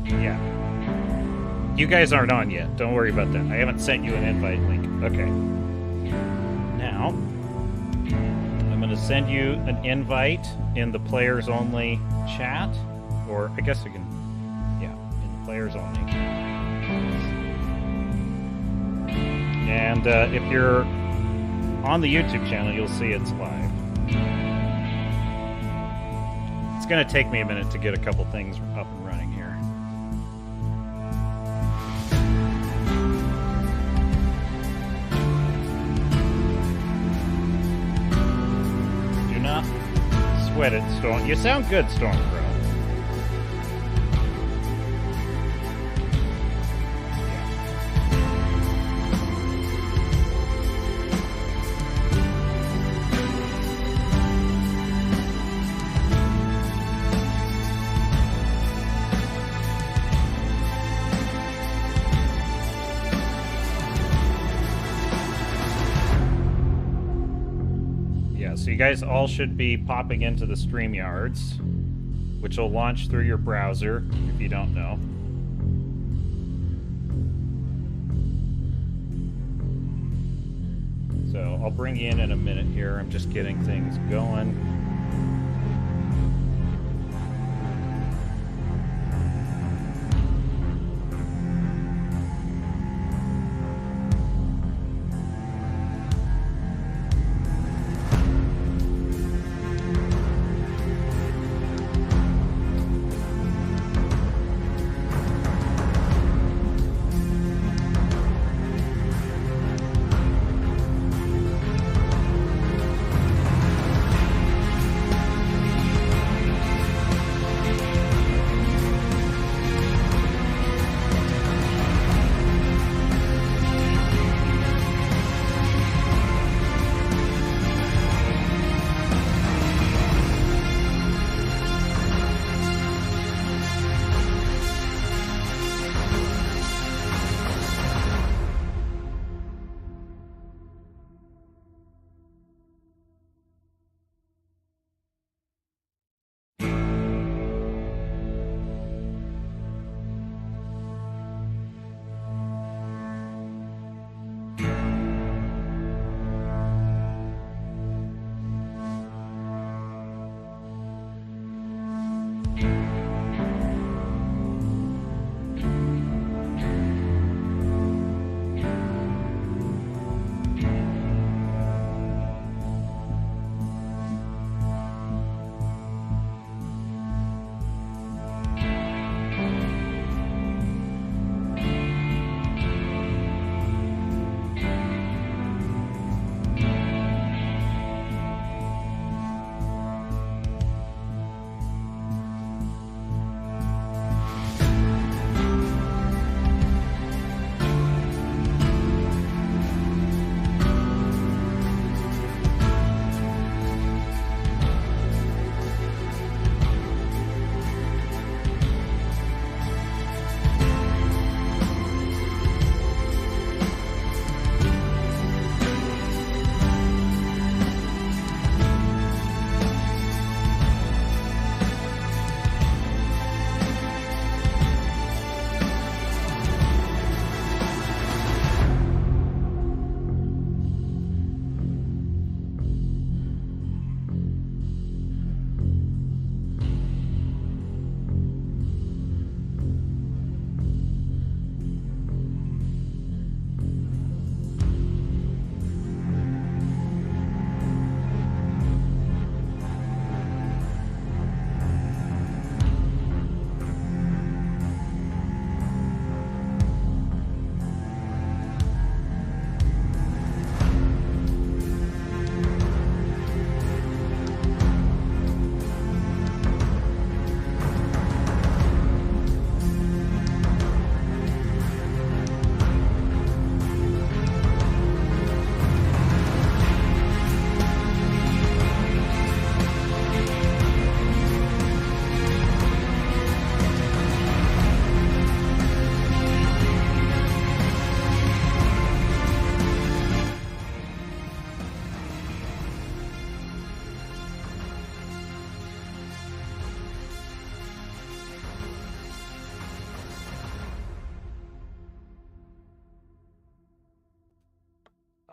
Yeah. You guys aren't on yet. Don't worry about that. I haven't sent you an invite link. Okay. Now, I'm going to send you an invite in the players only chat. Or I guess we can... Yeah, in the players only. And if you're on the YouTube channel, you'll see it's live. It's going to take me a minute to get a couple things up and running here. Do not sweat it, Storm. You sound good, Storm Bro. So you guys all should be popping into the StreamYards, which will launch through your browser, if you don't know. So I'll bring you in a minute here. I'm just getting things going.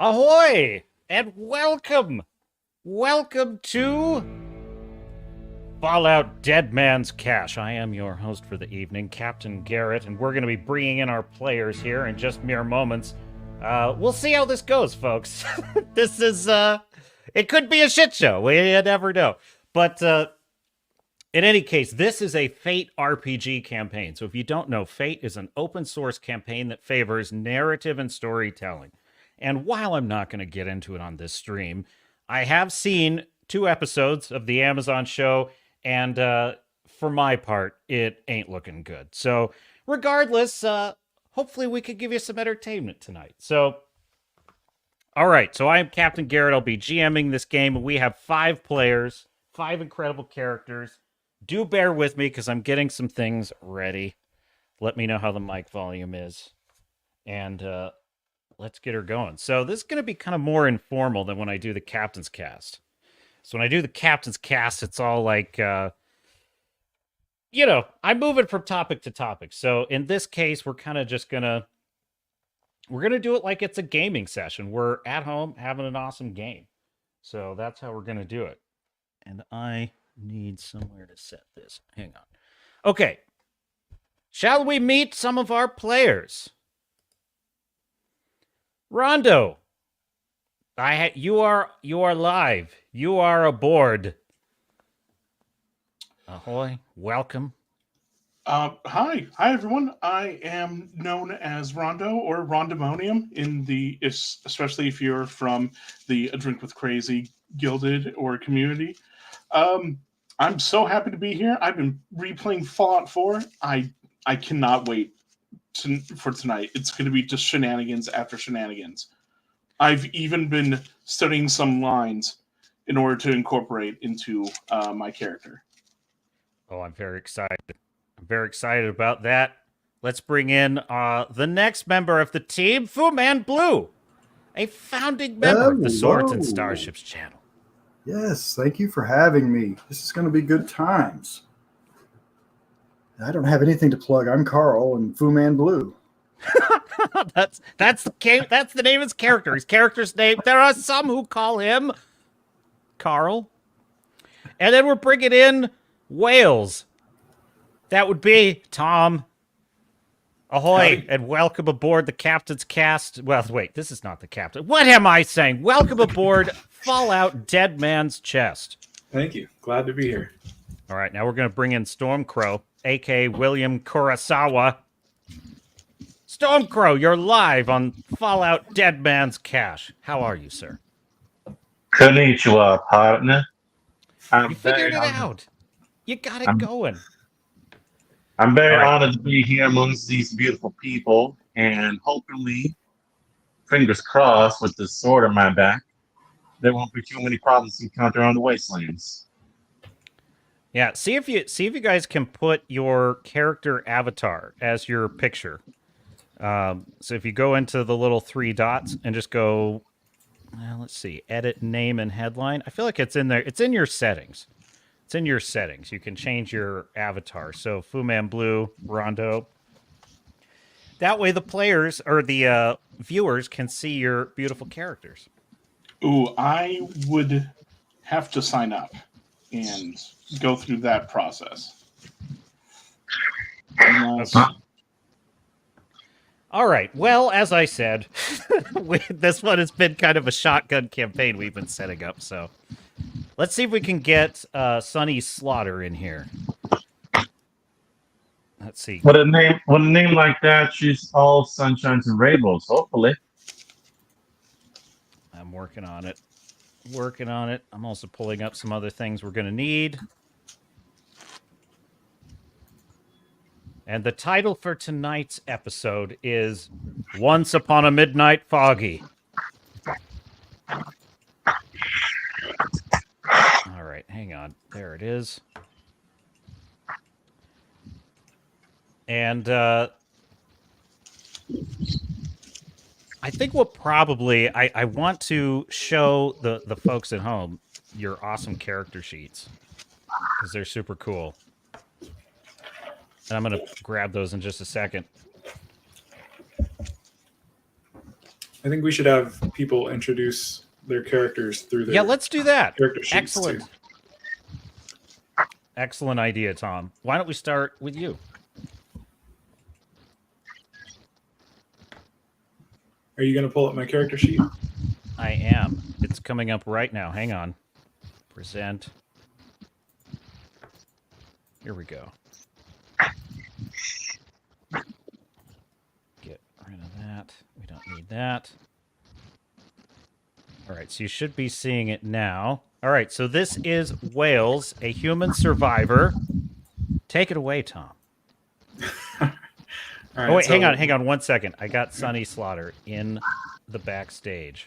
Ahoy! And welcome! Welcome to Fallout Dead Man's Cache. I am your host for the evening, Captain Garrett, and we're going to be bringing in our players here in just mere moments. We'll see how this goes, folks. This is, it could be a shit show. We never know. But, in any case, this is a Fate RPG campaign. So if you don't know, Fate is an open source campaign that favors narrative and storytelling. And while I'm not going to get into it on this stream, I have seen 2 episodes of the Amazon show, and for my part, it ain't looking good. So regardless, hopefully we could give you some entertainment tonight. So, all right, so I'm Captain Garrett. I'll be GMing this game, and we have 5 players, 5 incredible characters. Do bear with me because I'm getting some things ready. Let me know how the mic volume is. And let's get her going. So this is going to be kind of more informal than when I do the Captain's Cast. So when I do the Captain's Cast, it's all like, you know, I'm moving from topic to topic. So in this case, we're kind of just going to, we're going to do it like it's a gaming session. We're at home having an awesome game. So that's how we're going to do it. And I need somewhere to set this. Hang on. Okay. Shall we meet some of our players? Rondo, you are live. You are aboard. Ahoy! Welcome. Hi everyone. I am known as Rondo or Rondemonium especially if you're from the A Drink with Crazy Gilded or community. I'm so happy to be here. I've been replaying Fallout 4. I cannot wait for tonight. It's going to be just shenanigans after shenanigans. I've even been studying some lines in order to incorporate into my character. Oh, I'm very excited. I'm very excited about that. Let's bring in the next member of the team, Fu Man Blue, a founding member of the Swords and Starships channel. Yes, thank you for having me. This is going to be good times. I don't have anything to plug. I'm Carl and Fu Man Blue. that's the name of his character. His character's name. There are some who call him Carl. And then we're bringing in Wales. That would be Tom. Ahoy, howdy. And welcome aboard the Captain's Cast. Well, wait, this is not the Captain. What am I saying? Welcome aboard Fallout Dead Man's Chest. Thank you. Glad to be here. All right, now we're going to bring in Stormcrow, a.k.a. William Kurosawa. Stormcrow, you're live on Fallout Dead Man's Cache. How are you, sir? Konnichiwa, partner. You figured it out. You got it going. I'm very honored to be here amongst these beautiful people, and hopefully, fingers crossed, with the sword on my back, there won't be too many problems to encounter on the wastelands. Yeah, see if you guys can put your character avatar as your picture. So if you go into the little 3 dots and just go, well, let's see, edit name and headline. I feel like it's in there. It's in your settings. It's in your settings. You can change your avatar. So Fu Man Blue, Rondo. That way the players or the viewers can see your beautiful characters. Ooh, I would have to sign up and go through that process. All right. Well, as I said, this one has been kind of a shotgun campaign we've been setting up. So let's see if we can get Sunny Slaughter in here. Let's see. With a name like that, she's all sunshines and rainbows. Hopefully. I'm working on it. Working on it. I'm also pulling up some other things we're going to need. And the title for tonight's episode is Once Upon a Midnight Foggy. All right, hang on. There it is. And I think we'll probably... I want to show the folks at home your awesome character sheets, because they're super cool. And I'm going to grab those in just a second. I think we should have people introduce their characters through their let's do that. character sheets. Excellent. Too. Excellent idea, Tom. Why don't we start with you? Are you going to pull up my character sheet? I am. It's coming up right now. Hang on. Present. Here we go. Get rid of that. We don't need that. All right, so you should be seeing it now. All right, so this is Wales, a human survivor. Take it away, Tom. All right, Oh, wait, so- hang on 1 second. I got Sunny Slaughter in the backstage.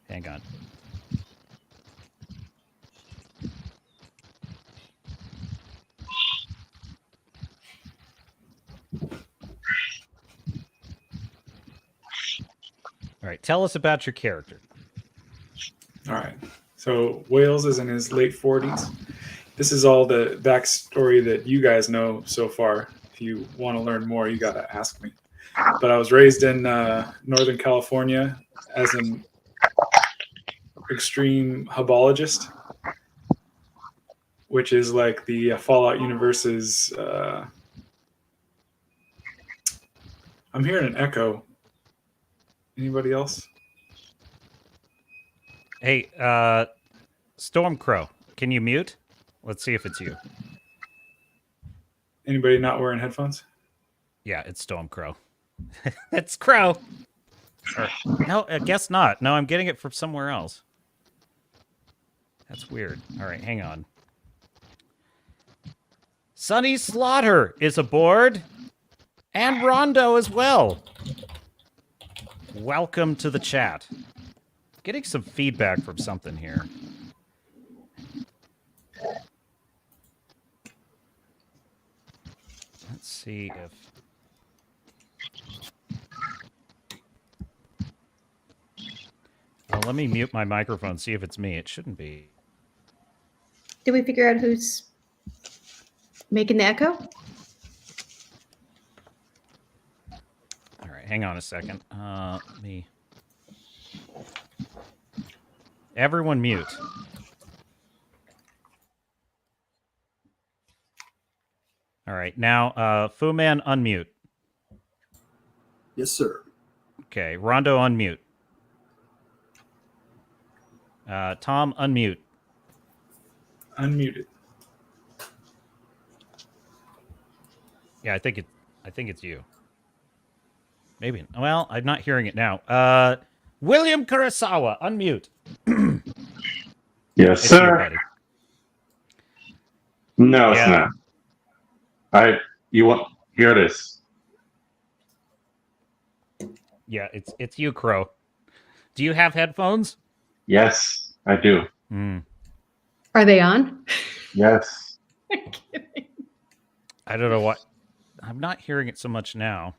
Hang on. All right, tell us about your character. All right. So Wales is in his late 40s. This is all the backstory that you guys know so far. If you want to learn more, you got to ask me. But I was raised in Northern California as an extreme hubologist, which is like the Fallout universe's. I'm hearing an echo. Anybody else? Hey, Stormcrow, can you mute? Let's see if it's you. Anybody not wearing headphones? Yeah, it's Stormcrow. It's Crow. No, I guess not. No, I'm getting it from somewhere else. That's weird. All right, hang on. Sunny Slaughter is aboard. And Rondo as well. Welcome to the chat. Getting some feedback from something here. Let's see if... Well, let me mute my microphone, see if it's me. It shouldn't be. Did we figure out who's making the echo? All right, hang on a second. Me. Everyone mute. All right, now Fu Man unmute. Yes, sir. Okay, Rondo unmute. Tom unmute. Unmuted. Yeah, I think it's you. Maybe. Well, I'm not hearing it now. William Kurosawa, unmute. Yes, It's sir. you, buddy. No, it's Yeah. not. You want? Here it is. Yeah, it's you, Crow. Do you have headphones? Yes, I do. Are they on? Yes. I'm kidding. I don't know what. I'm not hearing it so much now.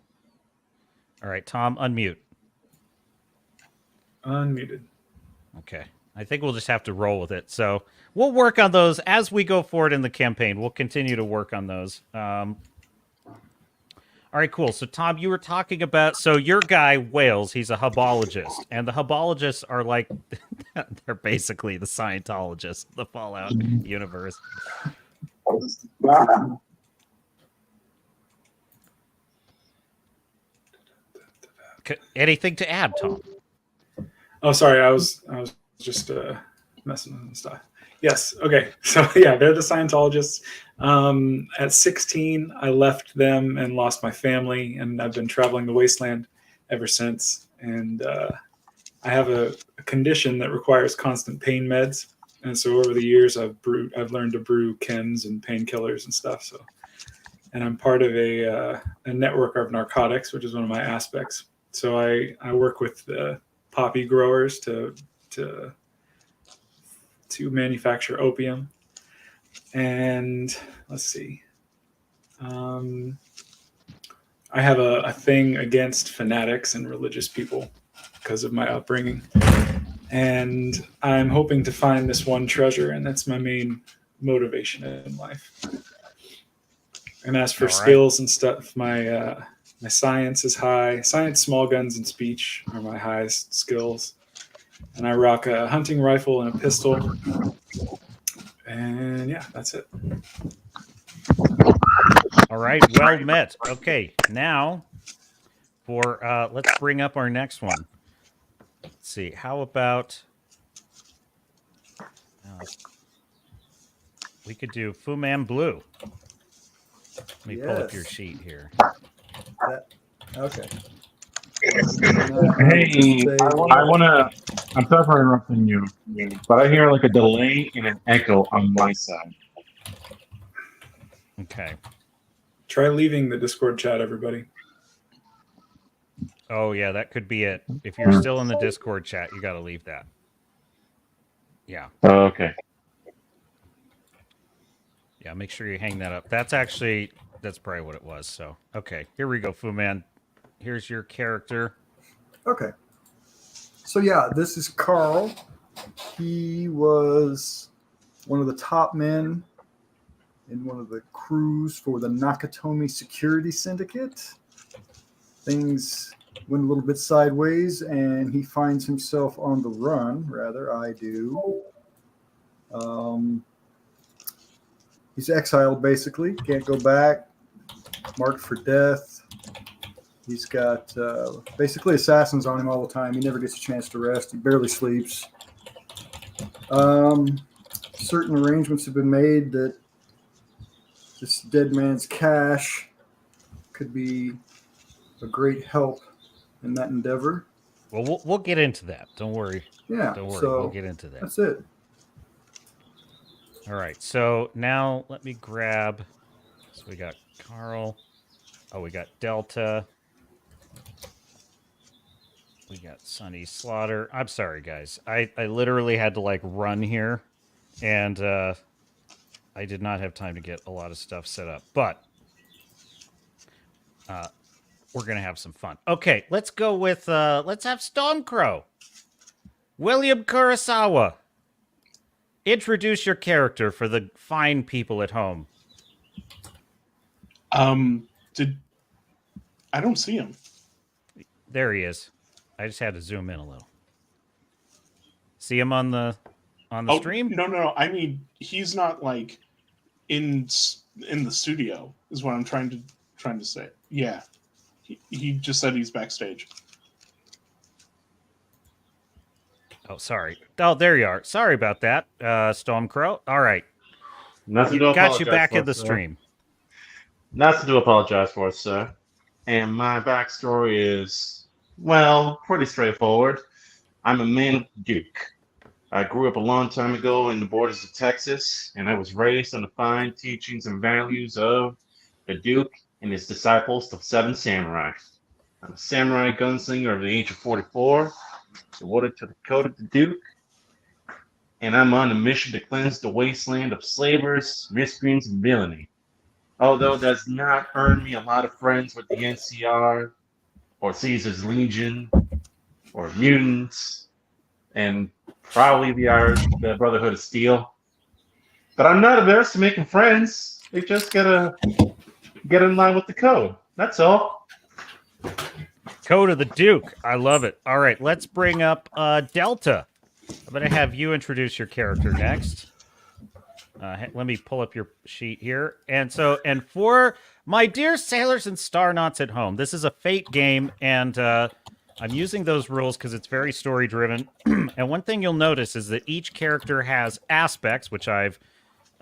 All right, Tom, unmute. Unmuted. Okay. I think we'll just have to roll with it. So we'll work on those as we go forward in the campaign. We'll continue to work on those. All right, cool. So, Tom, you were talking about... So your guy, Wales, he's a hubologist. And the hubologists are like... they're basically the Scientologists, the Fallout universe. Anything to add, Tom? Oh, sorry. I was just messing with stuff. Yes. Okay. So yeah, they're the Scientologists. At 16, I left them and lost my family, and I've been traveling the wasteland ever since. And I have a condition that requires constant pain meds. And so over the years, I've learned to brew chems and painkillers and stuff. So, and I'm part of a network of narcotics, which is one of my aspects. So I work with poppy growers to manufacture opium. And let's see. I have a thing against fanatics and religious people because of my upbringing. And I'm hoping to find this one treasure, and that's my main motivation in life. And as for skills and stuff, my My science is high. Science, small guns, and speech are my highest skills. And I rock a hunting rifle and a pistol. And yeah, that's it. All right, well met. Okay, now for let's bring up our next one. Let's see. How about we could do Fu Man Blue. Let me pull up your sheet here. Okay. Hey, I wanna. I'm sorry for interrupting you, but I hear like a delay and an echo on my side. Okay. Try leaving the Discord chat, everybody. Oh yeah, that could be it. If you're still in the Discord chat, you got to leave that. Yeah. Okay. Yeah, make sure you hang that up. That's probably what it was. So, okay, here we go, Fu Man. Here's your character. Okay. So yeah, this is Carl. He was one of the top men in one of the crews for the Nakatomi Security Syndicate. Things went a little bit sideways, and he finds himself on the run. Rather, I do. He's exiled, basically. Can't go back. Marked for death. He's got basically assassins on him all the time. He never gets a chance to rest. He barely sleeps. Certain arrangements have been made that this dead man's cash could be a great help in that endeavor. Well, we'll get into that. Don't worry. Yeah. Don't worry. So we'll get into that. that's it. All right. So now let me grab. So we got Carl. Oh, we got Delta. We got Sunny Slaughter. I'm sorry, guys. I literally had to like run here, and I did not have time to get a lot of stuff set up. But we're gonna have some fun. Okay, let's go with let's have Stormcrow. William Kurosawa. Introduce your character for the fine people at home. I don't see him. There he is. I just had to zoom in a little. See him on the stream? No. I mean, he's not like in the studio. Is what I'm trying to say. Yeah, he just said he's backstage. Oh, sorry. Oh, there you are. Sorry about that, Stormcrow. All right. Nothing to Got you apologize back for, in the sir. stream. Nothing to apologize for, sir. And my backstory is, well, pretty straightforward. I'm a man of the Duke. I grew up a long time ago in the borders of Texas, and I was raised on the fine teachings and values of the Duke and his disciples, the Seven Samurai. I'm a samurai gunslinger of the age of 44, devoted to the code of the Duke, and I'm on a mission to cleanse the wasteland of slavers, miscreants, and villainy. Although that's not earned me a lot of friends with the NCR, or Caesar's Legion, or mutants, and probably the Brotherhood of Steel. But I'm not averse to making friends. They just gotta get in line with the code. That's all. Code of the Duke. I love it. All right, let's bring up Delta. I'm going to have you introduce your character next. Let me pull up your sheet here. And for my dear sailors and star knots at home, this is a Fate game, and I'm using those rules because it's very story-driven. And one thing you'll notice is that each character has aspects, which I've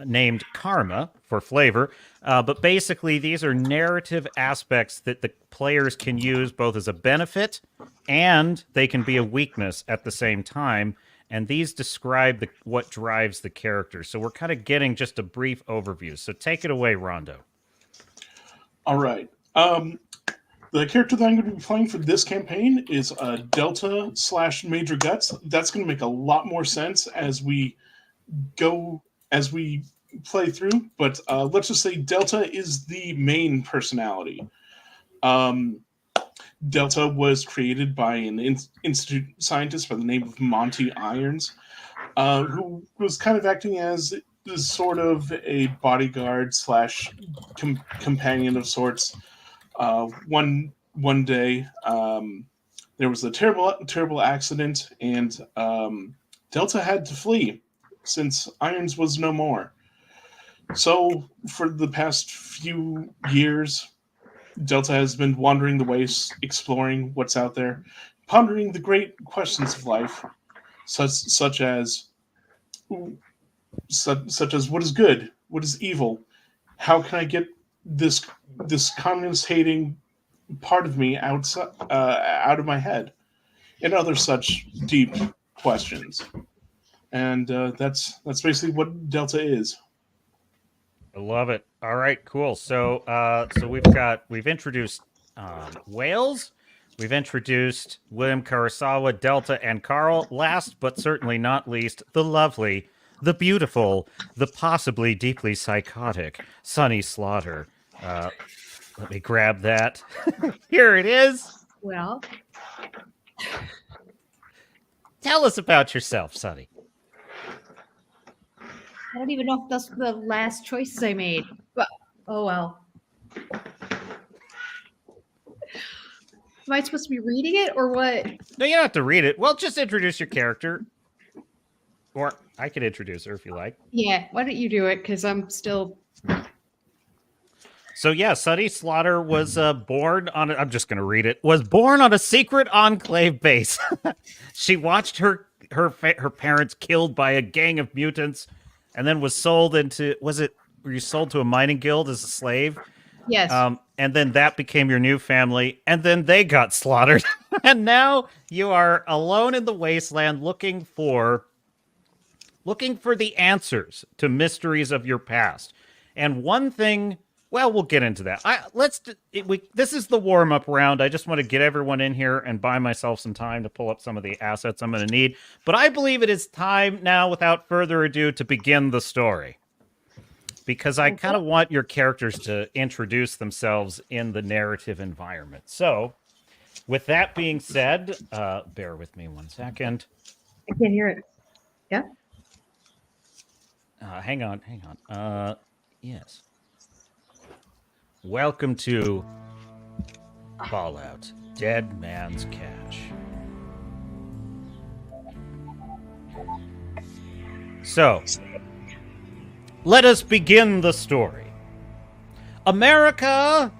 named Karma for flavor. But basically, these are narrative aspects that the players can use both as a benefit and they can be a weakness at the same time. And these describe what drives the character. So we're kind of getting just a brief overview. So take it away, Rondo. All right. The character that I'm going to be playing for this campaign is Delta / Major Guts. That's going to make a lot more sense as we play through. But let's just say Delta is the main personality. Delta was created by an institute scientist by the name of Monty Irons, who was kind of acting as sort of a bodyguard / companion of sorts one day there was a terrible accident, and Delta had to flee since Irons was no more. So for the past few years, Delta has been wandering the wastes, exploring what's out there, pondering the great questions of life, such as what is good, what is evil, how can I get this communist hating part of me out of my head, and other such deep questions. And that's basically what Delta is. I love it. All right, cool. So we've introduced Wales. We've introduced William Kurosawa, Delta, and Carl. Last but certainly not least, the lovely, the beautiful, the possibly deeply psychotic Sunny Slaughter. Let me grab that. Here it is. Well, Tell us about yourself, Sunny. I don't even know if that's the last choices I made, but oh well. Am I supposed to be reading it or what? No, you don't have to read it. Well, just introduce your character. Or I could introduce her if you like. Yeah, why don't you do it? Because I'm still. So yeah, Sunny Slaughter was born on. I'm just going to read it. Was born on a secret Enclave base. She watched her parents killed by a gang of mutants, and then was sold into. Were you sold to a mining guild as a slave? Yes. And then that became your new family, and then they got slaughtered, and now you are alone in the wasteland, looking for the answers to mysteries of your past. And one thing. Well, we'll get into that. This is the warm-up round. I just want to get everyone in here and buy myself some time to pull up some of the assets I'm going to need. But I believe it is time now, without further ado, to begin the story. Because I kind of want your characters to introduce themselves in the narrative environment. So, with that being said, bear with me 1 second. I can't hear it. Yeah? Hang on. Yes. Welcome to Fallout, Dead Man's Cache. So, let us begin the story. America,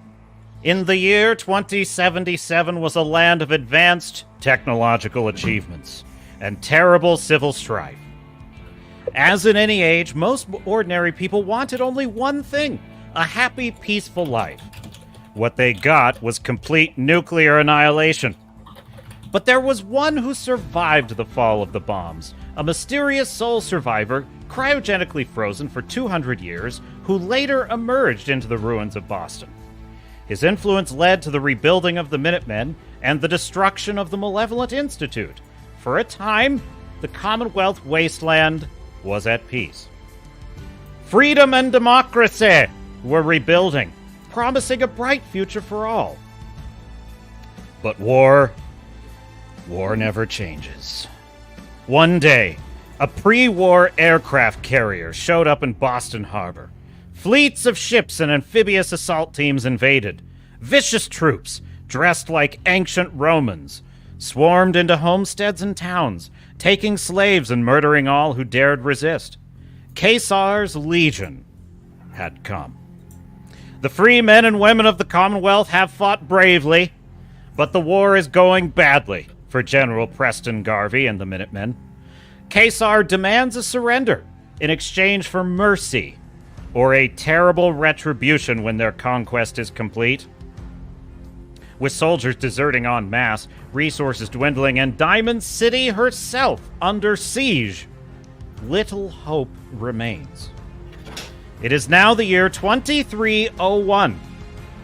in the year 2077, was a land of advanced technological achievements and terrible civil strife. As in any age, most ordinary people wanted only one thing: a happy, peaceful life. What they got was complete nuclear annihilation. But there was one who survived the fall of the bombs, a mysterious soul survivor, cryogenically frozen for 200 years, who later emerged into the ruins of Boston. His influence led to the rebuilding of the Minutemen and the destruction of the Malevolent Institute. For a time, the Commonwealth wasteland was at peace. Freedom and democracy were rebuilding, promising a bright future for all. But war never changes. One day, a pre-war aircraft carrier showed up in Boston Harbor. Fleets of ships and amphibious assault teams invaded. Vicious troops, dressed like ancient Romans, swarmed into homesteads and towns, taking slaves and murdering all who dared resist. Caesar's legion had come. The free men and women of the Commonwealth have fought bravely, but the war is going badly for General Preston Garvey and the Minutemen. Caesar demands a surrender in exchange for mercy or a terrible retribution when their conquest is complete. With soldiers deserting en masse, resources dwindling, and Diamond City herself under siege, little hope remains. It is now the year 2301.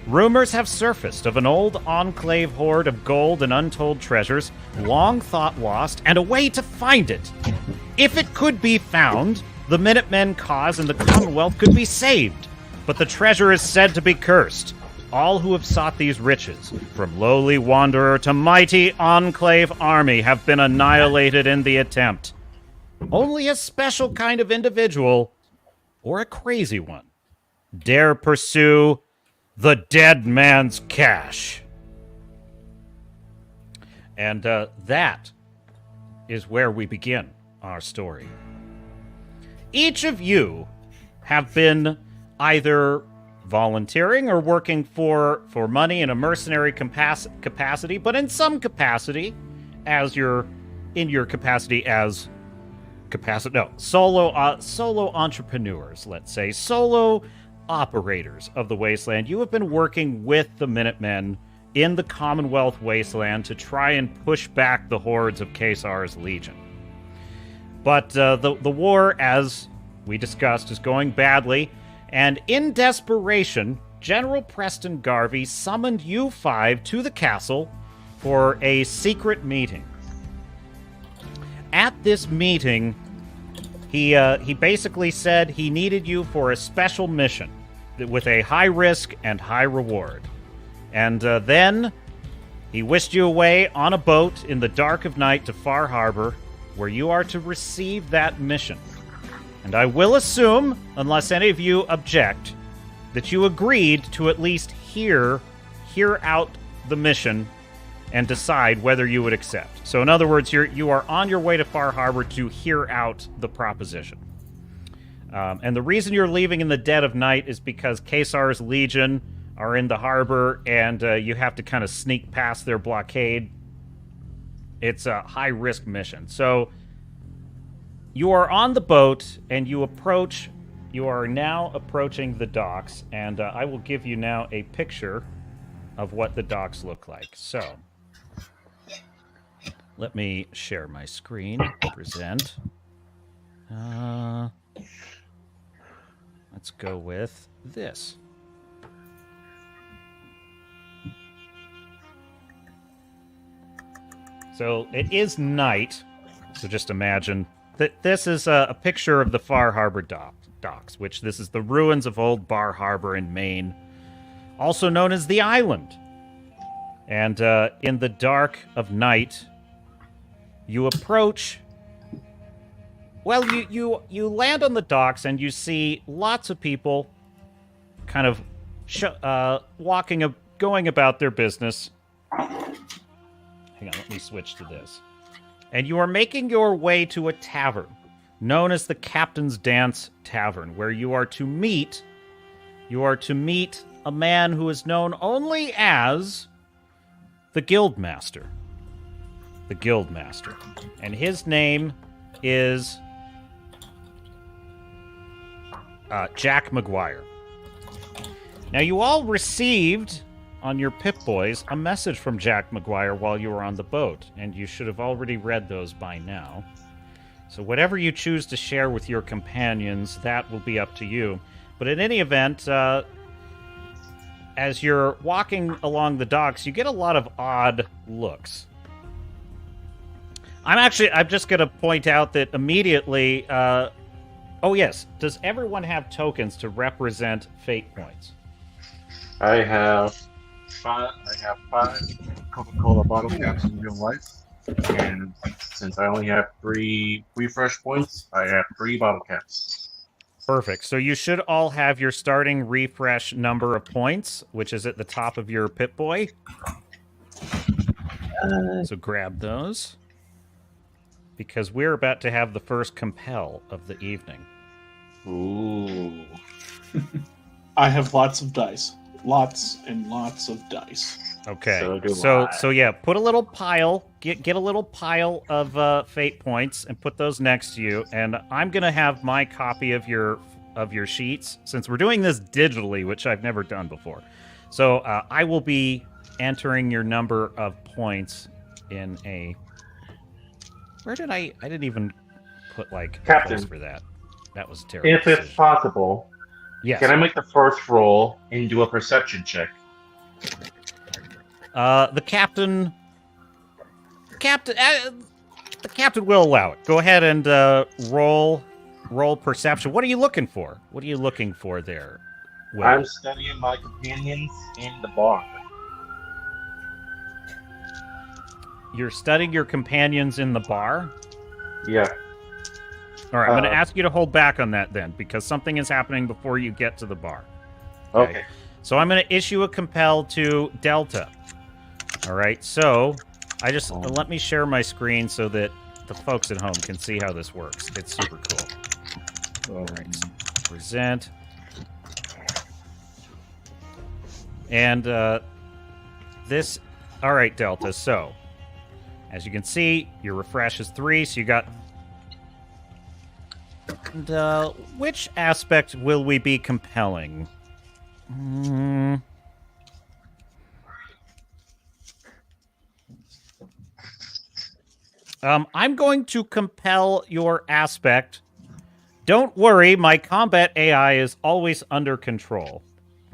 Rumors have surfaced of an old Enclave hoard of gold and untold treasures, long thought lost, and a way to find it. If it could be found, the Minutemen cause and the Commonwealth could be saved. But the treasure is said to be cursed. All who have sought these riches, from lowly wanderer to mighty Enclave army, have been annihilated in the attempt. Only a special kind of individual, or a crazy one, dare pursue the dead man's cache. And that is where we begin our story. Each of you have been either volunteering or working for money in a mercenary capacity, but in some capacity, in your capacity as solo entrepreneurs, let's say, solo operators of the Wasteland. You have been working with the Minutemen in the Commonwealth Wasteland to try and push back the hordes of Kesar's Legion. But the war, as we discussed, is going badly, and in desperation, General Preston Garvey summoned you five to the castle for a secret meeting. At this meeting, he basically said he needed you for a special mission with a high risk and high reward. And then he whisked you away on a boat in the dark of night to Far Harbor, where you are to receive that mission. And I will assume, unless any of you object, that you agreed to at least hear out the mission and decide whether you would accept. So in other words, you are on your way to Far Harbor to hear out the proposition. And the reason you're leaving in the dead of night is because Kesar's Legion are in the harbor, and you have to kind of sneak past their blockade. It's a high-risk mission. So you are on the boat, and you are now approaching the docks, and I will give you now a picture of what the docks look like. So let me share my screen, present. Let's go with this. So it is night, so just imagine that this is a picture of the Far Harbor docks, which this is the ruins of old Bar Harbor in Maine, also known as the island. And in the dark of night, you approach. Well, you land on the docks and you see lots of people kind of going about their business. Hang on, let me switch to this. And you are making your way to a tavern known as the Captain's Dance Tavern, where you are to meet a man who is known only as the Guildmaster. The Guildmaster. And his name is Jack McGuire. Now, you all received on your Pip-Boys a message from Jack McGuire while you were on the boat, and you should have already read those by now. So whatever you choose to share with your companions, that will be up to you. But in any event, as you're walking along the docks, you get a lot of odd looks. I'm just going to point out that immediately... oh, yes. Does everyone have tokens to represent fate points? I have 5 Coca-Cola bottle caps in real life. And since I only have 3 refresh points, I have 3 bottle caps. Perfect. So you should all have your starting refresh number of points, which is at the top of your Pip-Boy. So grab those. Because we're about to have the first compel of the evening. Ooh. I have lots of dice. Lots and lots of dice. Okay. So so yeah, put a little pile, get a little pile of fate points and put those next to you. And I'm gonna have my copy of your sheets, since we're doing this digitally, which I've never done before. So I will be entering your number of points in a. Where did I didn't even put like Captain for that. That was terrible. If it's possible, yes. Can I make the first roll and do a perception check? The captain will allow it. Go ahead and roll perception. What are you looking for? What are you looking for there, Will? I'm studying my companions in the bar. You're studying your companions in the bar? Yeah. All right, I'm going to ask you to hold back on that then, because something is happening before you get to the bar. Okay. So I'm going to issue a compel to Delta. All right, so I just let me share my screen so that the folks at home can see how this works. It's super cool. All right, present. And this, all right, Delta. So as you can see, your refresh is 3, so you got. And which aspect will we be compelling? I'm going to compel your aspect. Don't worry, my combat AI is always under control.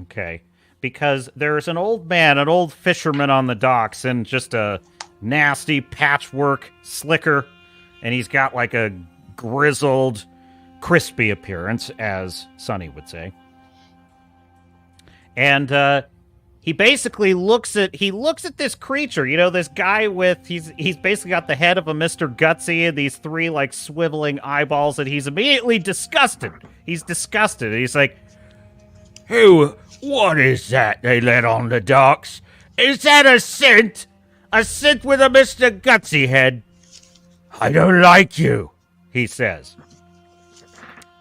Okay. Because there's an old man, an old fisherman on the docks, and just a nasty patchwork slicker. And he's got like a grizzled, crispy appearance, as Sonny would say. And he basically looks at this creature, you know, this guy with he's basically got the head of a Mr. Gutsy and these 3 like swiveling eyeballs, and he's immediately disgusted. He's disgusted. He's like, "Hey, what is that they let on the docks? Is that a scent? A scent with a Mr. Gutsy head? I don't like you," he says.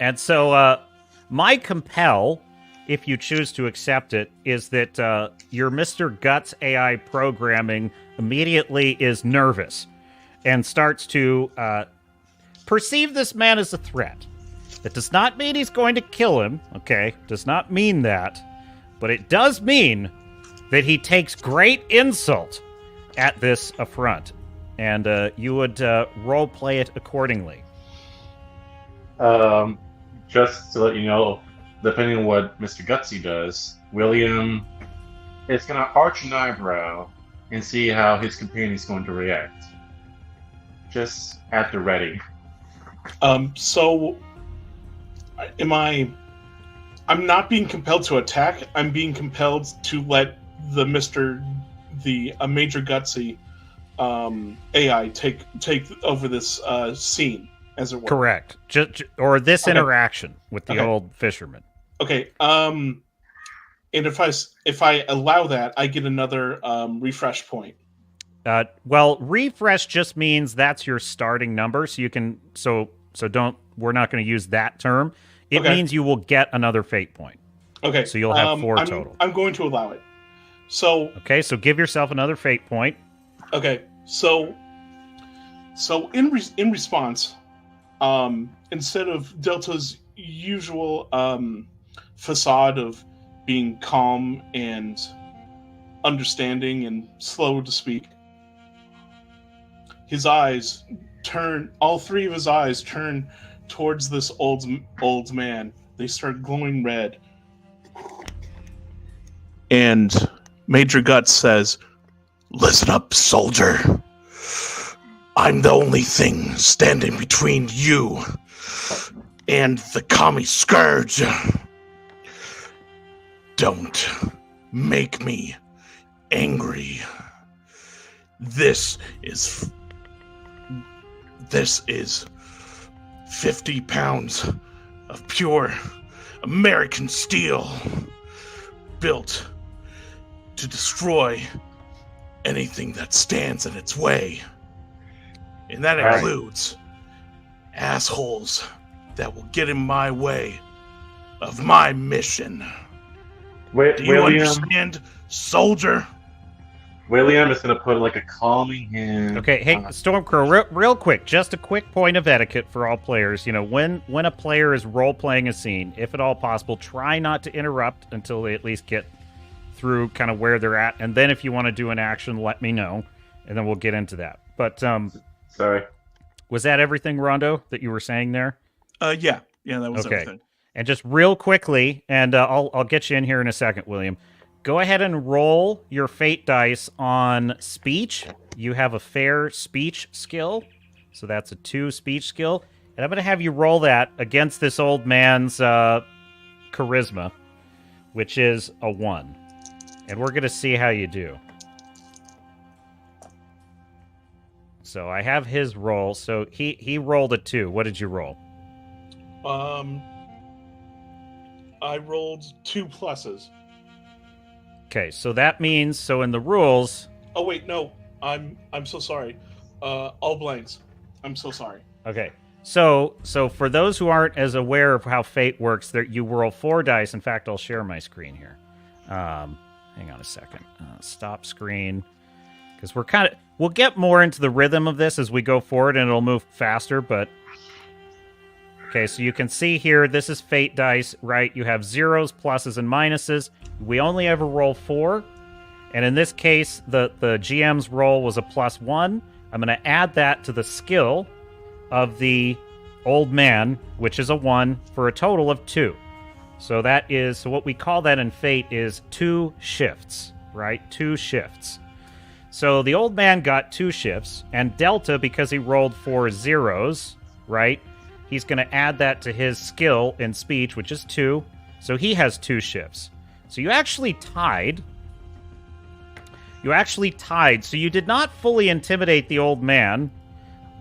And so my compel, if you choose to accept it, is that your Mr. Guts AI programming immediately is nervous and starts to perceive this man as a threat. That does not mean he's going to kill him, okay? Does not mean that. But it does mean that he takes great insult at this affront. And you would role-play it accordingly. Just to let you know, depending on what Mr. Gutsy does, William is going to arch an eyebrow and see how his companion is going to react. Just at the ready. So, I'm not being compelled to attack. I'm being compelled to let the Major Gutsy AI take over this scene, as it were. Correct. Or this interaction with the old fisherman. Okay. And if I allow that, I get another refresh point. Well, refresh just means that's your starting number, so you can we're not going to use that term. It means you will get another fate point. Okay. So you'll have 4 total. I'm going to allow it. So okay, so give yourself another fate point. Okay. So in response, instead of Delta's usual facade of being calm and understanding and slow to speak, his eyes turn. All 3 of his eyes turn towards this old man. They start glowing red. And Major Guts says, "Listen up, soldier. I'm the only thing standing between you and the commie scourge. Don't make me angry. This is 50 pounds of pure American steel built to destroy anything that stands in its way. And that includes assholes that will get in my way of my mission. Do you understand, soldier?" William is going to put like a calming hand. Okay, hey, Stormcrow, real quick, just a quick point of etiquette for all players. You know, when a player is role-playing a scene, if at all possible, try not to interrupt until they at least get through kind of where they're at. And then if you want to do an action, let me know, and then we'll get into that. But, sorry. Was that everything, Rondo, that you were saying there? Yeah, that was everything. And just real quickly, and I'll get you in here in a second, William. Go ahead and roll your fate dice on speech. You have a fair speech skill, so that's a 2 speech skill. And I'm going to have you roll that against this old man's charisma, which is a 1. And we're going to see how you do. So I have his roll. So he rolled a 2. What did you roll? I rolled 2 pluses. Okay, so that means, so in the rules... Oh wait, no. I'm so sorry. All blanks. I'm so sorry. Okay, so for those who aren't as aware of how fate works, there you roll 4 dice. In fact, I'll share my screen here. Hang on a second. Stop screen. Because we'll get more into the rhythm of this as we go forward, and it'll move faster, but... Okay, so you can see here, this is fate dice, right? You have zeros, pluses, and minuses. We only ever roll 4. And in this case, the GM's roll was a +1. I'm going to add that to the skill of the old man, which is a 1, for a total of 2. So what we call that in Fate is 2 shifts, right? 2 shifts. So the old man got 2 shifts, and Delta, because he rolled 4 zeros, right? He's going to add that to his skill in speech, which is 2. So he has 2 shifts. So you actually tied. So you did not fully intimidate the old man,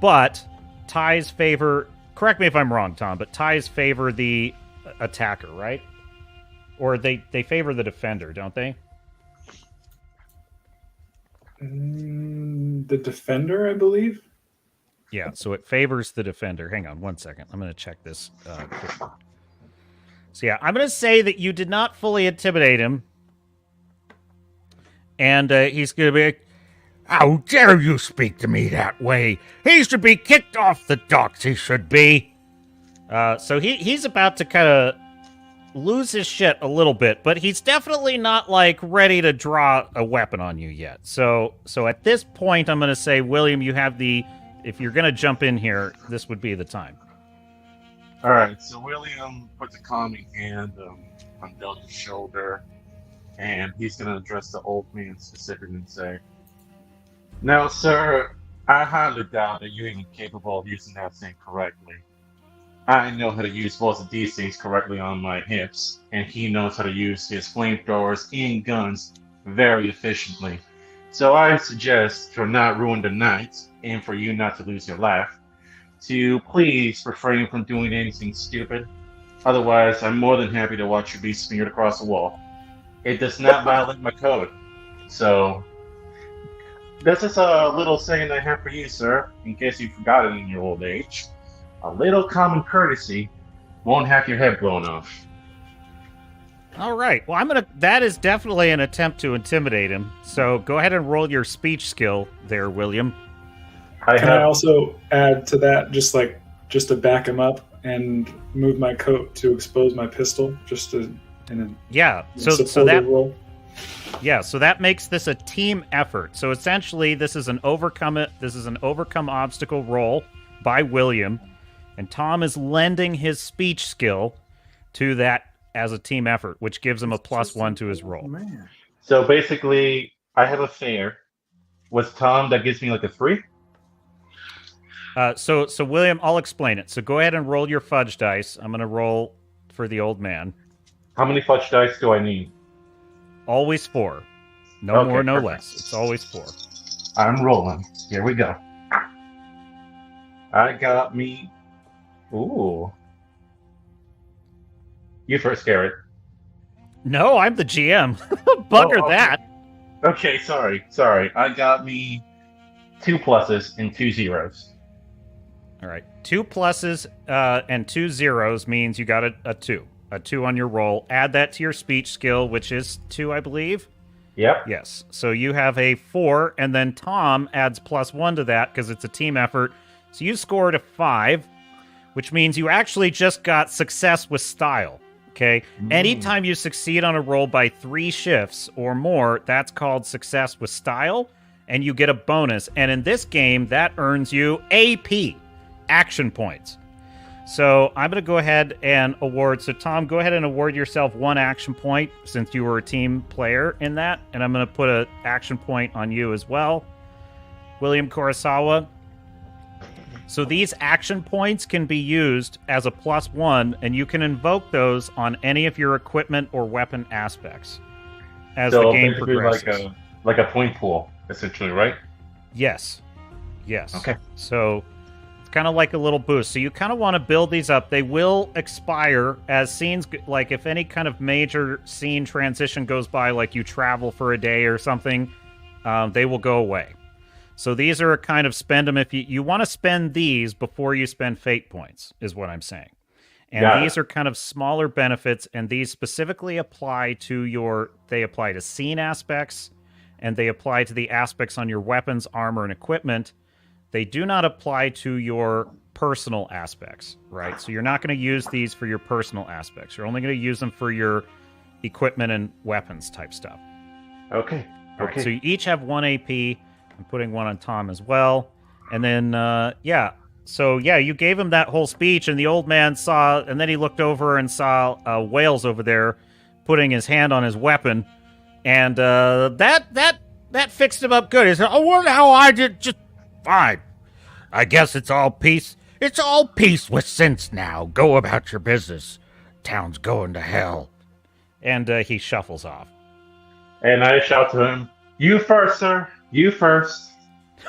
but ties favor... Correct me if I'm wrong, Tom, but ties favor the attacker, right? Or they favor the defender, don't they? The defender, I believe. Yeah, so it favors the defender. Hang on one second. I'm going to check this quickly. So yeah, I'm going to say that you did not fully intimidate him. And he's going to be like, how dare you speak to me that way? He should be kicked off the docks, he should be. So he's about to kind of lose his shit a little bit, but he's definitely not, like, ready to draw a weapon on you yet. So at this point, I'm going to say, William, you have the... If you're going to jump in here, this would be the time. All right, so William puts a calming hand on Delta's shoulder, and he's going to address the old man specifically and say, now, sir, I highly doubt that you're even capable of using that thing correctly. I know how to use both of these things correctly on my hips, and he knows how to use his flamethrowers and guns very efficiently. So I suggest, to not ruin the night, and for you not to lose your life, to please refrain from doing anything stupid. Otherwise, I'm more than happy to watch you be smeared across the wall. It does not violate my code. So, this is a little saying I have for you, sir, in case you forgot it in your old age. A little common courtesy won't have your head blown off. All right. Well, that is definitely an attempt to intimidate him. So go ahead and roll your speech skill there, William. Can I also add to that, just to back him up and move my coat to expose my pistol, yeah. So that makes this a team effort. So essentially, this is an overcome obstacle roll by William, and Tom is lending his speech skill to that as a team effort, which gives him a +1 to his roll. Man. So basically, I have a fair. With Tom, that gives me like a 3? So William, I'll explain it. So go ahead and roll your fudge dice. I'm going to roll for the old man. How many fudge dice do I need? Always 4. No Okay, more, no perfect. less. It's always 4. I'm rolling. Here we go. I got me... Ooh. You first, Garrett. No, I'm the GM. Bugger okay. that. Okay, sorry. I got me 2 pluses and 2 zeros. All right. 2 pluses and 2 zeros means you got a 2. A 2 on your roll. Add that to your speech skill, which is 2, I believe. Yep. Yes. So you have a 4, and then Tom adds +1 to that because it's a team effort. So you scored a 5, which means you actually just got success with style. Okay? Anytime you succeed on a roll by 3 shifts or more, that's called success with style, and you get a bonus. And in this game, that earns you AP, action points. So I'm going to go ahead and award. So Tom, go ahead and award yourself 1 action point since you were a team player in that. And I'm going to put an action point on you as well. William Kurosawa. So these action points can be used as a +1, and you can invoke those on any of your equipment or weapon aspects as the game progresses. Like a point pool, essentially, right? Yes. Okay. So kind of like a little boost. So you kind of want to build these up. They will expire as scenes, like if any kind of major scene transition goes by, like you travel for a day or something, they will go away. So these are a kind of spend them if you want to spend these before you spend fate points, is what I'm saying. And these are kind of smaller benefits, and these specifically apply to they apply to scene aspects, and they apply to the aspects on your weapons, armor, and equipment. They do not apply to your personal aspects, right? So you're not going to use these for your personal aspects. You're only going to use them for your equipment and weapons type stuff. Okay. All right, so you each have 1 AP. I'm putting one on Tom as well. And then, So, you gave him that whole speech, and the old man saw, and then he looked over and saw Wales over there putting his hand on his weapon, and that fixed him up good. He said, I wonder how I did just fine. I guess it's all peace. It's all peace with sense now. Go about your business. Town's going to hell. And he shuffles off. And I shout to him, you first, sir. You first.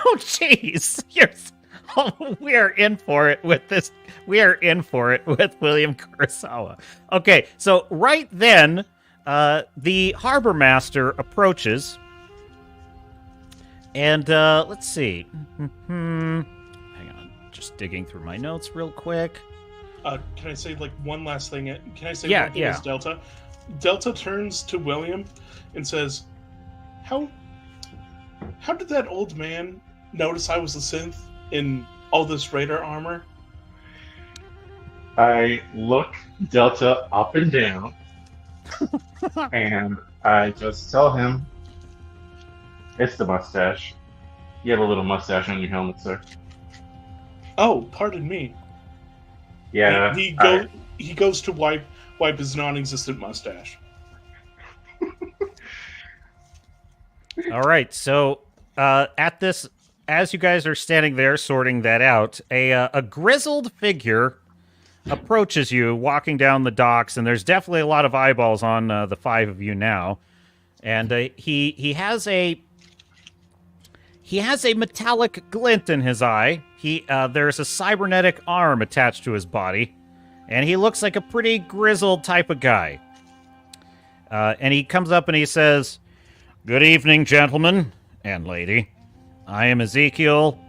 Oh, jeez. We are in for it with this. We are in for it with William Kurosawa. Okay, so right then, the harbor master approaches. And let's see. Hang on. Just digging through my notes real quick. Can I say one last thing? Can I say one thing as Delta? Delta turns to William and says, How did that old man notice I was a synth in all this radar armor? I look Delta up and down, and I just tell him, it's the mustache. You have a little mustache on your helmet, sir. Oh, pardon me. Yeah. He goes to wipe his non-existent mustache. All right, so as you guys are standing there sorting that out, a grizzled figure approaches you walking down the docks, and there's definitely a lot of eyeballs on the five of you now. And he has a metallic glint in his eye. There's a cybernetic arm attached to his body, and he looks like a pretty grizzled type of guy. And he comes up and he says, "Good evening, gentlemen and lady. I am Ezekiel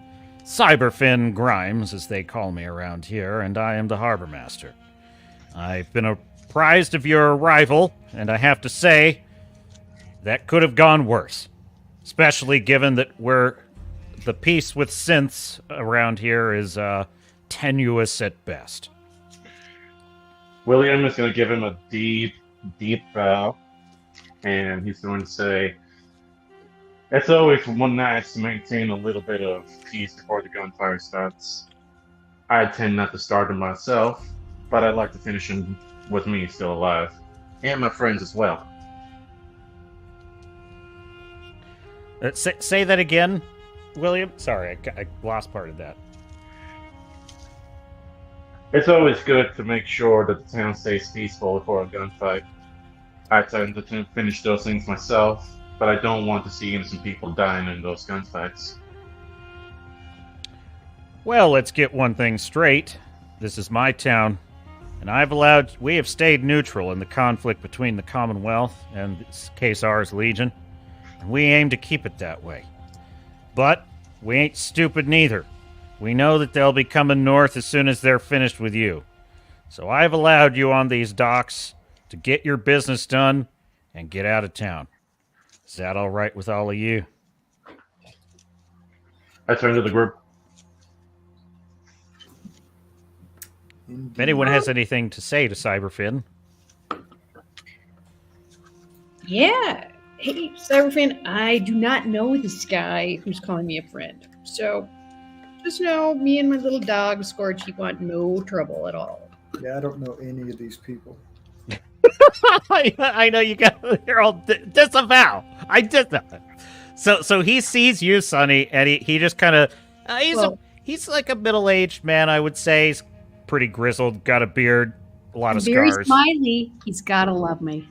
Cyberfin Grimes, as they call me around here, and I am the harbor master. I've been apprised of your arrival, and I have to say, that could have gone worse. Especially given that the peace with synths around here is tenuous at best." William is going to give him a deep, deep bow, and he's going to say, it's always nice to maintain a little bit of peace before the gunfire starts. I tend not to start them myself, but I'd like to finish them with me still alive, and my friends as well. Say that again, William? Sorry, I lost part of that. It's always good to make sure that the town stays peaceful before a gunfight. I tend to finish those things myself, but I don't want to see innocent people dying in those gunfights. Well, let's get one thing straight. This is my town, and we have stayed neutral in the conflict between the Commonwealth and this Kesar's Legion, and we aim to keep it that way. But we ain't stupid neither. We know that they'll be coming north as soon as they're finished with you. So I've allowed you on these docks to get your business done and get out of town. Is that all right with all of you? I turn to the group. If anyone has anything to say to Cyberfin. Yeah. Hey, Cyberfin, I do not know this guy who's calling me a friend. So just know me and my little dog, Scorchy, want no trouble at all. Yeah, I don't know any of these people. I know you got. You're all disavow. I disavow. So he sees you, Sonny, and he just kind of. He's like a middle-aged man, I would say. He's pretty grizzled, got a beard, a lot of very scars. Very smiley. He's gotta love me.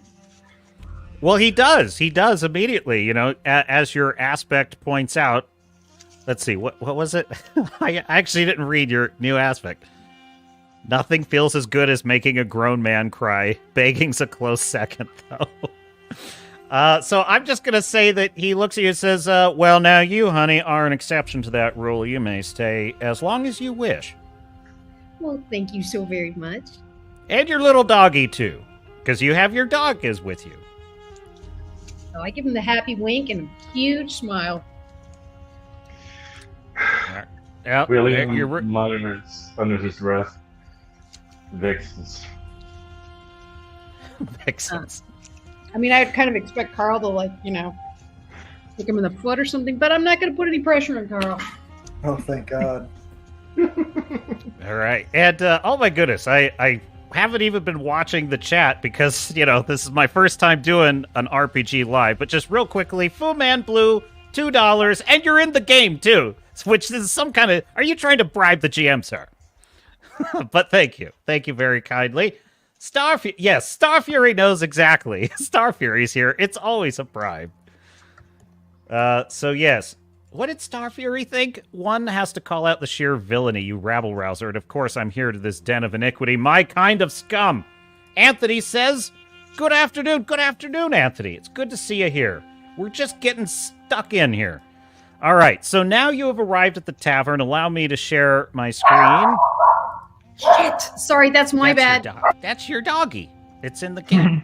Well, he does. He does immediately. You know, as your aspect points out, Let's see, what was it? I actually didn't read your new aspect. Nothing feels as good as making a grown man cry. Begging's a close second, though. So I'm just going to say that he looks at you and says, well, now you, honey, are an exception to that rule. You may stay as long as you wish. Well, thank you so very much. And your little doggy, too, because you have your dog is with you. So I give him the happy wink and a huge smile. Yep, William you're mutters under his breath. Vixens. Vixens. I mean, I'd kind of expect Carl to, like, you know, kick him in the foot or something, but I'm not going to put any pressure on Carl. Oh, thank God. All right. And, oh my goodness, I haven't even been watching the chat because, you know, this is my first time doing an RPG live. But just real quickly, Fu Man Blue, $2, and you're in the game, too. Which is some kind of... Are you trying to bribe the GM, sir? But thank you. Thank you very kindly. Yes, Star Fury knows exactly. Star Fury's here. It's always a bribe. So yes. What did Star Fury think? One has to call out the sheer villainy, you rabble-rouser, and of course I'm here to this den of iniquity, my kind of scum. Anthony says, good afternoon, Anthony. It's good to see you here. We're just getting stuck in here. All right, so now you have arrived at the tavern. Allow me to share my screen. Shit! Sorry, that's my bad. That's your doggy. It's in the game.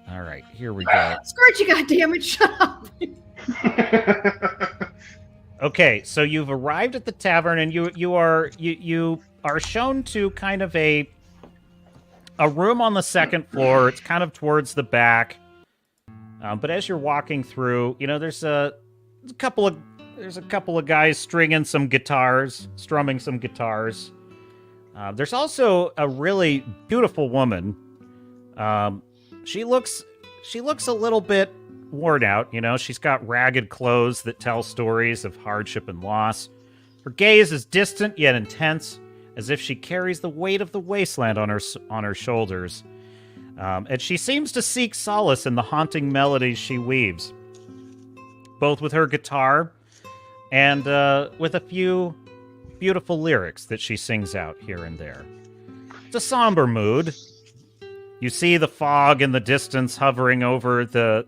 All right, here we go. Scourge, you goddammit, shut up! Okay, so you've arrived at the tavern, and you are shown to kind of a room on the second floor. It's kind of towards the back, but as you're walking through, you know there's a couple of guys strumming some guitars. There's also a really beautiful woman. She looks a little bit worn out, you know. She's got ragged clothes that tell stories of hardship and loss. Her gaze is distant yet intense, as if she carries the weight of the wasteland on her shoulders. And she seems to seek solace in the haunting melodies she weaves, both with her guitar and with a few beautiful lyrics that she sings out here and there. It's a somber mood. You see the fog in the distance hovering over the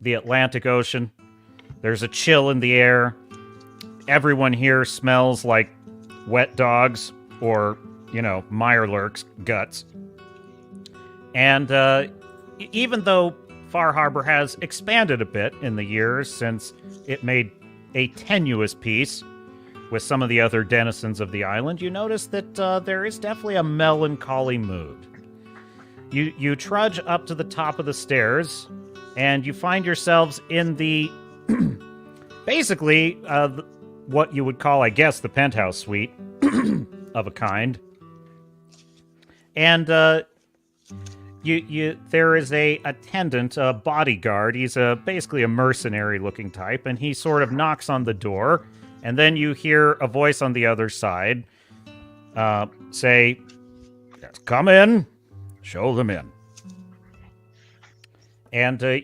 Atlantic Ocean. There's a chill in the air. Everyone here smells like wet dogs or, you know, Mirelurk's guts. And even though Far Harbor has expanded a bit in the years since it made a tenuous peace with some of the other denizens of the island, you notice that there is definitely a melancholy mood. You trudge up to the top of the stairs, and you find yourselves in the, basically, what you would call, I guess, the penthouse suite of a kind. And there is a attendant, a bodyguard. He's basically a mercenary-looking type, and he sort of knocks on the door, and then you hear a voice on the other side say, yes, come in. Show them in. And the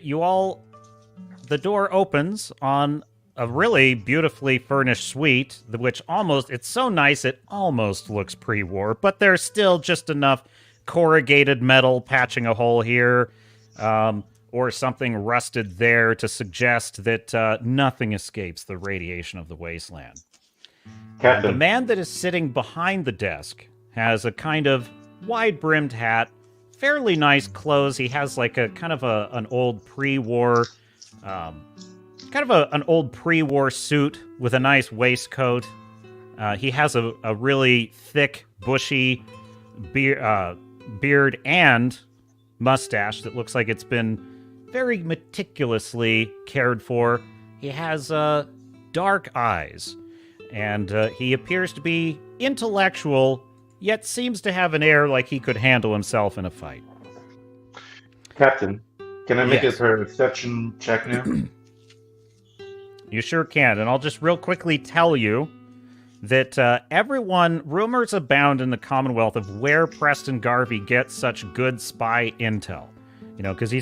door opens on a really beautifully furnished suite, which it's so nice it almost looks pre-war, but there's still just enough corrugated metal patching a hole here, or something rusted there to suggest that nothing escapes the radiation of the wasteland. Captain. The man that is sitting behind the desk has a kind of wide-brimmed hat, fairly nice clothes. He has like a kind of an old pre-war, an old pre-war suit with a nice waistcoat. He has a really thick, bushy beard and mustache that looks like it's been very meticulously cared for. He has dark eyes, and he appears to be intellectual, yet seems to have an air like he could handle himself in a fight. Captain, can I make Yes. a perception check now? You sure can, and I'll just real quickly tell you that rumors abound in the Commonwealth of where Preston Garvey gets such good spy intel. You know, because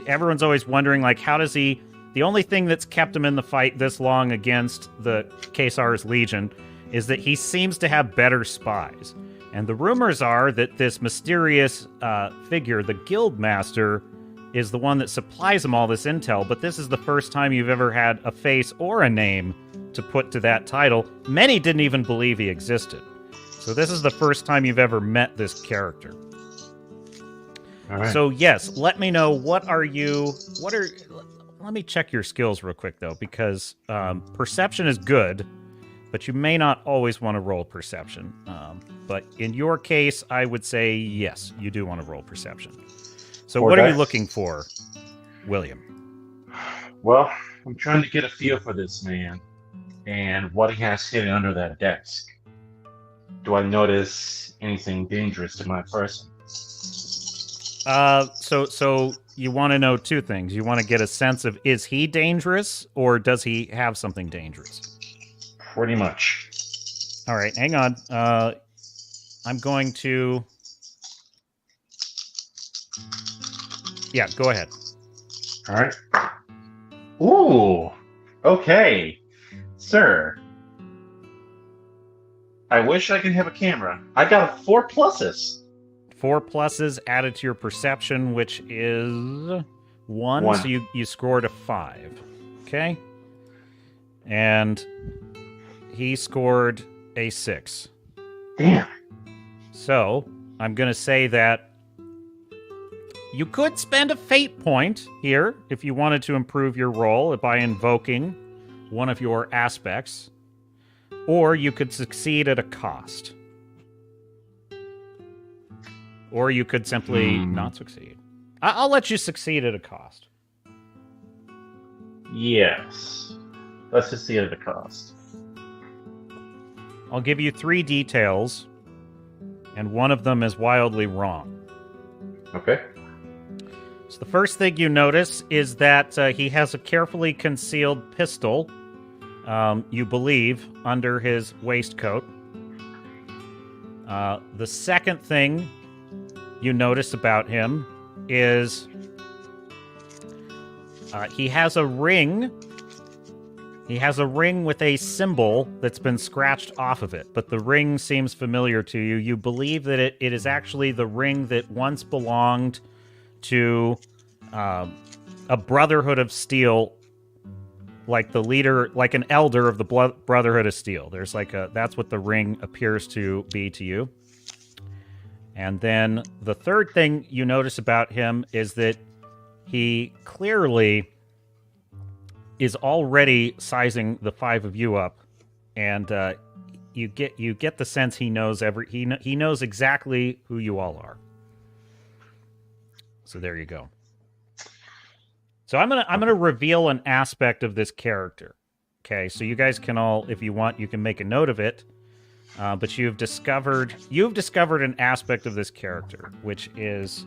everyone's always wondering, like, how does he The only thing that's kept him in the fight this long against the Caesar's Legion is that he seems to have better spies. And the rumors are that this mysterious figure, the guild master, is the one that supplies him all this intel, but this is the first time you've ever had a face or a name to put to that title. Many didn't even believe he existed. So this is the first time you've ever met this character. All right. So yes, let me know, let me check your skills real quick though, because perception is good, but you may not always want to roll perception. But in your case, I would say yes, you do want to roll perception. So Or what are you dice. looking for, William? Well, I'm trying to get a feel for this man and what he has hidden under that desk. Do I notice anything dangerous to my person? So you want to know two things. You want to get a sense of, is he dangerous or does he have something dangerous? Pretty much. All right, hang on. I'm going to... Yeah, go ahead. All right. Ooh. Okay. Sir. I wish I could have a camera. I got 4 pluses. 4 pluses added to your perception, which is 1. One. So you scored a 5. Okay? And he scored a 6. Damn. So I'm going to say that you could spend a fate point here if you wanted to improve your roll by invoking one of your aspects, or you could succeed at a cost. Or you could simply not succeed. I'll let you succeed at a cost. Yes. Let's just see at the cost. I'll give you 3 details, and one of them is wildly wrong. Okay. So the first thing you notice is that he has a carefully concealed pistol, you believe, under his waistcoat. The second thing you notice about him is he has a ring. He has a ring with a symbol that's been scratched off of it, but the ring seems familiar to you. You believe that it is actually the ring that once belonged to a Brotherhood of Steel, like the leader, like an elder of the Brotherhood of Steel. There's that's what the ring appears to be to you. And then the third thing you notice about him is that he clearly is already sizing the 5 of you up, and you get the sense he knows he knows exactly who you all are. So there you go. So I'm gonna reveal an aspect of this character. Okay, so you guys can all, if you want, you can make a note of it. But you've discovered an aspect of this character, which is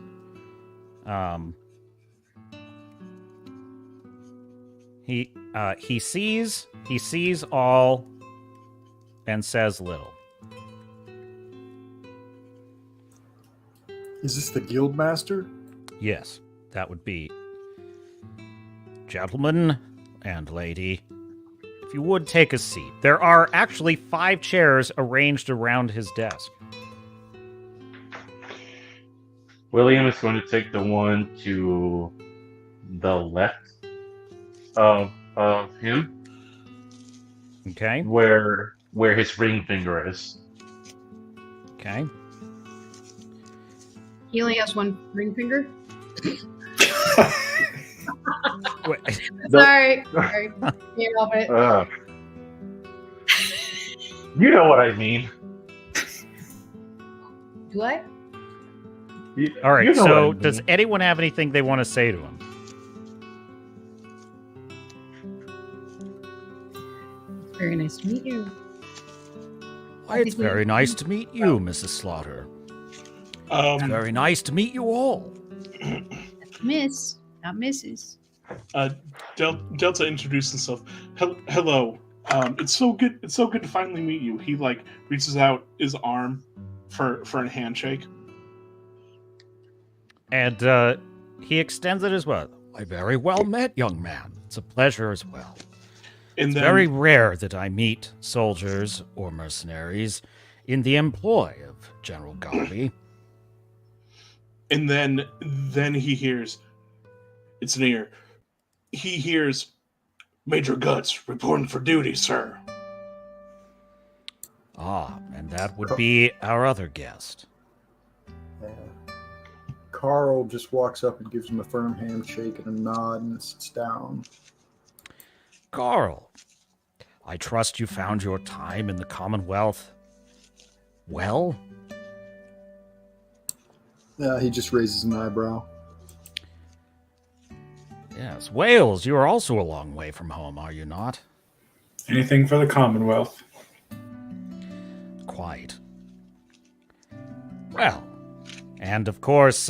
he sees all and says little. Is this the guild master? Yes, that would be. Gentlemen and lady, if you would take a seat. There are actually 5 chairs arranged around his desk. William is going to take the one to the left of him, Okay? where his ring finger is. Okay. He only has one ring finger. Wait, Sorry. Sorry. Can't help it. You know what I mean. Do I? all right, You know what I so mean. does anyone have anything they want to say to him? Very nice to meet you. It's very nice to meet you, Mrs. Slaughter. Very nice to meet you all. Miss, not Mrs. Delta introduced himself. Hello. It's so good. It's so good to finally meet you. He reaches out his arm for a handshake. And he extends it as well. Why, very well met, young man. It's a pleasure as well. And It's then, very rare that I meet soldiers or mercenaries in the employ of General Garvey. and then he hears, it's near. He hears, Major Guts reporting for duty, sir. Ah, and that would be our other guest. Carl just walks up and gives him a firm handshake and a nod and sits down. Carl, I trust you found your time in the Commonwealth well? He just raises an eyebrow. Yes. Wales, you are also a long way from home, are you not? Anything for the Commonwealth. Quite. Well, and of course,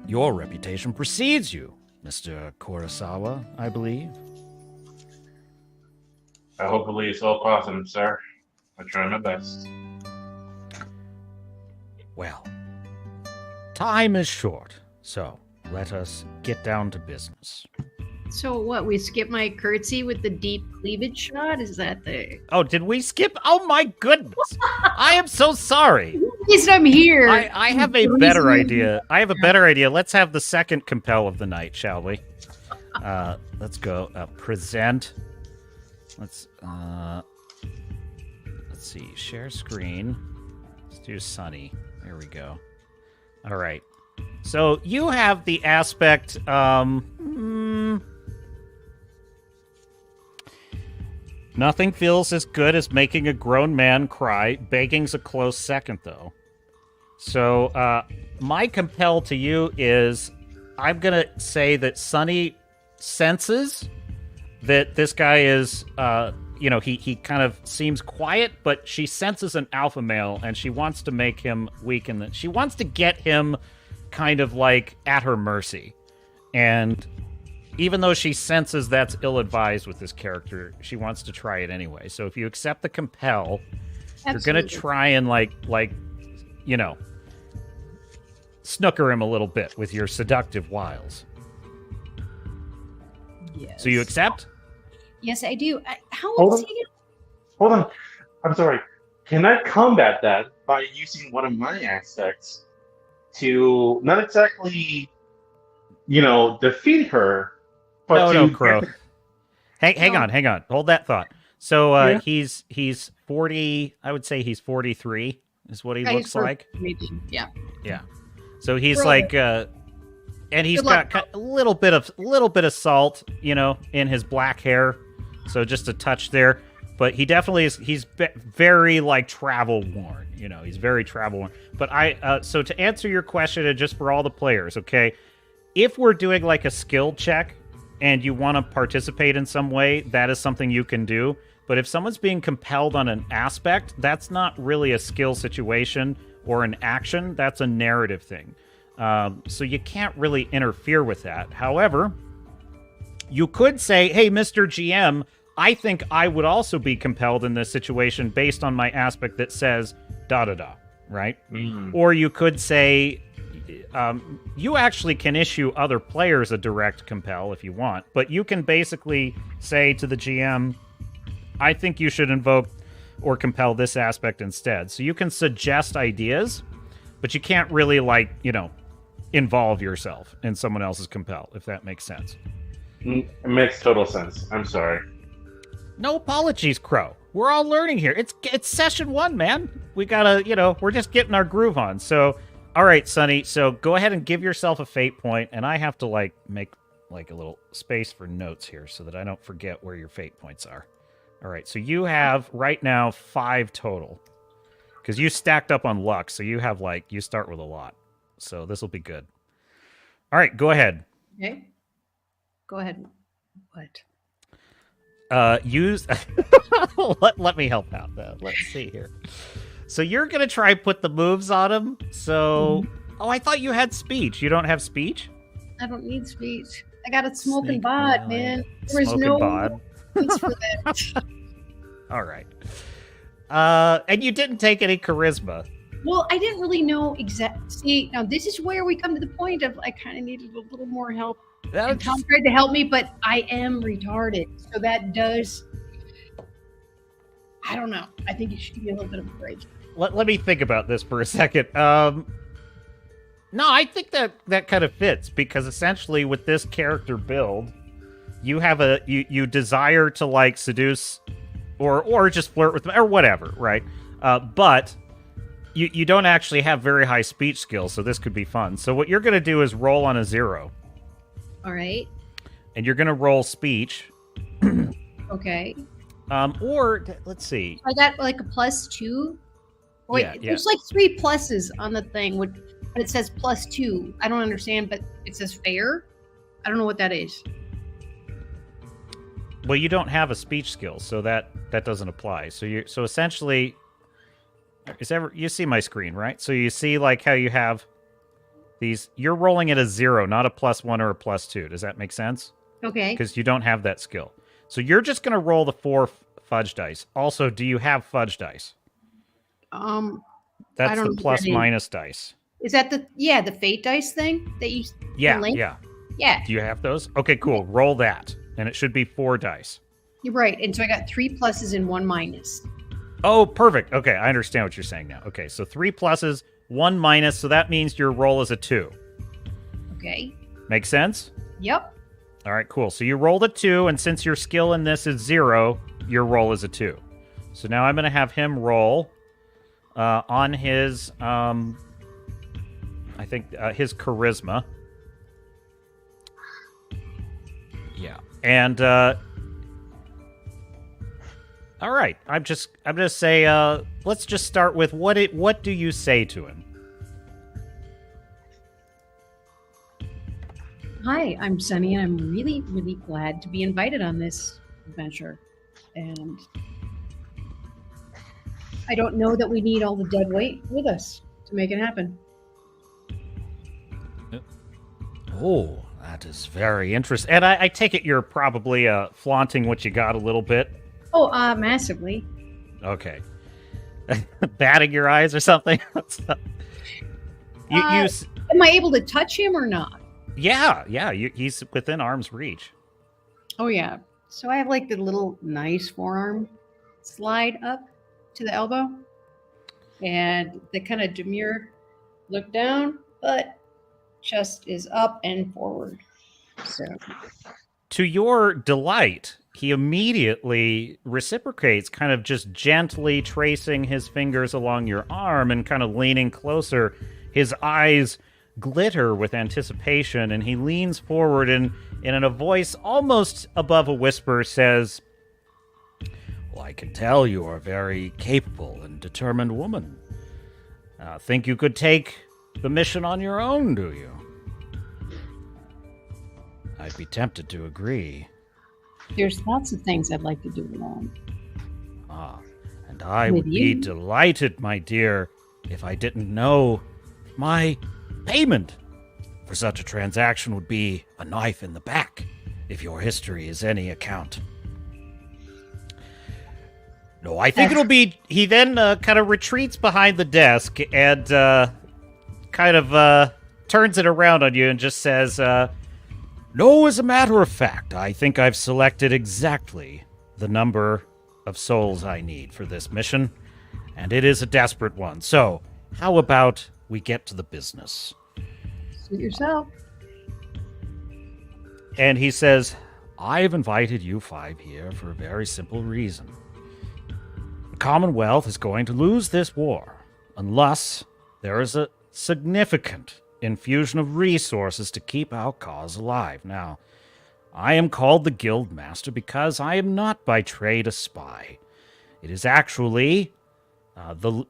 your reputation precedes you, Mr. Kurosawa, I believe. Hopefully it's all positive, sir. I try my best. Well, time is short, so let us get down to business. So what? We skip my curtsy with the deep cleavage shot? Is that the Oh, did we skip? Oh my goodness! I am so sorry. reason I'm here? I have a better idea. I have a better idea. Let's have the second compel of the night, shall we? Let's go. Present. Let's see. Share screen. Let's do Sunny. There we go. All right. So you have the aspect. Nothing feels as good as making a grown man cry. Begging's a close second, though. So my compel to you is, I'm gonna say that Sunny senses that this guy is, he kind of seems quiet, but she senses an alpha male, and she wants to make him weak, and she wants to get him kind of like at her mercy. And even though she senses that's ill-advised with this character, she wants to try it anyway. So if you accept the compel, you're gonna try and snooker him a little bit with your seductive wiles. Yes. So you accept? Yes, I do. How old is he again? Hold on. I'm sorry. Can I combat that by using one of my aspects to not exactly, defeat her, but No, Crow. Hang on. Hold that thought. So Yeah. he's 40. I would say he's 43 is what he Yeah, looks he's like. Yeah. Yeah. So he's Roll like, and he's Good got luck. a little bit of salt, in his black hair. So just a touch there. But he definitely is. He's very travel worn. He's very travel worn. But so to answer your question, and just for all the players, okay, if we're doing like a skill check and you want to participate in some way, that is something you can do. But if someone's being compelled on an aspect, that's not really a skill situation or an action. That's a narrative thing. So you can't really interfere with that. However, you could say, hey, Mr. GM, I think I would also be compelled in this situation based on my aspect that says da-da-da, right? Or you could say, you actually can issue other players a direct compel if you want, but you can basically say to the GM, I think you should invoke or compel this aspect instead. So you can suggest ideas, but you can't really involve yourself in someone else's compel, if that makes sense. It makes total sense. I'm sorry. No apologies, Crow. We're all learning here. It's session 1, man. We gotta, we're just getting our groove on. So, all right, Sonny. So go ahead and give yourself a fate point, and I have to make a little space for notes here so that I don't forget where your fate points are. All right. So you have right now 5 total, because you stacked up on luck. So you have you start with a lot. So this will be good. All right, go ahead. Okay. Go ahead. What? Use let me help out though. Let's see here. So you're gonna try put the moves on him. So I thought you had speech. You don't have speech? I don't need speech. I got a smoking Snake bod, Valley. man. There is Smoking no bod. place for that. All right. And you didn't take any charisma. Well, I didn't really know exactly. See, now this is where we come to the point of I kind of needed a little more help. And Tom tried to help me, but I am retarded, so that does. I don't know. I think you should give me a little bit of a break. Let me think about this for a second. No, I think that kind of fits because essentially with this character build, you have you desire to like seduce or just flirt with them or whatever, right? But you don't actually have very high speech skills, so this could be fun. So what you're going to do is roll on a 0. All right. And you're going to roll speech. Okay. Or let's see. I got like a +2. Wait, Yeah. there's like 3 pluses on the thing, but it says +2. I don't understand, but it says fair. I don't know what that is. Well, you don't have a speech skill, so that doesn't apply. So essentially, you see my screen, right? So you see like how you have these. You're rolling at a 0, not a +1 or a +2. Does that make sense? Okay. Because you don't have that skill. So you're just going to roll the 4 fudge dice. Also, do you have fudge dice? That's the plus-minus dice. Is that the fate dice thing that you? Yeah. Yeah. Do you have those? Okay, cool. Roll that, and it should be 4 dice. You're right, and so I got 3 pluses and 1 minus. Oh, perfect. Okay, I understand what you're saying now. Okay, so 3 pluses, 1 minus, so that means your roll is a 2. Okay. Make sense? Yep. All right, cool. So you rolled a 2, and since your skill in this is 0, your roll is a 2. So now I'm going to have him roll on his, I think, his charisma. Yeah. And, all right. I'm going to say, let's just start with what do you say to him? Hi, I'm Sunny, and I'm really, really glad to be invited on this adventure. And I don't know that we need all the dead weight with us to make it happen. Oh, that is very interesting. And I take it you're probably flaunting what you got a little bit. Oh, massively. Okay. Batting your eyes or something? Am I able to touch him or not? Yeah, he's within arm's reach. Oh, yeah. So I have like the little nice forearm slide up to the elbow. And the kind of demure look down, but chest is up and forward. So, to your delight, he immediately reciprocates, kind of just gently tracing his fingers along your arm and kind of leaning closer. His eyes glitter with anticipation, and he leans forward and in a voice almost above a whisper says, "Well, I can tell you are a very capable and determined woman. Think you could take the mission on your own, do you?" I'd be tempted to agree. There's lots of things I'd like to do alone. And I would be delighted, my dear, if I didn't know my payment for such a transaction would be a knife in the back, if your history is any account. No, I think it'll be... He then kind of retreats behind the desk and kind of turns it around on you and just says, "No, as a matter of fact, I think I've selected exactly the number of souls I need for this mission, and it is a desperate one. So, how about we get to the business?" Suit yourself. And he says, "I've invited you 5 here for a very simple reason. The Commonwealth is going to lose this war unless there is a significant infusion of resources to keep our cause alive. Now, I am called the Guild Master because I am not by trade a spy. It is actually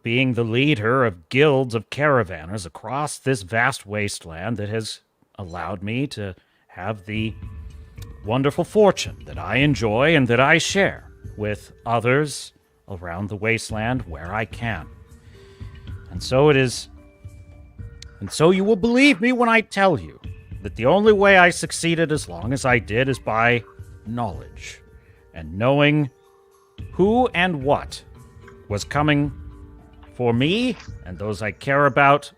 being the leader of guilds of caravanners across this vast wasteland that has allowed me to have the wonderful fortune that I enjoy and that I share with others around the wasteland where I can. And so it is. And so you will believe me when I tell you that the only way I succeeded as long as I did is by knowledge and knowing who and what was coming for me and those I care about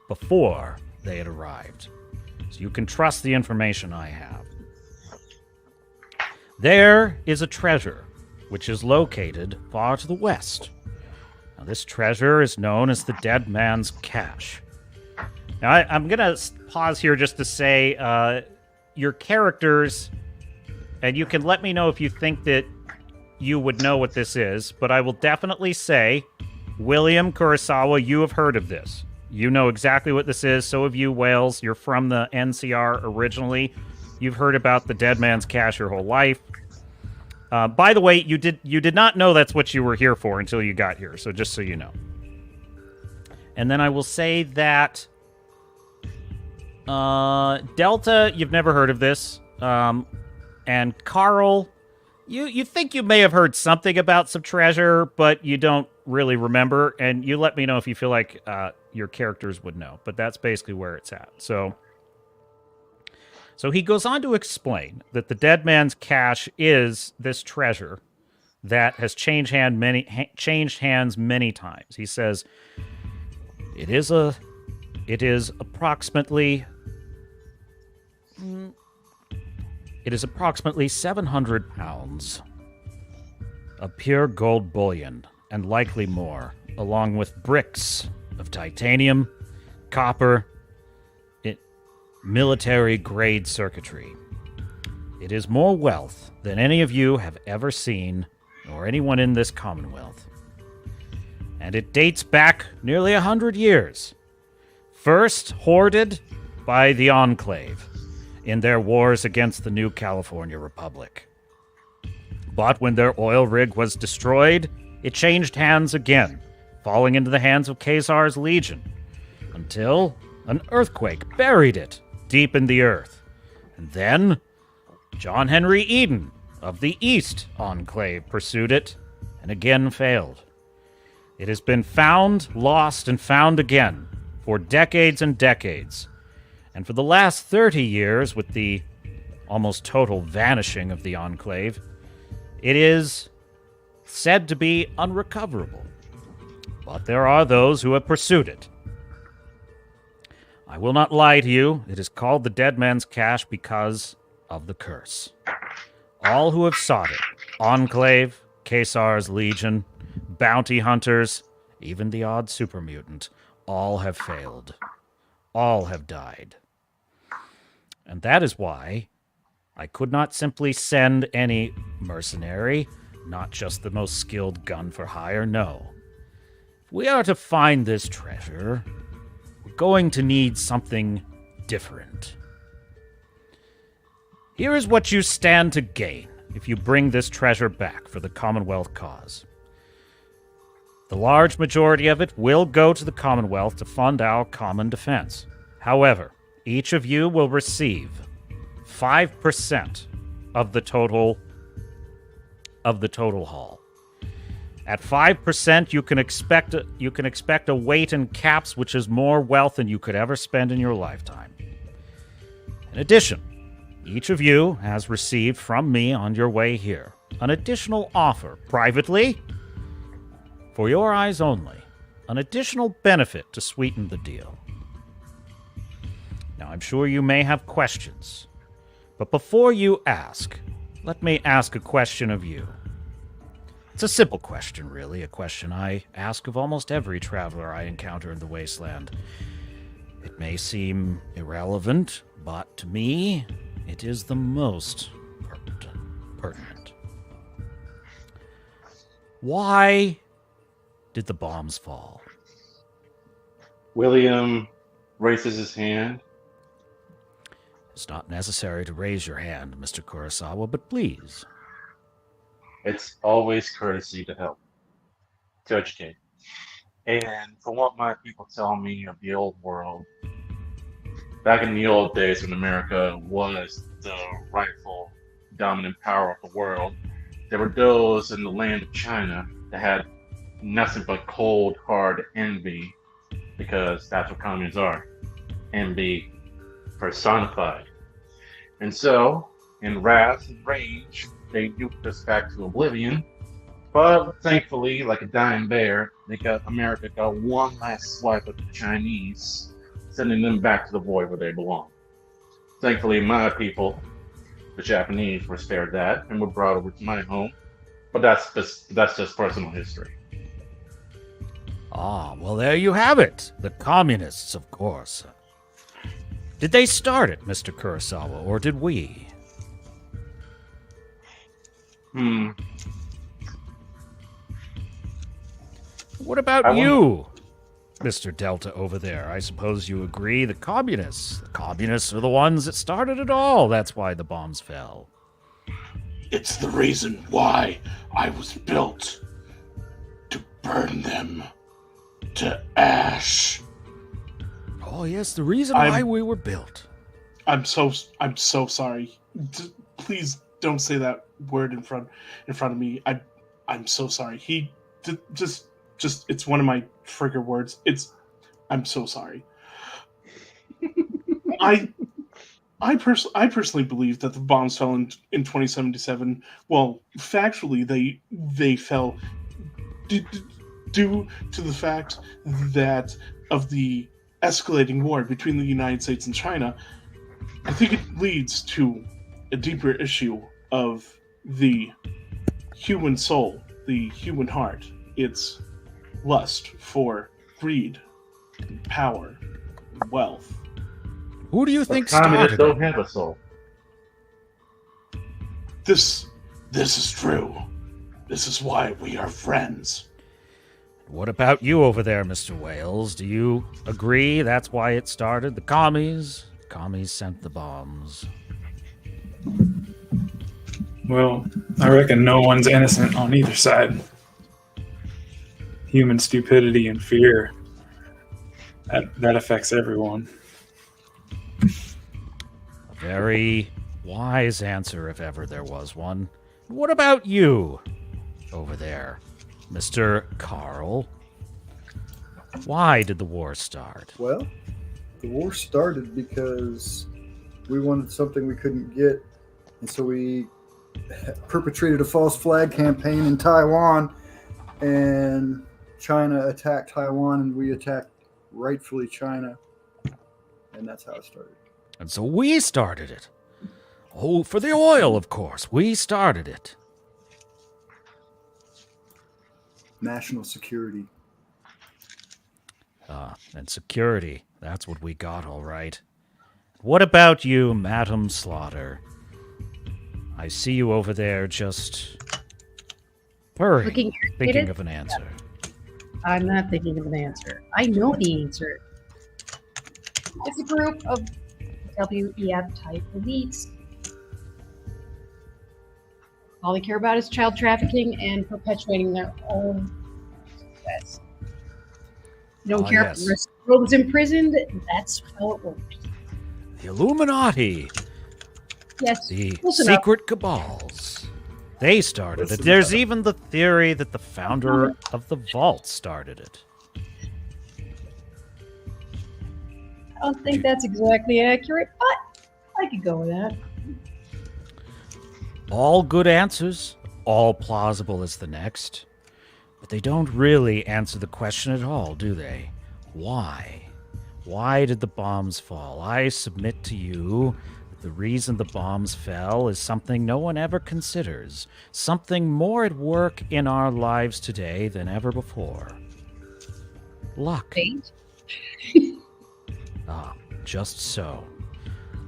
before they had arrived. So you can trust the information I have. There is a treasure which is located far to the west. Now, this treasure is known as the Dead Man's Cache. Now, I'm going to pause here just to say your characters, and you can let me know if you think that you would know what this is, but I will definitely say, William Kurosawa, you have heard of this. You know exactly what this is. So have you, Wales. You're from the NCR originally. You've heard about the Dead Man's Cache your whole life. By the way, you did not know that's what you were here for until you got here, so just so you know. And then I will say that Delta, you've never heard of this. And Carl, you think you may have heard something about some treasure, but you don't really remember. And you let me know if you feel like your characters would know. But that's basically where it's at. So he goes on to explain that the Dead Man's Cache is this treasure that has changed hands many times. He says it is approximately 700 pounds of pure gold bullion, and likely more, along with bricks of titanium, copper, military-grade circuitry. It is more wealth than any of you have ever seen, nor anyone in this Commonwealth. And it dates back nearly 100 years. First hoarded by the Enclave in their wars against the new California Republic. But when their oil rig was destroyed, it changed hands again, falling into the hands of Khazar's Legion, until an earthquake buried it deep in the earth. And then John Henry Eden of the East Enclave pursued it and again failed. It has been found, lost, and found again for decades and decades. And for the last 30 years, with the almost total vanishing of the Enclave, it is said to be unrecoverable. But there are those who have pursued it. I will not lie to you, it is called the Dead Man's Cache because of the curse. All who have sought it, Enclave, Khazar's Legion, bounty hunters, even the odd super mutant, all have failed. All have died. And that is why I could not simply send any mercenary, not just the most skilled gun for hire, no. If we are to find this treasure, we're going to need something different. Here is what you stand to gain if you bring this treasure back for the Commonwealth cause. The large majority of it will go to the Commonwealth to fund our common defense. However, each of you will receive 5% of the total haul. At 5%, you can expect a weight in caps which is more wealth than you could ever spend in your lifetime. In addition, each of you has received from me on your way here an additional offer privately, for your eyes only, an additional benefit to sweeten the deal. Now, I'm sure you may have questions, but before you ask, let me ask a question of you. It's a simple question, really, a question I ask of almost every traveler I encounter in the wasteland. It may seem irrelevant, but to me, it is the most pertinent. Why did the bombs fall? William raises his hand. It's not necessary to raise your hand, Mr. Kurosawa, but please. It's always courtesy to help, to educate. And from what my people tell me of the old world, back in the old days when America was the rightful dominant power of the world, there were those in the land of China that had nothing but cold, hard envy, because that's what communists are. Envy personified. And so, in wrath and rage, they nuked us back to oblivion But thankfully, like a dying bear, America got one last swipe at the Chinese, sending them back to the void where they belong. Thankfully, my people, the Japanese, were spared that and were brought over to my home. But that's just personal history. Ah, well, there you have it. The communists, of course. Did they start it, Mr. Kurosawa, or did we? What about you, Mr. Delta over there? I suppose you agree the communists. The communists are the ones that started it all. That's why the bombs fell. It's the reason why I was built. To burn them to ash. Oh, yes, the reason why we were built. I'm so sorry. Please don't say that word in front of me. I'm so sorry. He just it's one of my trigger words. I'm so sorry. I personally believe that the bombs fell in 2077. Well, factually, they fell due to the fact that of the escalating war between the United States and China. I think it leads to a deeper issue of the human soul, the human heart. It's lust for greed, power, wealth. Who do you think communists started don't it? have a soul. This is true. This is why we are friends. What about you over there, Mr. Wales? Do you agree that's why it started? The commies? Commies sent the bombs. Well, I reckon no one's innocent on either side. Human stupidity and fear, that affects everyone. A very wise answer, if ever there was one. What about you over there, Mr. Carl? Why did the war start? Well, the war started because we wanted something we couldn't get, and so we perpetrated a false flag campaign in Taiwan, and China attacked Taiwan, and we attacked rightfully China, and that's how it started. And so we started it. Oh, for the oil, of course. We started it. National security. And security. That's what we got, all right. What about you, Madam Slaughter? I see you over there just purring, Looking thinking irritated? of an answer. I'm not thinking of an answer. I know the answer. It's a group of WEF type elites. All they care about is child trafficking and perpetuating their own success. You don't care yes. if the rest of the world is imprisoned. That's how it works. The Illuminati. Yes. The close enough. secret cabals. They started it. There's even the theory that the founder of the Vault started it. I don't think that's exactly accurate, but I could go with that. All good answers, all plausible as the next. But they don't really answer the question at all, do they? Why? Why did the bombs fall? I submit to you that the reason the bombs fell is something no one ever considers. Something more at work in our lives today than ever before. Luck. Fate? Ah, just so.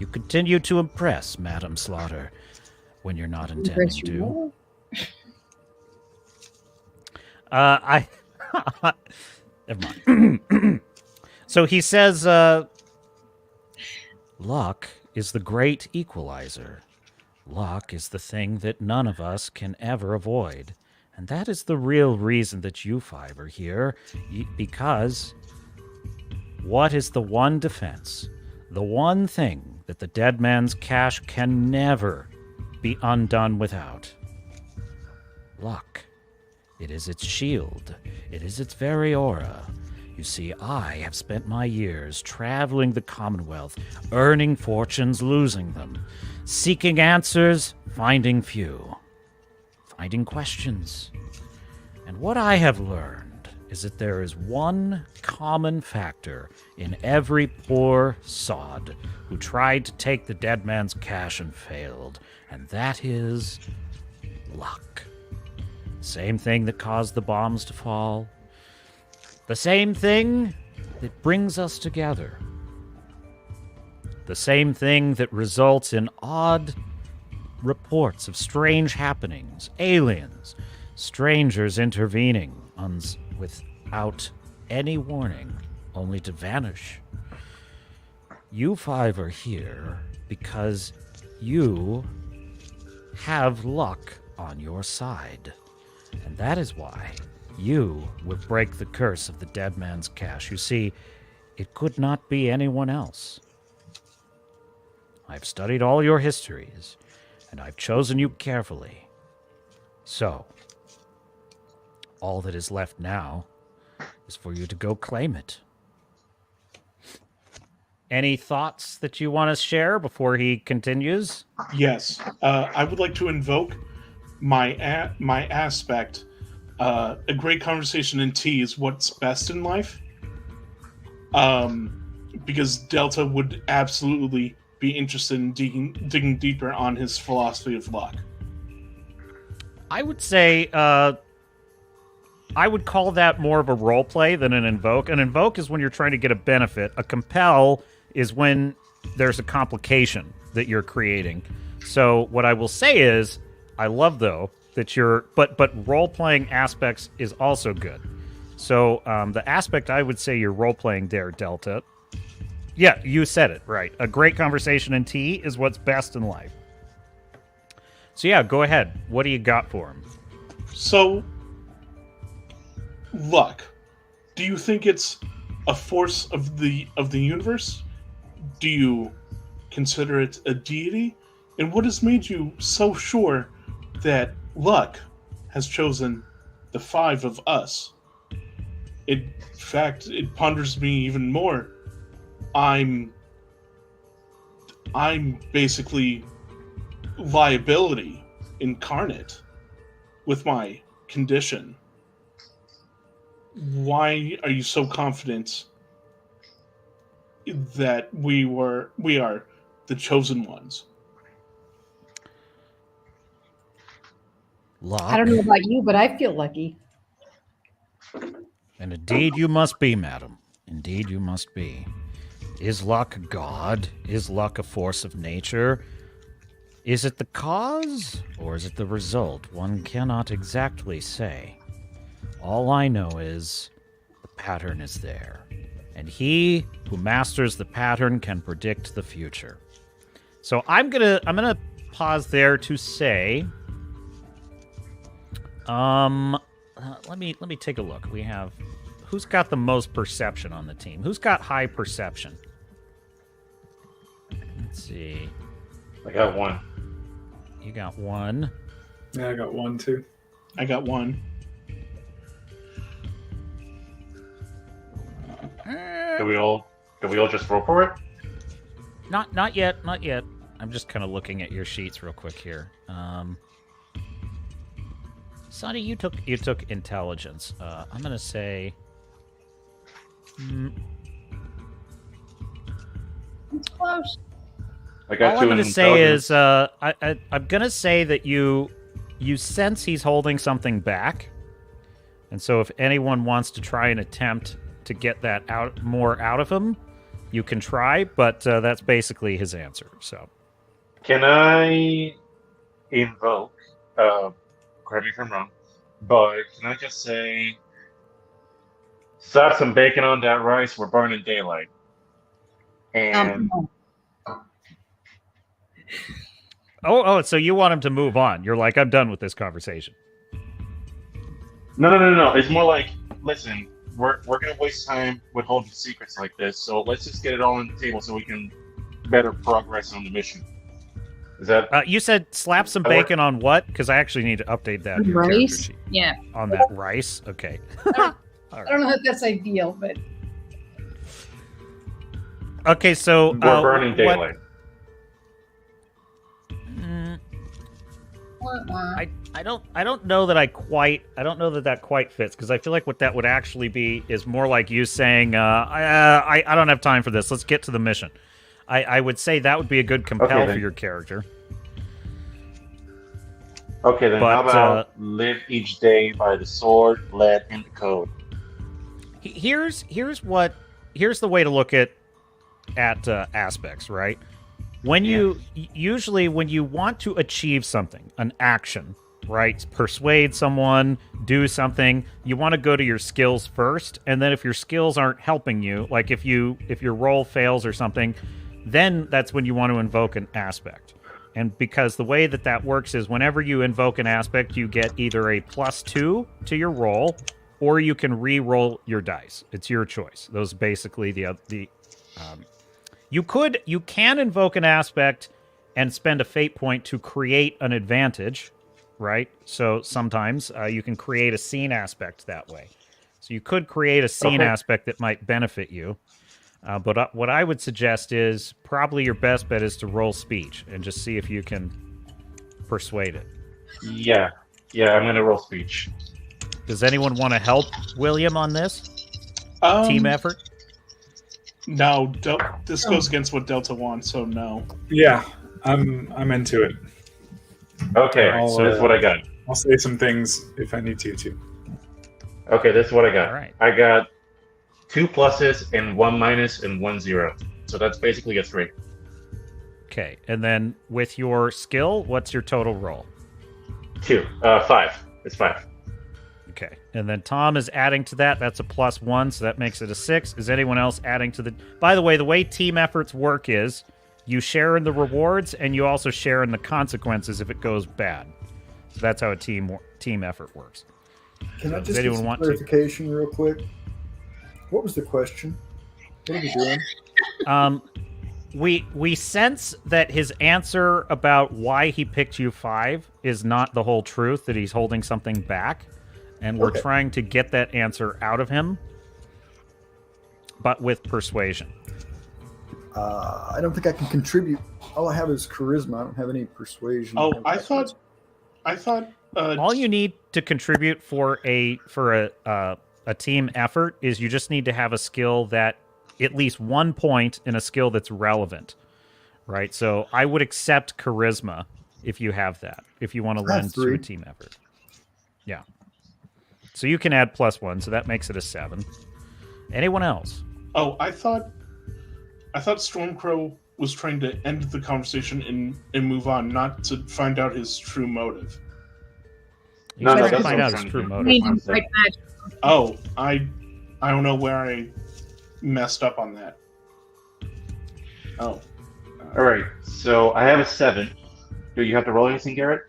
You continue to impress, Madam Slaughter, when you're not intending Impress you to. more? Never mind. So he says, luck is the great equalizer. Luck is the thing that none of us can ever avoid. And that is the real reason that you five are here. Because what is the one defense? The one thing that the dead man's cash can never be undone without? Luck. It is its shield. It is its very aura. You see, I have spent my years traveling the Commonwealth, earning fortunes, losing them, seeking answers, finding few, finding questions, And what I have learned is that there is one common factor in every poor sod who tried to take the dead man's cash and failed, and that is luck. Same thing that caused the bombs to fall. The same thing that brings us together. The same thing that results in odd reports of strange happenings, aliens, strangers intervening without any warning, only to vanish. You five are here because you have luck on your side. And that is why you will break the curse of the dead man's cash. You see, it could not be anyone else. I've studied all your histories, and I've chosen you carefully. So, all that is left now is for you to go claim it. Any thoughts that you want to share before he continues? Yes, I would like to invoke my aspect. A great conversation in tea is what's best in life. Because Delta would absolutely be interested in digging deeper on his philosophy of luck. I would say I would call that more of a role play than an invoke. An invoke is when you're trying to get a benefit. A compel is when there's a complication that you're creating. So what I will say is, I love though that but role playing aspects is also good. So the aspect I would say you're role playing there, Delta. Yeah, you said it right. A great conversation in tea is what's best in life. So yeah, go ahead. What do you got for him? So, luck. Do you think it's a force of the universe? Do you consider it a deity? And what has made you so sure that luck has chosen the five of us? In fact, it ponders me even more. I'm basically liability incarnate with my condition. Why are you so confident that we are the chosen ones? Luck. I don't know about you, but I feel lucky. And indeed you must be, madam. Indeed you must be. Is luck God? Is luck a force of nature? Is it the cause, or is it the result? One cannot exactly say. All I know is the pattern is there, and he who masters the pattern can predict the future. So I'm gonna pause there to say, let me take a look. We have, who's got the most perception on the team? Who's got high perception? Let's see. I got one. You got one. Yeah, I got one too. I got one. Do we all just roll for it? Not yet. I'm just kind of looking at your sheets real quick here. Sonny, you took intelligence. I'm gonna say. It's close. I got All two I'm in gonna say is, intelligence. I'm gonna say that you sense he's holding something back, and so if anyone wants to try and attempt to get that more out of him, you can try. But that's basically his answer. So. Can I invoke? Correct me if I'm wrong, but can I just say, slap some bacon on that rice? We're burning daylight. And No. Oh, so you want him to move on. You're like, I'm done with this conversation. no. It's more like, listen, we're gonna waste time with holding secrets like this, so let's just get it all on the table so we can better progress on the mission. Is that You said slap some bacon on what? Because I actually need to update that. in your character Rice? sheet. Yeah. On that rice? Okay. I don't know if that's ideal, but Okay, so we're burning daylight? I don't know that that quite fits, because I feel like what that would actually be is more like you saying, I don't have time for this. Let's get to the mission. I would say that would be a good compel Okay, for your character. Okay, then But, how about live each day by the sword, lead, and the code? Here's the way to look at aspects, right? When usually when you want to achieve something, an action, right? Persuade someone, do something, you want to go to your skills first, and then if your skills aren't helping you, like if your roll fails or something, then that's when you want to invoke an aspect. And because the way that works is whenever you invoke an aspect, you get either a +2 to your roll, or you can re-roll your dice. It's your choice. Those are basically you can invoke an aspect and spend a fate point to create an advantage, right? So sometimes you can create a scene aspect that way. So you could create a scene aspect that might benefit you. But what I would suggest is probably your best bet is to roll speech and just see if you can persuade it. Yeah, I'm gonna roll speech. Does anyone want to help William on this? Team effort? No, this goes against what Delta wants, so no. Yeah, I'm into it. Okay, so this is what I got. I'll say some things if I need to too. Okay, this is what I got. All right. I got 2 pluses and 1 minus and 1 0. So that's basically a 3. Okay, and then with your skill, what's your total roll? 5. It's 5. Okay, and then Tom is adding to that. That's a +1, so that makes it a 6. Is anyone else adding to the... By the way team efforts work is you share in the rewards, and you also share in the consequences if it goes bad. So that's how a team effort works. Can I Does just get anyone some want to? clarification real quick? What was the question? What are we doing? We sense that his answer about why he picked you 5 is not the whole truth, that he's holding something back. And we're trying to get that answer out of him, but with persuasion. I don't think I can contribute. All I have is charisma. I don't have any persuasion. Oh, I thought. All you need to contribute for a team effort is you just need to have a skill that at least 1 point in a skill that's relevant, right? So I would accept charisma if you have that, if you want to lend to a team effort. Yeah. So you can add +1, so that makes it a 7. Anyone else? Oh, I thought Stormcrow was trying to end the conversation and move on, not to find out his true motive. You have to find out his true motive. Oh, I don't know where I messed up on that. Oh. All right, so I have a 7. Do you have to roll anything, Garrett?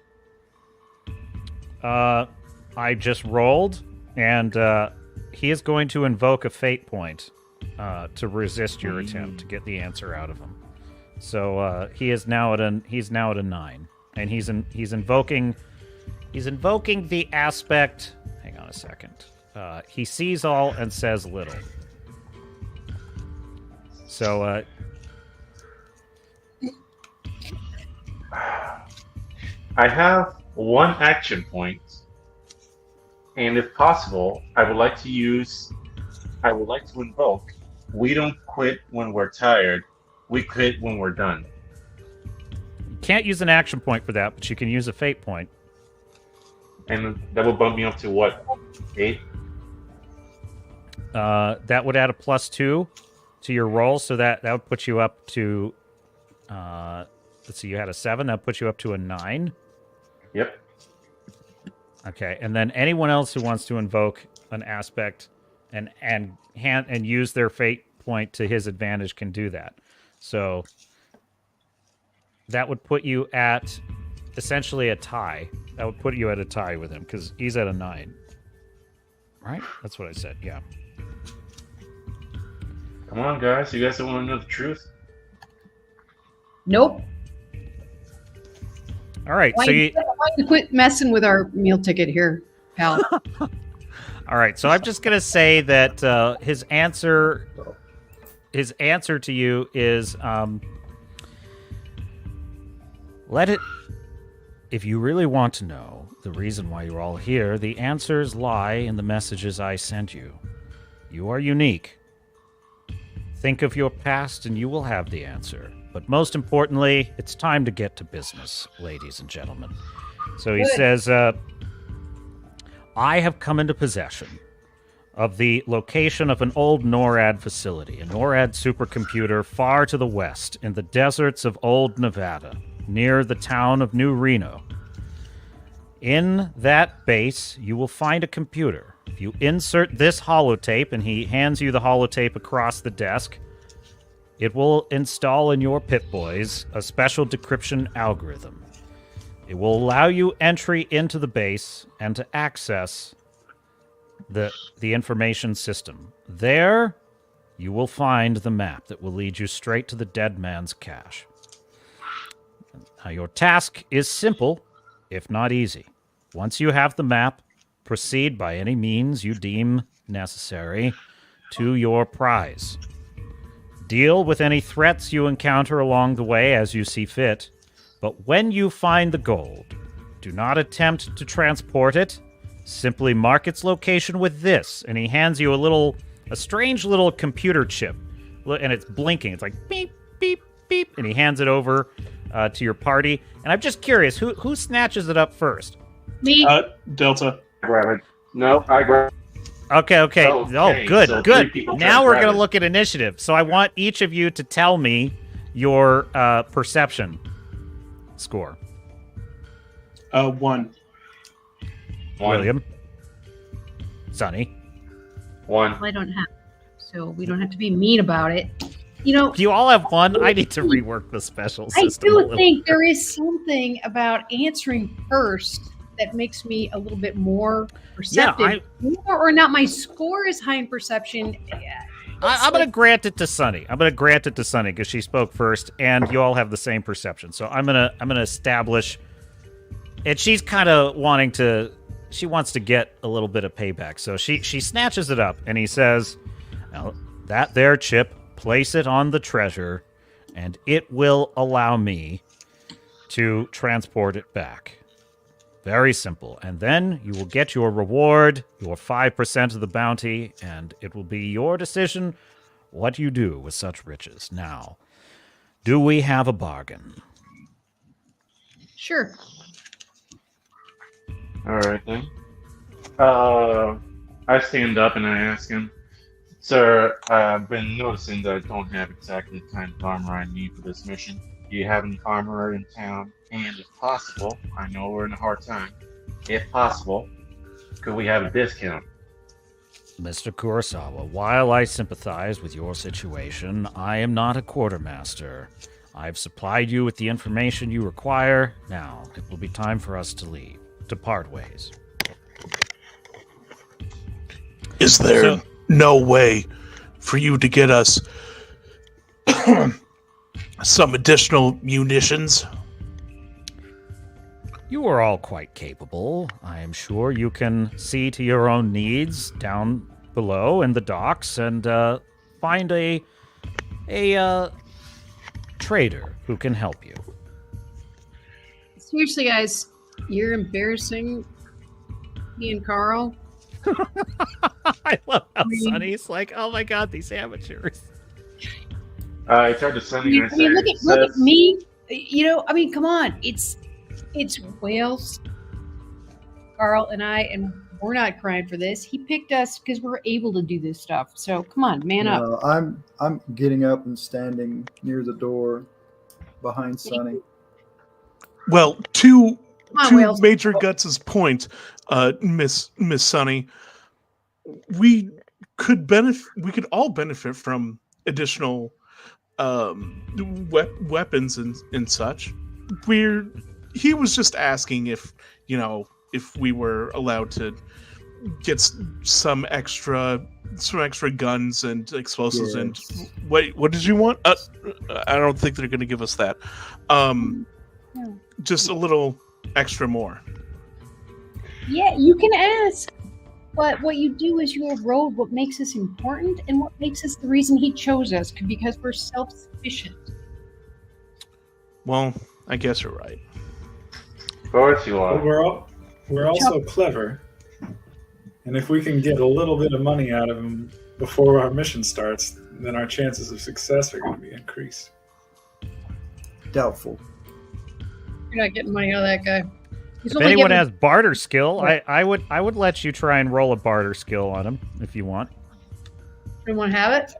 I just rolled, and he is going to invoke a fate point to resist your attempt to get the answer out of him. So he's now at a 9, and he's invoking the aspect. Hang on a second. He sees all and says little. So I have 1 action point. And if possible, I would like to invoke, we don't quit when we're tired, we quit when we're done. You can't use an action point for that, but you can use a fate point. And that will bump me up to what? 8? That would add a +2 to your roll, so that would put you up to, let's see, you had a 7, that puts you up to a 9. Yep. Okay, and then anyone else who wants to invoke an aspect and use their fate point to his advantage can do that. So that would put you at essentially a tie. That would put you at a tie with him because he's at a 9. Right? That's what I said. Yeah. Come on, guys. You guys don't want to know the truth? Nope. All right. Why So you quit messing with our meal ticket here, pal? All right. So I'm just gonna say that his answer to you is let if you really want to know the reason why you're all here, the answers lie in the messages I sent you. You are unique. Think of your past and you will have the answer. But most importantly, it's time to get to business, ladies and gentlemen. So he says, I have come into possession of the location of an old NORAD facility, a NORAD supercomputer far to the west in the deserts of old Nevada, near the town of New Reno. In that base, you will find a computer. If you insert this holotape, and he hands you the holotape across the desk, it will install in your Pip-Boys a special decryption algorithm. It will allow you entry into the base and to access the information system. There, you will find the map that will lead you straight to the dead man's cache. Now, your task is simple, if not easy. Once you have the map, proceed by any means you deem necessary to your prize. Deal with any threats you encounter along the way as you see fit, but when you find the gold, do not attempt to transport it. Simply mark its location with this, and he hands you a strange little computer chip, and it's blinking. It's like beep, beep, beep, and he hands it over to your party. And I'm just curious, who snatches it up first? Me. Delta. Grab it. No, I grab. Okay. Oh, good, so good. 3 people Now try we're to going grab to it. look at initiative. So I want each of you to tell me your perception score. 1. William. Sonny. 1. Well, I don't have, so we don't have to be mean about it. You know, Do you all have one? I need to rework the special I system. a do little. think there is something about answering first that makes me a little bit more perceptive. More or not, my score is high in perception. I'm going to grant it to Sunny. Because she spoke first, and you all have the same perception. So I'm gonna establish. And she's kind of wanting to. She wants to get a little bit of payback. So she snatches it up, and he says, "Now that there chip, place it on the treasure, and it will allow me to transport it back." Very simple. And then you will get your reward, your 5% of the bounty, and it will be your decision what you do with such riches. Now, do we have a bargain? Sure. All right then. I stand up and I ask him, "Sir, I've been noticing that I don't have exactly the kind of armor I need for this mission. Do you have any armor in town? And if possible, I know we're in a hard time. If possible, could we have a discount?" Mr. Kurosawa, while I sympathize with your situation, I am not a quartermaster. I've supplied you with the information you require. Now, it will be time for us to leave, to part ways. Is there no way for you to get us some additional munitions? You are all quite capable. I am sure you can see to your own needs down below in the docks and find a trader who can help you. Seriously, guys, you're embarrassing me and Carl. I love how Sonny's like, oh my god, these amateurs. I turn to Sunny and I say, Look at me. You know, I mean, come on. It's Wales, Carl, and I, and we're not crying for this. He picked us because we're able to do this stuff. So come on, man up. I'm getting up and standing near the door behind Sonny. Well, to Wales. Major Guts' point, Miss Sunny, we could all benefit from additional weapons and such. He was just asking if we were allowed to get some extra guns and explosives. Yes. And what did you want? I don't think they're going to give us that. Just a little extra more. Yeah, you can ask. But what you do is you erode what makes us important and what makes us the reason he chose us, because we're self-sufficient. Well, I guess you're right. Of course you But are. we're also clever, and if we can get a little bit of money out of him before our mission starts, then our chances of success are going to be increased. Doubtful. You're not getting money out of that guy. He's If only anyone giving- has barter skill, I would let you try and roll a barter skill on him if you want. Anyone have it?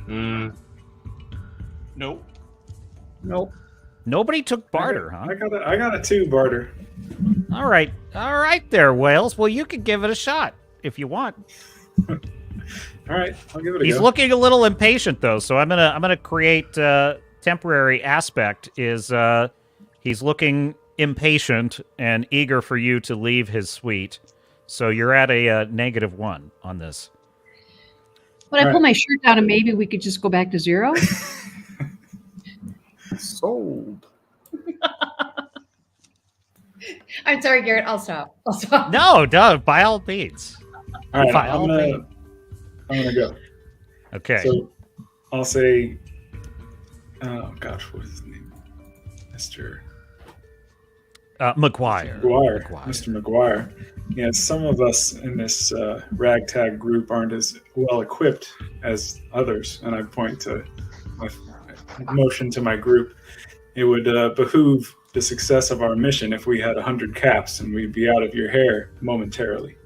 Mm, Nope. Nope. Nobody took barter, huh? I got a 2 barter. All right there, Wales. Well, you can give it a shot if you want. All right, I'll give it a He's go. looking a little impatient though, so I'm gonna create temporary aspect. Is he's looking impatient and eager for you to leave his suite. So you're at a -1 on this. When I All pull my shirt down and maybe we could just go back to 0? Sold. I'm sorry, Garrett. I'll stop. No, by all means. All right, By I'm all gonna go. Okay. So I'll say, oh gosh, what is his name? Mr. McGuire. McGuire. Mr. McGuire. Yeah, some of us in this ragtag group aren't as well equipped as others, and I point to my motion to my group. It would behoove the success of our mission if we had 100 caps, and we'd be out of your hair momentarily.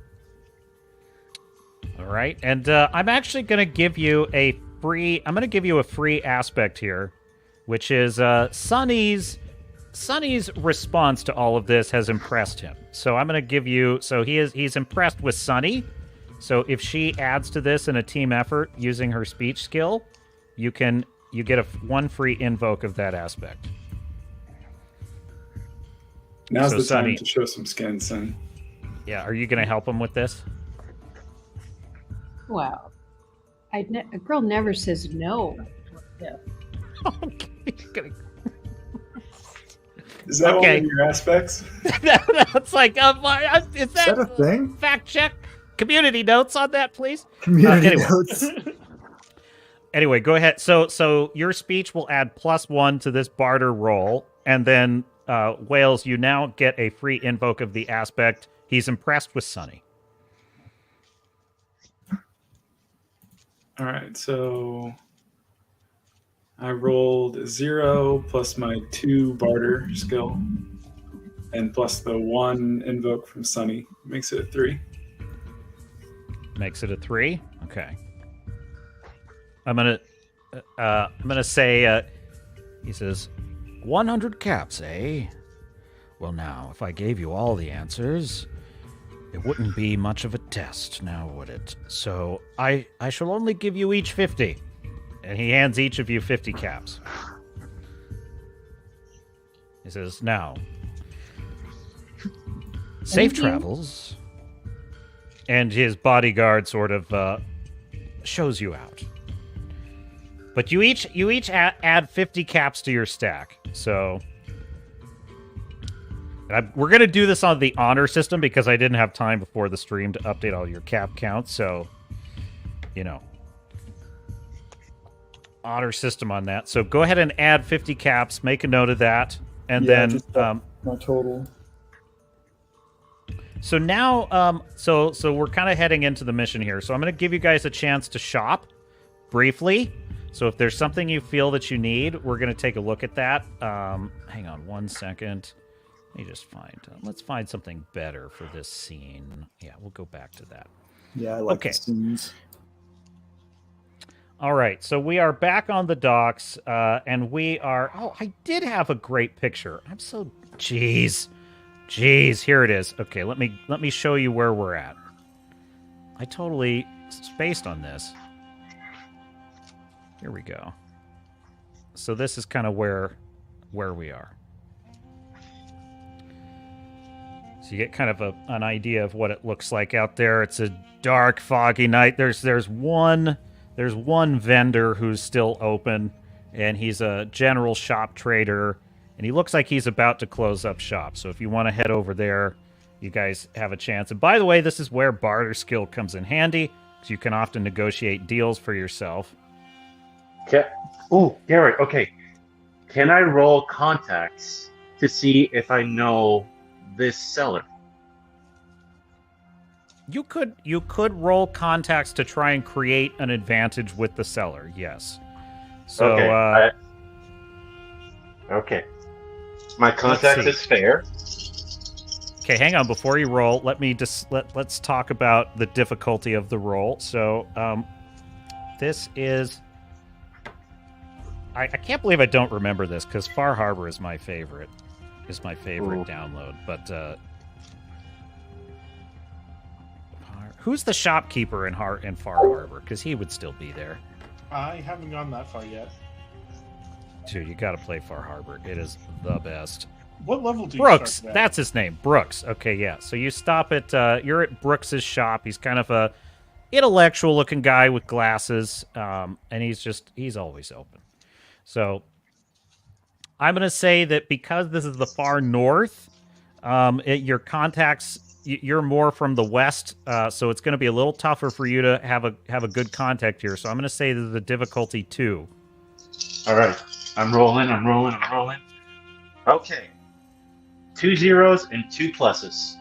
All right, and I'm actually going to give you a free. I'm going to give you a free aspect here, which is Sonny's response to all of this has impressed him. So I'm going to give you. So he's impressed with Sonny. So if she adds to this in a team effort using her speech skill, you get one free invoke of that aspect. Now's So the time Sonny- to show some skin, son. Yeah, are you going to help him with this? Wow. A girl never says no. Okay. Is that Okay. one of your aspects? That's like, is Is that a thing? fact check? Community notes on that, please. Community anyway. notes. Anyway, go ahead. So your speech will add +1 to this barter roll, and then Wales, you now get a free invoke of the aspect. He's impressed with Sonny. All right, so I rolled 0 plus my 2 barter skill, and plus the 1 invoke from Sunny makes it a 3. Makes it a 3. Okay. I'm gonna say. He says, 100 caps, eh? Well, now, if I gave you all the answers, it wouldn't be much of a test, now would it? So I shall only give you each 50. And he hands each of you 50 caps. He says, now, safe travels. And his bodyguard sort of shows you out. But you each add 50 caps to your stack. So we're going to do this on the honor system because I didn't have time before the stream to update all your cap counts. So, honor system on that. So go ahead and add 50 caps. Make a note of that. And Yeah, then just my total. so now so we're kind of heading into the mission here. So I'm going to give you guys a chance to shop briefly. So if there's something you feel that you need, we're going to take a look at that. Hang on 1 second. Let me just let's find something better for this scene. Yeah, we'll go back to that. Yeah, I like Okay. the scenes. All right, so we are back on the docks, and we are... Oh, I did have a great picture. I'm so... Jeez, here it is. Okay, let me show you where we're at. I totally spaced on this. Here we go. So this is kind of where we are. So you get kind of an idea of what it looks like out there. It's a dark, foggy night. There's one vendor who's still open, and he's a general shop trader, and he looks like he's about to close up shop. So if you want to head over there, you guys have a chance. And by the way, this is where barter skill comes in handy, because you can often negotiate deals for yourself. Garrett, okay. Can I roll contacts to see if I know this seller. You could roll contacts to try and create an advantage with the seller. Yes. So Okay. Okay. My contact see. is fair. okay, hang on. Before you roll, let's talk about the difficulty of the roll. So this is. I can't believe I don't remember this because Far Harbor is my favorite. Ooh. Download, but who's the shopkeeper in Far Harbor? Because he would still be there. I haven't gone that far yet. Dude, you got to play Far Harbor. It is the best. What level do you Brooks, start at? that's his name. Brooks. Okay, yeah. So you stop at you're at Brooks's shop. He's kind of a intellectual looking guy with glasses, and he's always open. So I'm gonna say that because this is the far north, your contacts you're more from the west, so it's gonna be a little tougher for you to have a good contact here. So I'm gonna say that the difficulty 2. All right. I'm rolling. Okay. 2 zeros and 2 pluses.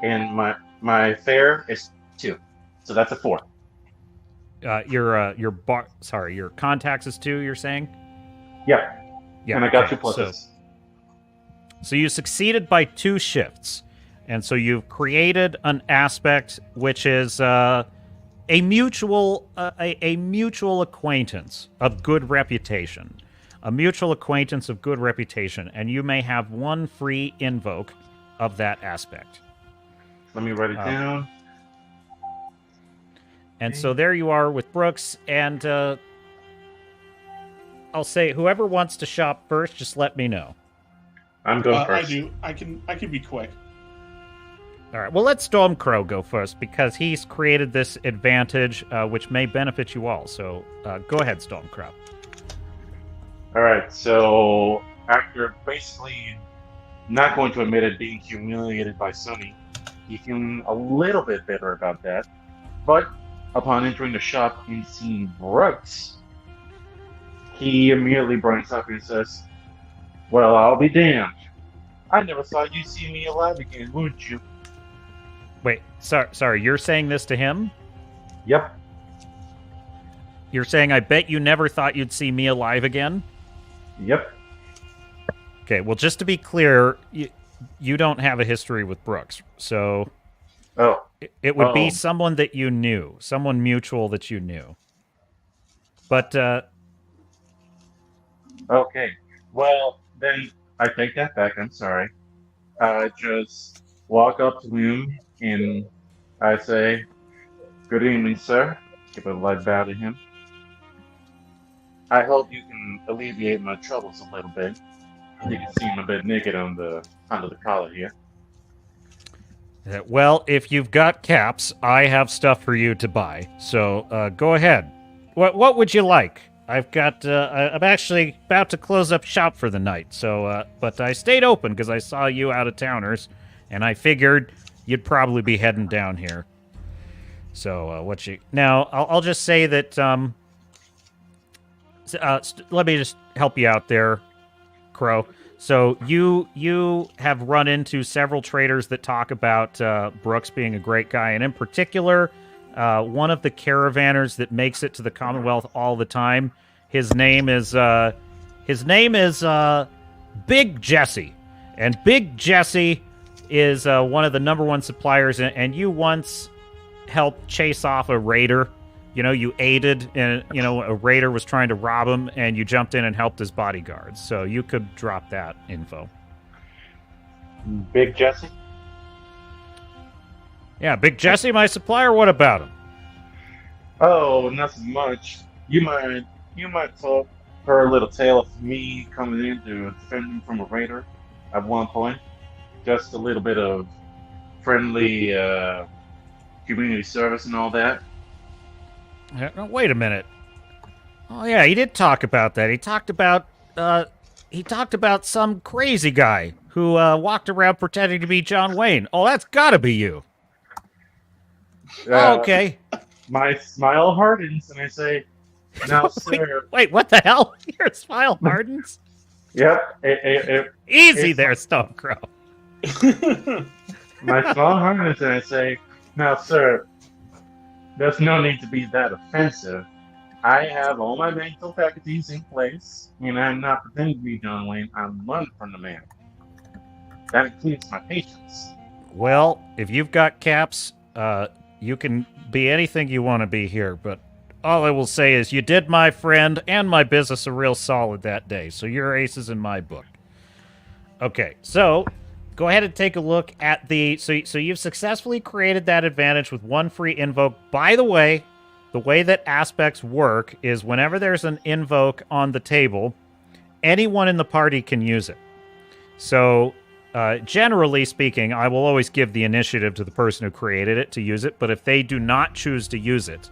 And my fare is 2. So that's a 4. Your contacts is 2, you're saying? Yeah. Yeah. And I got okay, 2 pluses. So you succeeded by 2 shifts. And so you've created an aspect which is a mutual acquaintance of good reputation. A mutual acquaintance of good reputation. And you may have 1 free invoke of that aspect. Let me write it down. And so there you are with Brooks, and I'll say whoever wants to shop first, just let me know. I'm going I first. do. I can be quick. All right, well, let Stormcrow go first, because he's created this advantage, which may benefit you all. So go ahead, Stormcrow. All right. So after basically not going to admit it, being humiliated by Sunny, he's feeling a little bit bitter about that. But upon entering the shop and seeing Brooks, he immediately brightens up and says, "Well, I'll be damned. I never thought you'd see me alive again, would you?" Wait, sorry, you're saying this to him? Yep. You're saying, I bet you never thought you'd see me alive again? Yep. Okay, well, just to be clear, you don't have a history with Brooks, so it would be someone that you knew, someone mutual that you knew. But, Okay. Well, then I take that back. I'm sorry. I just walk up to him and I say, "Good evening, sir." Give a light bow to him. I hope you can alleviate my troubles a little bit. You can seem a bit naked under the collar here. well, if you've got caps, I have stuff for you to buy. So go ahead. What would you like? I've got. I'm actually about to close up shop for the night. So, but I stayed open because I saw you out of towners, and I figured you'd probably be heading down here. So, now? I'll just say that. Let me just help you out there, Crow. So you have run into several traders that talk about Brooks being a great guy, and in particular, one of the caravanners that makes it to the Commonwealth all the time. His name is Big Jesse, and Big Jesse is one of the #1 suppliers. And you once helped chase off a raider. You know, you aided, and a raider was trying to rob him, and you jumped in and helped his bodyguards. So you could drop that info. Big Jesse? Yeah, Big Jesse, my supplier. What about him? Oh, nothing much. You might tell her a little tale of me coming in to defend him from a raider at one point. Just a little bit of friendly community service and all that. Wait a minute. Oh yeah, he did talk about that. He talked about some crazy guy who walked around pretending to be John Wayne. Oh, that's gotta be you. Okay. My smile hardens and I say, "Now, sir." Wait, what the hell? Your smile hardens? Yep. Easy It's- there, Stonecrow. My small harness, and I say, now, sir, there's no need to be that offensive. I have all my mental faculties in place, and I'm not pretending to be John Wayne. I'm running from the man. That includes my patience. Well, if you've got caps, you can be anything you want to be here, but all I will say is you did my friend and my business a real solid that day, so you're aces in my book. Okay, so go ahead and take a look at the... So you've successfully created that advantage with one free invoke. By the way that aspects work is whenever there's an invoke on the table, anyone in the party can use it. So... generally speaking, I will always give the initiative to the person who created it to use it, but if they do not choose to use it,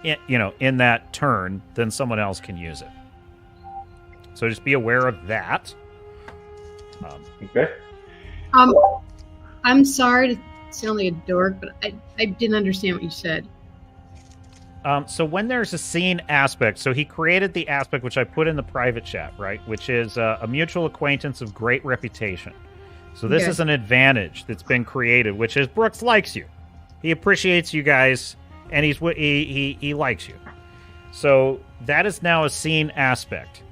in that turn, then someone else can use it. So just be aware of that. Okay. I'm sorry to sound like a dork, but I didn't understand what you said. So when there's a scene aspect, so he created the aspect which I put in the private chat, right? Which is a mutual acquaintance of great reputation. So this Okay. is an advantage that's been created, which is Brooks likes you. He appreciates you guys, and he likes you. So that is now a scene aspect.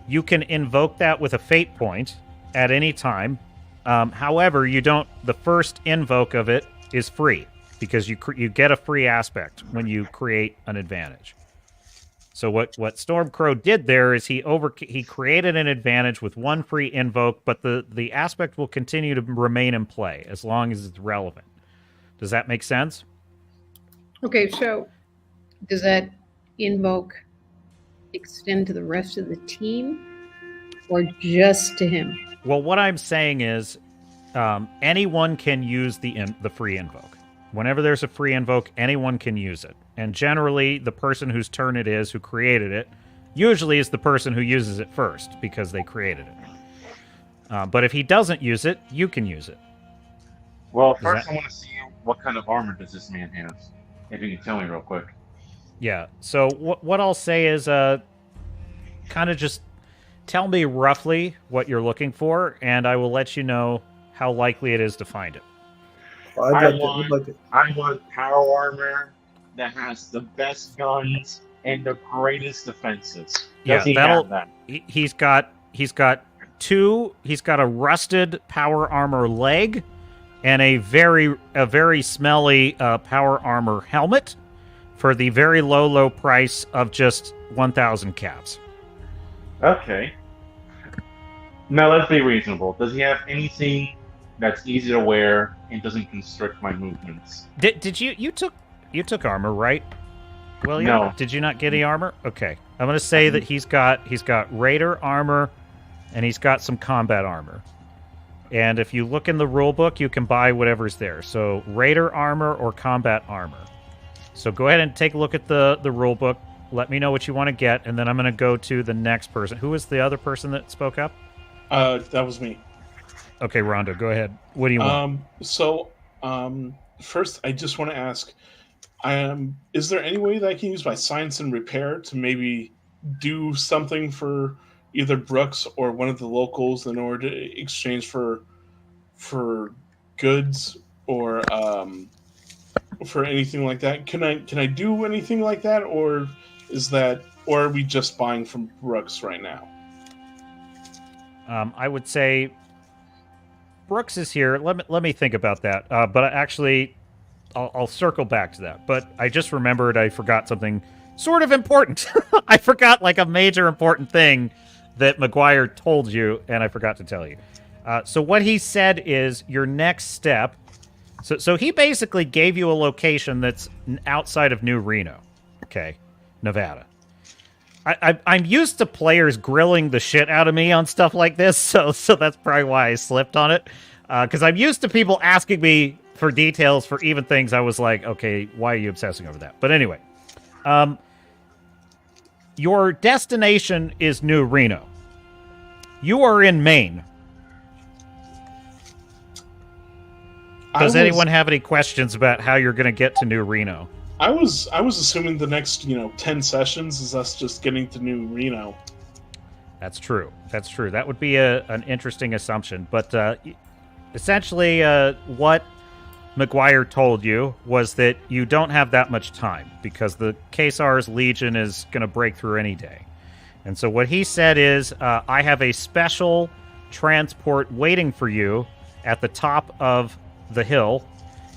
You can invoke that with a fate point at any time. However, you don't. The first invoke of it is free because you get a free aspect when you create an advantage. So what Stormcrow did there is he created an advantage with one free invoke, but the aspect will continue to remain in play as long as it's relevant. Does that make sense? Okay, so does that invoke extend to the rest of the team or just to him? Well, what I'm saying is anyone can use the free invoke. Whenever there's a free invoke, anyone can use it. And generally, the person whose turn it is who created it usually is the person who uses it first because they created it. But if he doesn't use it, you can use it. Well, first I want to see what kind of armor does this man have. If you can tell me real quick. Yeah, so what I'll say is kind of just tell me roughly what you're looking for, and I will let you know how likely it is to find it. I want power armor that has the best guns and the greatest defenses. Does he have that? He's got a rusted power armor leg and a very smelly power armor helmet for the very low price of just 1,000 caps. Okay. Now let's be reasonable. Does he have anything that's easy to wear and doesn't constrict my movements? Did you took armor, right? William? No. Did you not get any armor? Okay. I'm going to say that he's got raider armor and he's got some combat armor. And if you look in the rule book, you can buy whatever's there. So raider armor or combat armor. So go ahead and take a look at the rule book. Let me know what you want to get, and then I'm going to go to the next person. Who was the other person that spoke up? That was me. Okay, Rhonda, go ahead. What do you want? First, I just want to ask, is there any way that I can use my science and repair to maybe do something for either Brooks or one of the locals in order to exchange for goods or for anything like that? Can I do anything like that, or are we just buying from Brooks right now? I would say Brooks is here. Let me think about that. But actually, I'll circle back to that. But I just remembered I forgot something sort of important. I forgot like a major important thing that McGuire told you, and I forgot to tell you. So what he said is your next step. So he basically gave you a location that's outside of New Reno, okay, Nevada. I'm used to players grilling the shit out of me on stuff like this, so that's probably why I slipped on it. Because I'm used to people asking me for details for even things I was like, okay, why are you obsessing over that? But anyway, your destination is New Reno. You are in Maine. Does anyone have any questions about how you're going to get to New Reno? I was assuming the next 10 sessions is us just getting to New Reno. That's true. That's true. That would be an interesting assumption. But essentially, what McGuire told you was that you don't have that much time because the Kesar's Legion is going to break through any day. And so what he said is, I have a special transport waiting for you at the top of the hill,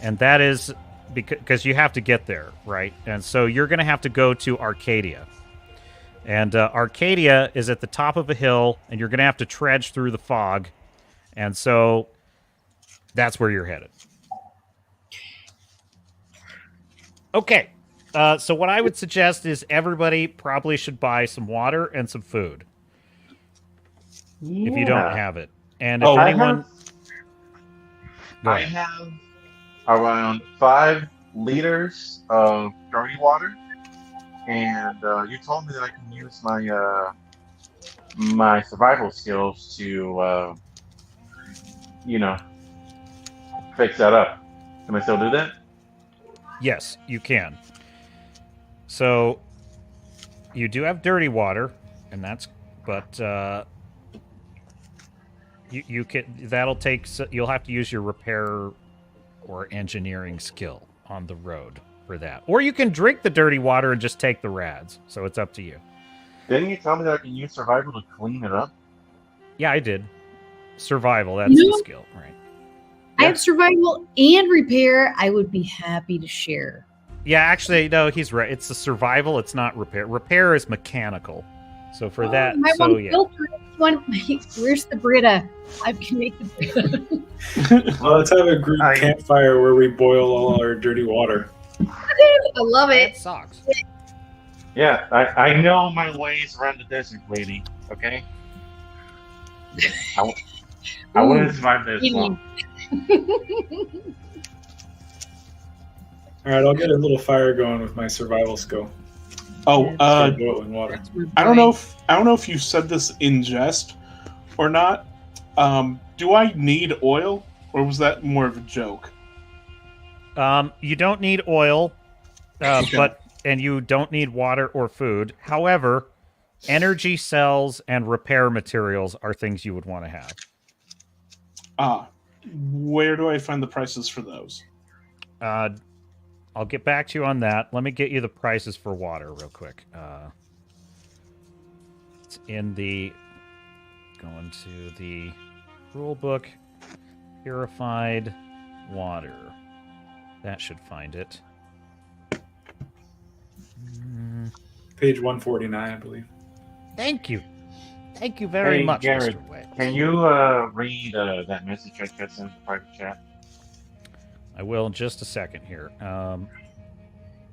and that is because you have to get there, right? And so you're going to have to go to Arcadia. And Arcadia is at the top of a hill, and you're going to have to trudge through the fog. And so that's where you're headed. Okay. So what I would suggest is everybody probably should buy some water and some food. If you don't have it. And if anyone... I have around 5 liters of dirty water. And you told me that I can use my my survival skills to, fix that up. Can I still do that? Yes, you can. So you do have dirty water, and that's, but you can. That'll take. You'll have to use your repair or engineering skill on the road for that, or you can drink the dirty water and just take the rads. So it's up to you. Didn't you tell me that I can use survival to clean it up? Yeah, I did. Survival. That's the skill, right? I have survival and repair. I would be happy to share. Yeah, actually, no, he's right. It's the survival. It's not repair. Repair is mechanical. So for that, so yeah. Where's the Brita? I can make the Brita. Well, let's have a group campfire where we boil all our dirty water. I love it. That sucks. Yeah, I know my ways around the desert, lady. Okay. I wouldn't survive this long. All right, I'll get a little fire going with my survival skill. Oh, Start boiling water. I don't know if you said this in jest or not. Do I need oil, or was that more of a joke? You don't need oil, and you don't need water or food. However, energy cells and repair materials are things you would want to have. Where do I find the prices for those? I'll get back to you on that. Let me get you the prices for water real quick. It's in the... Going to the rulebook. Purified water. That should find it. Page 149, I believe. Thank you. Thank you very much, Garrett, Mr. Way. Can you read that message I just sent in the private chat? I will in just a second here.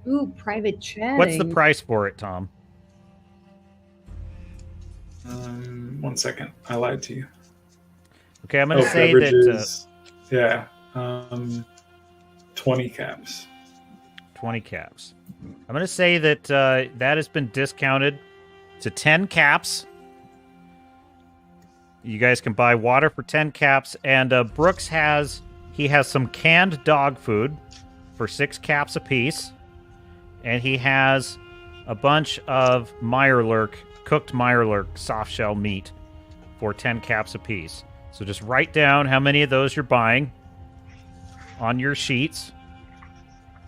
Ooh, private chatting. What's the price for it, Tom? 1 second. I lied to you. Okay, I'm going to say that... yeah. 20 caps. 20 caps. I'm going to say that that has been discounted to 10 caps. You guys can buy water for 10 caps. And Brooks has some canned dog food for 6 caps apiece. And he has a bunch of cooked Mirelurk soft shell meat for 10 caps apiece. So just write down how many of those you're buying on your sheets.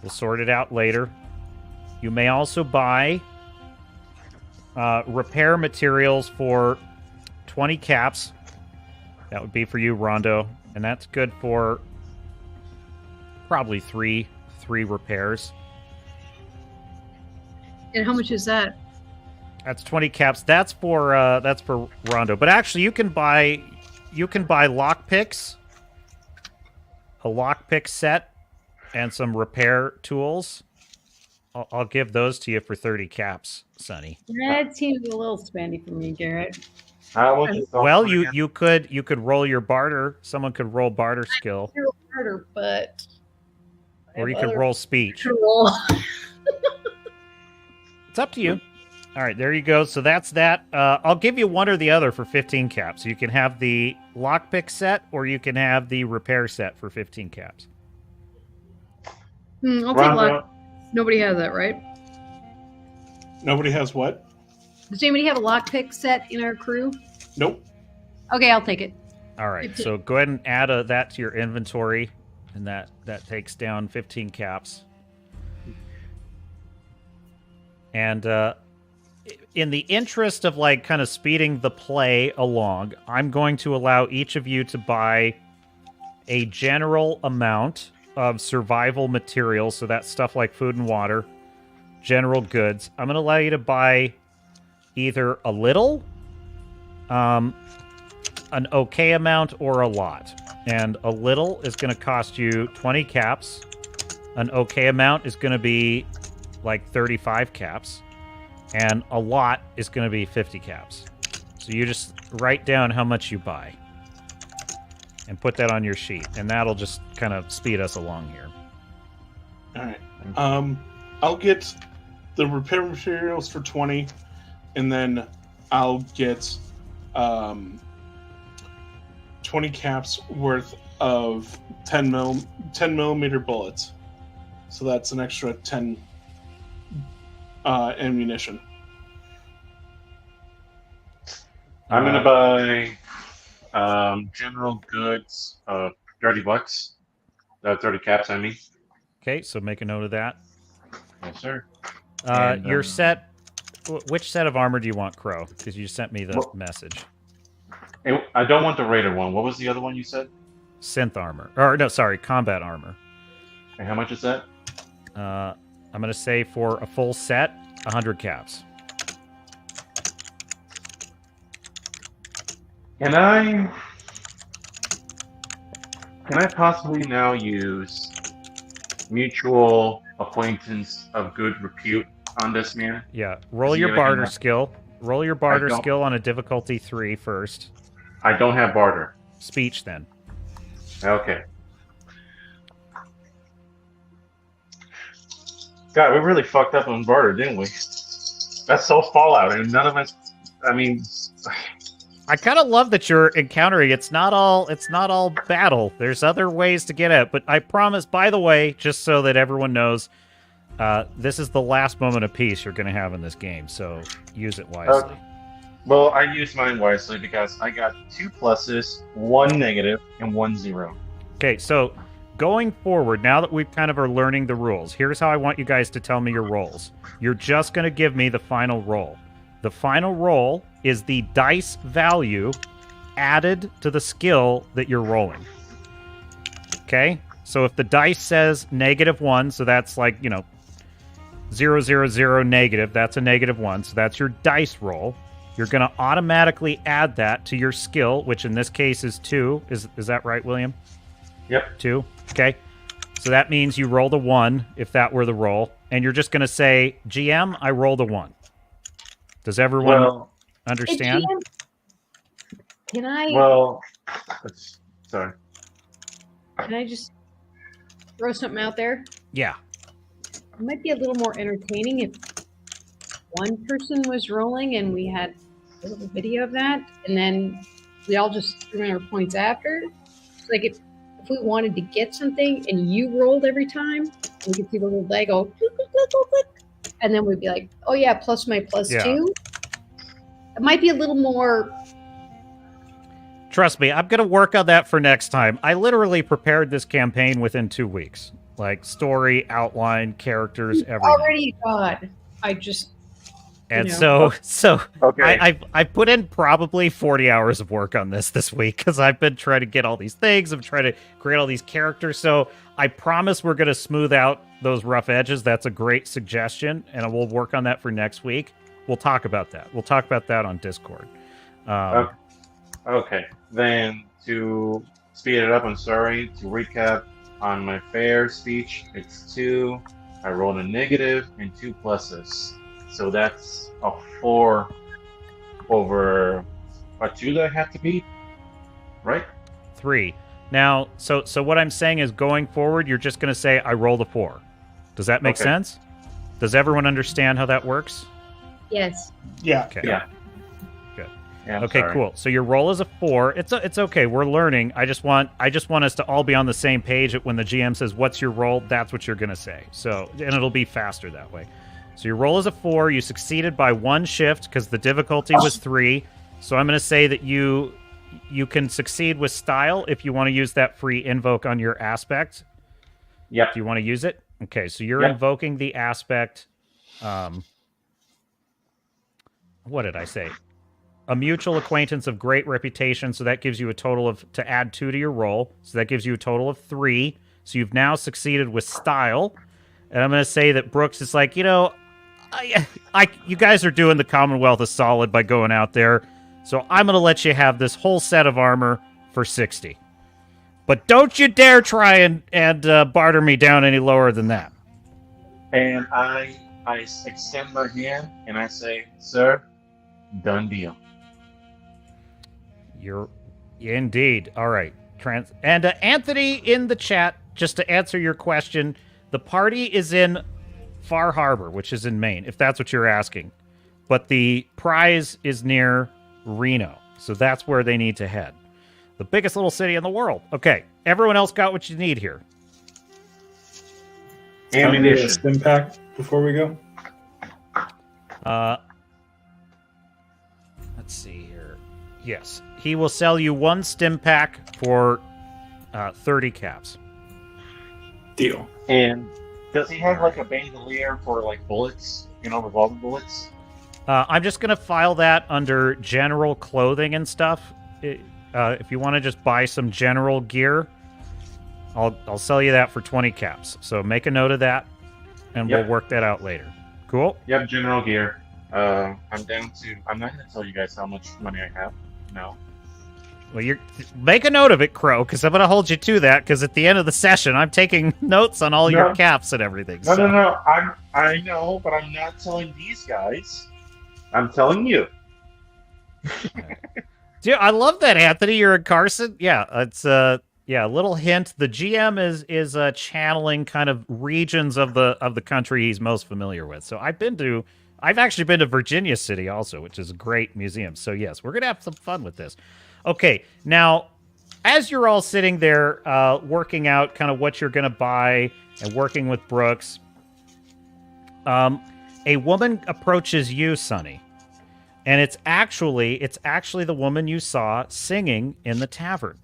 We'll sort it out later. You may also buy repair materials for 20 caps. That would be for you, Rondo. And that's good for probably three repairs. And how much is that? That's 20 caps. That's for Rondo. But actually, you can buy lockpicks, a lockpick set, and some repair tools. I'll give those to you for 30 caps, Sonny. That seems a little spendy for me, Garrett. Well, you could roll your barter. Someone could roll barter skill. I roll barter, but or you could roll speech. It's up to you. All right, there you go. So that's that. I'll give you one or the other for 15 caps. You can have the lockpick set, or you can have the repair set for 15 caps. I'll take lock. Nobody has that, right? Nobody has what? Does anybody have a lockpick set in our crew? Nope. Okay, I'll take it. All right, so go ahead and add that to your inventory, and that takes down 15 caps. And in the interest of like kind of speeding the play along, I'm going to allow each of you to buy a general amount of survival materials, so that's stuff like food and water, general goods. I'm going to allow you to buy either a little, an okay amount, or a lot. And a little is going to cost you 20 caps. An okay amount is going to be like 35 caps. And a lot is going to be 50 caps. So you just write down how much you buy. And put that on your sheet. And that'll just kind of speed us along here. All right. I'll get the repair materials for 20, and then I'll get 20 caps worth of 10 millimeter bullets. So that's an extra 10 ammunition. I'm gonna buy general goods, $30. 30 caps, I mean. Okay, so make a note of that. Yes, sir. Your set... Which set of armor do you want, Crow? Because you sent me the message. I don't want the Raider one. What was the other one you said? Synth armor. Or, no, sorry, combat armor. And how much is that? I'm going to say for a full set, 100 caps. Can I possibly now use mutual acquaintance of good repute on this man? Yeah, roll Does he your have barter anything? skill. Roll your barter skill on a difficulty 3 first. I don't have barter. Speech, then. Okay. God, we really fucked up on barter, didn't we? That's so Fallout, and none of us. I mean, I kind of love that you're encountering. It's not all battle. There's other ways to get it. But I promise. By the way, just so that everyone knows, this is the last moment of peace you're going to have in this game. So use it wisely. well, I used mine wisely because I got 2 pluses, 1 negative, and 1 0. Okay, so going forward, now that we kind of are learning the rules, here's how I want you guys to tell me your rolls. You're just going to give me the final roll. The final roll is the dice value added to the skill that you're rolling. Okay? So if the dice says -1, so that's like, 0, 0, 0, negative, that's a -1, so that's your dice roll. You're going to automatically add that to your skill, which in this case is 2. Is that right, William? Yep. 2. Okay. So that means you rolled a 1, if that were the roll. And you're just going to say, GM, I rolled a 1. Does everyone understand? Hey, GM, can I? Well, sorry. Can I just throw something out there? Yeah. It might be a little more entertaining if one person was rolling and we had a little video of that, and then we all just threw in our points after. Like if we wanted to get something and you rolled every time, we could see the little leg go click, click, click, click, click, and then we'd be like, oh yeah, plus my plus 2. It might be a little more. Trust me, I'm going to work on that for next time. I literally prepared this campaign within 2 weeks. Like story, outline, characters, everything. Already God. I just. And so Okay. I put in probably 40 hours of work on this week because I've been trying to get all these things. I'm trying to create all these characters. So I promise we're going to smooth out those rough edges. That's a great suggestion, and we'll work on that for next week. We'll talk about that. We'll talk about that on Discord. Okay. Then to speed it up, I'm sorry. To recap on my fair speech, it's 2. I rolled a negative and 2 pluses. So that's a 4 over a 2 that I have to beat, right? 3. Now, so what I'm saying is going forward, you're just going to say, I rolled a 4. Does that make sense? Does everyone understand how that works? Yes. Yeah. Okay. Yeah. Good. Yeah, I'm okay, sorry. cool. So your roll is a 4. It's okay. We're learning. I just want us to all be on the same page that when the GM says, what's your roll? That's what you're going to say. So, and it'll be faster that way. So your roll is a 4. You succeeded by 1 shift because the difficulty was 3. So I'm going to say that you can succeed with style if you want to use that free invoke on your aspect. Yep. Do you want to use it? Okay, so you're Yep. invoking the aspect. What did I say? A mutual acquaintance of great reputation. So that gives you a total of, to add 2 to your roll. So that gives you a total of 3. So you've now succeeded with style. And I'm going to say that Brooks is like, you know, you guys are doing the Commonwealth a solid by going out there. So I'm going to let you have this whole set of armor for 60. But don't you dare try and barter me down any lower than that. And I extend my hand and I say, sir, done deal. You're indeed. All right. And Anthony in the chat, just to answer your question, the party is in Far Harbor, which is in Maine, if that's what you're asking. But the prize is near Reno. So that's where they need to head. The biggest little city in the world. Okay. Everyone else got what you need here. Ammunition. Stim pack before we go. Let's see here. Yes. He will sell you 1 stim pack for 30 caps. Deal. And does he have like a bandolier for like bullets, revolver bullets? I'm just going to file that under general clothing and stuff. If you want to just buy some general gear, I'll sell you that for 20 caps. So make a note of that, and we'll work that out later. Cool? Yep, general gear. I'm down to... I'm not going to tell you guys how much money I have. No. Well, make a note of it, Crow, because I'm going to hold you to that, because at the end of the session, I'm taking notes on all your caps and everything. No. I know, but I'm not telling these guys. I'm telling you. Dude, I love that, Anthony. You're in Carson. Yeah, it's a little hint. The GM is channeling kind of regions of the country he's most familiar with. So I've actually been to Virginia City also, which is a great museum. So yes, we're gonna have some fun with this. Okay, now as you're all sitting there working out kind of what you're gonna buy and working with Brooks, a woman approaches you, Sonny. And it's actually the woman you saw singing in the tavern.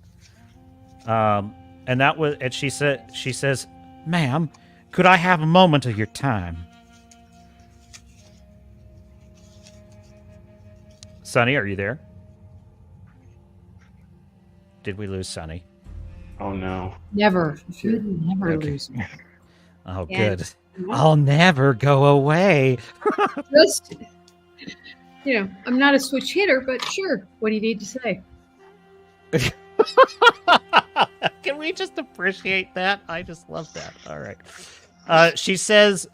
And she says, "Ma'am, could I have a moment of your time?" Sonny, are you there? Did we lose Sonny? Oh no. Never. Sure. You never Okay. lose me. Oh, Yeah. good. I'll never go away. Just, I'm not a switch hitter, but sure. What do you need to say? Can we just appreciate that? I just love that. All right. She says,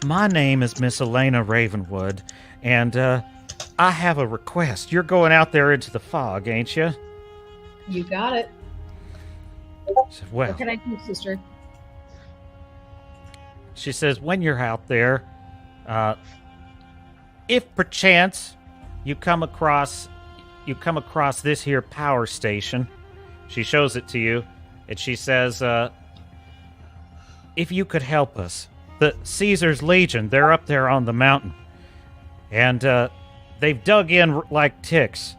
"My name is Miss Elena Ravenwood, and I have a request. You're going out there into the fog, ain't you?" You got it. Well, What can I do, sister? she says, "When you're out there, if perchance you come across this here power station," she shows it to you, and she says, "If you could help us, the Caesar's Legion, they're up there on the mountain, and they've dug in like ticks.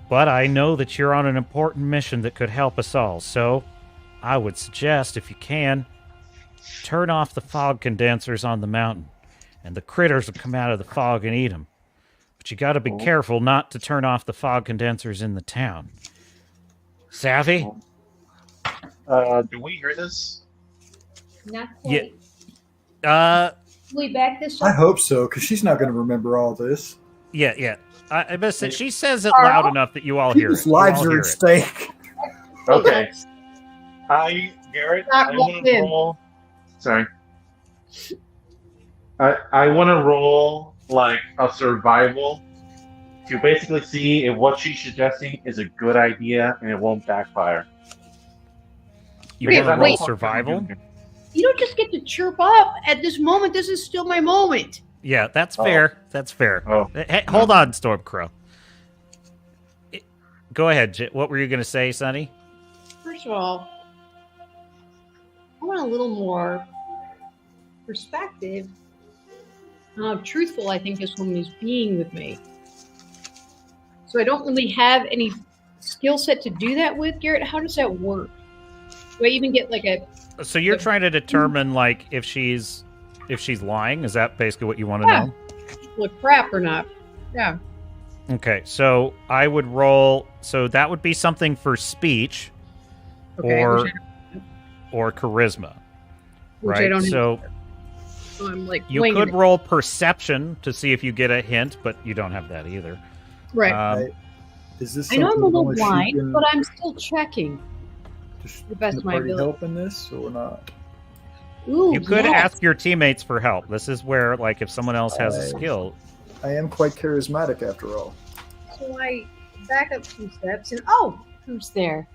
But I know that you're on an important mission that could help us all, so I would suggest, if you can, turn off the fog condensers on the mountain, and the critters will come out of the fog and eat them. But you got to be careful not to turn off the fog condensers in the town. Savvy?" Do we hear this? Not Yeah. quite. We back this I up. hope so, because she's not going to remember all this. Yeah. I must say, she says it loud enough that you all hear it. People's You lives all are hear at it. stake. Okay. Garrett, Stop I want walking to in. roll. Sorry. I want to roll like a survival to basically see if what she's suggesting is a good idea and it won't backfire. You Wait, want to roll wait. survival? You don't just get to chirp up at this moment. This is still my moment. Yeah, that's Oh. fair. That's fair. Oh. Hey, hold on, Stormcrow. Go ahead. What were you going to say, Sonny? First of all, I want a little more perspective, how truthful I think this woman is being with me. So I don't really have any skill set to do that with, Garrett. How does that work? Do I even get like a... So you're trying to determine, like, if she's lying? Is that basically what you want to know? Look crap or not? Yeah. Okay, so I would roll. So that would be something for speech, Okay, or which charisma, which I right? don't So so I'm like you winging could it. roll perception to see if you get a hint, but you don't have that either. Right. Is this I know I'm a something little only she blind, can- but I'm still checking. Does the best the of my party ability. help in this or not? Ooh, You could yes. ask your teammates for help. This is where, like, if someone else has a I- skill. I am quite charismatic after all. So I back up 2 steps and who's there?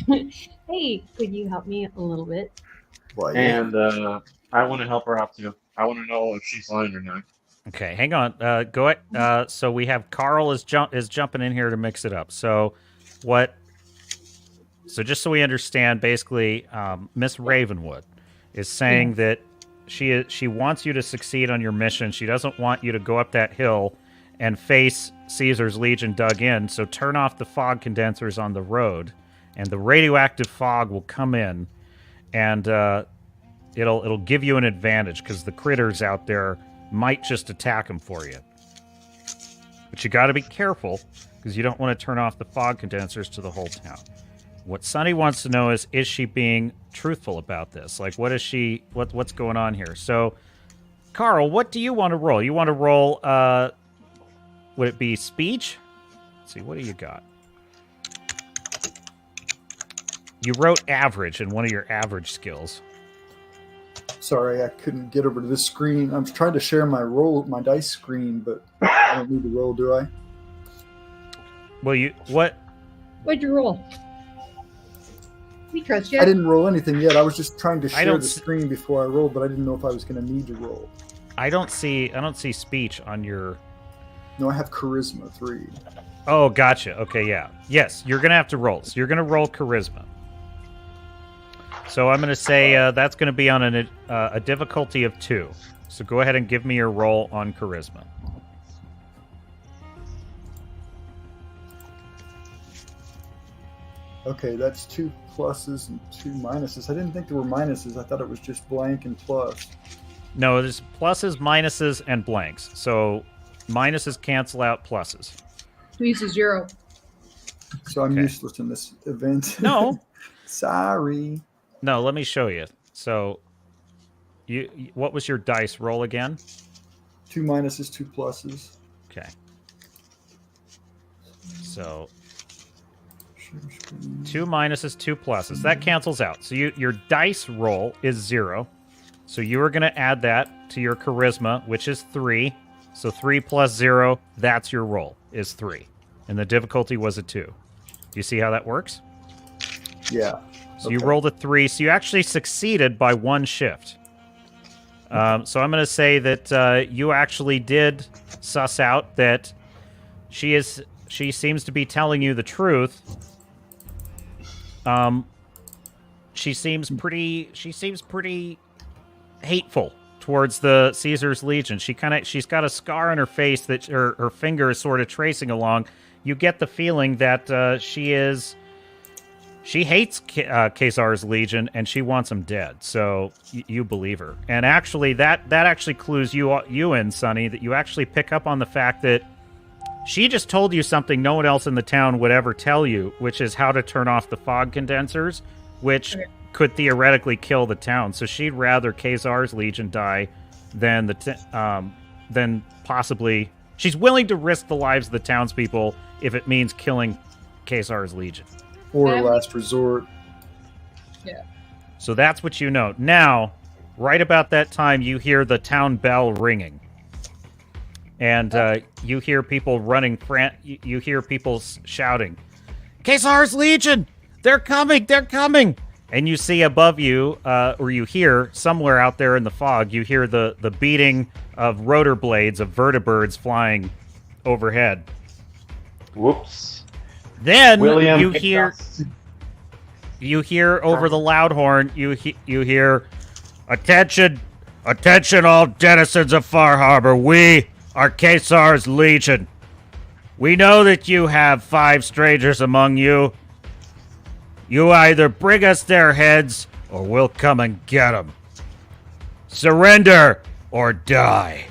Hey, could you help me a little bit? Why, yeah. And I want to help her out too. I want to know if she's lying or not. Okay, hang on. Go ahead. So we have Carl is jumping in here to mix it up. So what? So just so we understand, basically, Miss Ravenwood is saying that she wants you to succeed on your mission. She doesn't want you to go up that hill and face Caesar's Legion dug in. So turn off the fog condensers on the road, and the radioactive fog will come in, and it'll give you an advantage because the critters out there might just attack them for you. But you got to be careful because you don't want to turn off the fog condensers to the whole town. What Sunny wants to know is she being truthful about this? Like, what's going on here? So, Carl, what do you want to roll? You want to roll, would it be speech? Let's see, what do you got? You wrote average in one of your average skills. Sorry, I couldn't get over to this screen. I'm trying to share my my dice screen, but I don't need to roll, do I? Well, What'd you roll? We trust you. I didn't roll anything yet. I was just trying to share don't the s- screen before I rolled, but I didn't know if I was going to need to roll. I don't see speech on your... No, I have charisma 3. Oh, gotcha. Okay, yeah. Yes, you're going to have to roll. So you're going to roll charisma. So I'm going to say that's going to be on a difficulty of 2. So go ahead and give me your roll on charisma. Okay, that's 2 pluses and 2 minuses. I didn't think there were minuses. I thought it was just blank and plus. No, there's pluses, minuses, and blanks. So minuses cancel out pluses. He's a 0. So I'm Okay. useless in this event. No. Sorry. No, let me show you. So what was your dice roll again? 2 minuses, 2 pluses. Okay. So 2 minuses, 2 pluses. That cancels out. So your dice roll is 0. So you are going to add that to your charisma, which is 3. So 3 plus 0, that's your roll, is 3. And the difficulty was a 2. Do you see how that works? Yeah. So you rolled a 3. So you actually succeeded by 1 shift. So I'm going to say that you actually did suss out that she seems to be telling you the truth. She seems pretty hateful towards the Caesar's Legion. She's got a scar on her face that her finger is sort of tracing along. You get the feeling that she hates Caesar's Legion and she wants him dead. So you believe her. And actually, that actually clues you in, Sonny, that you actually pick up on the fact that she just told you something no one else in the town would ever tell you, which is how to turn off the fog condensers, which could theoretically kill the town. So she'd rather Caesar's Legion die than than possibly... She's willing to risk the lives of the townspeople if it means killing Caesar's Legion. Or last resort. Yeah. So that's what you know. Now, right about that time, you hear the town bell ringing. And you hear people running, you hear people shouting, Caesar's Legion! They're coming! They're coming! And you see above you, or you hear somewhere out there in the fog, you hear the beating of rotor blades of vertibirds flying overhead. Whoops. Then William, you hear over the loud horn, you hear, attention, Attention all denizens of Far Harbor. We are Kesar's Legion. We know that you have 5 strangers among you. You either bring us their heads, or we'll come and get them. Surrender, or die.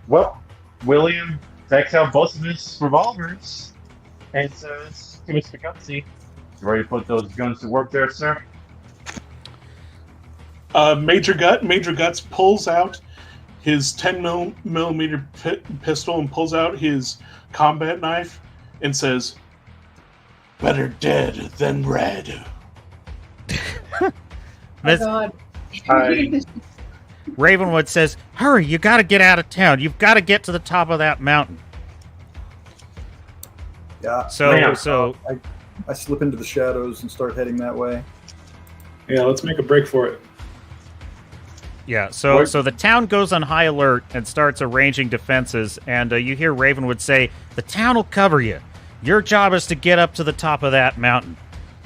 Well, William takes out both of his revolvers and says to Mr. Gutsy, "You ready to put those guns to work there, sir?" Major Guts pulls out his 10 millimeter pistol and pulls out his combat knife and says, "Better dead than red." Oh, God. Ravenwood says, "Hurry, you gotta get out of town. You've gotta get to the top of that mountain." Yeah. So I slip into the shadows and start heading that way. Yeah, let's make a break for it. yeah, so the town goes on high alert and starts arranging defenses, and you hear Ravenwood say, "The town will cover you. Your job is to get up to the top of that mountain.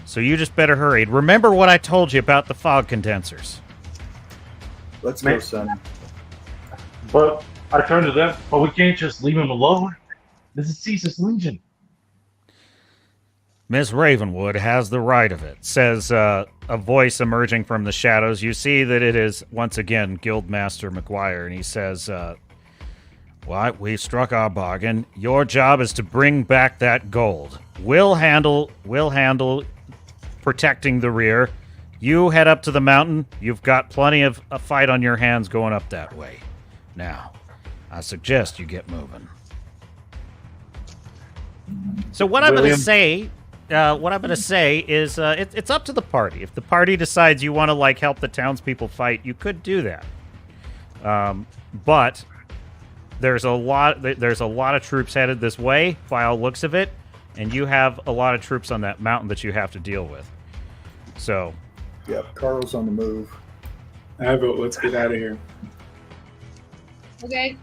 So you just better hurry. Remember what I told you about the fog condensers." Let's go, son. But I turned to them, "But we can't just leave him alone. This is Caesar's Legion." "Miss Ravenwood has the right of it," says a voice emerging from the shadows. You see that it is, once again, Guildmaster McGuire, and he says, "Well, we struck our bargain. Your job is to bring back that gold. We'll handle protecting the rear. You head up to the mountain. You've got plenty of a fight on your hands going up that way. Now, I suggest you get moving." So what I'm going to say is it's up to the party. If the party decides you want to help the townspeople fight, you could do that. But there's a lot of troops headed this way by all looks of it, and you have a lot of troops on that mountain that you have to deal with. So, yeah, Carl's on the move. I vote let's get out of here. Okay.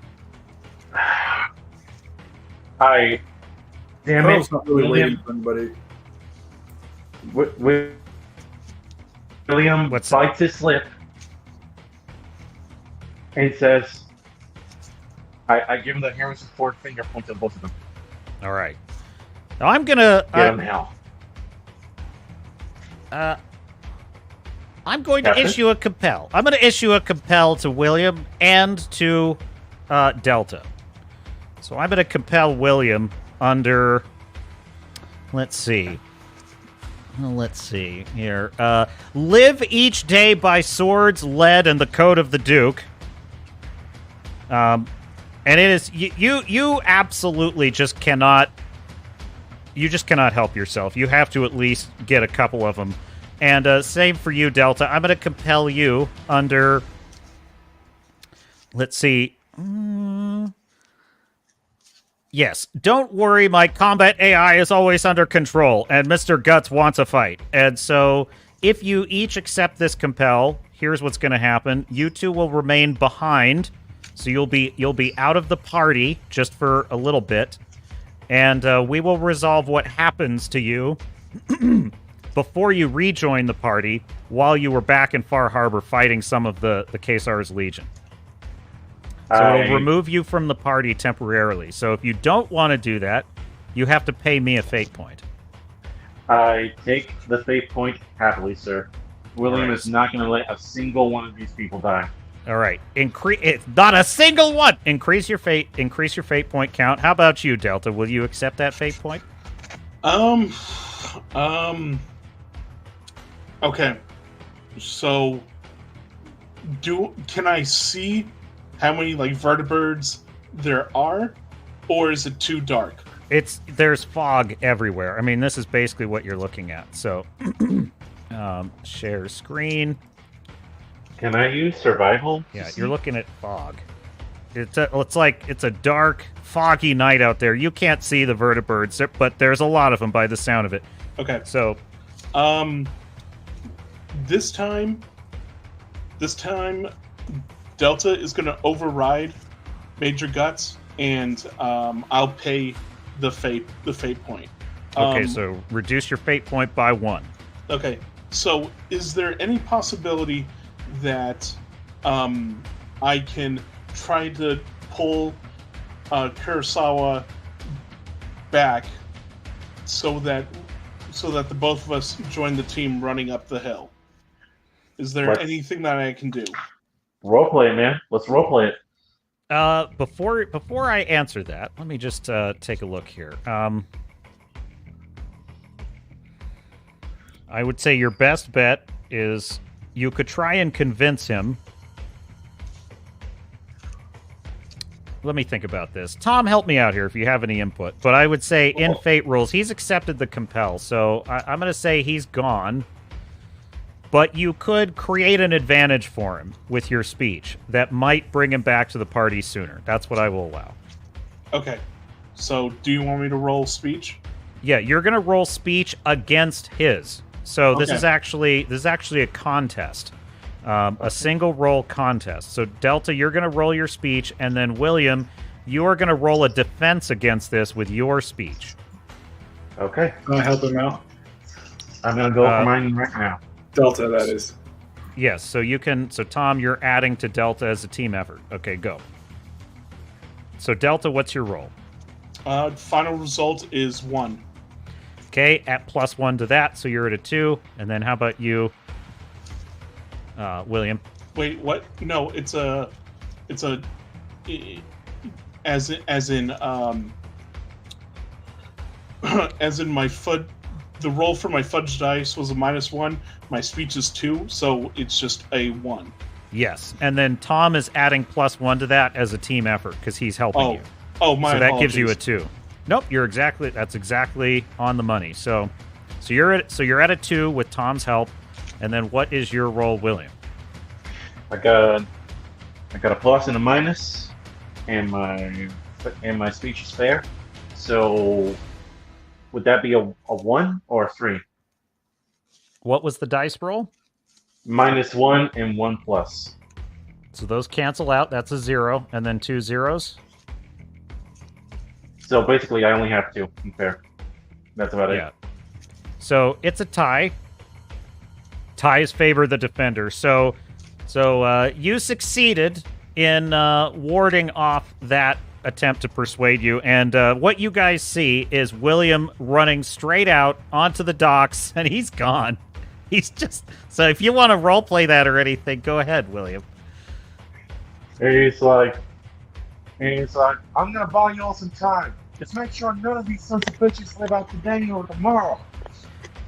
Damn Carl's it, not really waiting William. for anybody. William bites his lip and says, I give him the Harrison Ford finger point to both of them. all right. Now I'm gonna Get him now. I'm going to Captain? issue a compel. I'm going to issue a compel to William and to Delta. So I'm going to compel William under. Let's see here. Live each day by swords, lead, and the code of the Duke. And it is you absolutely just cannot. You just cannot help yourself. You have to at least get a couple of them. And same for you, Delta. I'm going to compel you under. Let's see. Yes, don't worry. My combat AI is always under control, and Mr. Guts wants a fight. And so, if you each accept this compel, here's what's going to happen. You two will remain behind, so you'll be out of the party just for a little bit, and we will resolve what happens to you before you rejoin the party while you were back in Far Harbor fighting some of the Kesar's Legion. So it'll remove you from the party temporarily. So if you don't want to do that, you have to pay me a fate point. I take the fate point happily, sir. William is not going to let a single one of these people die. All right. Not a single one. Increase your fate point count. How about you, Delta? Will you accept that fate point? Okay. So, can I see how many vertebrates there are, or is it too dark? There's fog everywhere. I mean, this is basically what you're looking at. So, share screen. Can I use survival? Yeah, you're looking at fog. It's a dark, foggy night out there. You can't see the vertebrates, but there's a lot of them by the sound of it. Okay. So, this time, Delta is going to override Major Guts, and I'll pay the fate point. Okay, so reduce your fate point by 1. Okay, So, is there any possibility that I can try to pull Kurosawa back so that the both of us join the team running up the hill? Is there anything that I can do? Roleplay it, man. Let's roleplay it. Before I answer that, let me just take a look here. I would say your best bet is you could try and convince him. Let me think about this. Tom, help me out here if you have any input. But I would say in Fate rules, he's accepted the compel, so I'm going to say he's gone. But you could create an advantage for him with your speech that might bring him back to the party sooner. That's what I will allow. Okay. So, do you want me to roll speech? Yeah, you're going to roll speech against his. So this is actually a contest, a single roll contest. So Delta, you're going to roll your speech, and then William, you are going to roll a defense against this with your speech. Okay. Can I help him out? I'm going to go for mine right now. Delta, that is. Yes, so you can... So, Tom, you're adding to Delta as a team effort. Okay, go. So, Delta, what's your roll? Final result is 1. Okay, at +1 to that, so you're at a 2. And then how about you, William? Wait, what? No, it's a... As in my FUD... The roll for my fudge dice was a -1. My speech is 2, so it's just a 1. Yes, and then Tom is adding +1 to that as a team effort because he's helping you. Oh, my So that apologies. gives you a 2. Nope, that's exactly on the money. So you're at a 2 with Tom's help, and then what is your roll, William? I got a plus and a minus, and my speech is fair. So would that be a 1 or a 3? What was the dice roll? -1 and 1 plus. So those cancel out. That's a 0, and then 2 zeros. So basically, I only have 2. I'm fair. That's about it. Yeah. So it's a tie. Ties favor the defender. So you succeeded in warding off that attempt to persuade you, and what you guys see is William running straight out onto the docks, and he's gone. He's just... So if you want to roleplay that or anything, go ahead, William. He's like, I'm gonna buy you all some time. Just make sure none of these sons of bitches live out today or tomorrow.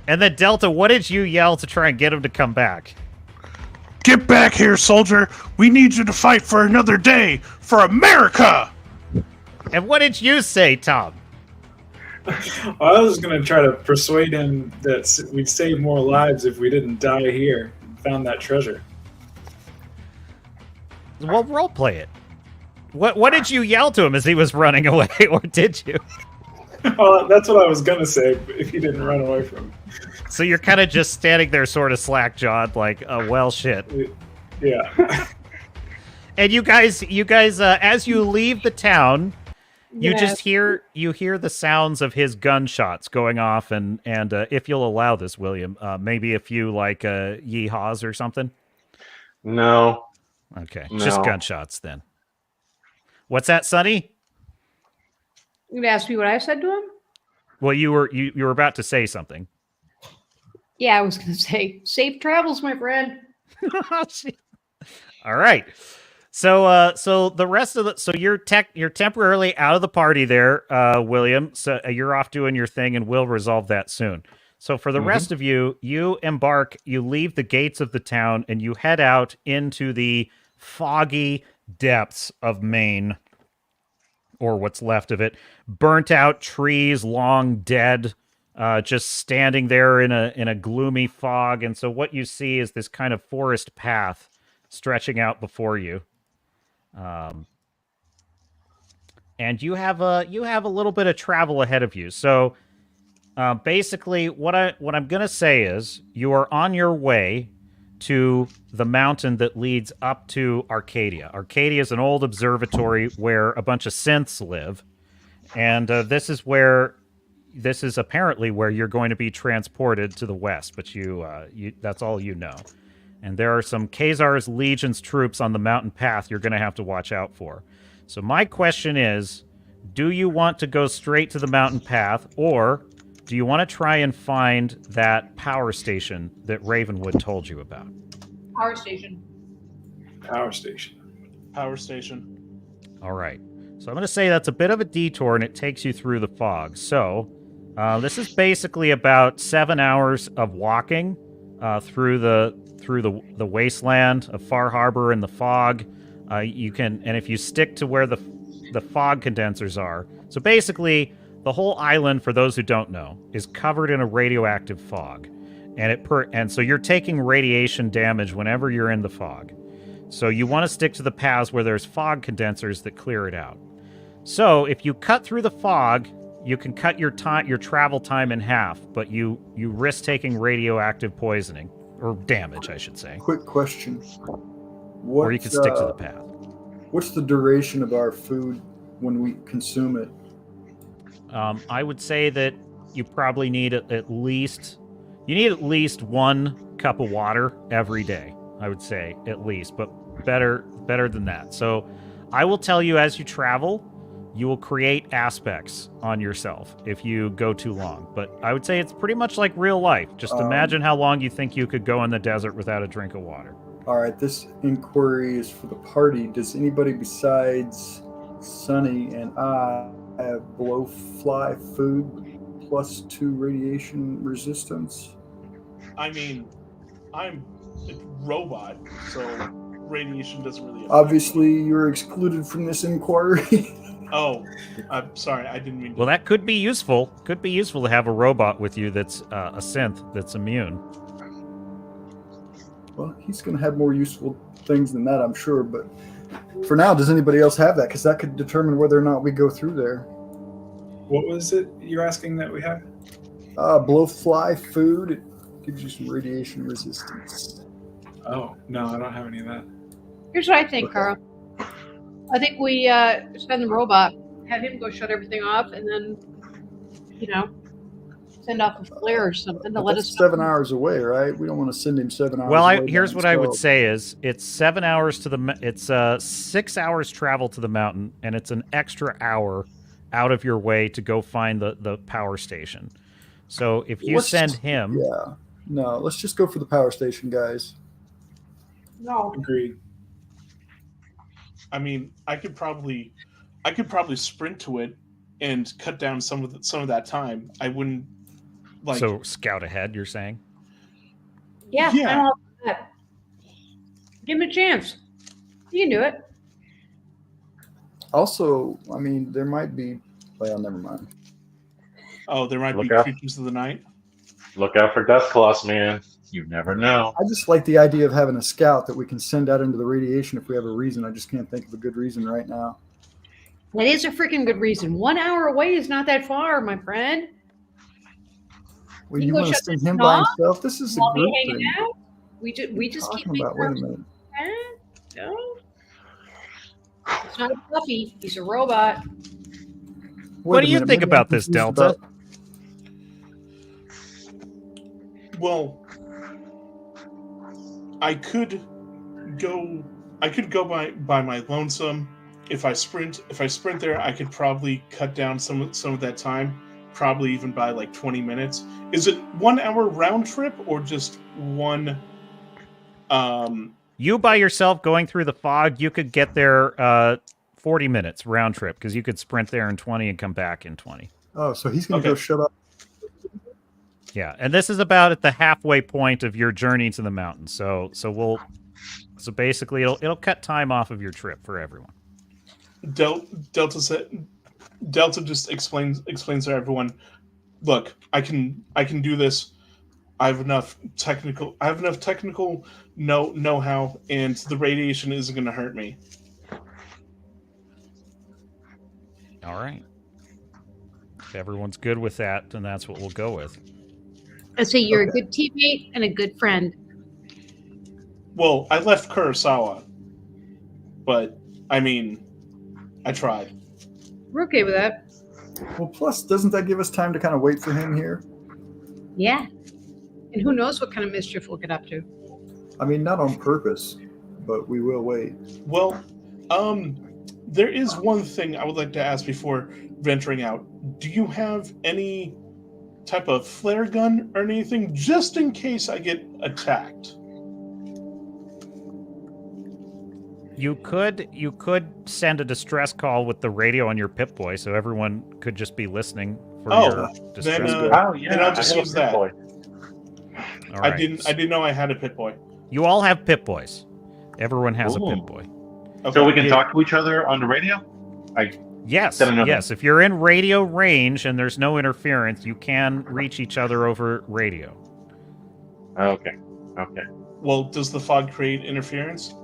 And then Delta, what did you yell to try and get him to come back? Get back here, soldier! We need you to fight for another day for America! And what did you say, Tom? I was going to try to persuade him that we'd save more lives if we didn't die here and found that treasure. Well, roleplay it. What did you yell to him as he was running away, or did you? Well, that's what I was going to say if he didn't run away from me. So you're kind of just standing there sort of slack-jawed like, well, shit. Yeah. And you guys, as you leave the town, you just hear the sounds of his gunshots going off, and if you'll allow this, William, maybe a few like yeehaws or something. No. Okay, No. just gunshots then. What's that, Sonny? You gonna ask me what I said to him? Well, you were about to say something. Yeah, I was gonna say safe travels, my friend. All right. So the rest of the you're temporarily out of the party there, William. So you're off doing your thing, and we'll resolve that soon. So for the rest of you, you leave the gates of the town, and you head out into the foggy depths of Maine, or what's left of it. Burnt out trees, long dead, just standing there in a gloomy fog. And so what you see is this kind of forest path stretching out before you. And you have a little bit of travel ahead of you. So basically what I'm going to say is you are on your way to the mountain that leads up to Arcadia. Arcadia is an old observatory where a bunch of synths live. And this is where this is apparently where you're going to be transported to the west, but that's all you know. And there are some Khazar's Legion's troops on the mountain path you're going to have to watch out for. So my question is, do you want to go straight to the mountain path, or do you want to try and find that power station that Ravenwood told you about? Power station. Power station. Power station. All right. So I'm going to say that's a bit of a detour, and it takes you through the fog. So this is basically about 7 hours of walking through the wasteland of Far Harbor and the fog. And if you stick to where the fog condensers are, so basically the whole island, for those who don't know, is covered in a radioactive fog, and so you're taking radiation damage whenever you're in the fog. So you want to stick to the paths where there's fog condensers that clear it out. So if you cut through the fog, you can cut your travel time in half, but you risk taking radioactive poisoning, or damage, I should say. Quick question. Or you can stick to the path. What's the duration of our food when we consume it? I would say that you probably need at least 1 cup of water every day. I would say at least, but better than that. So I will tell you, as you travel, you will create aspects on yourself if you go too long. But I would say it's pretty much like real life. Just imagine how long you think you could go in the desert without a drink of water. All right, this inquiry is for the party. Does anybody besides Sunny and I have blowfly food +2 radiation resistance? I mean, I'm a robot, so radiation doesn't really affect Obviously, you're excluded from this inquiry. Oh, I'm sorry. I didn't mean to. Well, that could be useful. Could be useful to have a robot with you that's a synth that's immune. Well, he's going to have more useful things than that, I'm sure. But for now, does anybody else have that? Because that could determine whether or not we go through there. What was it you're asking that we have? Blowfly food. It gives you some radiation resistance. Oh, no, I don't have any of that. Here's what I think, Okay. Carl. I think we send the robot, have him go shut everything off, and then, send off a flare or something to let That's us 7 hours away, right? We don't want to send him 7 hours Well, away. here's by what I would himself. say is it's 7 hours it's 6 hours travel to the mountain, and it's an extra hour out of your way to go find the power station. So if you send him, Yeah. No, let's just go for the power station, guys. No. Agreed. I mean, I could probably sprint to it and cut down some of that time. I wouldn't like. so scout ahead, you're saying? Yeah, Yeah. I don't know that. Give him a chance. You can do it. Also, I mean, there might be. Well, never mind. Oh, there might be Look out. creatures of the night. Look out for Death Claws, man. You never know. I just like the idea of having a scout that we can send out into the radiation if we have a reason. I just can't think of a good reason right now. That is a freaking good reason. 1 hour away is not that far, my friend. Well, You you go want to shut send this him by off? himself? This is a While we group hanging thing. out. We just keep Talking about, wait a minute. No. It's not a puppy. He's a robot. What Wait do a you minute, think maybe I'm about this, confused Delta? about- Well, I could go by my lonesome. If I sprint there, I could probably cut down some of that time, probably even by like 20 minutes. Is it 1 hour round trip or just one? You by yourself going through the fog, you could get there 40 minutes round trip, because you could sprint there in 20 and come back in 20. Oh, so he's going to Okay. go shut up. Yeah, and this is about at the halfway point of your journey to the mountain. So basically it'll cut time off of your trip for everyone. Delta just explains to everyone, look, I can do this. I have enough technical know-how, and the radiation isn't going to hurt me. All right. If everyone's good with that, then that's what we'll go with. I say you're Okay. a good teammate and a good friend. Well, I left Kurosawa, but I mean, I tried. We're okay with that. Well, plus, doesn't that give us time to kind of wait for him here? Yeah. And who knows what kind of mischief we'll get up to. I mean, not on purpose, but we will wait. Well, there is one thing I would like to ask before venturing out. Do you have any type of flare gun or anything, just in case I get attacked? You could send a distress call with the radio on your Pip-Boy, so everyone could just be listening for your distress then, call. Oh yeah, Then I'll just I have use a that. Pip-Boy. All I right. didn't know I had a Pip-Boy. You all have Pip-Boys. Everyone has Ooh. a Pip-Boy. Okay. So we can talk to each other on the radio. Yes, Then another- yes. If you're in radio range and there's no interference, you can reach each other over radio. Okay. Well, does the fog create interference?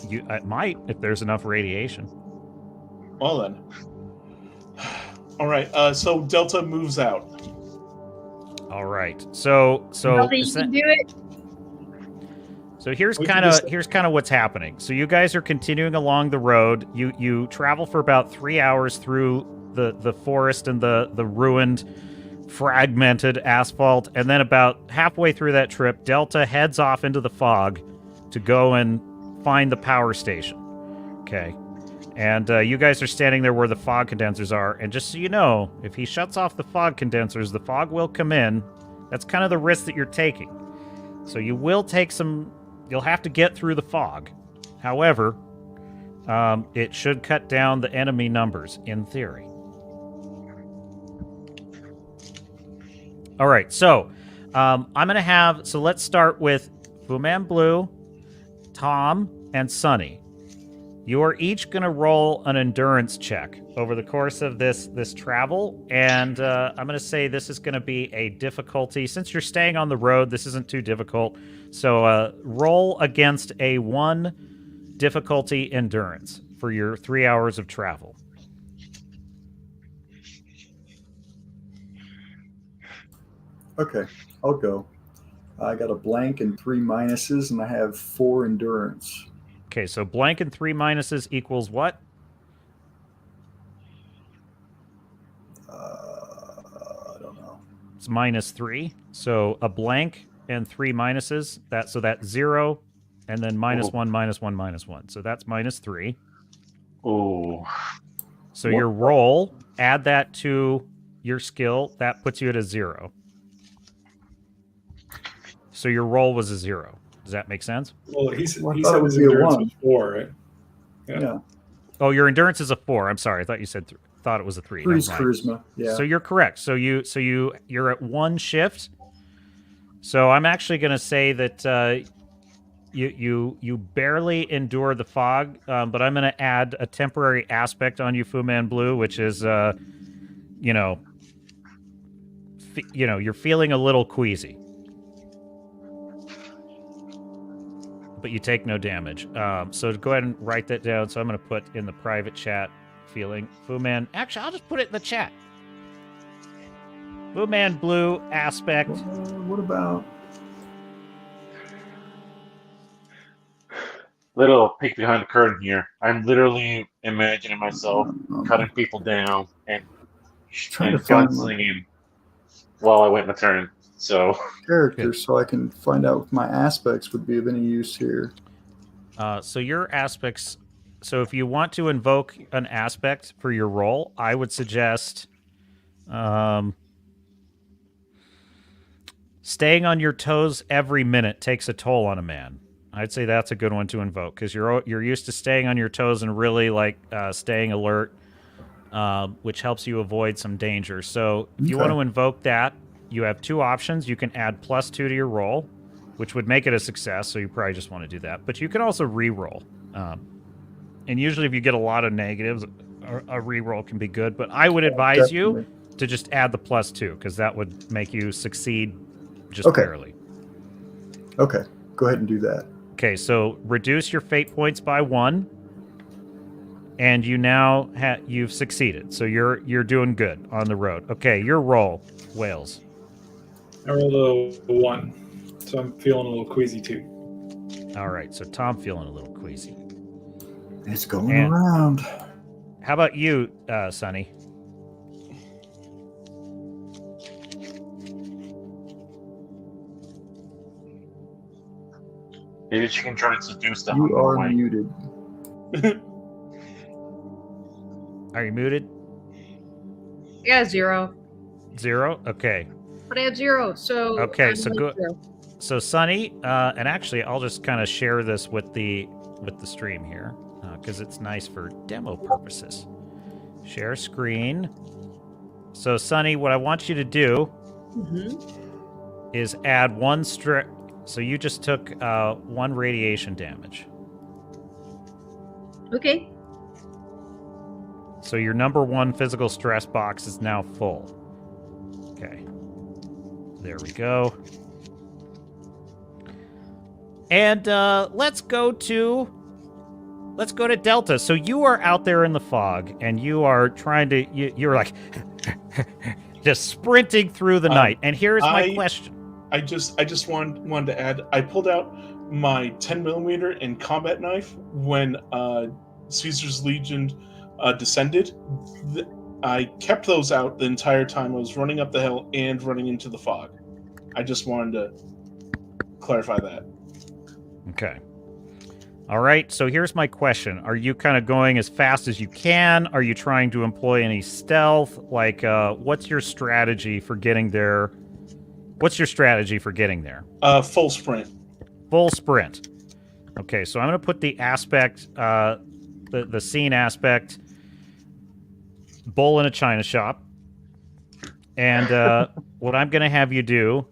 It might if there's enough radiation. Well then. All right. So Delta moves out. All right. So Delta, you can do it. So here's We can kind of just- what's happening. So you guys are continuing along the road. You travel for about 3 hours through the forest and the ruined, fragmented asphalt, and then about halfway through that trip, Delta heads off into the fog to go and find the power station. Okay. And you guys are standing there where the fog condensers are, and just so you know, if he shuts off the fog condensers, the fog will come in. That's kind of the risk that you're taking. So you will take some... You'll have to get through the fog. However, it should cut down the enemy numbers, in theory. All right, so I'm going to have... So let's start with Fu Man Blue, Tom, and Sunny. You are each going to roll an endurance check over the course of this travel, and I'm going to say this is going to be a difficulty. Since you're staying on the road, this isn't too difficult. So roll against a 1 difficulty endurance for your 3 hours of travel. Okay, I'll go. I got a blank and 3 minuses, and I have 4 endurance. Okay, so blank and 3 minuses equals what? I don't know. It's -3. So a blank and 3 minuses. That's 0, and then -1, -1, -1. So that's -3. Oh. So your roll, add that to your skill, that puts you at a 0. So your roll was a 0. Does that make sense? Well, he I said thought it his would be a endurance 1. was 4, right? Yeah. Oh, your endurance is a 4. I'm sorry. I thought you said thought it was a 3. 3's Never mind. charisma. Yeah. So you're correct. So you're at 1 shift. So I'm actually going to say that you barely endure the fog, but I'm going to add a temporary aspect on you, Fu Man Blue, which is you're feeling a little queasy, but you take no damage. So go ahead and write that down. So I'm going to put in the private chat. Feeling Fu Man. Actually, I'll just put it in the chat. Fu Man Blue aspect. What about? Little peek behind the curtain here. I'm literally imagining myself cutting people down and Trying to find my gunslinging while I wait my turn. So character, so I can find out if my aspects would be of any use here. So your aspects. So if you want to invoke an aspect for your role, I would suggest staying on your toes every minute takes a toll on a man. I'd say that's a good one to invoke because you're used to staying on your toes and really staying alert, which helps you avoid some danger. So if you want to invoke that, you have 2 options. You can add +2 to your roll, which would make it a success. So you probably just want to do that. But you can also re-roll. And usually if you get a lot of negatives, a re-roll can be good. But I would advise you to just add the +2 because that would make you succeed just barely. Okay, go ahead and do that. Okay, so reduce your fate points by 1, and you now you've succeeded. So you're doing good on the road. Okay, your roll, Wales. I rolled a 1, so I'm feeling a little queasy too. All right, so Tom feeling a little queasy. It's going around. How about you, Sonny? Maybe she can try to seduce them. You are muted. Are you muted? Yeah, 0. 0? Okay. But I have 0, so Okay, I'm so like go. 0. So Sonny, and actually, I'll just kind of share this with the stream here because it's nice for demo purposes. Share screen. So Sonny, what I want you to do is add 1 strip. So you just took 1 radiation damage. Okay. So your number 1 physical stress box is now full. Okay. There we go. And let's go to Delta. So you are out there in the fog, and you are trying to. You're like just sprinting through the night. And here's my question. I just wanted to add. I pulled out my 10mm and combat knife when Caesar's Legion descended. I kept those out the entire time I was running up the hill and running into the fog. I just wanted to clarify that. Okay. All right, so here's my question. Are you kind of going as fast as you can? Are you trying to employ any stealth? Like, what's your strategy for getting there? Full Full sprint. Full sprint. Okay, so I'm going to put the aspect, the scene aspect, bull in a china shop. And what I'm going to have you do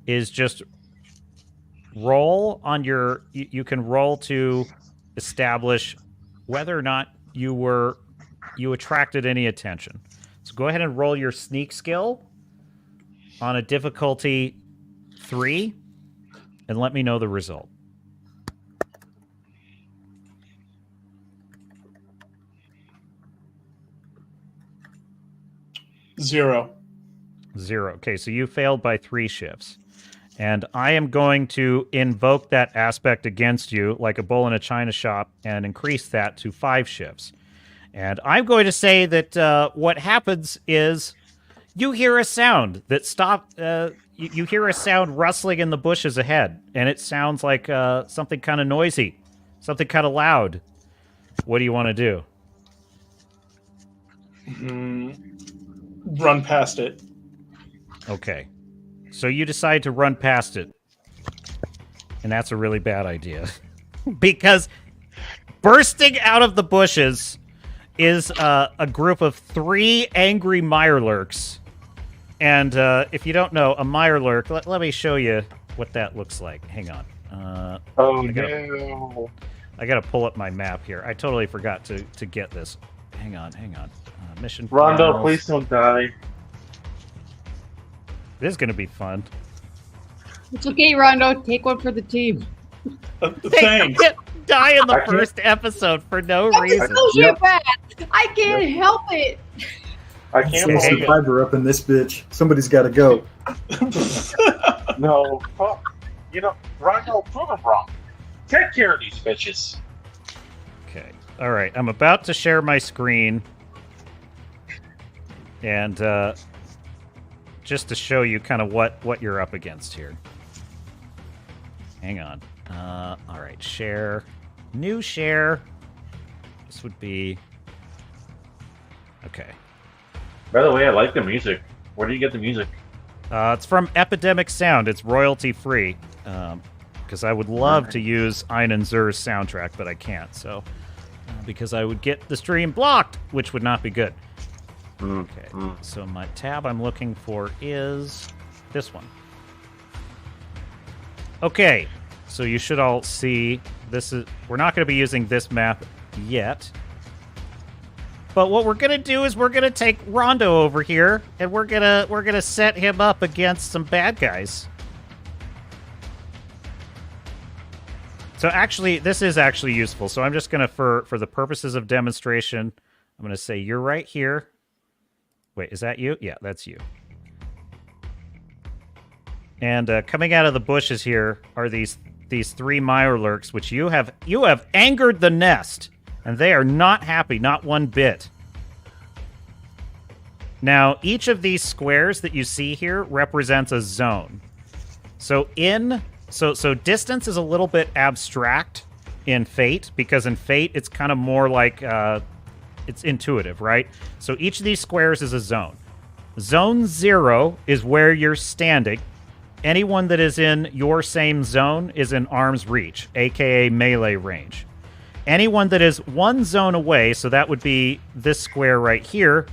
is just roll on your. You can roll to establish whether or not you attracted any attention. So go ahead and roll your sneak skill on a difficulty 3, and let me know the result. 0. 0. Okay, so you failed by 3 shifts. And I am going to invoke that aspect against you like a bull in a china shop and increase that to 5 shifts. And I'm going to say that what happens is you hear a sound that you hear a sound rustling in the bushes ahead, and it sounds like something kind of noisy, something kind of loud. What do you want to do? Run past it. Okay. So you decide to run past it. And that's a really bad idea. Because bursting out of the bushes is a group of 3 angry mirelurks. And if you don't know, a mirelurk, let me show you what that looks like. Hang on. No. I gotta pull up my map here. I totally forgot to get this. Hang on. Mission Rondo, files. please don't die. This is gonna be fun. It's okay, Rondo. Take one for the team. Thanks. Die in the I can't- first episode for no That reason. was so shit bad. I can't help it. I Some can't believe it. survivor up in this bitch. Somebody's got to go. No, fuck. You know, Rondo, prove him wrong. Take care of these bitches. Okay. All right. I'm about to share my screen. And just to show you kind of what you're up against here. Hang on. All right. Share. New share. This would be... Okay. By the way, I like the music. Where do you get the music? It's from Epidemic Sound. It's royalty free. Because I would love to use Ein and Zur's soundtrack, but I can't. So, because I would get the stream blocked, which would not be good. Okay. So my tab I'm looking for is this one. Okay. So you should all see this is. We're not going to be using this map yet. But what we're gonna do is we're gonna take Rondo over here, and we're gonna set him up against some bad guys. So actually, this is actually useful. So I'm just gonna, for the purposes of demonstration, I'm gonna say you're right here. Wait, is that you? Yeah, that's you. And coming out of the bushes here are these 3 mirelurks, which you have angered the nest. And they are not happy, not one bit. Now, each of these squares that you see here represents a zone. So distance is a little bit abstract in Fate, because in Fate it's kind of more like it's intuitive, right? So each of these squares is a zone. Zone 0 is where you're standing. Anyone that is in your same zone is in arm's reach, aka melee range. Anyone that is one zone away, so that would be this square right here,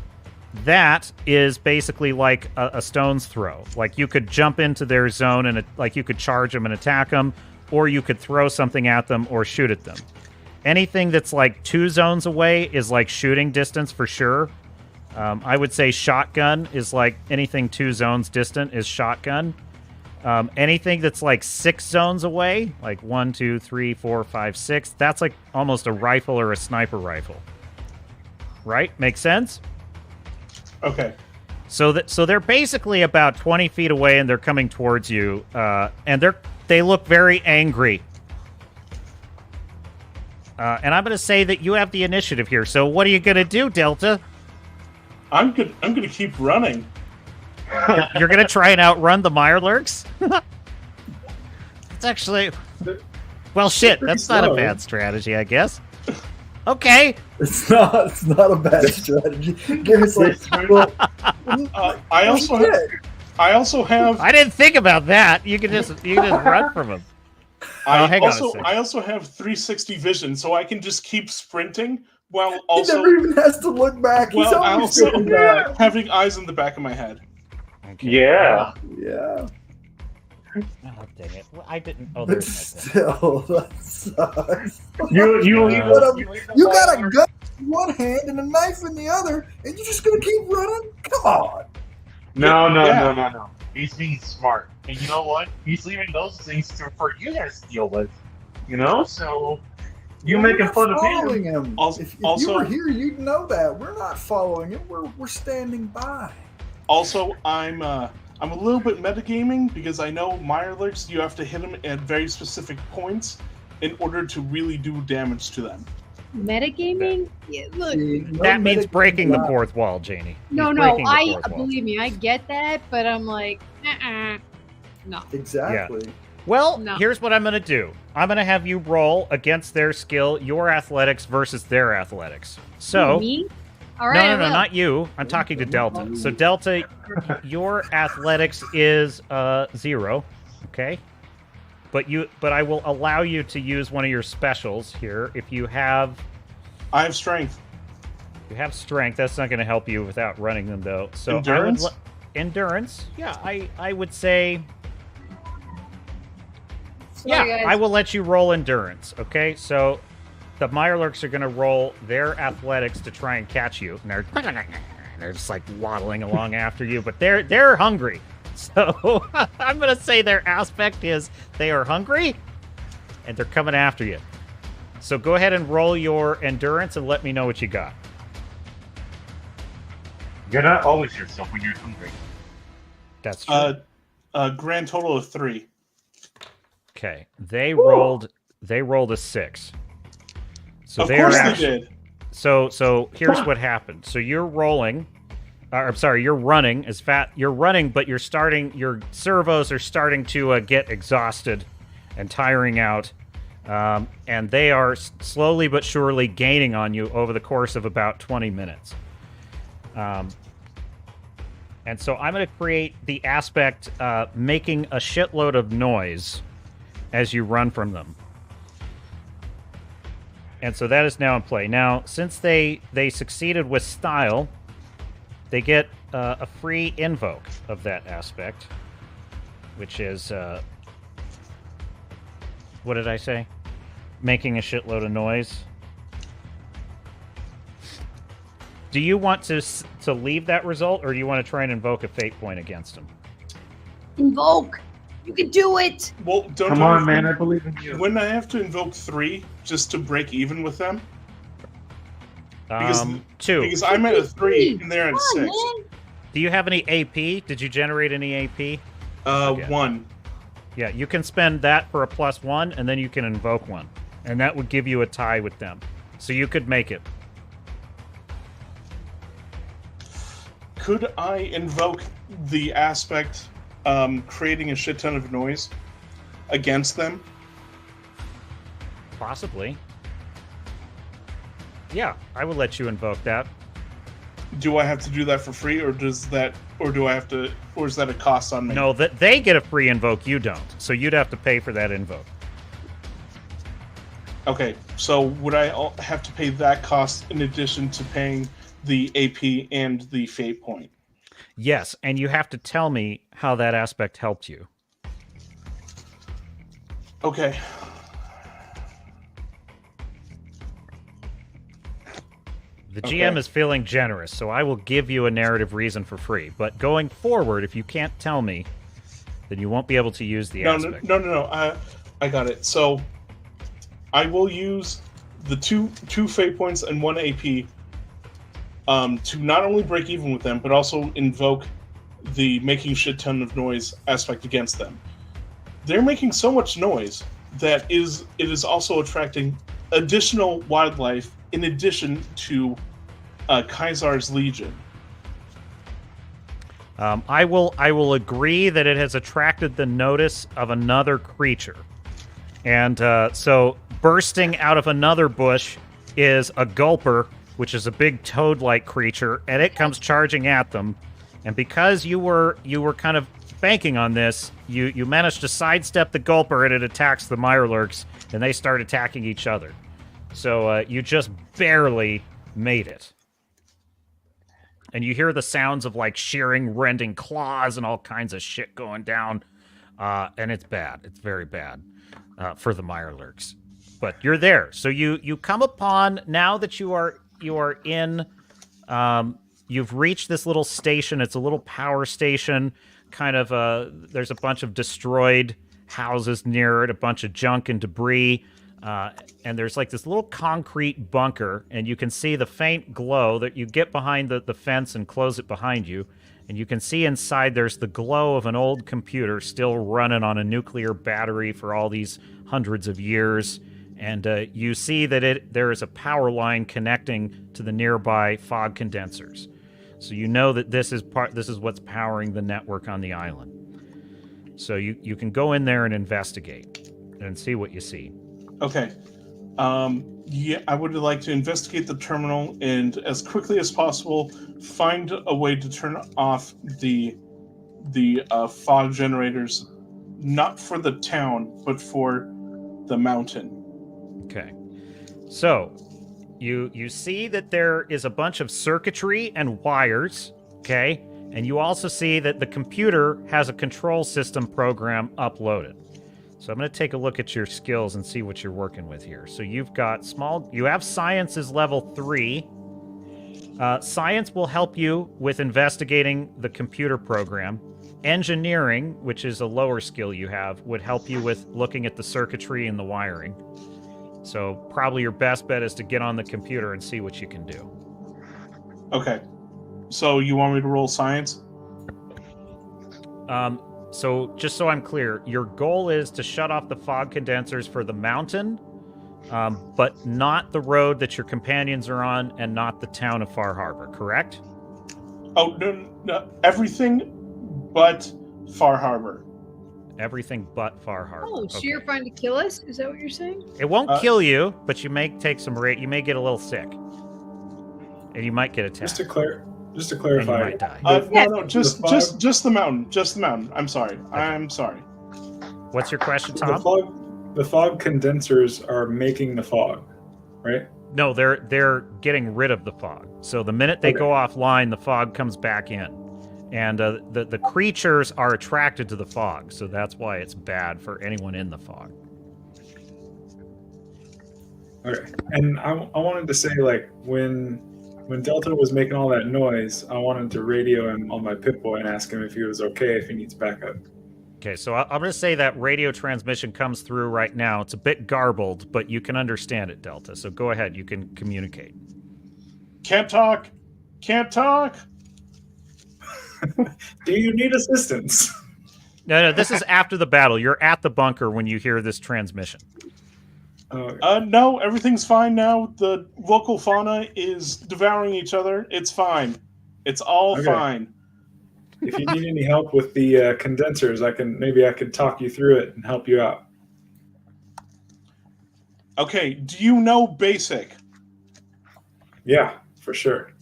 that is basically like a stone's throw. Like you could jump into their zone and like you could charge them and attack them, or you could throw something at them or shoot at them. Anything that's like 2 zones away is like shooting distance for sure. I would say shotgun is like anything 2 zones distant is shotgun. Anything that's like 6 zones away, like 1, 2, 3, 4, 5, 6, that's like almost a rifle or a sniper rifle. Right? Makes sense? Okay. So they're basically about 20 feet away and they're coming towards you, and they look very angry. And I'm going to say that you have the initiative here. So what are you going to do, Delta? I'm gonna keep running. You're going to try and outrun the Mirelurks? It's actually... Well, shit, that's not a bad strategy, I guess. Okay. It's not a bad strategy. Garrett's like, well, I also have. I didn't think about that. You can just run from him. I also have 360 vision, so I can just keep sprinting while also. He never even has to look back. He's Well, I always also looking back. having eyes in the back of my head. Okay. Yeah. Yeah. Oh, dang it. Well, I didn't... Oh, But there's my thing. still, that sucks. You got a gun in one hand and a knife in the other, and you're just gonna keep running? Come on. No. He's being smart. And you know what? He's leaving those things for you guys to deal with. You know? So, We're making not fun of following him. him. Also- If you were here, you'd know that. We're not following him. We're standing by. Also, I'm a little bit metagaming because I know Mirelurks, you have to hit them at very specific points in order to really do damage to them. Metagaming? Yeah, look. That means breaking the fourth wall, Janie. No, He's no, breaking the I fourth wall. believe me, I get that, but I'm like, no. Exactly. Well, No. here's what I'm going to do. I'm going to have you roll against their skill, your athletics versus their athletics. So, Me? All right. no, I will. not you. I'm talking to Delta. So, Delta, your athletics is 0, okay? But I will allow you to use one of your specials here if you have. I have strength. You have strength. That's not going to help you without running them, though. So Endurance? Endurance. Yeah, I would say. Sorry, Yeah, guys. I will let you roll endurance. Okay, so the Mirelurks are going to roll their athletics to try and catch you, and they're just like waddling along after you, but they're hungry. So I'm going to say their aspect is they are hungry, and they're coming after you. So go ahead and roll your endurance and let me know what you got. You're not always yourself when you're hungry. That's true. A grand total of 3. Okay, they rolled a 6. So Of they course are they actually, did. So here's what happened. So you're rolling. I'm sorry, you're running as fat. You're running, but your servos are starting to get exhausted and tiring out, and they are slowly but surely gaining on you over the course of about 20 minutes. And so I'm going to create the aspect making a shitload of noise as you run from them. And so that is now in play. Now, since they succeeded with style, they get a free invoke of that aspect, which is, what did I say? Making a shitload of noise. Do you want to leave that result, or do you want to try and invoke a fate point against them? Invoke! You can do it! Well, don't Come you on, think- man, I believe in you. Wouldn't I have to invoke 3 just to break even with them? Because- 2. Because I'm at a 3 and they're at a Come 6. on, man. Do you have any AP? Did you generate any AP? Okay. 1. Yeah, you can spend that for a +1, and then you can invoke one. And that would give you a tie with them. So you could make it. Could I invoke the aspect creating a shit ton of noise against them? Possibly. Yeah, I would let you invoke that. Do I have to do that for free, or is that a cost on me? No, that they get a free invoke, you don't. So you'd have to pay for that invoke. Okay, so would I have to pay that cost in addition to paying the AP and the fate point? Yes, and you have to tell me how that aspect helped you. Okay. The GM is feeling generous, so I will give you a narrative reason for free. But going forward, if you can't tell me, then you won't be able to use the aspect. No. I got it. So I will use the two fate points and 1 AP to not only break even with them, but also invoke the making shit ton of noise aspect against them. They're making so much noise that it is also attracting additional wildlife in addition to Kaisar's Legion. I will agree that it has attracted the notice of another creature. And so bursting out of another bush is a gulper, which is a big toad-like creature, and it comes charging at them. And because you were kind of banking on this, you managed to sidestep the gulper, and it attacks the Mirelurks, and they start attacking each other. So you just barely made it. And you hear the sounds of like shearing, rending claws and all kinds of shit going down. And it's bad. It's very bad for the Mirelurks. But you're there. So you come upon, now that you are in, you've reached this little station. It's a little power station. Kind of, there's a bunch of destroyed houses near it, a bunch of junk and debris. And there's like this little concrete bunker, and you can see the faint glow that you get behind the fence and close it behind you. And you can see inside there's the glow of an old computer still running on a nuclear battery for all these hundreds of years. And you see that there is a power line connecting to the nearby fog condensers. So you know that this is what's powering the network on the island. So you can go in there and investigate and see what you see. Okay. Yeah, I would like to investigate the terminal and, as quickly as possible, find a way to turn off the fog generators, not for the town, but for the mountain. Okay. So you see that there is a bunch of circuitry and wires, okay? And you also see that the computer has a control system program uploaded. So I'm going to take a look at your skills and see what you're working with here. So you've got you have science is level 3. Science will help you with investigating the computer program. Engineering, which is a lower skill you have, would help you with looking at the circuitry and the wiring. So probably your best bet is to get on the computer and see what you can do. Okay. So you want me to roll science? So just so I'm clear, your goal is to shut off the fog condensers for the mountain, but not the road that your companions are on and not the town of Far Harbor, correct? Oh, no, everything but Far Harbor. Everything but Far Harbor. Oh, so Okay. you're trying to kill us? Is that what you're saying? It won't kill you, but you may take some you may get a little sick. And you might get attacked. Just to clarify, and you might die. No, just the mountain. Just the mountain. I'm sorry. I'm sorry. What's your question, Tom? The fog condensers are making the fog, right? No, they're getting rid of the fog. So the minute they go offline, the fog comes back in. And the creatures are attracted to the fog, so that's why it's bad for anyone in the fog. Okay. And I wanted to say, like, when Delta was making all that noise, I wanted to radio him on my Pip-Boy and ask him if he was okay, if he needs backup. Okay, so I'm going to say that radio transmission comes through right now. It's a bit garbled, but you can understand it, Delta. So go ahead, you can communicate. Can't talk. Can't talk. Do you need assistance? No, this is after the battle. You're at the bunker when you hear this transmission. No, everything's fine now. The local fauna is devouring each other. It's fine. It's all Okay. fine. If you need any help with the condensers, I can talk you through it and help you out. Okay, do you know basic? Yeah, for sure.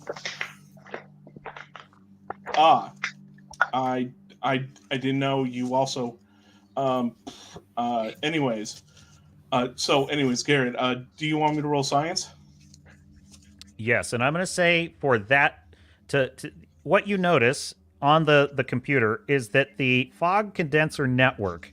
I didn't know you also. Anyways, Garrett, do you want me to roll science? Yes, and I'm going to say for that, to what you notice on the computer is that the fog condenser network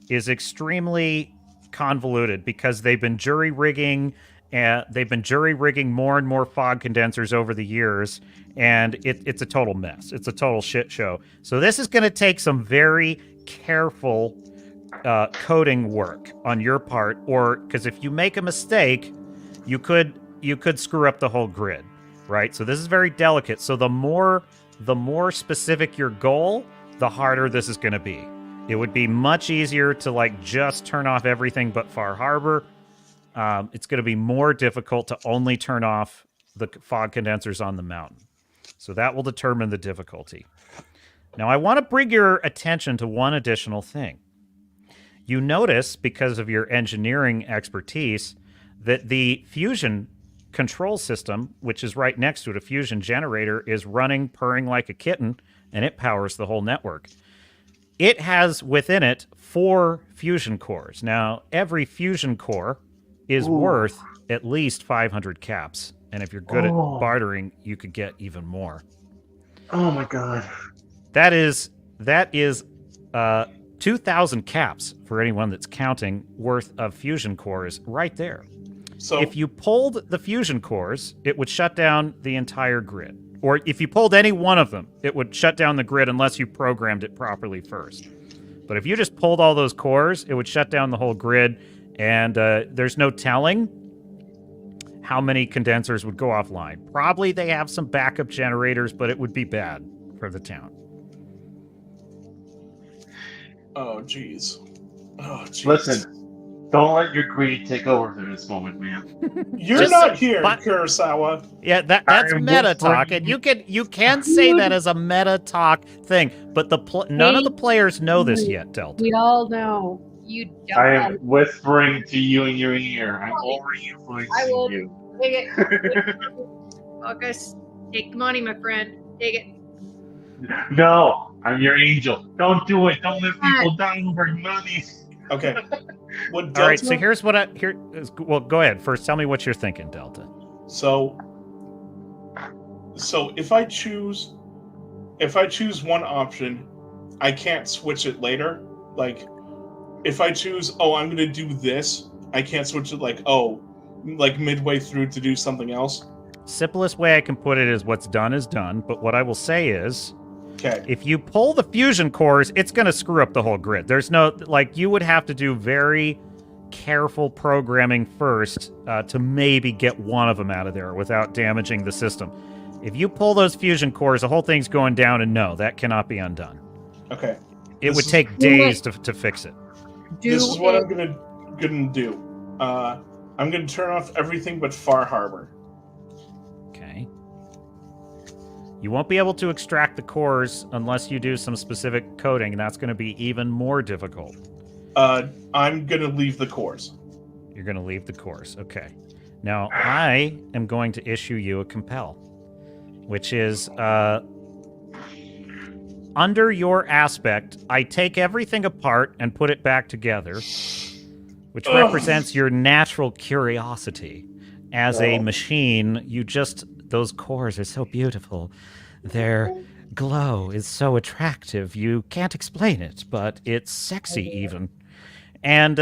is extremely convoluted because they've been jury rigging more and more fog condensers over the years, and it's a total mess. It's a total shit show. So this is going to take some very careful coding work on your part, or because if you make a mistake, you could screw up the whole grid, right? So this is very delicate. So the more specific your goal, the harder this is going to be. It would be much easier to just turn off everything but Far Harbor. It's going to be more difficult to only turn off the fog condensers on the mountain. So that will determine the difficulty. Now, I want to bring your attention to one additional thing. You notice, because of your engineering expertise, that the fusion control system, which is right next to it, a fusion generator, is running, purring like a kitten, and it powers the whole network. It has within it 4 fusion cores. Now, every fusion core is worth at least 500 caps. And if you're good at bartering, you could get even more. Oh my god. That is 2,000 caps for anyone that's counting worth of fusion cores right there. So if you pulled the fusion cores, it would shut down the entire grid. Or if you pulled any one of them, it would shut down the grid unless you programmed it properly first. But if you just pulled all those cores, it would shut down the whole grid, and there's no telling how many condensers would go offline. Probably they have some backup generators, but it would be bad for the town. Oh, jeez. Listen, don't let your greed take over for this moment, man. You're not here, Kurosawa. Yeah, that's meta talk, and you can say that as a meta talk thing, but none of the players know this yet, Delta. We all know you don't. I am whispering to you in your ear. I'm over-influencing you. Take it. Focus. Take the money, my friend. Take it. No, I'm your angel. Don't do it. Don't let people down over money. Okay. All right, so here's what well, go ahead. First, tell me what you're thinking, Delta. So if I choose one option, I can't switch it later. Like, if I choose, I'm going to do this, I can't switch it midway through to do something else. Simplest way I can put it is what's done is done, but what I will say is, okay, if you pull the fusion cores, it's going to screw up the whole grid. There's no, you would have to do very careful programming first to maybe get one of them out of there without damaging the system. If you pull those fusion cores, the whole thing's going down, and no, that cannot be undone. Okay. It would take days to fix it. This is what I'm gonna do. I'm gonna turn off everything but Far Harbor. Okay. You won't be able to extract the cores unless you do some specific coding, and that's going to be even more difficult. I'm gonna leave the cores. You're going to leave the cores. Okay. Now, I am going to issue you a compel, which is under your aspect, I take everything apart and put it back together, which represents your natural curiosity. As a machine, those cores are so beautiful. Their glow is so attractive. You can't explain it, but it's sexy even. And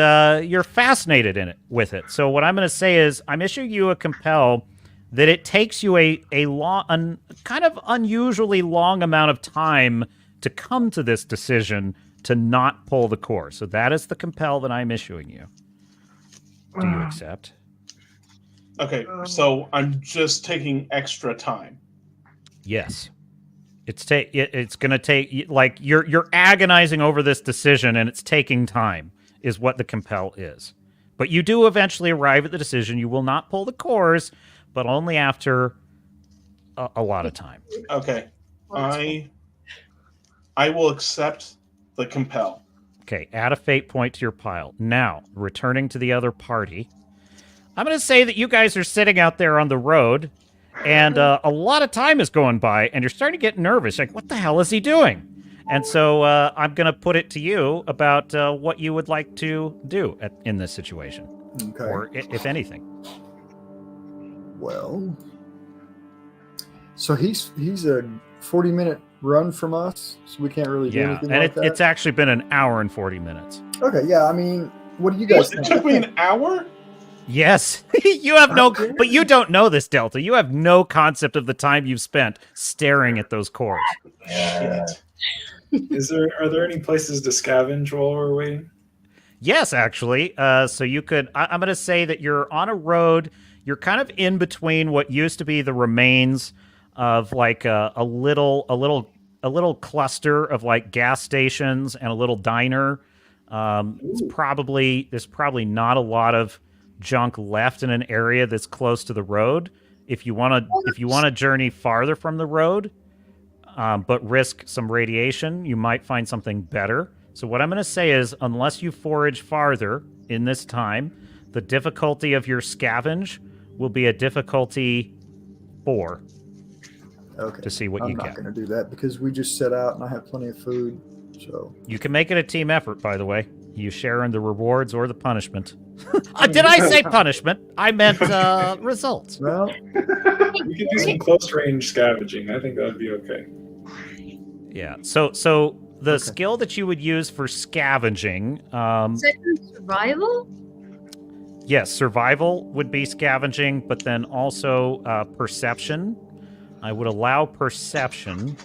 you're fascinated with it. So what I'm going to say is I'm issuing you a compel that it takes you a kind of unusually long amount of time to come to this decision to not pull the core. So that is the compel that I'm issuing you. Do you accept? Okay, so I'm just taking extra time. Yes. It's going to take, you're agonizing over this decision, and it's taking time, is what the compel is. But you do eventually arrive at the decision. You will not pull the cores, but only after a lot of time. Okay. I will accept the compel. Okay, add a fate point to your pile. Now, returning to the other party, I'm going to say that you guys are sitting out there on the road, and a lot of time is going by, and you're starting to get nervous. Like, what the hell is he doing? And so I'm going to put it to you about what you would like to do in this situation, Okay. or if anything. Well, so he's a 40-minute run from us, so we can't really do Yeah, anything and like that. it's actually been an hour and 40 minutes. Okay, yeah. I mean, what do you guys It think? took me an hour? Yes, you have no, but you don't know this, Delta. You have no concept of the time you've spent staring at those cores. Shit. Are there any places to scavenge while we're waiting? Yes, actually. So you could. I'm going to say that you're on a road. You're kind of in between what used to be the remains of like a little cluster of like gas stations and a little diner. There's probably not a lot of junk left in an area that's close to the road. If you want to journey farther from the road, but risk some radiation, you might find something better. So what I'm going to say is, unless you forage farther in this time, the difficulty of your scavenge will be a difficulty 4 Okay. to see what I'm you not get. going to do that because we just set out and I have plenty of food. So You can make it a team effort, by the way. You share in the rewards or the punishment. Did I say punishment? I meant results. well, We could do some close range scavenging. I think that would be okay. Yeah. So the skill that you would use for scavenging, Is that survival? yes, survival would be scavenging, but then also perception. I would allow perception.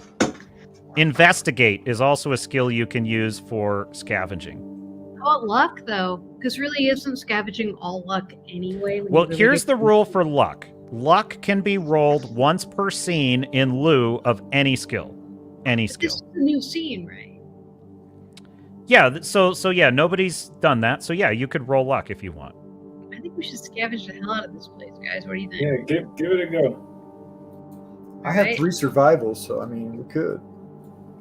Investigate is also a skill you can use for scavenging. How about luck, though? Because really, isn't scavenging all luck anyway? when you Well, really here's get the to- rule for luck. Luck can be rolled once per scene in lieu of any skill. Any This skill. is a new scene, right? Yeah, so yeah, nobody's done that. So yeah, you could roll luck if you want. I think we should scavenge the hell out of this place, guys. What do you think? Yeah, give it a go. I have Right. 3 survivals, so I mean, we could.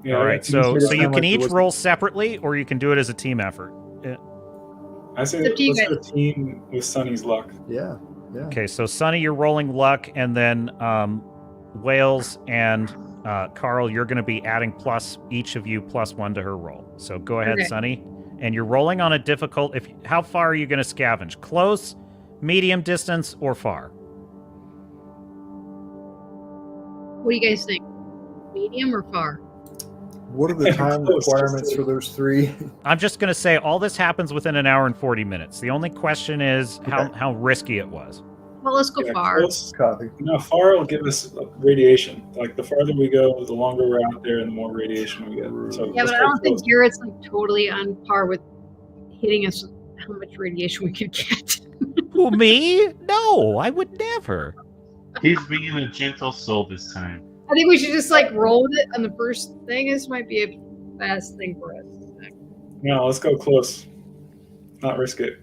Yeah, All I right, got two so made it you sound can like there each was- roll separately, or you can do it as a team effort. I say It's up to you let's go team with Sunny's luck. Yeah, yeah. Okay, so Sonny, you're rolling luck, and then Wales and Carl, you're going to be adding each of you +1 to her roll. So go ahead, Okay. Sonny, and you're rolling on a difficult. How far are you going to scavenge? Close, medium distance, or far? What do you guys think? Medium or far? What are the time Close, requirements just for those 3? I'm just going to say all this happens within an hour and 40 minutes. The only question is how risky it was. Well, let's go Yeah, far. close. Copy. No, far will give us radiation. Like the farther we go, the longer we're out there, and the more radiation we get. So Yeah, let's but I go don't think close. Garrett's like totally on par with hitting us how much radiation we could get. Who, me? No, I would never. He's being a gentle soul this time. I think we should just like roll with it on the first thing. This might be a fast thing for us. No, let's go close. Not risk it.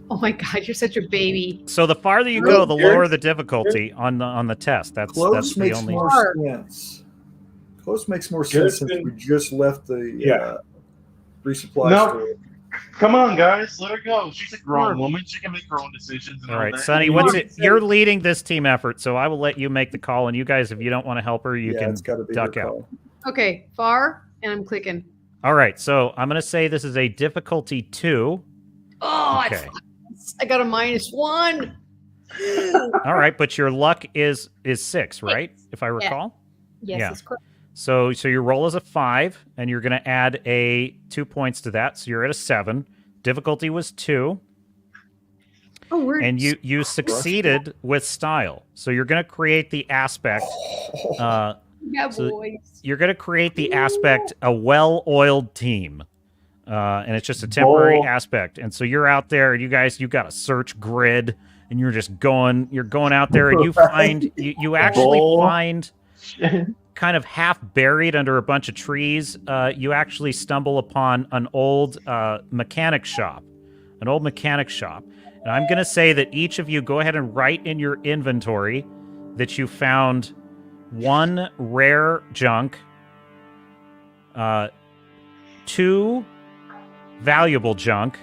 Oh my god, you're such a baby. So the farther you Well, go, the lower the difficulty on the test. That's Close the makes only. more Hard. sense. Close makes more Garrett's sense since been- we just left the Yeah. resupply No. store. Come on, guys, let her go. She's a grown woman. She can make her own decisions. And All right, that. Sonny, what's it? You're leading this team effort, so I will let you make the call. And you guys, if you don't want to help her, you Yeah, can it's gotta be duck her out. call. Okay, far, and I'm clicking. All right, so I'm going to say this is a difficulty 2. Oh, Okay. I got a -1. All right, but your luck is 6, right? If I recall. Yes, Yeah. that's correct. So your roll is a 5, and you're going to add 2 points to that, so you're at a 7. Difficulty was 2, Oh, we're and you succeeded with style. So you're going to create the aspect. yeah, so- boys. You're going to create the aspect a well-oiled team, and it's just a temporary Bull. aspect. And so you're out there, and you got a search grid, and you're just going. You're going out there, and you find you actually Bull. find kind of half buried under a bunch of trees. You actually stumble upon an old mechanic shop. an old mechanic shop. And I'm going to say that each of you go ahead and write in your inventory that you found 1 rare junk, 2 valuable junk,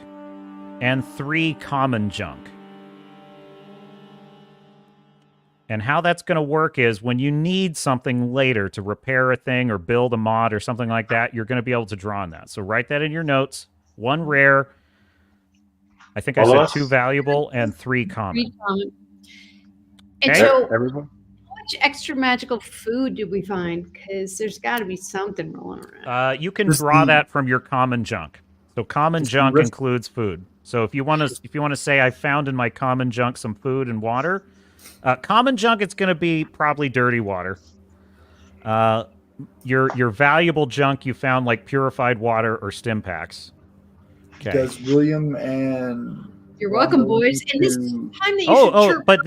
and 3 common junk. And how that's going to work is when you need something later to repair a thing or build a mod or something like that, you're going to be able to draw on that. So write that in your notes. 1 rare, I think I said 2 valuable, and 3 common. 3 common. And Okay. so, Everyone? how much extra magical food did we find? Because there's got to be something rolling around. You can Just draw the- that from your common junk. So common Just the junk rest- includes food. So if you want to say I found in my common junk some food and water, common junk, it's going to be probably dirty water. Your valuable junk, you found like purified water or stim packs. Okay. Does William and You're welcome, Rondo boys. need And this to- time that you should chirp. But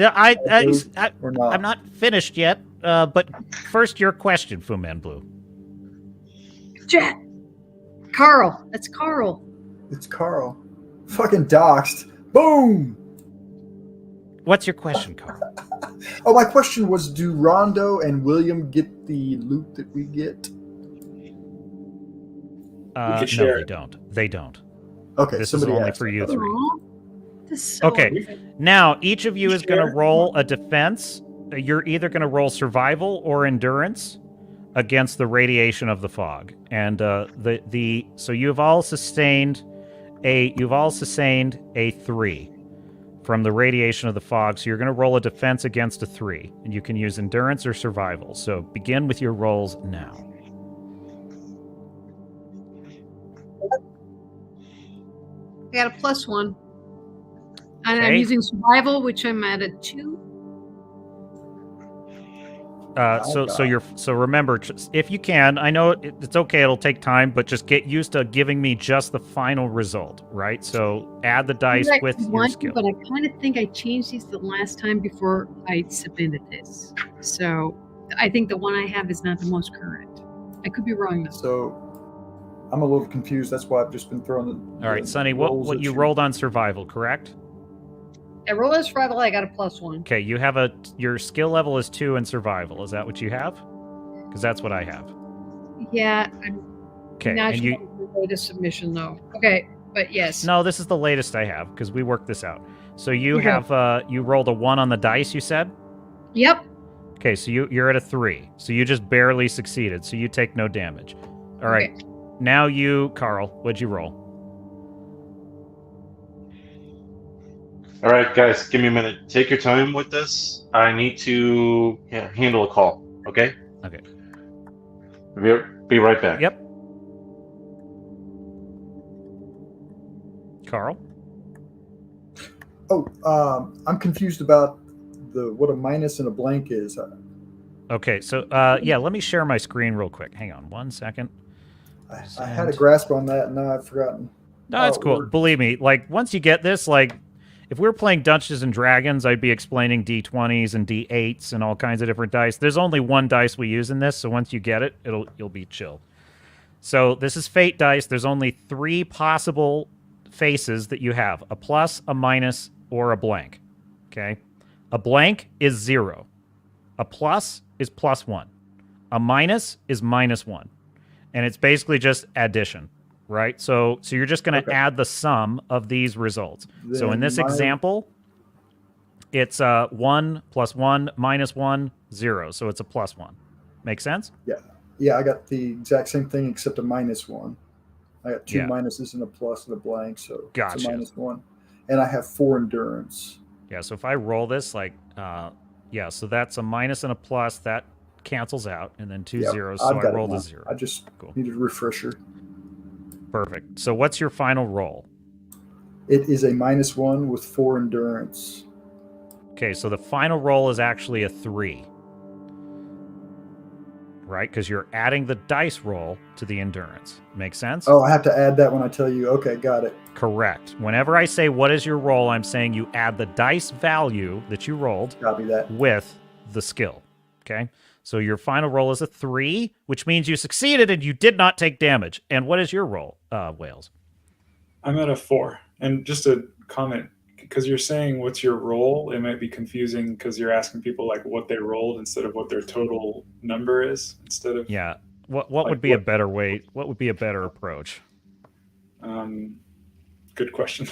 or not? I'm not finished yet. But first, your question, Fu Man Blue. Jet. Carl. That's Carl. It's Carl. Fucking doxed. Boom. What's your question, Carl? Oh, my question was: do Rondo and William get the loot that we get? No, could share they it. don't. They don't. Okay, This is somebody only asked for that. you 3. Aw. This is so Okay. Now, each of you is going to Share. roll a defense. You're either going to roll survival or endurance against the radiation of the fog. And so you've all sustained a 3 from the radiation of the fog. So you're going to roll a defense against a 3, and you can use endurance or survival. So begin with your rolls now. I got a +1. And I'm Okay. using survival, which I'm at a 2. So remember, if you can, I know it's okay, it'll take time, but just get used to giving me just the final result, right? So add the dice Right, with I your want to, skill. but I kind of think I changed these the last time before I submitted this. So I think the one I have is not the most current. I could be wrong though. So I'm a little confused. That's why I've just been throwing the. All right, the Sonny, rolls what at you rolled on survival, correct? I rolled a survival, I got a +1. Okay, you have your skill level is 2 in survival. Is that what you have? Because that's what I have. Yeah, I'm Okay, not and sure you. the latest submission though. Okay, but yes. No, this is the latest I have because we worked this out. So you Okay. have you rolled a 1 on the dice. You said. Yep. Okay, so you're at a 3. So you just barely succeeded. So you take no damage. All right. Okay. Now you, Carl, what'd you roll? All right, guys, give me a minute. Take your time with this. I need to handle a call. Okay. Okay. Be right back. Yep. Carl? Oh, I'm confused about what a minus and a blank is. Okay, so yeah, let me share my screen real quick. Hang on 1 second. I had a grasp on that, and now I've forgotten. No, it's Oh, cool. Lord. Believe me, like once you get this, like if we were playing Dungeons and Dragons, I'd be explaining D20s and D8s and all kinds of different dice. There's only one dice we use in this, so once you get it, you'll be chill. So this is fate dice. There's only 3 possible faces that you have: a plus, a minus, or a blank. Okay? A blank is 0. A plus is +1. A minus is -1. And it's basically just addition, right? So you're just going to add the sum of these results. So in Then this example, it's 1 + 1 - 1, 0. So it's a +1. Make sense? Yeah, I got the exact same thing except a -1. I got 2 Yeah. minuses and a plus and a blank, so it's Gotcha. a -1. And I have 4 endurance. Yeah, so if I roll this, like, yeah, so that's a minus and a plus. That cancels out. And then 2 Yep, zeros, I've so I got it rolled now. a 0. I just Cool. needed a refresher. Perfect. So what's your final roll? It is a -1 with 4 endurance. Okay, so the final roll is actually a 3. Right? Because you're adding the dice roll to the endurance. Make sense? Oh, I have to add that when I tell you. Okay, got it. Correct. Whenever I say what is your roll, I'm saying you add the dice value that you rolled Copy that. with the skill. Okay? So your final roll is a 3, which means you succeeded and you did not take damage. And what is your roll, Wales? I'm at a 4. And just a comment, because you're saying what's your role, it might be confusing because you're asking people like what they rolled instead of what their total number is instead of Yeah. What Like would be a what- better way? What would be a better approach? Good question.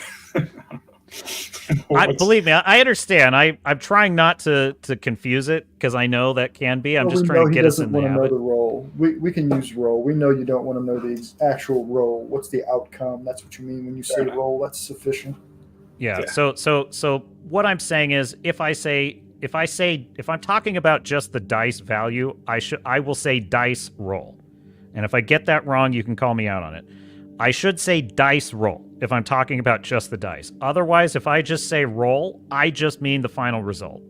Believe me, I understand. I'm trying not to confuse it because I know that can be. I'm Well, just we trying know to he get us doesn't in the want to know habit. the role. We can use role. We know you don't want to know the actual role. What's the outcome? That's what you mean when you say enough. role. That's sufficient. Yeah. Yeah. So what I'm saying is, if I'm talking about just the dice value, I will say dice roll, and if I get that wrong, you can call me out on it. I should say dice roll if I'm talking about just the dice. Otherwise, if I just say roll, I just mean the final result.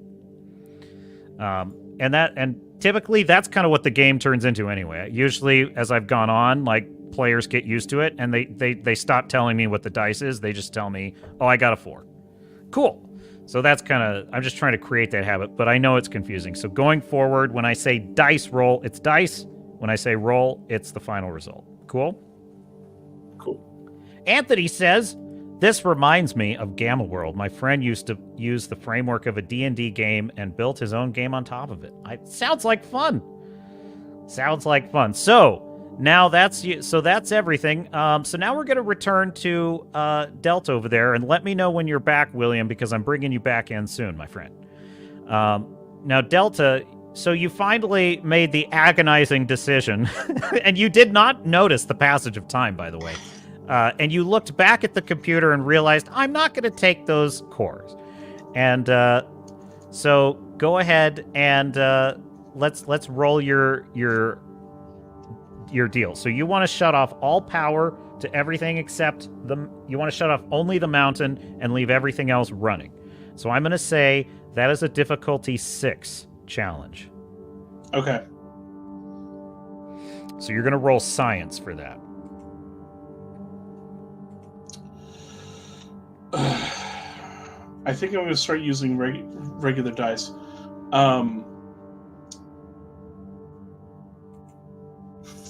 And typically that's kind of what the game turns into anyway. Usually, as I've gone on, like players get used to it and they stop telling me what the dice is. They just tell me, "Oh, I got a 4." Cool. So that's kind of, I'm just trying to create that habit, but I know it's confusing. So going forward, when I say dice roll, it's dice. When I say roll, it's the final result. Cool? Cool. Anthony says, "This reminds me of Gamma World. My friend used to use the framework of a D&D game and built his own game on top of it. Sounds like fun. Sounds like fun." So now that's everything. So now we're going to return to Delta over there, and let me know when you're back, William, because I'm bringing you back in soon, my friend. Now, Delta, so you finally made the agonizing decision, and you did not notice the passage of time, by the way. And you looked back at the computer and realized, I'm not going to take those cores. And so go ahead and let's roll your deal. So you want to shut off all power to everything except you want to shut off only the mountain and leave everything else running. So I'm going to say that is a difficulty 6 challenge. Okay. So you're going to roll science for that. I think I'm going to start using regular dice.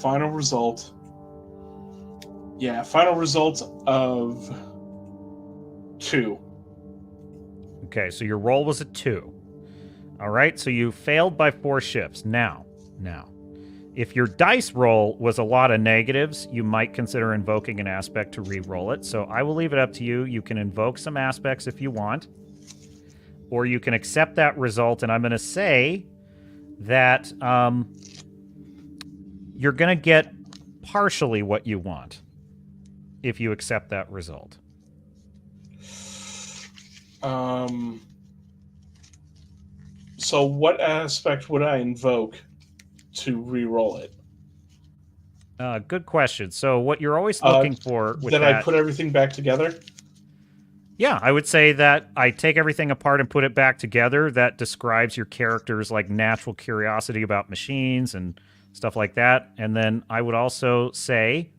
Final result. Yeah, final result of 2. Okay, so your roll was a 2. All right, so you failed by 4 shifts. Now, if your dice roll was a lot of negatives, you might consider invoking an aspect to re-roll it. So I will leave it up to you. You can invoke some aspects if you want, or you can accept that result. And I'm going to say that you're going to get partially what you want if you accept that result. So what aspect would I invoke to re-roll it? Good question. So what you're always looking for with that I put everything back together? Yeah, I would say that I take everything apart and put it back together. That describes your character's like natural curiosity about machines and stuff like that. And then I would also say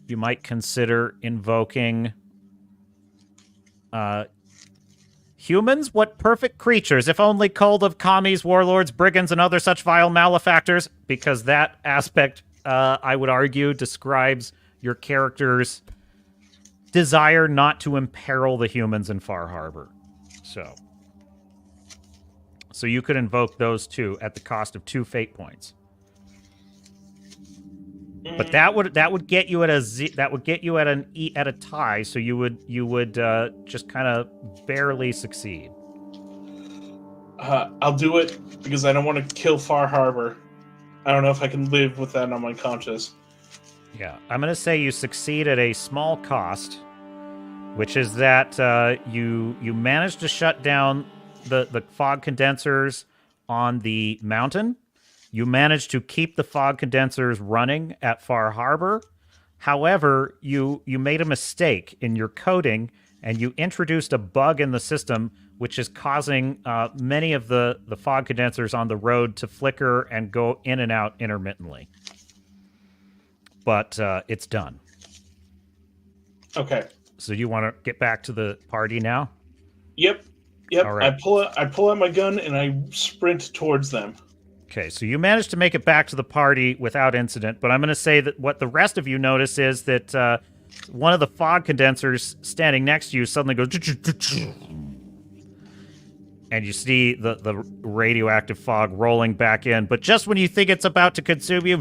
you might consider invoking humans. What perfect creatures, if only culled of commies, warlords, brigands, and other such vile malefactors, because that aspect, I would argue, describes your character's desire not to imperil the humans in Far Harbor. So you could invoke those two at the cost of 2 fate points. But that would get you at a tie, so you would just kind of barely succeed. I'll do it because I don't want to kill Far Harbor. I don't know if I can live with that on my conscience. Yeah, I'm going to say you succeed at a small cost, which is that you managed to shut down the fog condensers on the mountain. You managed to keep the fog condensers running at Far Harbor. However, you made a mistake in your coding, and you introduced a bug in the system, which is causing many of the fog condensers on the road to flicker and go in and out intermittently. But it's done. Okay. So you want to get back to the party now? Yep. All right. I pull out my gun and I sprint towards them. Okay, so you managed to make it back to the party without incident, but I'm going to say that what the rest of you notice is that one of the fog condensers standing next to you suddenly goes... And you see the radioactive fog rolling back in, but just when you think it's about to consume you...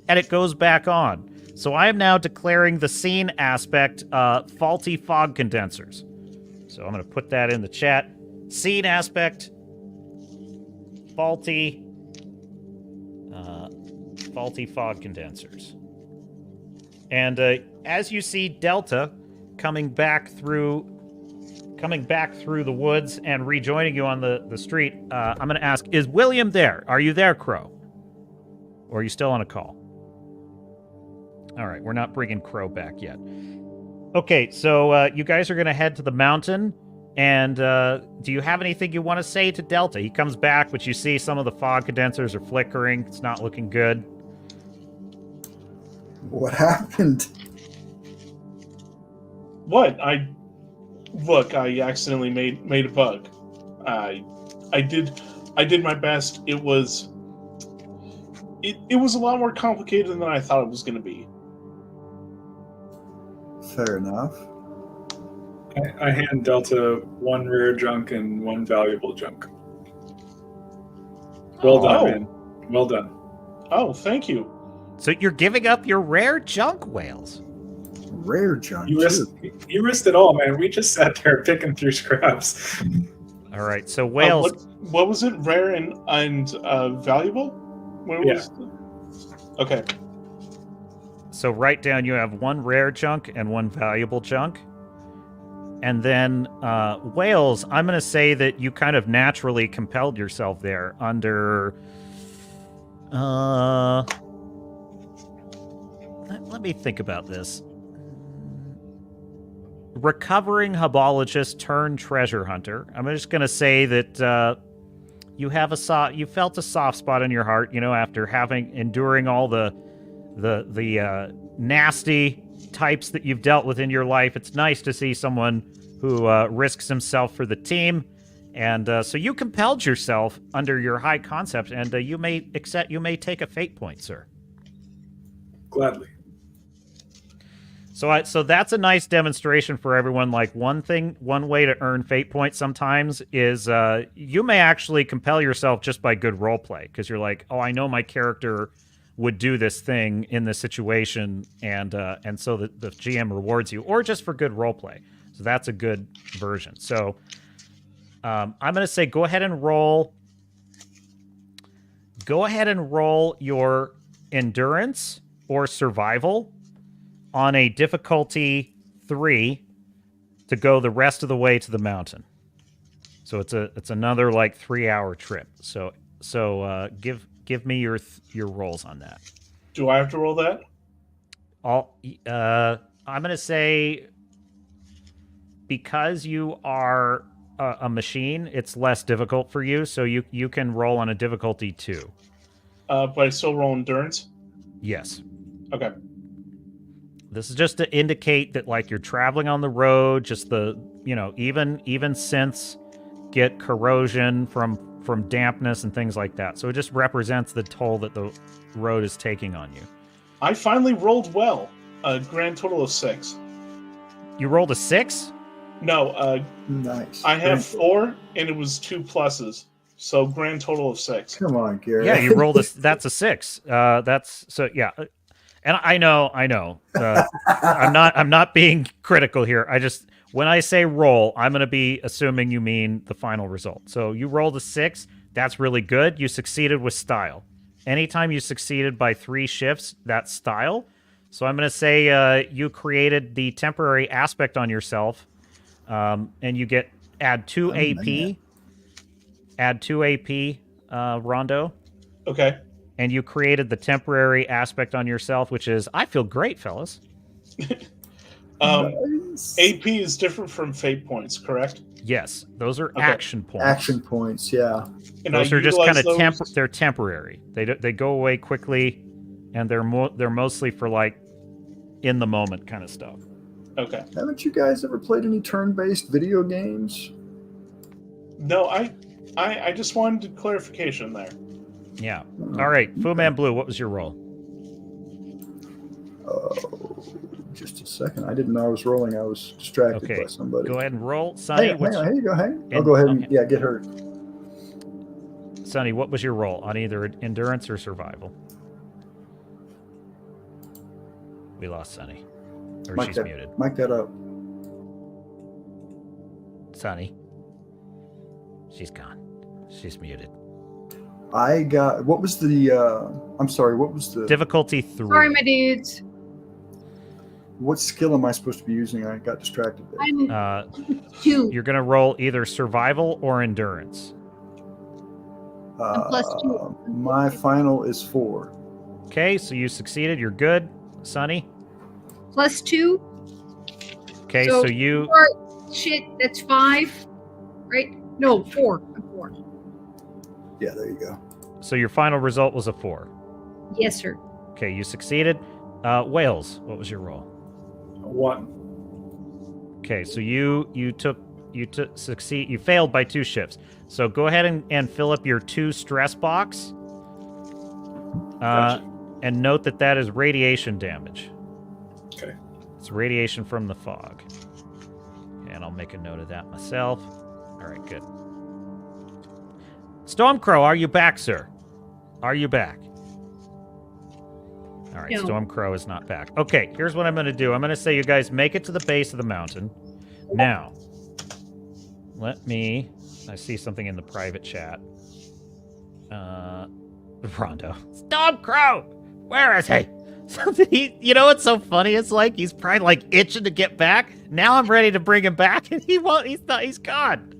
And it goes back on. So I am now declaring the scene aspect faulty fog condensers. So I'm going to put that in the chat. Scene aspect... faulty fog condensers. And as you see Delta coming back through the woods and rejoining you on the street, I'm going to ask, is William there? Are you there, Crow? Or are you still on a call? All right, we're not bringing Crow back yet. Okay, so you guys are going to head to the mountain. And do you have anything you want to say to Delta? He comes back, but you see some of the fog condensers are flickering. It's not looking good. What happened? What? I accidentally made a bug. I did my best. It was a lot more complicated than I thought it was going to be. Fair enough. I hand Delta one rare junk and one valuable junk. Well done, man. Well done. Oh, thank you. So you're giving up your rare junk, Wales? Rare junk. You risked it all, man. We just sat there picking through scraps. All right, so Wales... what was it? Rare and valuable? What was Okay. So write down you have one rare junk and one valuable junk. And then, Wales, I'm going to say that you kind of naturally compelled yourself there under... let me think about this. Recovering Hubologist turned treasure hunter. I'm just going to say that you felt a soft spot in your heart, after enduring all the nasty types that you've dealt with in your life. It's nice to see someone who risks himself for the team, and so you compelled yourself under your high concept, and you may take a fate point, sir. Gladly. So that's a nice demonstration for everyone. Like one way to earn fate points sometimes is you may actually compel yourself just by good role play, because you're like, oh, I know my character would do this thing in this situation, and so the GM rewards you, or just for good role play. So that's a good version. So I'm going to say go ahead and roll your endurance or survival on a difficulty 3 to go the rest of the way to the mountain. So it's another like 3-hour trip. So give me your rolls on that. Do I have to roll that? I'm gonna say because you are a machine, it's less difficult for you. So you can roll on a difficulty 2. But I still roll endurance? Yes. Okay. This is just to indicate that like you're traveling on the road, just the, even synths get corrosion from dampness and things like that. So it just represents the toll that the road is taking on you. I finally rolled well. A grand total of 6. You rolled a 6? No, nice. I have 4 and it was 2 pluses. So grand total of 6. Come on, Garrett. Yeah, you rolled that's a 6. That's so yeah. And I know. I'm not being critical here. When I say roll, I'm going to be assuming you mean the final result. So you rolled a 6. That's really good. You succeeded with style. Anytime you succeeded by 3 shifts, that's style. So I'm going to say you created the temporary aspect on yourself, and you add 2 AP. Add 2 AP, Rondo. Okay. And you created the temporary aspect on yourself, which is, I feel great, fellas. Nice. AP is different from fate points, correct? Yes, those are action points. Action points, yeah. And those are just kind of those... they're temporary. They go away quickly, and they're mostly for like in the moment kind of stuff. Okay. Haven't you guys ever played any turn-based video games? No, I just wanted clarification there. Yeah. All right. Fu Man Blue, what was your roll? Oh, just a second. I didn't know I was rolling. I was distracted Okay. by somebody. Go ahead and roll. Sonny, Hang on, here you go. I'll go ahead and get her. Sonny, what was your roll on either endurance or survival? We lost Sonny. Or she's muted. Mic that up. Sonny. She's gone. She's muted. I got. What was the? I'm sorry. What was the difficulty 3? Sorry, my dudes. What skill am I supposed to be using? I got distracted there. I'm 2. You're gonna roll either survival or endurance. +2. My final is 4. Okay, so you succeeded. You're good, Sonny. +2. Okay, so you. 4, shit, that's 5, right? No, 4. I'm 4. Yeah, there you go. So your final result was a 4. Yes, sir. Okay, you succeeded. Wales, what was your roll? 1. Okay, so you failed by 2 shifts. So go ahead and fill up your 2 stress box. Gotcha. And note that is radiation damage. Okay. It's radiation from the fog. And I'll make a note of that myself. All right, good. Stormcrow, are you back, sir? Are you back? All right, No. Stormcrow is not back. Okay, here's what I'm going to do. I'm going to say you guys make it to the base of the mountain. Now, I see something in the private chat. Rondo. Stormcrow! Where is he? You know what's so funny? It's like he's probably like itching to get back. Now I'm ready to bring him back, and he won't. He's gone.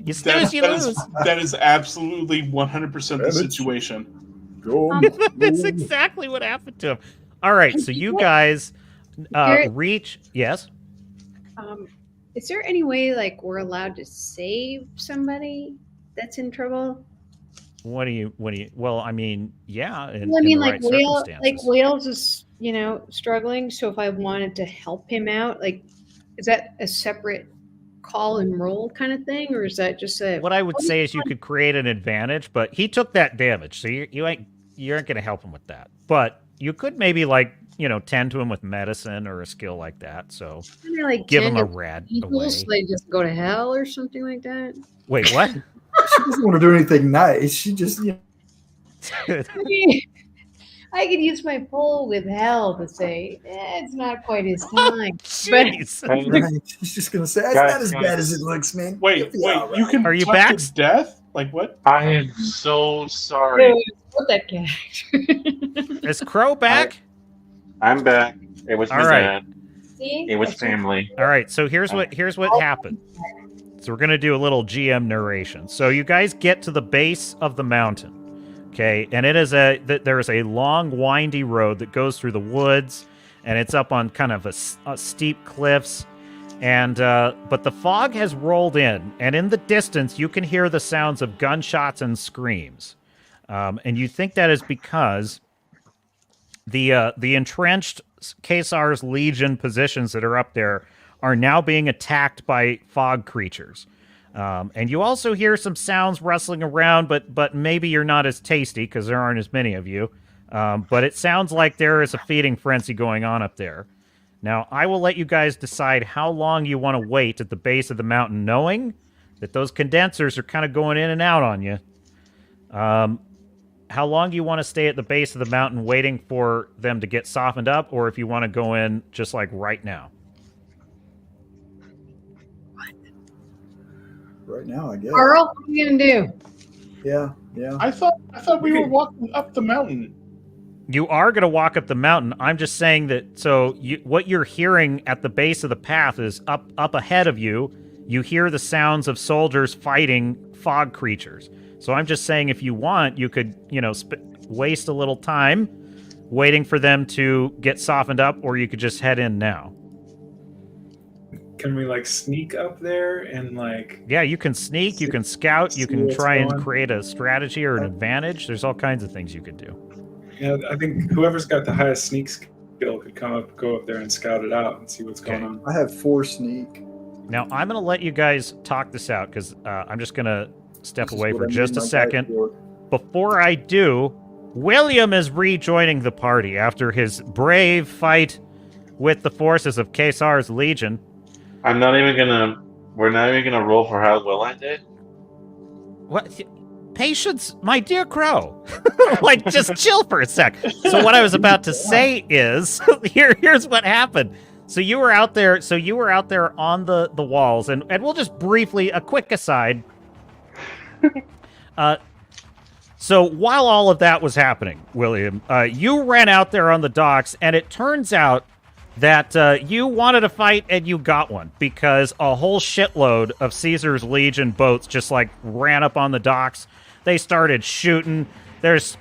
You snooze, you lose. That is absolutely 100% the situation. That's exactly what happened to him. All right, so you guys reach. Yes. Is there any way like we're allowed to save somebody that's in trouble? What do you? Well, I mean, yeah. Well, I mean, like right Wales is, struggling. So if I wanted to help him out, like, is that a separate call and roll kind of thing, or is that just a? What I would say is you could create an advantage, but he took that damage, so you aren't going to help him with that. But you could maybe tend to him with medicine or a skill like that. So give him a rad away. They just go to hell or something like that. Wait, what? She doesn't want to do anything nice. She just, I could use my pull with hell to say it's not quite his time. Jeez. right. She's just gonna say it's not as bad as it looks, man. Wait, right. you can Are you touch back? to death? Like what? I am so sorry. What that character? Is Crow back? I'm back. It was my All right. dad. See? It was family. All right, so here's what happened. So we're gonna do a little GM narration. So you guys get to the base of the mountain, okay? And there is a long, windy road that goes through the woods, and it's up on kind of a steep cliffs. And but the fog has rolled in, and in the distance you can hear the sounds of gunshots and screams. And you think that is because the entrenched Kesar's Legion positions that are up there are now being attacked by fog creatures. And you also hear some sounds rustling around, but maybe you're not as tasty because there aren't as many of you. But it sounds like there is a feeding frenzy going on up there. Now, I will let you guys decide how long you want to wait at the base of the mountain, knowing that those condensers are kind of going in and out on you. How long do you want to stay at the base of the mountain waiting for them to get softened up, or if you want to go in just like right now? Right now, I guess. Carl, what are you gonna do? Yeah. I thought we were walking up the mountain. You are going to walk up the mountain. I'm just saying that, so what you're hearing at the base of the path is up ahead of you. You hear the sounds of soldiers fighting fog creatures. So I'm just saying if you want, you could, waste a little time waiting for them to get softened up, or you could just head in now. Can we sneak up there and Yeah, you can sneak, you can scout, you can try and create a strategy or an advantage. There's all kinds of things you could do. Yeah, I think whoever's got the highest sneak skill could go up there and scout it out and see what's going on. I have 4 sneak. Now, I'm going to let you guys talk this out because I'm just going to step This is away what for I made just a my guy second. for. Before I do, William is rejoining the party after his brave fight with the forces of Caesar's Legion. We're not even gonna roll for how well I did. What? Patience, my dear Crow. Like, just chill for a sec. So what I was about to say is, here's what happened. So you were out there on the walls, and we'll just briefly, a quick aside. So while all of that was happening, William, you ran out there on the docks, and it turns out that you wanted a fight and you got one, because a whole shitload of Caesar's Legion boats just like ran up on the docks. They started shooting.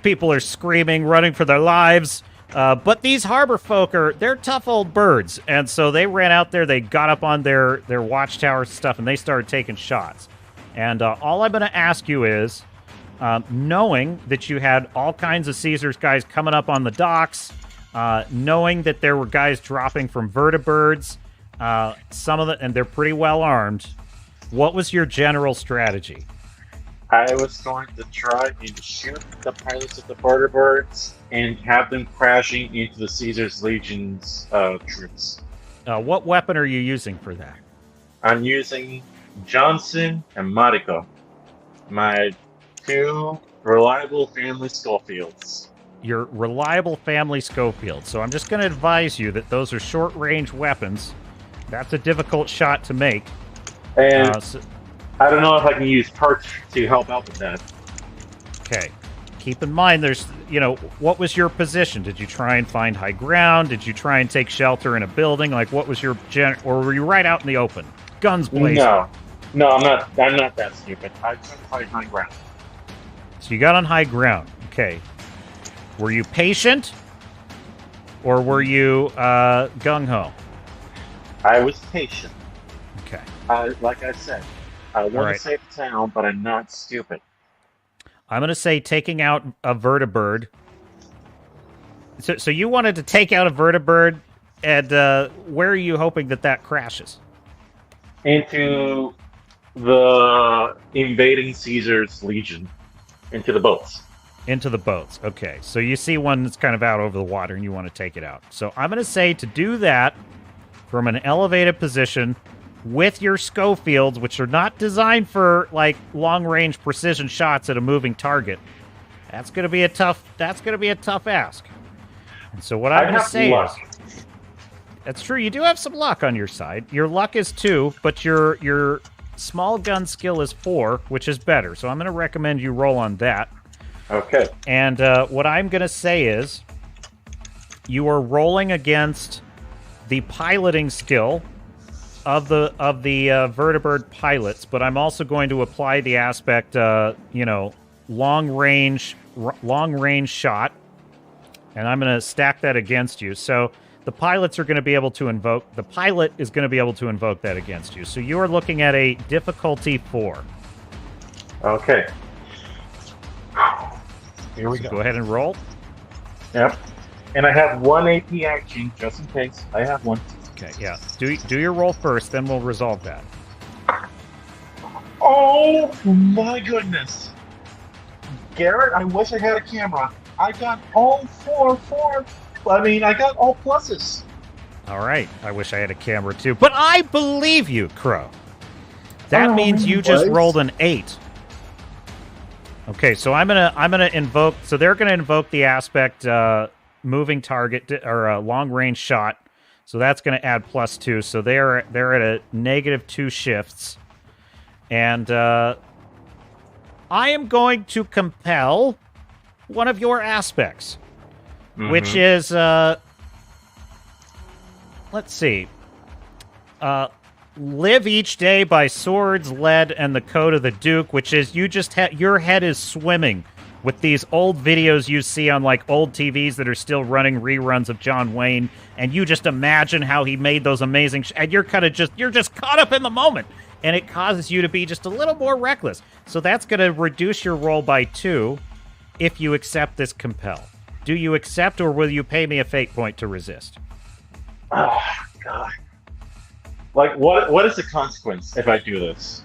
People are screaming, running for their lives. But these harbor folk they're tough old birds. And so they ran out there, they got up on their watchtower stuff, and they started taking shots. And all I'm going to ask you is, knowing that you had all kinds of Caesar's guys coming up on the docks, knowing that there were guys dropping from vertibirds, and they're pretty well armed, what was your general strategy? I was going to try and shoot the pilots of the vertibirds and have them crashing into the Caesar's Legion's troops. What weapon are you using for that? I'm using Johnson and Mariko, my 2 reliable family Schofields. Your reliable family Schofield. So I'm just going to advise you that those are short-range weapons. That's a difficult shot to make. And I don't know if I can use perks to help out with that. Okay. Keep in mind, what was your position? Did you try and find high ground? Did you try and take shelter in a building? Like, what was your or were you right out in the open? Guns blazing? No, I'm not that stupid. I tried to find high ground. So you got on high ground. Okay. Were you patient? Or were you gung-ho? I was patient. Okay. Like I said, I want to save the town, but I'm not stupid. I'm going to say taking out a vertibird. So you wanted to take out a vertibird, and where are you hoping that crashes? Into the invading Caesar's Legion. Into the boats. Into the boats. Okay. So you see one that's kind of out over the water, and you want to take it out. So I'm going to say to do that from an elevated position with your Schofields, which are not designed for like long-range precision shots at a moving target. That's going to be a tough ask. And so what I'm going to say is, that's true. You do have some luck on your side. Your luck is 2, but your small gun skill is 4, which is better. So I'm going to recommend you roll on that. Okay. And what I'm going to say is, you are rolling against the piloting skill of the vertibird pilots, but I'm also going to apply the aspect, long range shot, and I'm going to stack that against you. So the pilots are going to be able to invoke. The pilot is going to be able to invoke that against you. So you are looking at a difficulty 4. Okay. Here we So go. go ahead and roll. Yep. And I have 1 AP action just in case. I have 1. Okay, yeah. Do your roll first, then we'll resolve that. Oh my goodness. Garrett, I wish I had a camera. I got all 4. I got all pluses. All right. I wish I had a camera too, but I believe you, Crow. That means you just rolled an 8. Okay, so I'm gonna invoke. So they're gonna invoke the aspect moving target or long range shot. So that's gonna add +2. So they're at a -2 shifts, and I am going to compel one of your aspects, which is let's see. Live each day by swords, lead, and the code of the Duke, which is you just your head is swimming with these old videos you see on like old TVs that are still running reruns of John Wayne, and you just imagine how he made those amazing and you're just caught up in the moment, and it causes you to be just a little more reckless. So that's going to reduce your roll by 2 if you accept this compel. Do you accept, or will you pay me a fate point to resist? Oh God. Like, what is the consequence if I do this?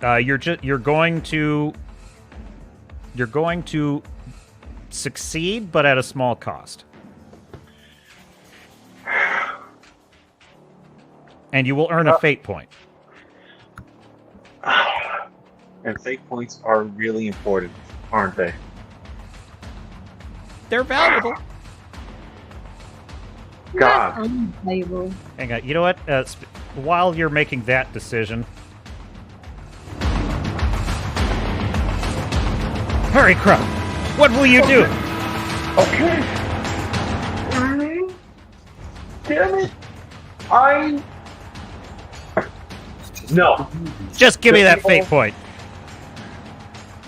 You're going to succeed, but at a small cost. And you will earn a fate point. And fate points are really important, aren't they? They're valuable. God. Unvaluable. Hang on. You know what? While you're making that decision, hurry, Crow. What will you do? Okay. Damn it. No. Just give me that fate point.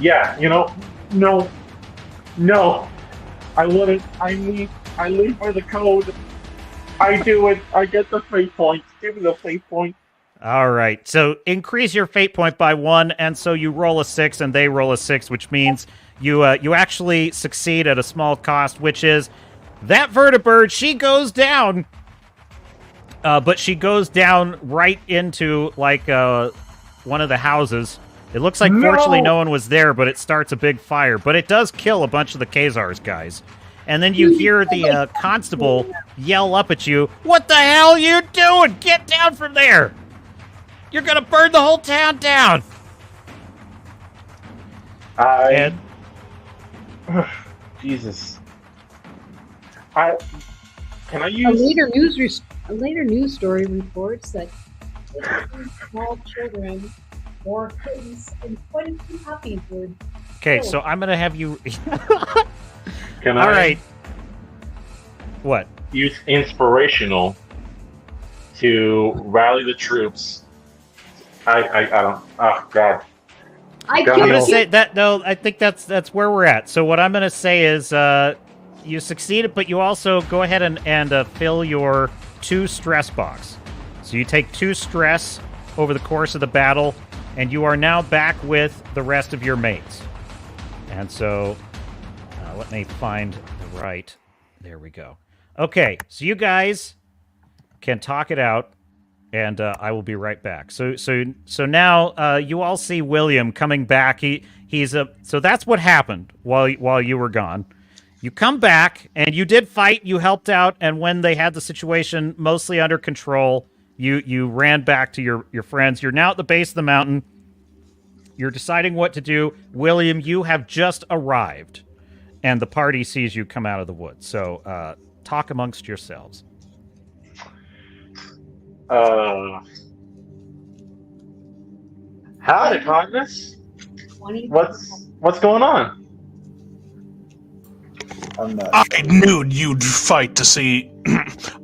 Yeah, no. I wouldn't. I leave for the code. I do it. I get the fate point. Give me the fate point. All right. So increase your fate point by 1, and so you roll a 6, and they roll a 6, which means you actually succeed at a small cost, which is that vertibird. She goes down, but she goes down right into like one of the houses. It looks like fortunately no one was there, but it starts a big fire. But it does kill a bunch of the Khazar's guys. And then you hear the constable yell up at you, "What the hell are you doing? Get down from there! You're gonna burn the whole town down!" Jesus. Can I use... A later news story reports that small children or kittens and 22 puppies were. Okay, so I'm gonna have you. Can All I right. What? use inspirational to rally the troops? I don't... Oh, God. I Got I'm me gonna all- say that. No, I think that's where we're at. So what I'm gonna say is, you succeeded, but you also go ahead and fill your 2 stress box. So you take 2 stress over the course of the battle, and you are now back with the rest of your mates. And so, let me find the right. There we go. Okay, so you guys can talk it out, and I will be right back. So now you all see William coming back. So that's what happened while you were gone. You come back, and you did fight. You helped out, and when they had the situation mostly under control, you ran back to your friends. You're now at the base of the mountain. You're deciding what to do. William, you have just arrived, and the party sees you come out of the woods. So talk amongst yourselves. Howdy, partners. 20 What's going on? I'm not. I knew you'd fight to see.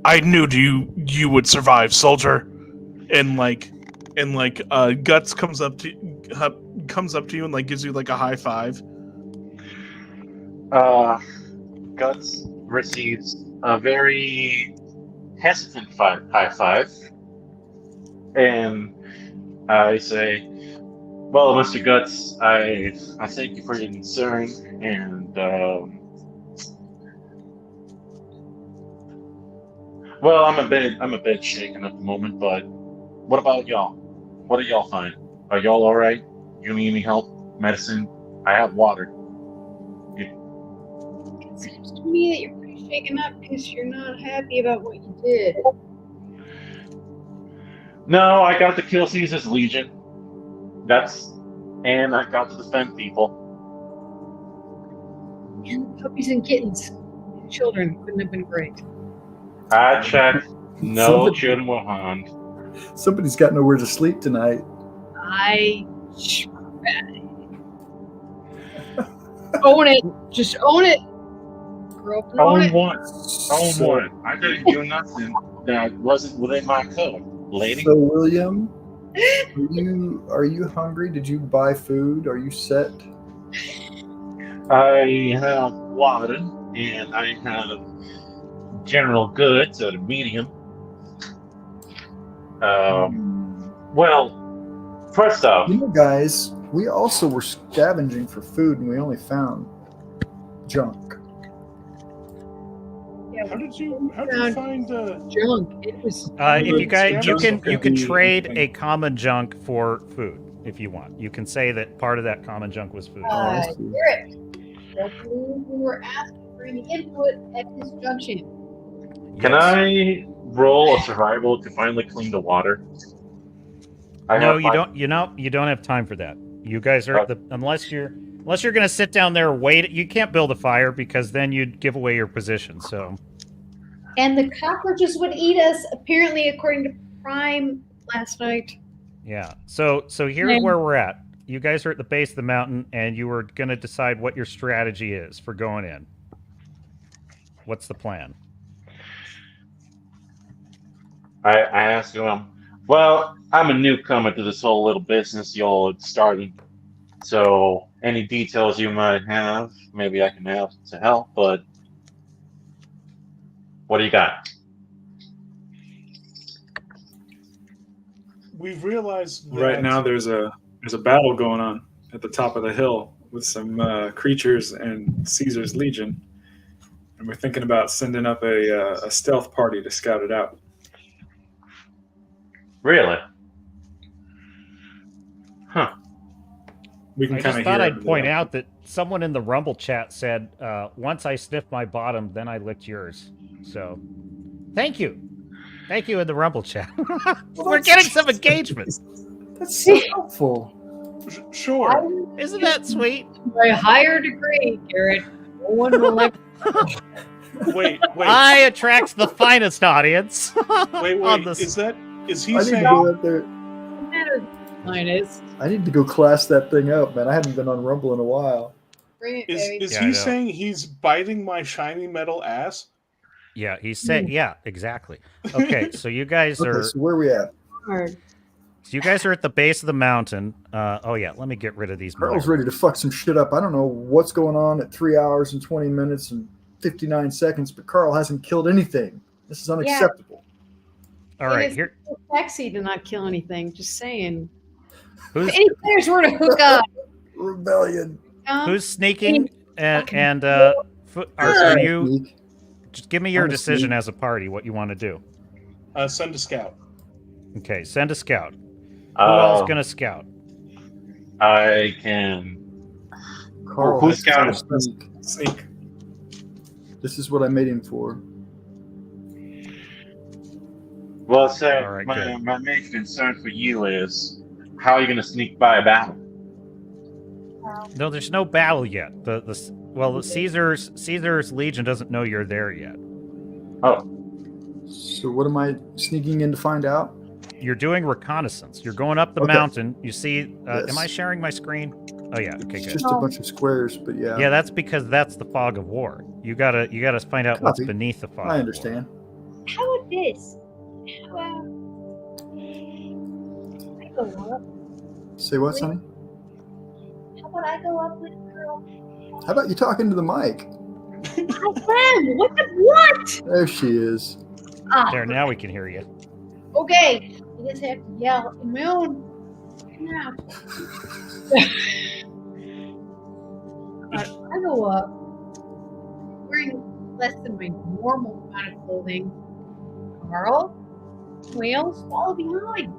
I knew you would survive, soldier. And Guts comes up to you and like gives you like a high five. Guts receives a very hesitant high five, and I say, "Well, Mr. Guts, I thank you for your concern, and well, I'm a bit shaken at the moment, but what about y'all? What do y'all find? Are y'all all right? You need any help? Medicine? I have water." It seems to me that you're pretty shaken up because you're not happy about what you did. No, I got to kill Caesar's Legion. And I got to defend people. And puppies and kittens. Children couldn't have been great. I checked. No Somebody- children were harmed. Somebody's got nowhere to sleep tonight. Own it. Just own it. Grow up and own Own it. one. Own one. I didn't do nothing that wasn't within my code, lady. So, William, are you hungry? Did you buy food? Are you set? I have water, and I have general goods at a medium. Well, first off, You know, guys, we also were scavenging for food, and we only found junk. Yeah, How did you find? junk? It was. If you guys, you can Okay. trade a common junk for food. if you want. You can say that part of that common junk was food. I see. Garrett, I believe we were asking for any input at this junction. Can Yes. I roll a survival to finally clean the water? No, you don't. You don't have time for that. You guys are unless you're going to sit down there and wait. You can't build a fire because then you'd give away your position. So. And the cockroaches would eat us, apparently, according to Prime last night. Yeah. So here's where we're at. You guys are at the base of the mountain, and you were going to decide what your strategy is for going in. What's the plan? I asked him, well, I'm a newcomer to this whole little business y'all started. So any details you might have, maybe I can help to help, but what do you got? We've realized that Right now, there's a battle going on at the top of the hill with some creatures and Caesar's Legion, and we're thinking about sending up a stealth party to scout it out. Really? Huh. We can I kind just of thought I'd point out that someone in the Rumble chat said, once I sniffed my bottom, then I licked yours. So, thank you. Thank you in the Rumble chat. We're getting some engagement. That's so helpful. Sure. Isn't that sweet? By a higher degree, Garrett. No one will ever. Wait. I attracts the finest audience. Wait. on the- Is he I need to saying? go out there. matter. Mine is. I need to go class that thing up, man. I haven't been on Rumble in a while. Bring it, baby. Is Yeah, I he know. saying he's biting my shiny metal ass? Yeah, he said, yeah, exactly. Okay, so you guys Okay, are so where are we at? Hard. at the base of the mountain. Oh yeah, let me get rid of these. Carl's ready to fuck some shit up. I don't know what's going on at 3 hours and 20 minutes and 59 seconds, but Carl hasn't killed anything. This is unacceptable. All right, It is here. so sexy to not kill anything. Just saying. Who's If any players were to hook up, Rebellion. who's sneaking? Are you? Sneak. Just give me your I'm a decision sneak. as a party. What you want to do? Send a scout. Okay, send a scout. Who else gonna scout? I can. Carl Who's has to scouting? sneak. Sneak. This is what I made him for. Well, sir, All right, my good. main concern for you is how are you going to sneak by a battle? No, there's no battle yet. The Caesar's Legion doesn't know you're there yet. Oh, So what am I sneaking in to find out? You're doing reconnaissance. You're going up the Okay. mountain. You see? Yes. Am I sharing my screen? Oh yeah. Okay, It's good. just a bunch of squares, but yeah. Yeah, that's because that's the fog of war. You gotta find out what's Copy. beneath the fog. I of understand. How about this? How about I go up? Say what, Sonny? How about I go up with a girl? How about you talking to the mic? My friend, what? There she is. War. There, now we can hear you. okay. I just have to yell in my own. Yeah. I go up wearing less than my normal amount of clothing. Carl, whales, follow behind.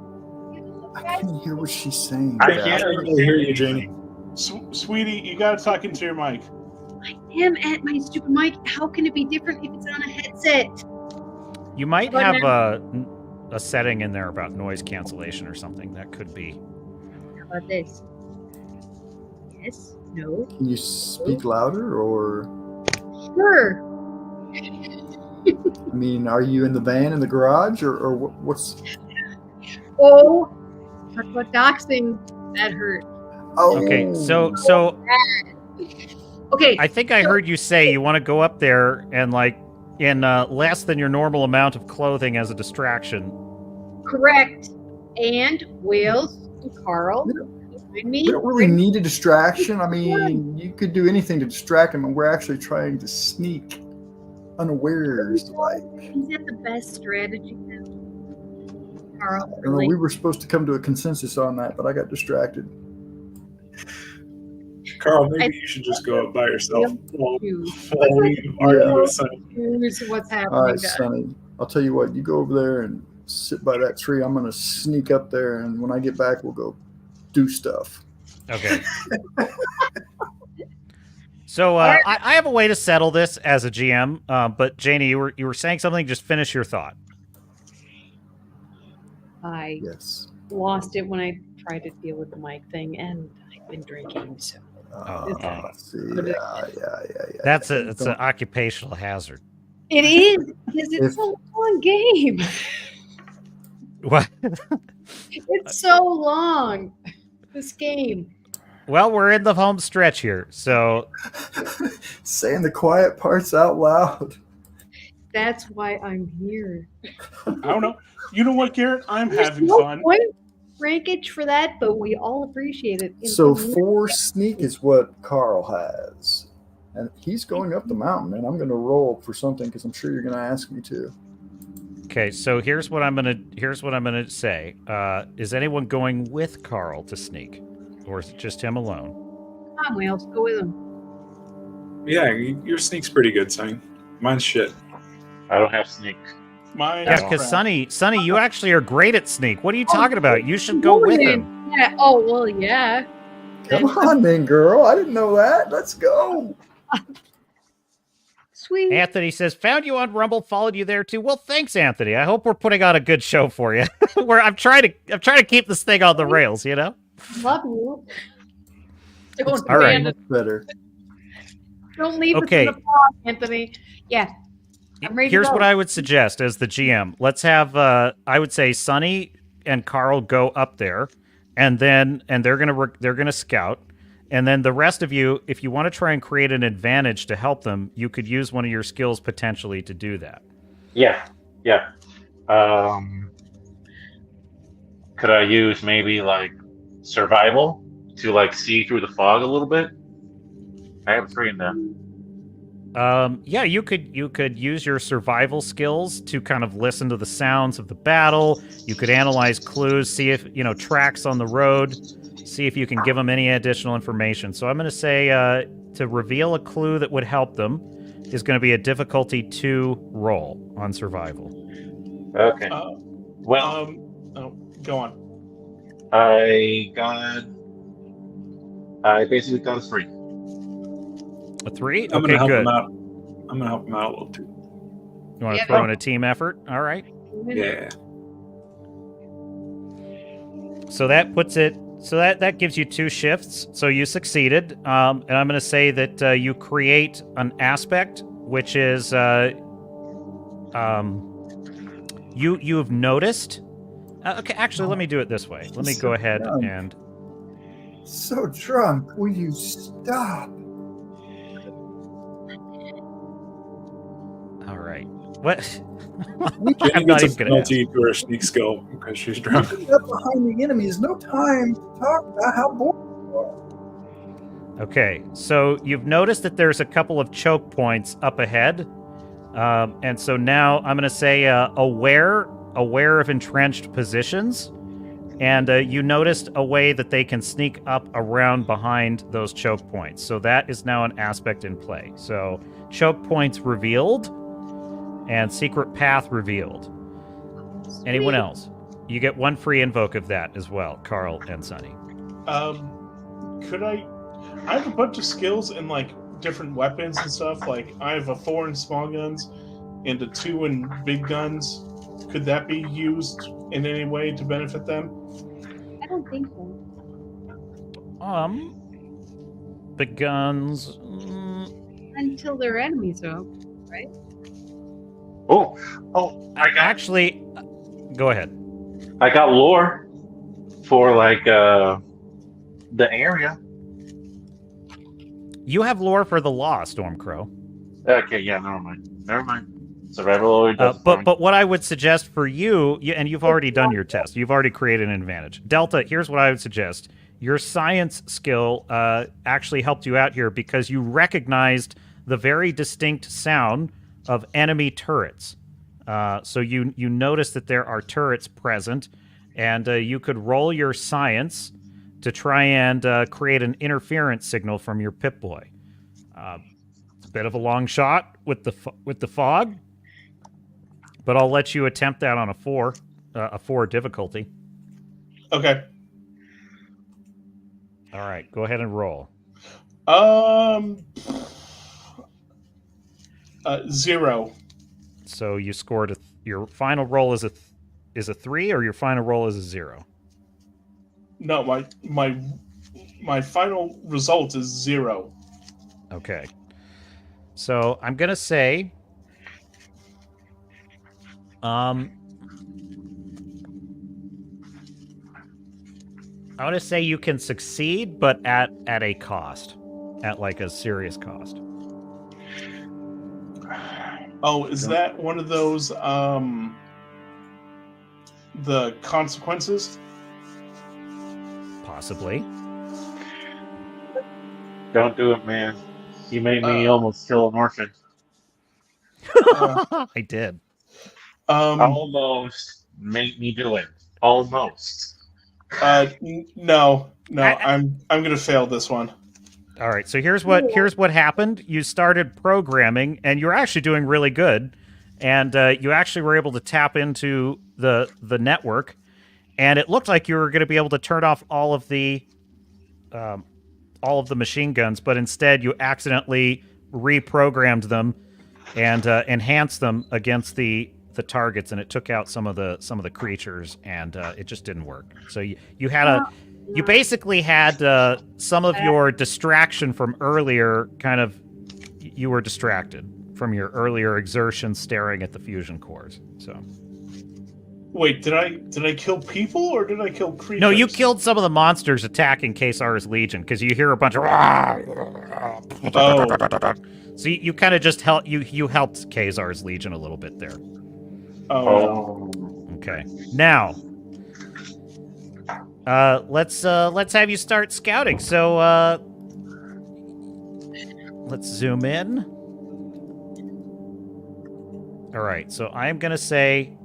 I can't hear what she's saying. I Dad. can't. really hear you, Janie. Sweetie, you got to talk into your mic. I am at my stupid mic. How can it be different if it's on a headset? You might But have a setting in there about noise cancellation or something. That could be. How about this? Yes, no, Can you speak louder, or sure. I mean, are you in the van in the garage, or what's? Oh, talk about doxing. That hurt. Oh, Okay, so Okay, I think I heard you say you want to go up there and like in less than your normal amount of clothing as a distraction. correct. And Wales and Carl behind me. we don't really need a distraction. I mean, you could do anything to distract him, and we're actually trying to sneak unawares. Like, Is that the best strategy then? Carl, I don't know, really? we were supposed to come to a consensus on that, but I got distracted. Carl, maybe you should just go up by yourself while You we argue with Sonny. choose what's happening. All right, guys. Sonny. I'll tell you what. You go over there and sit by that tree. I'm gonna sneak up there, and when I get back, we'll go do stuff. Okay. So I have a way to settle this as a GM, but Janie, you were saying something. Just finish your thought. I Yes. lost it when I tried to deal with the mic thing, and I've been drinking, so. Okay. See, yeah. It's an occupational hazard. It is, because it's a long game. What? It's so long, this game. Well, we're in the home stretch here, so Saying the quiet parts out loud. That's why I'm here. I don't know. You know what, Garrett? I'm There's having no fun. point rankage for that, but we all appreciate it. So 4 sneak is what Carl has. And he's going up the mountain, and I'm going to roll for something because I'm sure you're going to ask me to. okay. So here's what I'm gonna say. Is anyone going with Carl to sneak, or is it just him alone? Come on, Wales, go with him. Yeah, your sneak's pretty good, Sonny. Mine's shit. I don't have sneak. Mine Yeah, is because crap. Sonny, you actually are great at sneak. What are you talking about? You should go with him. Yeah. Oh well, yeah. Come on, then, girl. I didn't know that. Let's go. Sweet. Anthony says, found you on Rumble, followed you there too. Well, thanks, Anthony. I hope we're putting on a good show for you. I'm trying to keep this thing on the rails, you know? Love you. Don't All right. abandon- Better. Don't leave Okay. us in the fog, Anthony. Yeah. I'm ready Here's to go. what I would suggest as the GM. Let's have I would say Sonny and Carl go up there, and they're gonna scout, and then the rest of you, if you want to try and create an advantage to help them, you could use one of your skills potentially to do that. Yeah. Could I use maybe like survival to like see through the fog a little bit? I have 3 in that. Yeah, you could use your survival skills to kind of listen to the sounds of the battle. You could analyze clues, see if tracks on the road, see if you can give them any additional information. So I'm going to say to reveal a clue that would help them is going to be a difficulty 2 roll on survival. Okay. Well, Go on. I basically got a 3. A 3? I'm Okay, gonna help good. him out. I'm gonna help him out a little too. You want to Yeah, throw in a team effort? All right. Yeah. So that puts it. So that gives you 2 shifts. So you succeeded. And I'm going to say that you create an aspect, which is you've noticed. Okay, actually, let me do it this way. Let me go ahead and. So drunk. Will you stop? All right. What? Jenny I'm not gets a even gonna penalty to her sneak skill because she's drunk. Getting up behind the enemy is no time to talk about how bored you are. Okay, so you've noticed that there's a couple of choke points up ahead, and so now I'm going to say aware of entrenched positions, and you noticed a way that they can sneak up around behind those choke points. So that is now an aspect in play. So choke points revealed, and secret path revealed. Anyone else? You get 1 free invoke of that as well, Carl and Sonny. Could I have a bunch of skills in like different weapons and stuff. Like I have a 4 in small guns and a 2 in big guns. Could that be used in any way to benefit them? I don't think so. The guns. Until they're enemies, though, right? Oh, I got Actually, go ahead. I got lore for like the area. You have lore for the law, Stormcrow. Okay, yeah, never mind. Survival already does fine. But what I would suggest for you, and you've already done your test, you've already created an advantage. Delta, here's what I would suggest. Your science skill actually helped you out here because you recognized the very distinct sound of enemy turrets. So you notice that there are turrets present, and you could roll your science to try and create an interference signal from your Pip-Boy. It's a bit of a long shot with the fog, but I'll let you attempt that on a 4 difficulty. Okay. All right, go ahead and roll. 0. So you scored your final roll is a 3, or your final roll is a 0? No, my final result is 0. Okay. So I'm gonna say, I want to say you can succeed, but at a cost, at like a serious cost. Oh, is that one of those the consequences? Possibly. Don't do it, man. You made me almost kill an orphan. I did. Almost made me do it. Almost. No, I'm gonna fail this one. All right. So here's what happened. You started programming, and you're actually doing really good, and you actually were able to tap into the network, and it looked like you were going to be able to turn off all of the machine guns, but instead you accidentally reprogrammed them and enhanced them against the targets, and it took out some of the creatures, and it just didn't work. So you basically had some of your distraction from earlier. You were distracted from your earlier exertion staring at the fusion cores. So Wait, did I kill people or did I kill creatures? no, you killed some of the monsters attacking Kesar's Legion because you hear a bunch of. Oh. So you kind of just helped Kesar's Legion a little bit there. Oh. Okay. Now, let's have you start scouting. So let's zoom in. All right. So I'm gonna say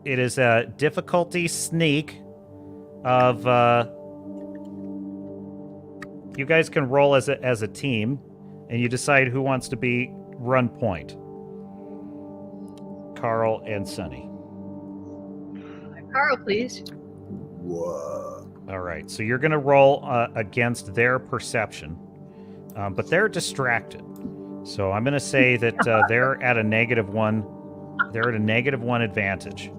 it is a difficulty sneak of. You guys can roll as a team, and you decide who wants to be run point. Carl and Sunny. Carl, please. Whoa. All right, so you're going to roll against their perception, but they're distracted. So I'm going to say that they're at a -1. They're at a -1 advantage.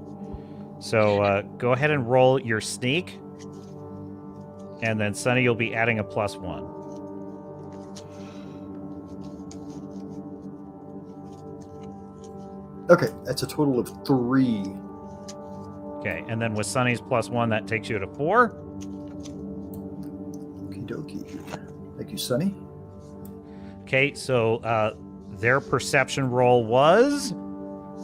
So go ahead and roll your sneak, and then Sunny, you'll be adding a +1. Okay, that's a total of 3. Okay, and then with Sunny's +1, that takes you to 4. Okie dokie. Thank you, Sunny. Okay, so their perception roll was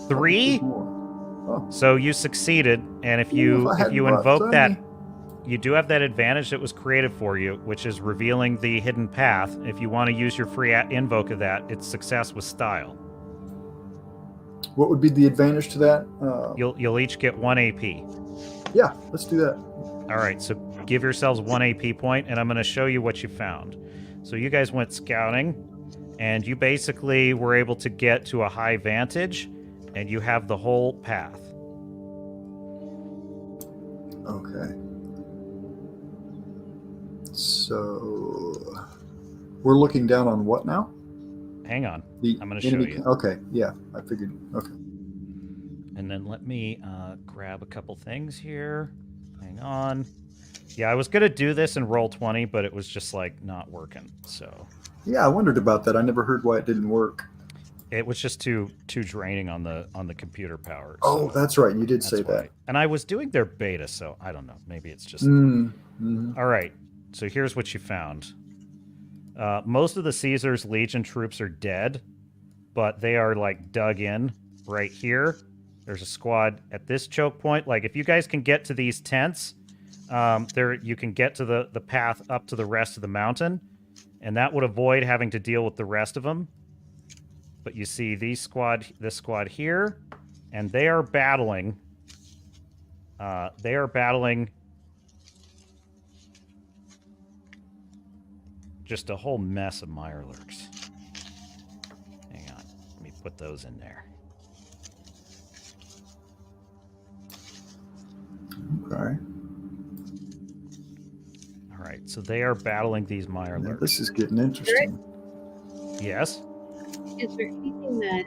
3. Oh. So you succeeded, and if you invoke that, you do have that advantage that was created for you, which is revealing the hidden path. If you want to use your free invoke of that, it's success with style. What would be the advantage to that? You'll each get 1 AP. Yeah, let's do that. All right, so give yourselves 1 AP point, and I'm going to show you what you found. So you guys went scouting, and you basically were able to get to a high vantage, and you have the whole path. Okay. So we're looking down on what now? Hang on. The I'm going to show you. Okay, yeah, I figured. Okay. And then let me grab a couple things here. Hang on. Yeah, I was going to do this in Roll20, but it was just like not working. So Yeah, I wondered about that. I never heard why it didn't work. it was just too draining on the computer power. Oh, so that's right. You did say that's why. that. And I was doing their beta, so I don't know. Maybe it's just. All right. So here's what you found. Most of the Caesar's Legion troops are dead, but they are like dug in right here. There's a squad at this choke point. Like if you guys can get to these tents, there you can get to the path up to the rest of the mountain, and that would avoid having to deal with the rest of them. But you see this squad here, and they are battling. Just a whole mess of Mirelurks. Hang on. Let me put those in there. Okay. All right. So they are battling these Now, Mirelurks. this is getting interesting. Yes. Is there anything that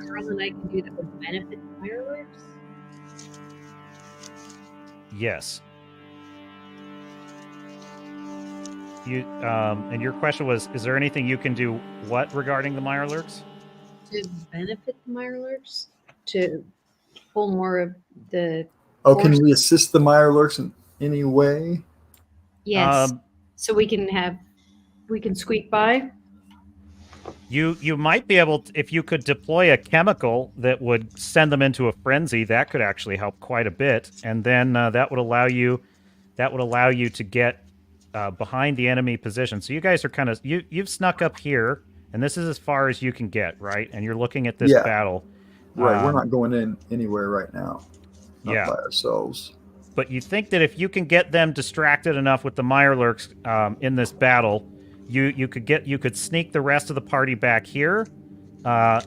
Carl and I can do that would benefit the Mirelurks? Yes. You and your question was, is there anything you can do what regarding the Mirelurks? To benefit the Mirelurks? To pull more of the Oh, can force? we assist the Mirelurks in any way? Yes. So we can squeak by? You might be able to, if you could deploy a chemical that would send them into a frenzy, that could actually help quite a bit, and then that would allow you to get behind the enemy position. So you guys are kind of you've snuck up here, and this is as far as you can get, right? And you're looking at this Yeah. battle. Right, we're not going in anywhere right now. Not Yeah. by ourselves. But you think that if you can get them distracted enough with the Mirelurks in this battle, you could sneak the rest of the party back here.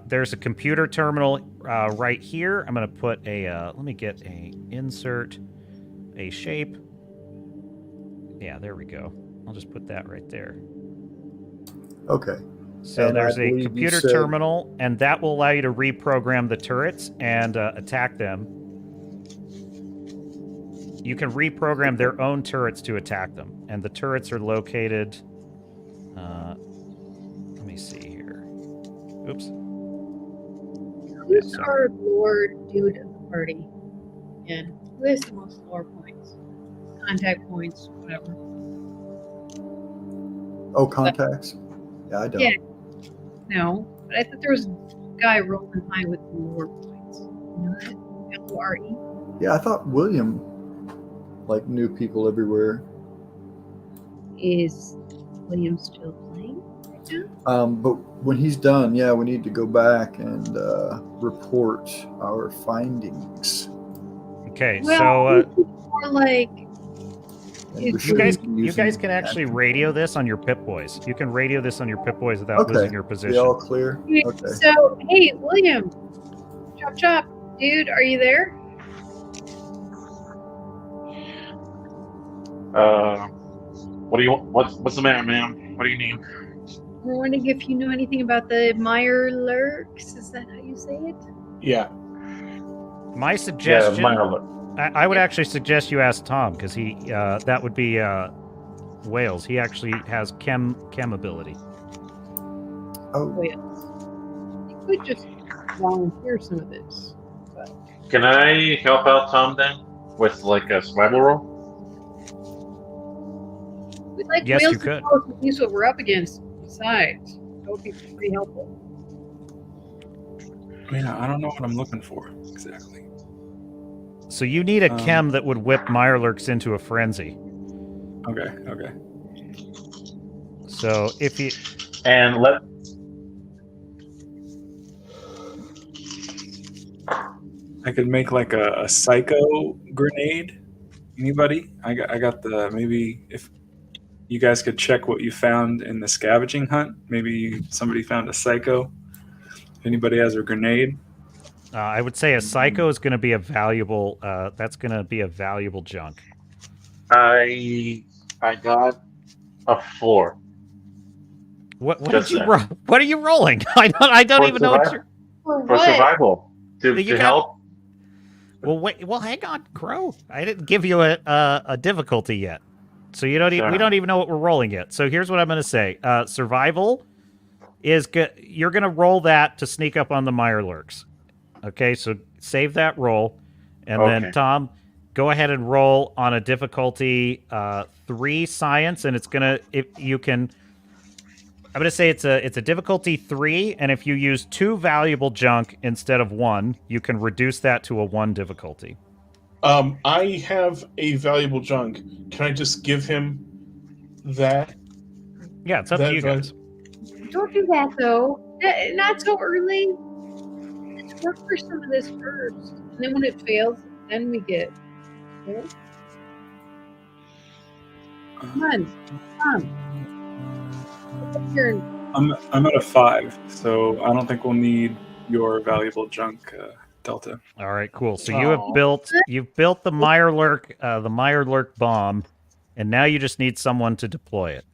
There's a computer terminal right here. I'm gonna put a let me get a insert a shape. Yeah, there we go. I'll just put that right there. Okay. So And there's I a believe you computer said- terminal, and that will allow you to reprogram the turrets and attack them. You can reprogram their own turrets to attack them, and the turrets are located. Let me see here. Oops. Who's Yeah, our lore dude of the party? And who has the most lore points? Contact points, whatever. Oh, contacts? Yeah, I don't. Yeah. No, but I thought there was a guy rolling high with the lore points. You know that? L-O-R-E? Yeah, I thought William knew people everywhere. Is William still playing right now? But when he's done, yeah, we need to go back and report our findings. Okay, Well, so more like And You we you should guys be you using guys can actually radio this on your Pip-Boys. You can radio this on your Pip-Boys without Okay. losing your Be position. all clear? Okay, Okay. so, hey, William, chop chop, dude, are you there? What do you? What's the matter, ma'am? What do you need? We're wondering if you know anything about the Mirelurks. Is that how you say it? Yeah. My suggestion, Mirelurk. I would actually suggest you ask Tom, because he that would be Wales. He actually has chem ability. Oh, Wait, you could just volunteer some of this. Can I help out Tom then with like a survival roll? We'd like Yes, Wales you to could. tell us at least what we're up against. Besides, that would be pretty helpful. Yeah, I don't know what I'm looking for exactly. So you need a chem that would whip Mirelurks into a frenzy. Okay. So if you And let I could make like a psycho grenade. Anybody? I got the, maybe if you guys could check what you found in the scavenging hunt. Maybe somebody found a psycho. If anybody has a grenade. I would say a psycho is going to be a valuable. That's going to be a valuable junk. I got a 4. What Just did you saying. roll? What are you rolling? I don't For even know what survival. you're. For For survival. You To got- help. Well, wait. Well, hang on, Crow. I didn't give you a difficulty yet, so you don't. We Sure. don't even know what we're rolling yet. So here's what I'm going to say. Survival is good. You're going to roll that to sneak up on the Mirelurks. Okay, so save that roll, and then Okay. Tom, go ahead and roll on a difficulty 3 science, and it's gonna if you can. I'm gonna say it's a difficulty 3, and if you use 2 valuable junk instead of 1, you can reduce that to a 1 difficulty. I have a valuable junk. Can I just give him that? Yeah, it's up to That you guys. Don't do that though. Not so early. Let's work for some of this first, and then when it fails, then we get. You know? Come on. Up here and I'm at a 5, so I don't think we'll need your valuable junk, Delta. All right, cool. So Aw. you've built the Mirelurk bomb, and now you just need someone to deploy it.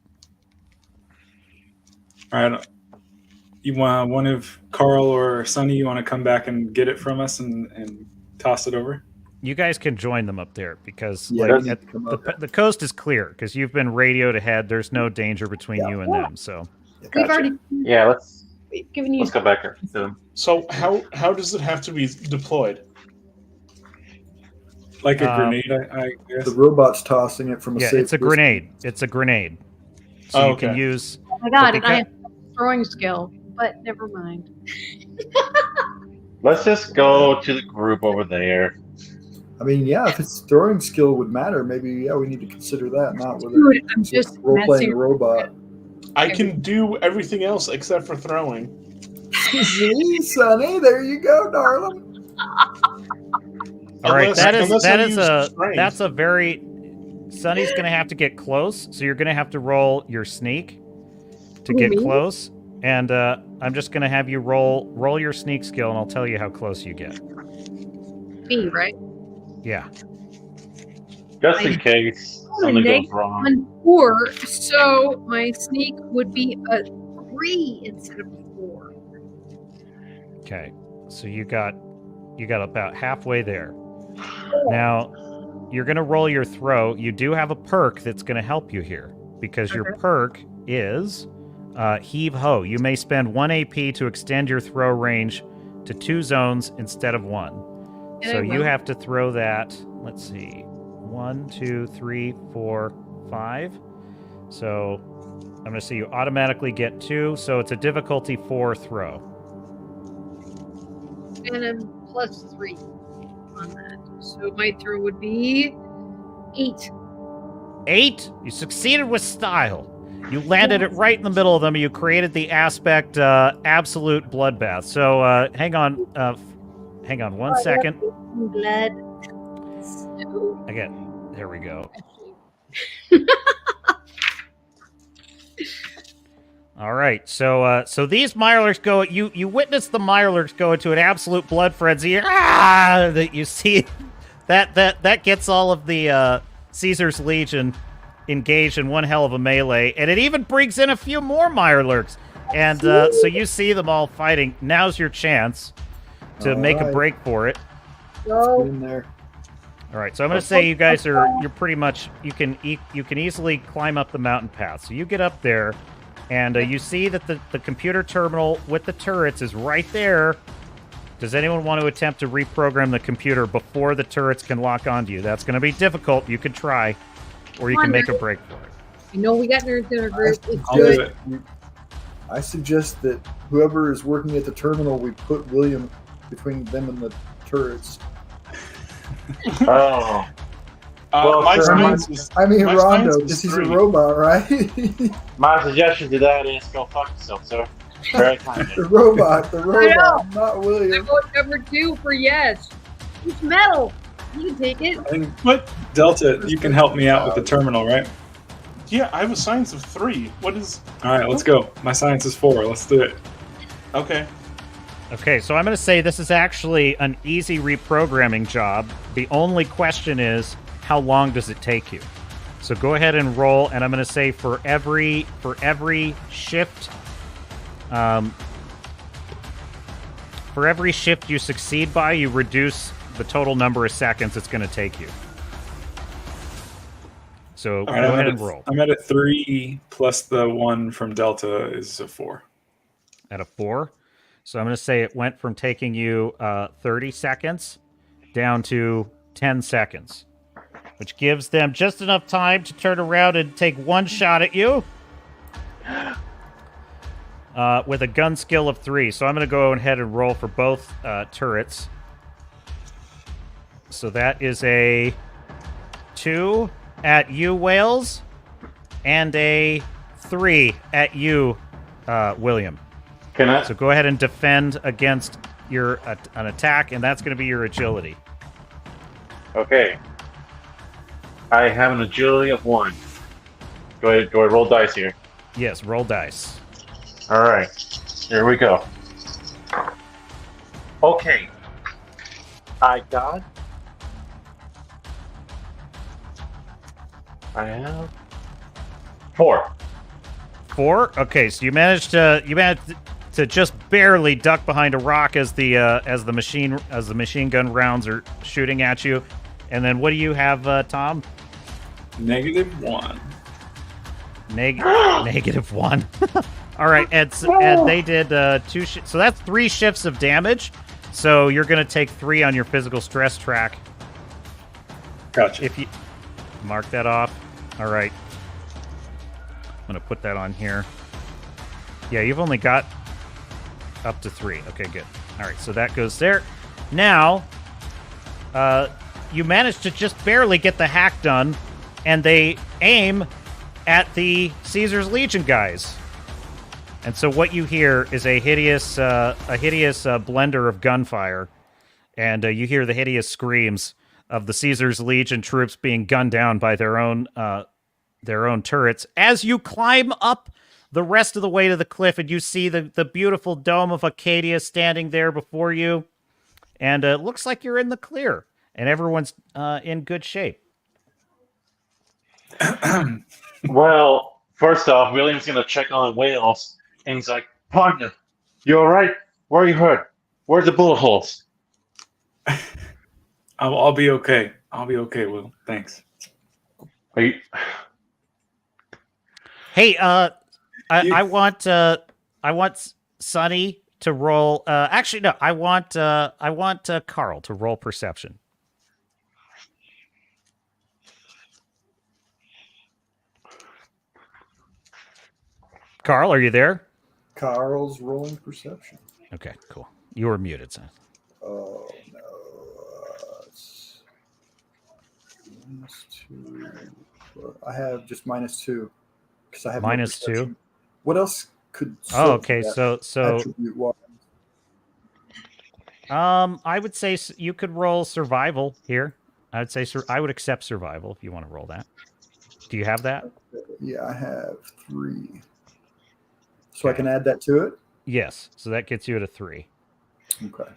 All right. You want one of Carl or Sonny? You want to come back and get it from us and toss it over? You guys can join them up there because Yeah, like we need at to come up. the coast is clear because you've been radioed ahead. There's no danger between you and them. So We've already Yeah, let's given you. go back to them. So how does it have to be deployed? Like a grenade, I guess. The robot's tossing it from a yeah, safe it's a distance. grenade. It's a grenade. So Oh, you can okay. use. Oh my god, But and I have a throwing skill, but never mind. Let's just go to the group over there. I mean, yeah, if its throwing skill would matter, maybe we need to consider that, not whether Dude, I'm it's just role playing messing. a robot. I can do everything else except for throwing. See, Sonny, there you go, darling. All right, Unless I use strength. that's a very. Sonny's gonna have to get close, so you're gonna have to roll your sneak to Who, get me? close. And I'm just gonna have you roll your sneak skill, and I'll tell you how close you get. Me, right? Yeah. Just in case something goes wrong. On 4, so my sneak would be a 3 instead of 4. Okay. So you got about halfway there. Now you're gonna roll your throw. You do have a perk that's gonna help you here because your perk is heave ho. You may spend 1 AP to extend your throw range to 2 zones instead of 1. And So I you will. have to throw that. Let's see, 1, 2, 3, 4, 5. So I'm gonna say you automatically get 2. So it's a difficulty 4 throw. And I'm plus 3 on that. So my throw would be 8. 8. You succeeded with style. You landed it right in the middle of them. You created the aspect absolute bloodbath. So hang on 1 second. Blood. So, Again, there we go. All right, so these Mirelurks go. You witness the Mirelurks go into an absolute blood frenzy. That you see, that gets all of the Caesar's Legion engaged in one hell of a melee, and it even brings in a few more Mirelurks. And so you see them all fighting. Now's your chance to make a Alright. break for it. go. In there. All right, so I'm going to say you guys you're pretty much you can easily climb up the mountain path. So you get up there, and you see that the computer terminal with the turrets is right there. Does anyone want to attempt to reprogram the computer before the turrets can lock onto you? That's going to be difficult. You could try, or you can make a break for it. You know we got nerds in our group. It's I'll do good. it. I suggest that whoever is working at the terminal, we put William between them and the turrets. Oh. Well, My sir, science is I mean, My Rondo, science is because he's a 3. robot, right? my suggestion to that is go fuck yourself, sir. Very kindly. the robot, know. not I William. vote number 2 for yes. It's metal. You can take it. I think But Delta, you can help me out with the terminal, right? yeah, I have a science of 3. What is All right, let's go. My science is 4. Let's do it. okay? Okay, so I'm going to say this is actually an easy reprogramming job. The only question is, how long does it take you? So go ahead and roll, and I'm going to say for every shift, you succeed by, you reduce the total number of seconds it's going to take you. So All right, go ahead and roll. I'm at a 3 plus the 1 from Delta is a 4. At a 4. So I'm going to say it went from taking you 30 seconds down to 10 seconds, which gives them just enough time to turn around and take one shot at you with a gun skill of 3. So I'm going to go ahead and roll for both turrets. So that is a 2 at you, Wales, and a 3 at you, William. Can I? So go ahead and defend against your an attack, and that's going to be your agility. Okay. I have an agility of 1. Do I roll dice here? Yes, roll dice. All right. Here we go. Okay. I have 4. 4. Okay, so you managed to just barely duck behind a rock as the machine gun rounds are shooting at you. And then what do you have, Tom? -1. -1. All right, and they did 2 so that's 3 shifts of damage. So you're going to take 3 on your physical stress track. Gotcha. If you mark that off. All right. I'm going to put that on here. Yeah, you've only got up to 3. Okay, good. All right, so that goes there. Now, you managed to just barely get the hack done, and they aim at the Caesar's Legion guys. And so what you hear is a hideous blender of gunfire, and you hear the hideous screams of the Caesar's Legion troops being gunned down by their own turrets as you climb up the rest of the way to the cliff, and you see the beautiful dome of Acadia standing there before you, and it looks like you're in the clear, and everyone's in good shape. Well, first off, William's gonna check on Wales, and he's like, "Partner, you all right? Where are you hurt? Where's the bullet holes?" I'll be okay. I'll be okay, Will. Thanks. Are you... Hey, I want Sonny to roll. Actually, no. I want Carl to roll perception. Carl, are you there? Carl's rolling perception. Okay, cool. You were muted, son. Oh no. It's -2. I have just -2 because I have no -2. perception. What else could? Oh, okay. So attribute-wise? I would say you could roll survival here. I would say I would accept survival if you want to roll that. Do you have that? Yeah, I have 3. So I can add that to it? Yes. So that gets you at a 3. Okay.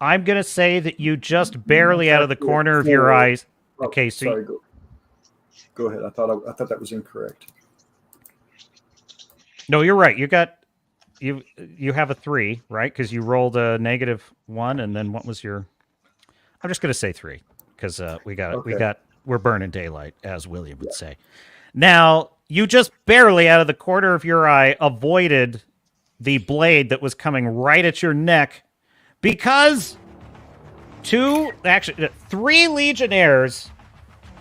I'm going to say that you just barely out of the corner of your eyes. Oh, Okay, so sorry, go ahead. I thought that was incorrect. No, you're right. You have a 3, right? Because you rolled a -1, and then what was your? I'm just going to say 3 because we're burning daylight, as William would say. Now, you just barely out of the corner of your eye avoided the blade that was coming right at your neck because 3 legionnaires,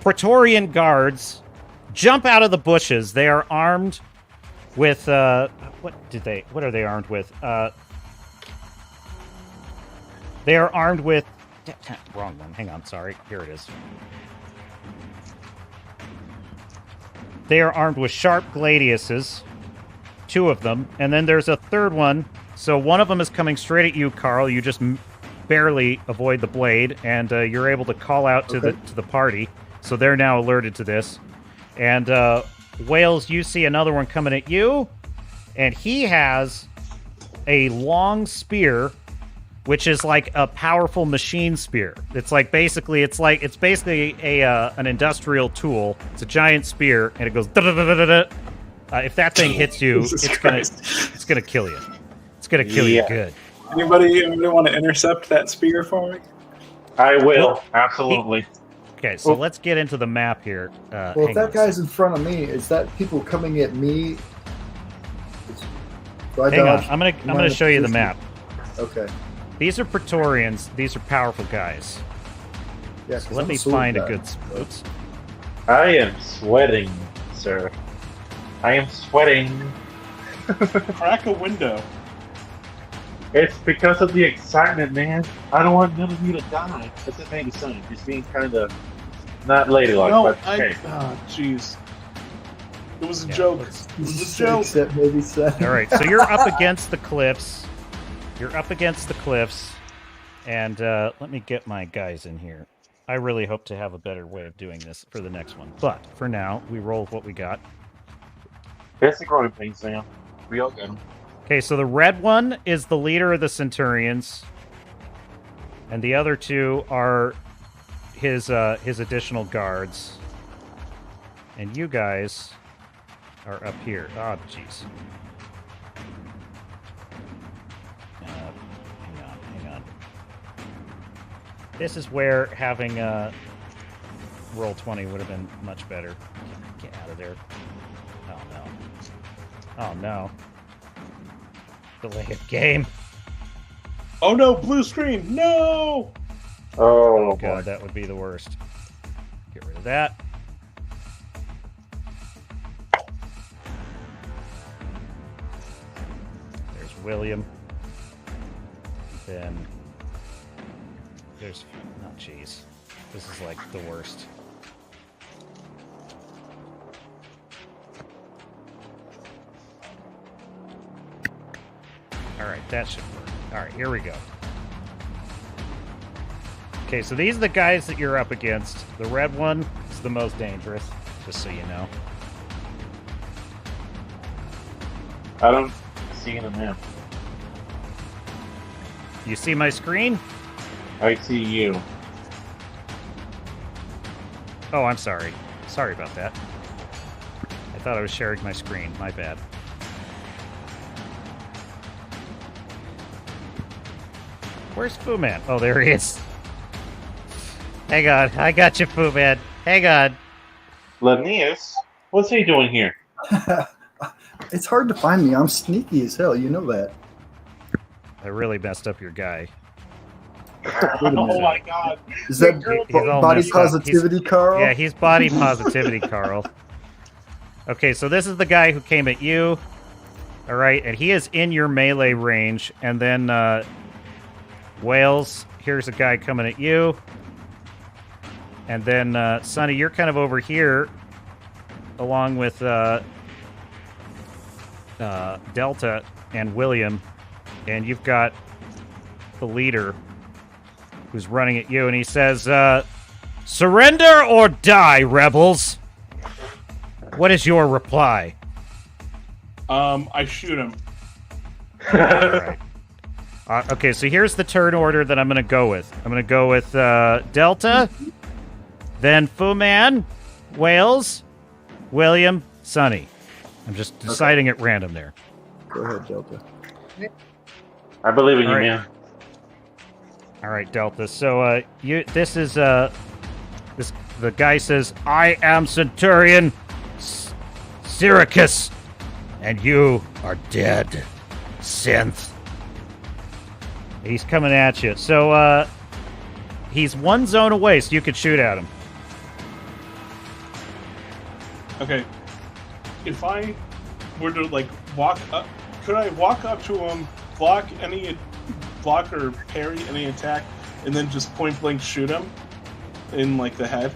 Praetorian guards, jump out of the bushes. They are armed with what are they armed with? They are armed with wrong one. Hang on, sorry. Here it is. They are armed with sharp gladiuses, 2 of them, and then there's a 3rd one. So one of them is coming straight at you, Carl. You just barely avoid the blade, and you're able to call out to the party. So they're now alerted to this. And Wales, you see another one coming at you, and he has a long spear, which is like a powerful machine spear. It's basically an industrial tool. It's a giant spear, and it goes. If that thing hits you, it's gonna kill you. It's gonna kill you good. Anybody want to intercept that spear for me? I will, absolutely. Okay, so let's get into the map here. Well, if that guy's in front of me, is that people coming at me? Hang on, I'm gonna show you the map. Okay. These are Praetorians. These are powerful guys. Yeah, so let me find a good. Oops. I am sweating, sir. I am sweating. Crack a window. It's because of the excitement, man. I don't want none of you to die. That's the thing, son. Just being kind of not ladylike. No, but hey. Jeez. It was a joke. It was a joke. Except maybe 7. All right, so you're up against the cliffs. You're up against the cliffs, and let me get my guys in here. I really hope to have a better way of doing this for the next one. But for now, we roll with what we got. That's the growing pains, Sam. We all got them. Okay, so the red one is the leader of the Centurions, and the other 2 are his additional guards. And you guys are up here. Oh, jeez. Hang on. This is where having roll 20 would have been much better. Get out of there. Oh, no. Oh, no. Delay of game. Oh no, blue screen! No! Oh, God, that would be the worst. Get rid of that. There's William. Then there's... Oh, jeez. This is like the worst. Alright, that should work. Alright, here we go. Okay, so these are the guys that you're up against. The red one is the most dangerous, just so you know. I don't see the map. You see my screen? I see you. Oh, I'm sorry. Sorry about that. I thought I was sharing my screen. My bad. Where's Fu Man? Oh, there he is. Hang on. I got you, Fu Man. Hang on. Linnaeus? What's he doing here? It's hard to find me. I'm sneaky as hell. You know that. I really messed up your guy. Oh my god. Is that He's all body messed up. positivity, Carl? Yeah, he's body positivity, Carl. Okay, so this is the guy who came at you. All right, and he is in your melee range. And then Wales, here's a guy coming at you. And then Sonny, you're kind of over here, along with Delta and William. And you've got the leader who's running at you, and he says, "Surrender or die, rebels." What is your reply? I shoot him. All right. Okay, so here's the turn order that I'm going to go with. I'm going to go with Delta, then Fu Man, Wales, William, Sonny. I'm just deciding at random there. Go ahead, Delta. I believe in you, All right. man. All right, Delta. So this is the guy says, "I am Centurion Syracuse, and you are dead, synth." He's coming at you. So he's one zone away, so you could shoot at him. Okay. If I were to like walk up, could I walk up to him, block or parry any attack, and then just point blank shoot him in like the head?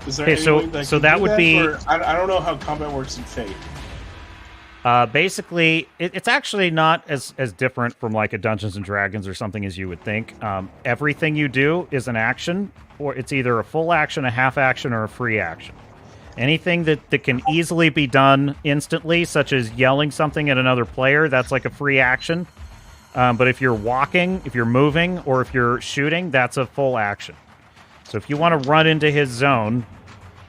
Is there Okay, any so- way that I so can that do would be- Or I don't know how combat works in Fate. Basically, it's actually not as different from like a Dungeons and Dragons or something as you would think. Everything you do is an action, or it's either a full action, a half action, or a free action. Anything that can easily be done instantly, such as yelling something at another player, that's like a free action. But if you're walking, if you're moving, or if you're shooting, that's a full action. So if you want to run into his zone,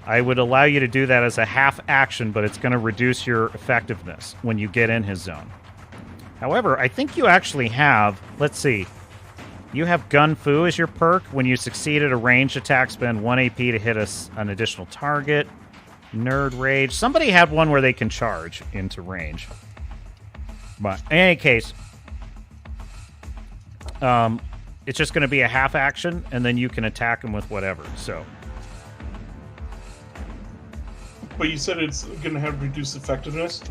I would allow you to do that as a half action, but it's going to reduce your effectiveness when you get in his zone. However, I think you actually have, let's see, you have Gun Fu as your perk. When you succeed at a ranged attack, spend 1 AP to hit an additional target. Nerd Rage. Somebody had one where they can charge into range. But in any case, it's just going to be a half action, and then you can attack him with whatever. So, But you said it's going to have reduced effectiveness.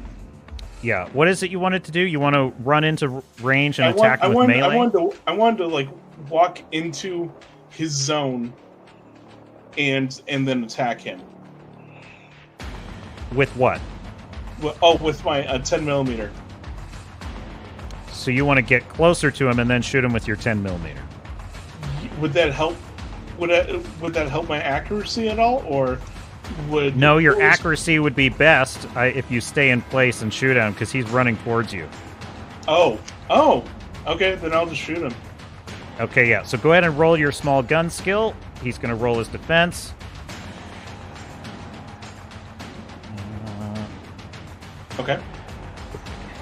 yeah. What is it you wanted to do? You want to run into range and attack him with melee? I wanted to like walk into his zone and then attack him. With what? With my 10 millimeter. So you want to get closer to him and then shoot him with your 10 millimeter. Would that help? Would that help my accuracy at all, or would No, your accuracy would be best if you stay in place and shoot at him because he's running towards you. Oh, okay. Then I'll just shoot him. Okay, yeah. So go ahead and roll your small gun skill. He's going to roll his defense. Okay.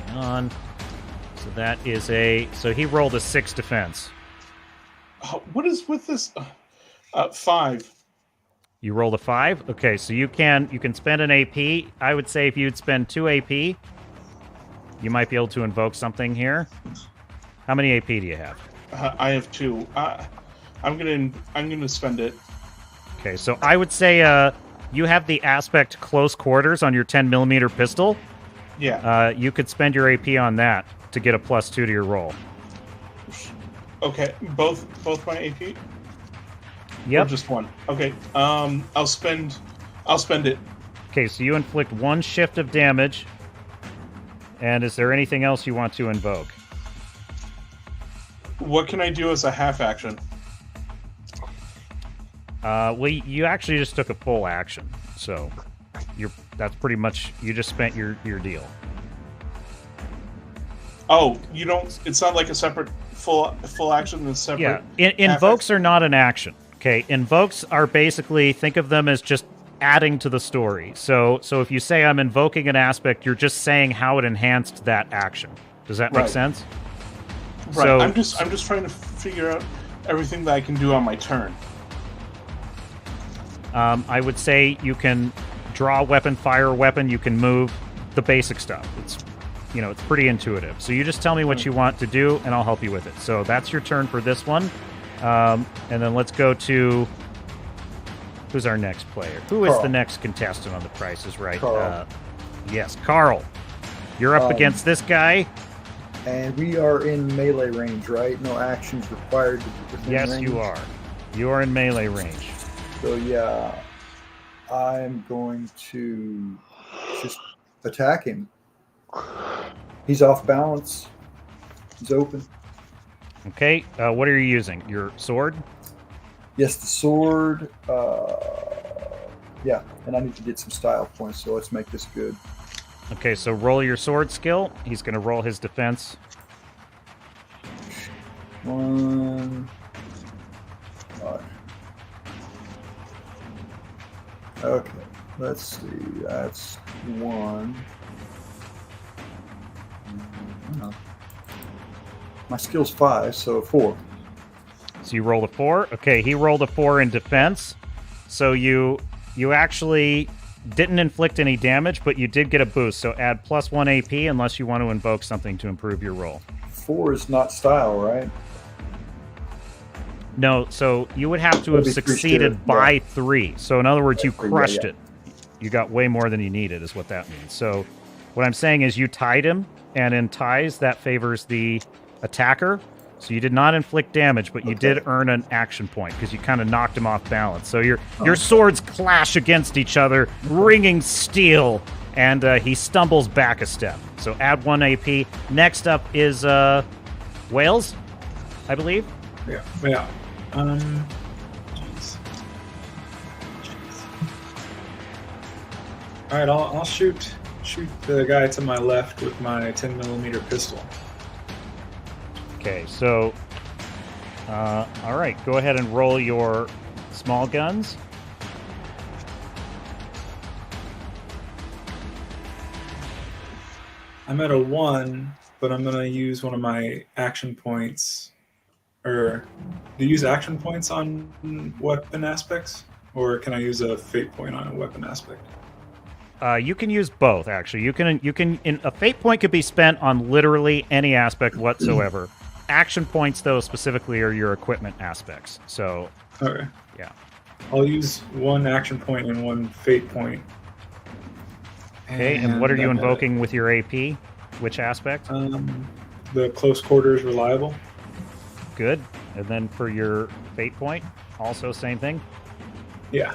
Hang on. So that is a... So he rolled a 6 defense. What is with this? 5. You rolled a 5? Okay, so you can spend an AP. I would say if you'd spend 2 AP, you might be able to invoke something here. How many AP do you have? I have 2. I'm gonna spend it. Okay, so I would say you have the aspect close quarters on your 10mm pistol. Yeah. You could spend your AP on that to get a +2 to your roll. Okay. Both my AP. Yep. Or just one. Okay. I'll spend it. Okay, so you inflict 1 shift of damage. And is there anything else you want to invoke? What can I do as a half action? Well, you actually just took a full action, so that's pretty much, you just spent your deal. Oh, you don't. It's not like a separate full action and a separate. Yeah, invokes are not an action. Okay, invokes are basically, think of them as just adding to the story. So if you say I'm invoking an aspect, you're just saying how it enhanced that action. Does that make Right. sense? Right. So I'm just trying to figure out everything that I can do on my turn. I would say you can draw a weapon, fire a weapon, you can move, the basic stuff. It's pretty intuitive. So you just tell me what you want to do, and I'll help you with it. So that's your turn for this one. And then let's go to... Who's our next player? Who is Carl. the next contestant on The Price is Right? Carl. Yes, Carl. You're up against this guy. And we are in melee range, right? No actions required. Within Yes, range. you are. You are in melee range. So yeah, I'm going to just attack him. He's off balance. He's open. Okay, what are you using? Your sword? Yes, the sword. Yeah, and I need to get some style points, so let's make this good. Okay, so roll your sword skill. He's going to roll his defense. 1. 5. Okay, let's see. That's 1. No. My skill's 5, so 4. So you rolled a 4. Okay, he rolled a 4 in defense. So you actually didn't inflict any damage, but you did get a boost. So add +1 AP unless you want to invoke something to improve your roll. 4 is not style, right? No, so you would have to Would have be 3 succeeded scared, by yeah. 3. So in other words, you 3, crushed yeah. it. You got way more than you needed, is what that means. So what I'm saying is you tied him, and in ties, that favors the attacker. So you did not inflict damage, but you did earn an action point because you kind of knocked him off balance. So your swords clash against each other, ringing steel, and he stumbles back a step. So add 1 AP. Next up is Wales, I believe. Yeah. Jeez. All right, I'll shoot the guy to my left with my 10mm pistol. Okay, so all right, go ahead and roll your small guns. I'm at a 1, but I'm gonna use one of my action points. Or do you use action points on weapon aspects, or can I use a fate point on a weapon aspect? You can use both, actually. You can. A fate point could be spent on literally any aspect whatsoever. Action points, though, specifically are your equipment aspects. So, Okay. yeah. I'll use 1 action point and 1 fate point. Okay, and what are you I'm gonna- invoking with your AP? Which aspect? The close quarters reliable. Good. And then for your fate point, also same thing? Yeah.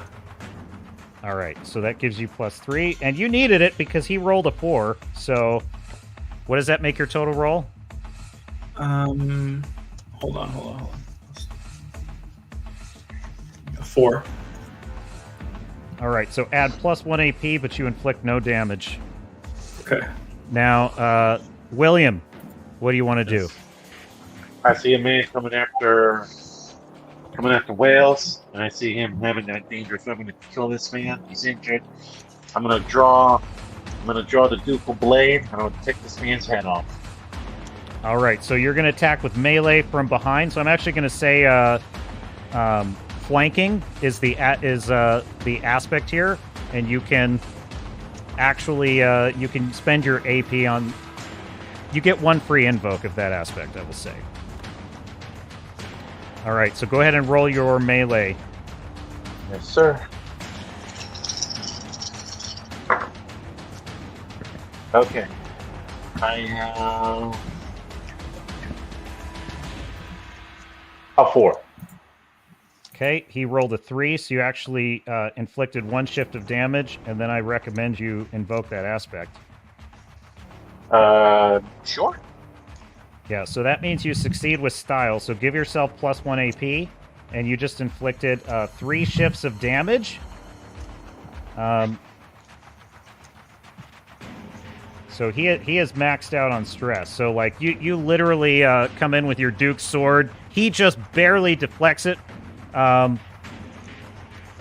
All right, so that gives you +3. And you needed it because he rolled a 4. So what does that make your total roll? Hold on. 4. All right, so add +1 AP, but you inflict no damage. Okay. Now, William, what do you want to do? I see a man coming after Wales, and I see him having that dangerous weapon to kill this man. He's injured. I'm gonna draw I'm gonna draw the ducal blade. I'm gonna take this man's head off. All right, so you're going to attack with melee from behind. So I'm actually going to say flanking is the aspect here, and you can actually you can spend your AP on. You get one free invoke of that aspect, I will say. All right, so go ahead and roll your melee. Yes, sir. Okay. I have a 4. Okay, he rolled a 3, so you actually inflicted 1 shift of damage, and then I recommend you invoke that aspect. Sure. Yeah, so that means you succeed with style, so give yourself +1 AP, and you just inflicted 3 shifts of damage. So he is maxed out on stress. So like you literally come in with your Duke's sword. He just barely deflects it, but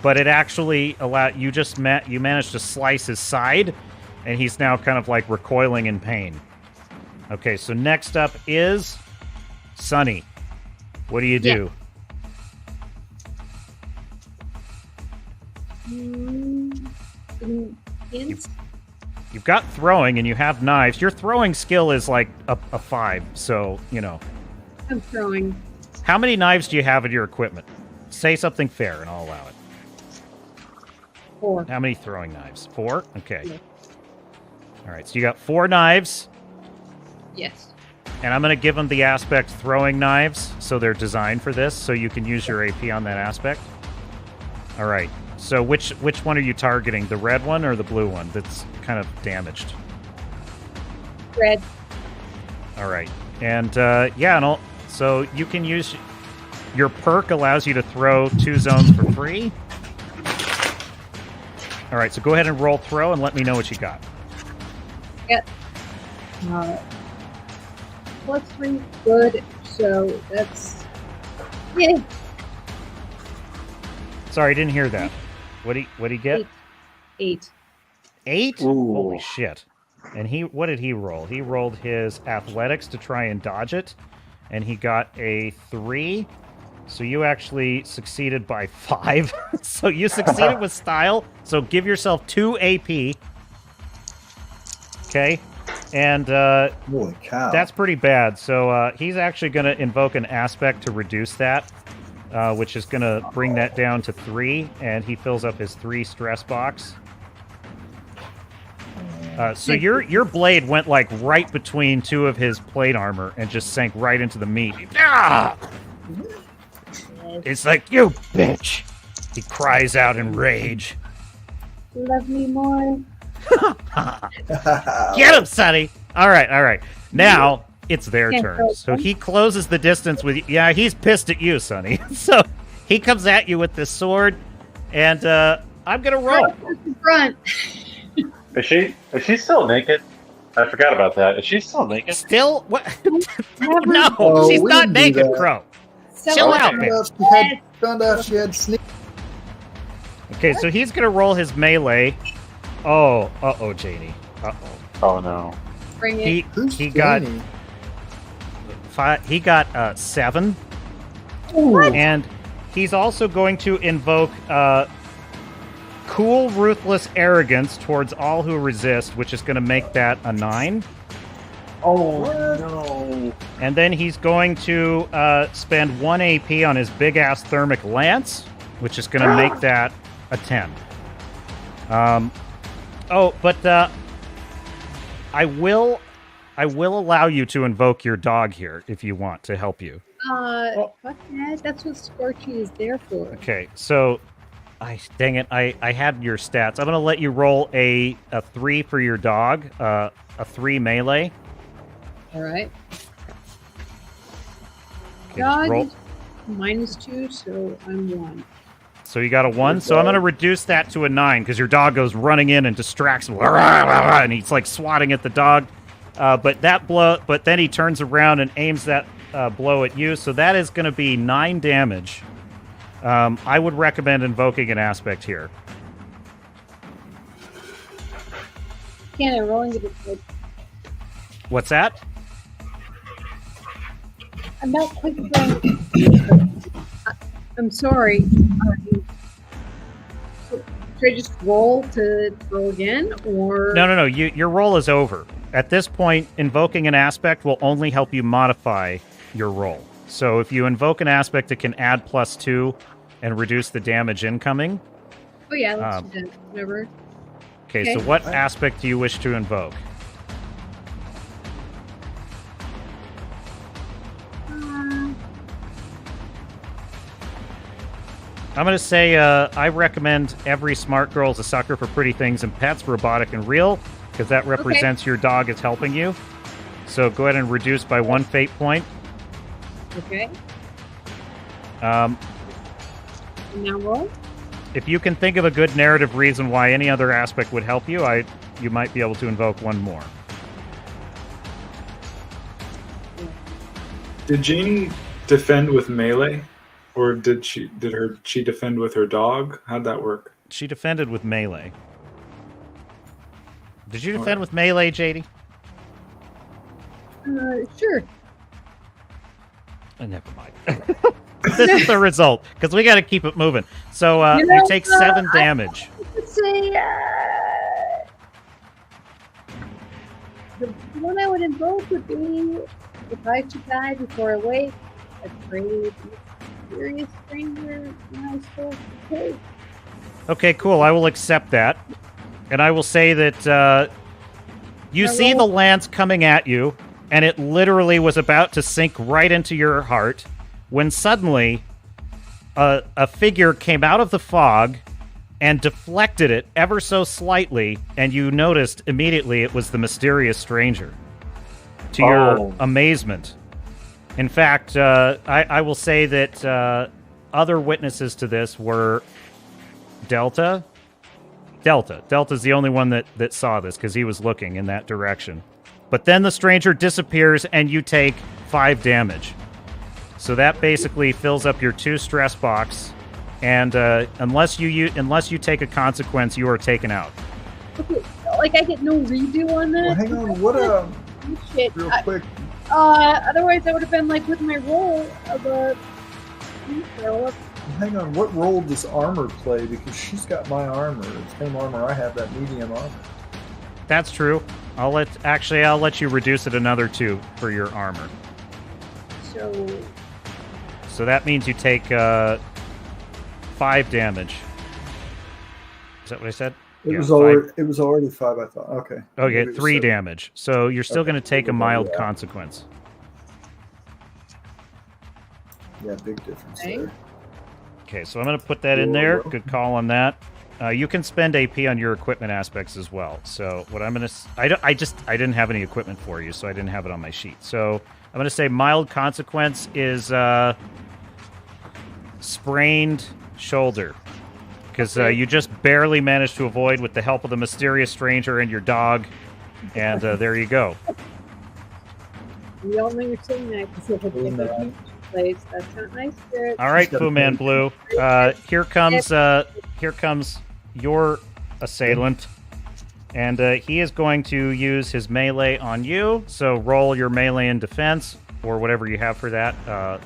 it actually you managed to slice his side, and he's now kind of like recoiling in pain. Okay, so next up is Sunny. What do you do? Hints? You've got throwing and you have knives. Your throwing skill is like a 5, so, you know. I'm throwing. How many knives do you have in your equipment? Say something fair and I'll allow it. 4. How many throwing knives? 4? Okay. Yeah. All right, so you got 4 knives, Yes. and I'm going to give them the aspect throwing knives, so they're designed for this, so you can use your AP on that aspect. All right, so which one are you targeting? The red one or the blue one that's kind of damaged? Red. All right, and so you can use your perk allows you to throw 2 zones for free. All right, so go ahead and roll throw and let me know what you got. Yep. +3, good. So that's Sorry, I didn't hear that. What do you get? 8. 8? Ooh. Holy shit! And what did he roll? He rolled his athletics to try and dodge it, and he got a 3. So you actually succeeded by 5. So you succeeded with style. So give yourself 2 AP. Okay, and Holy cow. that's pretty bad. So he's actually going to invoke an aspect to reduce that, which is going to bring that down to 3, and he fills up his 3 stress box. So your blade went like right between 2 of his plate armor and just sank right into the meat. Ah! It's like, you bitch! He cries out in rage. Love me more. Get him, Sonny! All right. Now it's their Can't turn. throw So them. he closes the distance with you. Yeah, he's pissed at you, Sonny. So he comes at you with this sword, and I'm gonna roll. Front. Is she still naked? I forgot about that. Is she still naked? Still? What? Never No, Oh, she's we not didn't do naked, that. Crow. So Chill much out, man. Found out she had sneak. Okay, so he's gonna roll his melee. Oh, Janie. Oh no. Bring it. Who's He got Janie? 5. He got 7, and he's also going to invoke cool, ruthless arrogance towards all who resist, which is going to make that a 9. Oh no. And then he's going to spend 1 AP on his big ass thermic lance, which is going to make that a 10. But I will allow you to invoke your dog here if you want to help you. Fuck that. That's what Scorchy is there for. Okay, so dang it, I had your stats. I'm gonna let you roll a 3 for your dog, a 3 melee. All right. Okay, just roll. Dog is -2, so I'm 1. So you got a 1. So I'm gonna reduce that to a 9 because your dog goes running in and distracts him, and he's like swatting at the dog. But then he turns around and aims that blow at you. So that is going to be 9 damage. I would recommend invoking an aspect here. can't I rolling it? What's that? I'm not quite sure. I'm sorry. Should I just roll to roll again, or No. Your roll is over. At this point, invoking an aspect will only help you modify your roll. So if you invoke an aspect, it can add +2 and reduce the damage incoming. Oh yeah, let's do that. Whatever. Okay, so what aspect do you wish to invoke? I'm going to say I recommend every smart girl is a sucker for pretty things and pets, robotic and real, because that represents your dog is helping you. So go ahead and reduce by 1 fate point. Okay. Um, Now roll. if you can think of a good narrative reason why any other aspect would help you, you might be able to invoke one more. Did Janie defend with melee, or did she defend with her dog? How'd that work? She defended with melee. Did you defend with melee, JD? Sure. Never mind. This is the result, because we got to keep it moving. So you take 7 damage. Let's say the one I would invoke would be if I should die before I wake, a brave, mysterious stranger, still okay. Okay, cool. I will accept that. And I will say that you see the lance coming at you, and it literally was about to sink right into your heart, when suddenly a figure came out of the fog and deflected it ever so slightly, and you noticed immediately it was the mysterious stranger, to your amazement. In fact, I will say that other witnesses to this were Delta. Delta's the only one that saw this, because he was looking in that direction. But then the stranger disappears, and you take 5 damage. So that basically fills up your 2 stress box, and unless you take a consequence, you are taken out. Okay, like I get no redo on that. Well, hang on, what Shit. real quick. Otherwise, I would have been like with my roll of a. Hang on, what role does armor play? Because she's got my armor, the same armor I have, that medium armor. That's true. I'll let you reduce it another 2 for your armor. So that means you take 5 damage. Is that what I said? It was already 5, I thought. Okay. Okay, Maybe 3 7. damage. So you're still going to take a mild consequence. Yeah, big difference Okay. there. Okay, so I'm going to put that in there. Good call on that. You can spend AP on your equipment aspects as well. So what I'm going to... I didn't have any equipment for you, so I didn't have it on my sheet. So I'm going to say mild consequence is sprained shoulder. Because you just barely managed to avoid with the help of the mysterious stranger and your dog. And there you go. We all know you're saying that because you have a place. That's not nice. Spirit. All right, Fu Man Blue. Here comes your assailant. And he is going to use his melee on you. So roll your melee in defense, or whatever you have for that. I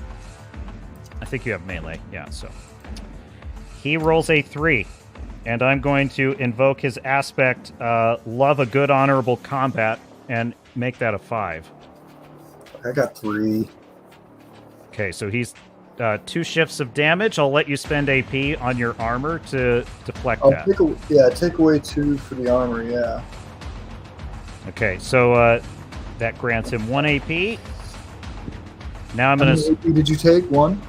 think you have melee. Yeah, so. He rolls a 3. And I'm going to invoke his aspect, love a good, honorable combat, and make that a 5. I got 3. Okay, so he's 2 shifts of damage. I'll let you spend AP on your armor to deflect that. Take away 2 for the armor, yeah. Okay, so that grants him 1 AP. Now I'm going to... Did you take 1?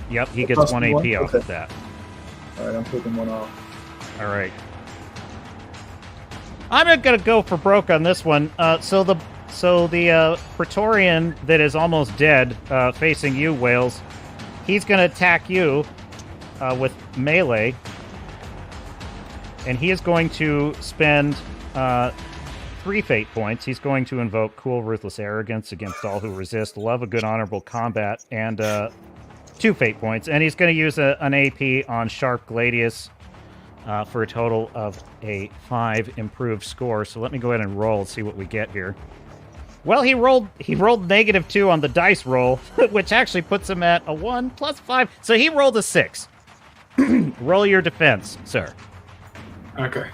Yep, he gets 1 AP off of that. All right, I'm taking 1 off. All right. I'm not going to go for broke on this one. So the Praetorian that is almost dead, facing you, Wales, he's going to attack you with melee. And he is going to spend 3 fate points. He's going to invoke cool, ruthless arrogance against all who resist, love a good, honorable combat, and 2 fate points. And he's going to use an AP on Sharp Gladius for a total of a 5 improved score. So let me go ahead and roll and see what we get here. Well, he rolled -2 on the dice roll, which actually puts him at a 1 plus 5. So he rolled a 6. Roll your defense, sir. Okay.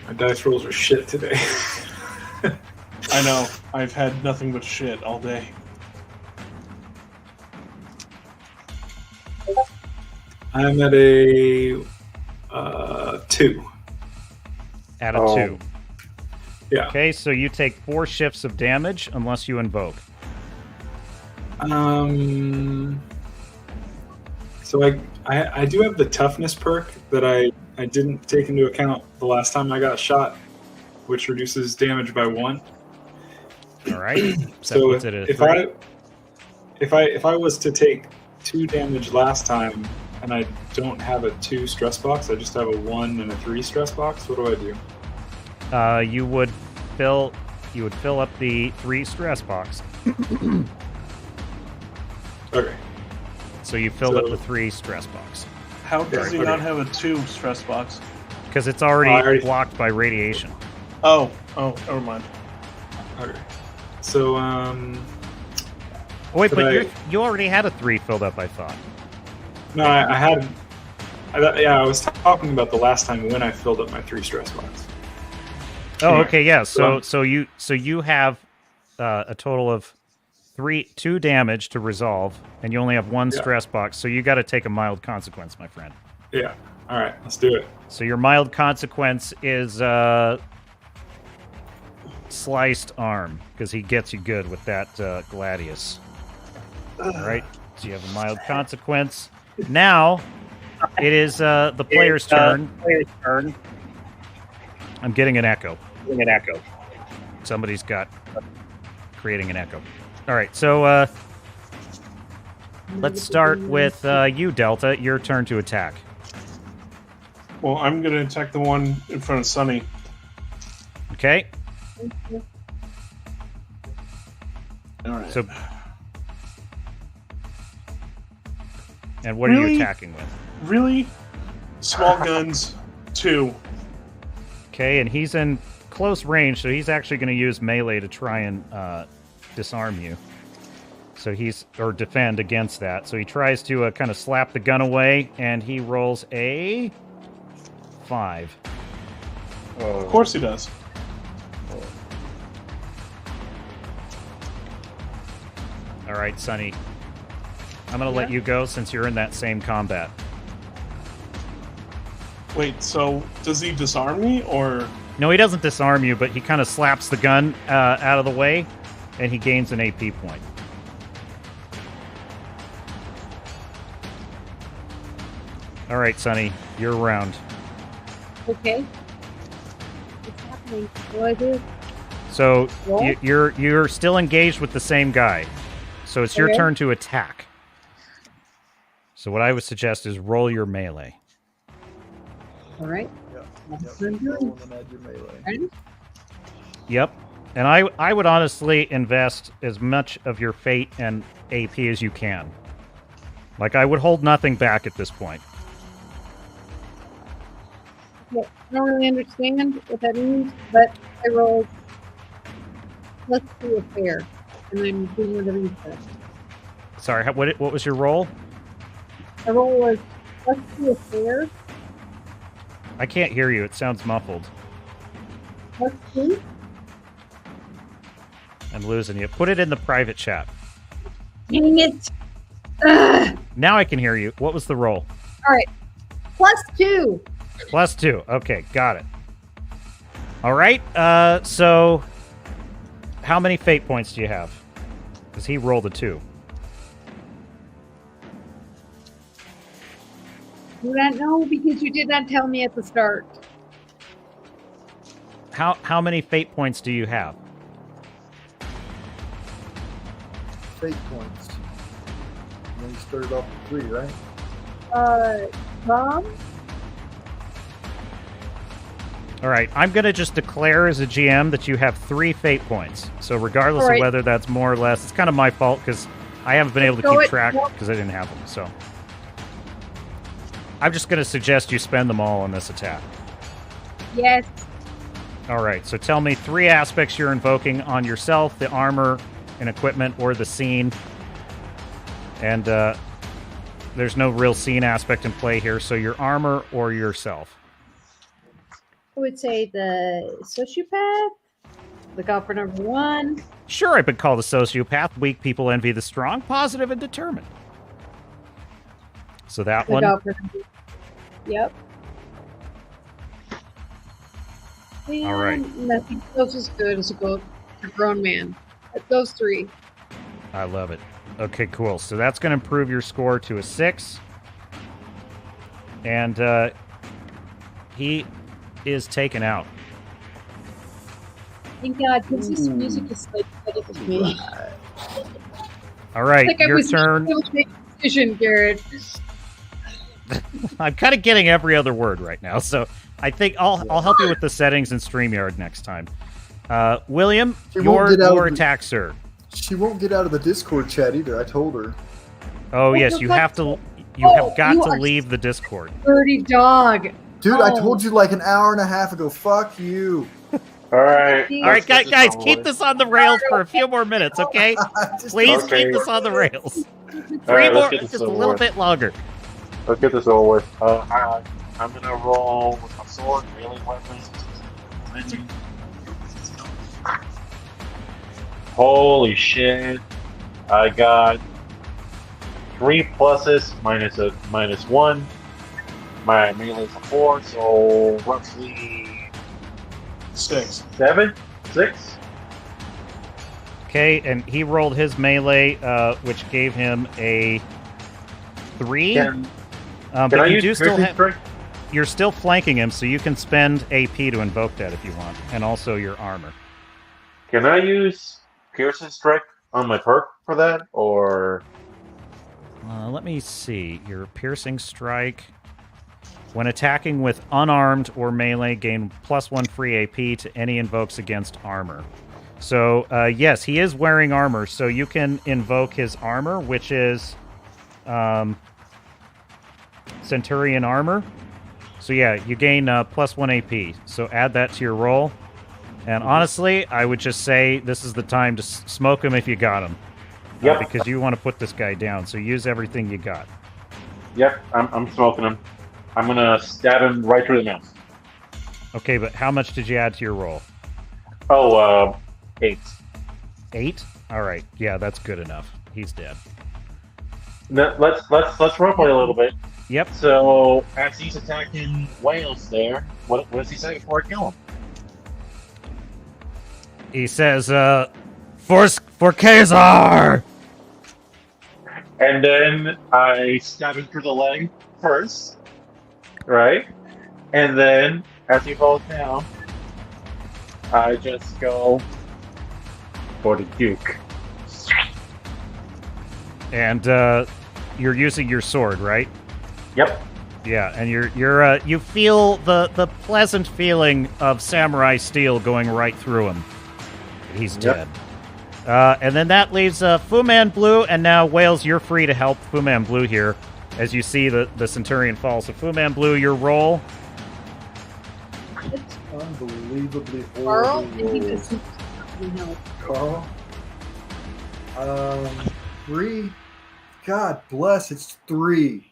My dice rolls are shit today. I know. I've had nothing but shit all day. I'm at a 2. At a 2. Yeah. Okay, so you take 4 shifts of damage unless you invoke. So I do have the toughness perk that I didn't take into account the last time I got shot, which reduces damage by 1. All right. So puts it at if 3. if I was to take 2 damage last time and I don't have a 2 stress box, I just have a 1 and a 3 stress box, what do I do? You would fill up the 3 stress box. Okay. So you filled up the 3 stress box How does he okay. not have a 2 stress box? because it's I already already- blocked by radiation. Oh, never mind. Okay. So Oh, wait, Could but I- you already had a 3 filled up, I thought. no, I had. I was talking about the last time when I filled up my 3 stress box. Oh, Yeah. okay, yeah. So- So you have a total of 2 damage to resolve, and you only have 1 Yeah. stress box. So you got to take a mild consequence, my friend. Yeah. All right. Let's do it. So your mild consequence is sliced arm, because he gets you good with that gladius. All right. So you have a mild consequence. Now it is the player's turn. I'm getting an echo. Somebody's got creating an echo. All right, so let's start with you, Delta. Your turn to attack. Well, I'm going to attack the one in front of Sunny. Okay. All right. So, and what are Really? you attacking with? Really? Small guns, 2. Okay, and he's in close range, so he's actually going to use melee to try and disarm you. So or defend against that. So he tries to kind of slap the gun away, and he rolls a 5. Of course he does. All right, Sonny. I'm going to let you go since you're in that same combat. Wait, so does he disarm me, or... No, he doesn't disarm you, but he kind of slaps the gun out of the way, and he gains an AP point. All right, Sonny, you're around. Okay. What's happening? What do I do? So Roll? you're still engaged with the same guy. So it's your Okay. turn to attack. So what I would suggest is roll your melee. All right. Yep. That's Yep. what I'm doing. Roll and add your melee. Ready? Yep. And I would honestly invest as much of your fate and AP as you can. Like, I would hold nothing back at this point. Okay. I don't really understand what that means, but I rolled let's do a fair, and I'm doing whatever you said. Sorry, what was your roll? My roll was let's do a fair. I can't hear you. It sounds muffled. Let's see. I'm losing you. Put it in the private chat. Dang it. Ugh. Now I can hear you. What was the roll? All right. +2. +2. Okay, got it. All right. So how many fate points do you have? Because he rolled a 2. Do not know because you did not tell me at the start. How many fate points do you have? Fate points. And then you started off with 3, right? Tom? All right. I'm going to just declare as a GM that you have 3 fate points. So regardless All right. of whether that's more or less, it's kind of my fault because I haven't been able to Go keep it. track Nope. because I didn't have them. So I'm just going to suggest you spend them all on this attack. Yes. All right. So tell me 3 aspects you're invoking on yourself: the armor and equipment, or the scene. And there's no real scene aspect in play here. So your armor or yourself. I would say the sociopath. Look out for number 1. Sure, I've been called a sociopath. Weak people envy the strong, positive, and determined. So that Look one. out for number. Yep. All right. And nothing else is good as a grown man. Those 3. I love it. Okay, cool. So that's going to improve your score to a 6. And he is taken out. Thank God, because this music is like ready for me. All right, Like I your was turn. able to make a decision, Garrett. I'm kind of getting every other word right now, so I think I'll help you with the settings in StreamYard next time. William, She won't your get out of the- attack, sir. She won't get out of the Discord chat either. I told her. Oh What yes, the you fuck? have to. You have got you to are leave the Discord. Dirty dog. Dude, I Oh. told you like an hour and a half ago. Fuck you. All right. All right, let's get guys, this over keep with. this on the rails for a few more minutes, okay? Please Okay. keep this on the rails. All 3 right, more, let's get this just a over little with. bit longer. Let's get this over with. I'm gonna roll with my sword, melee weapons. Holy shit! I got 3 pluses minus a -1. My melee's a 4, so roughly 6. 7, 6. Okay, and he rolled his melee, which gave him a 3. Can But I you use do still piercing have. strike? You're still flanking him, so you can spend AP to invoke that if you want, and also your armor. Can I use piercing strike on my perk for that, or Let me see. Your piercing strike. When attacking with unarmed or melee, gain +1 free AP to any invokes against armor. So, yes, he is wearing armor, so you can invoke his armor, which is Centurion armor. So, yeah, you gain +1 AP. So, add that to your roll. And honestly, I would just say this is the time to smoke him if you got him. Yep. Because you want to put this guy down, so use everything you got. Yep, I'm smoking him. I'm gonna stab him right through the mouth. Okay, but how much did you add to your roll? Oh, 8. 8? All right. Yeah, that's good enough. He's dead. Now, let's roleplay a little bit. Yep. So as he's attacking Wales there, what does he say before I kill him? He says, for Kazar! And then I stab him through the leg first, right? And then as he falls down, I just go for the Duke. And you're using your sword, right? Yep. Yeah, and you feel the pleasant feeling of samurai steel going right through him. He's dead. And then that leaves Fu Man Blue, and now Wales, you're free to help Fu Man Blue here, as you see the Centurion fall. So Fu Man Blue, your roll. It's unbelievably Carl, horrible. and he doesn't help. Carl. 3. God bless, it's 3.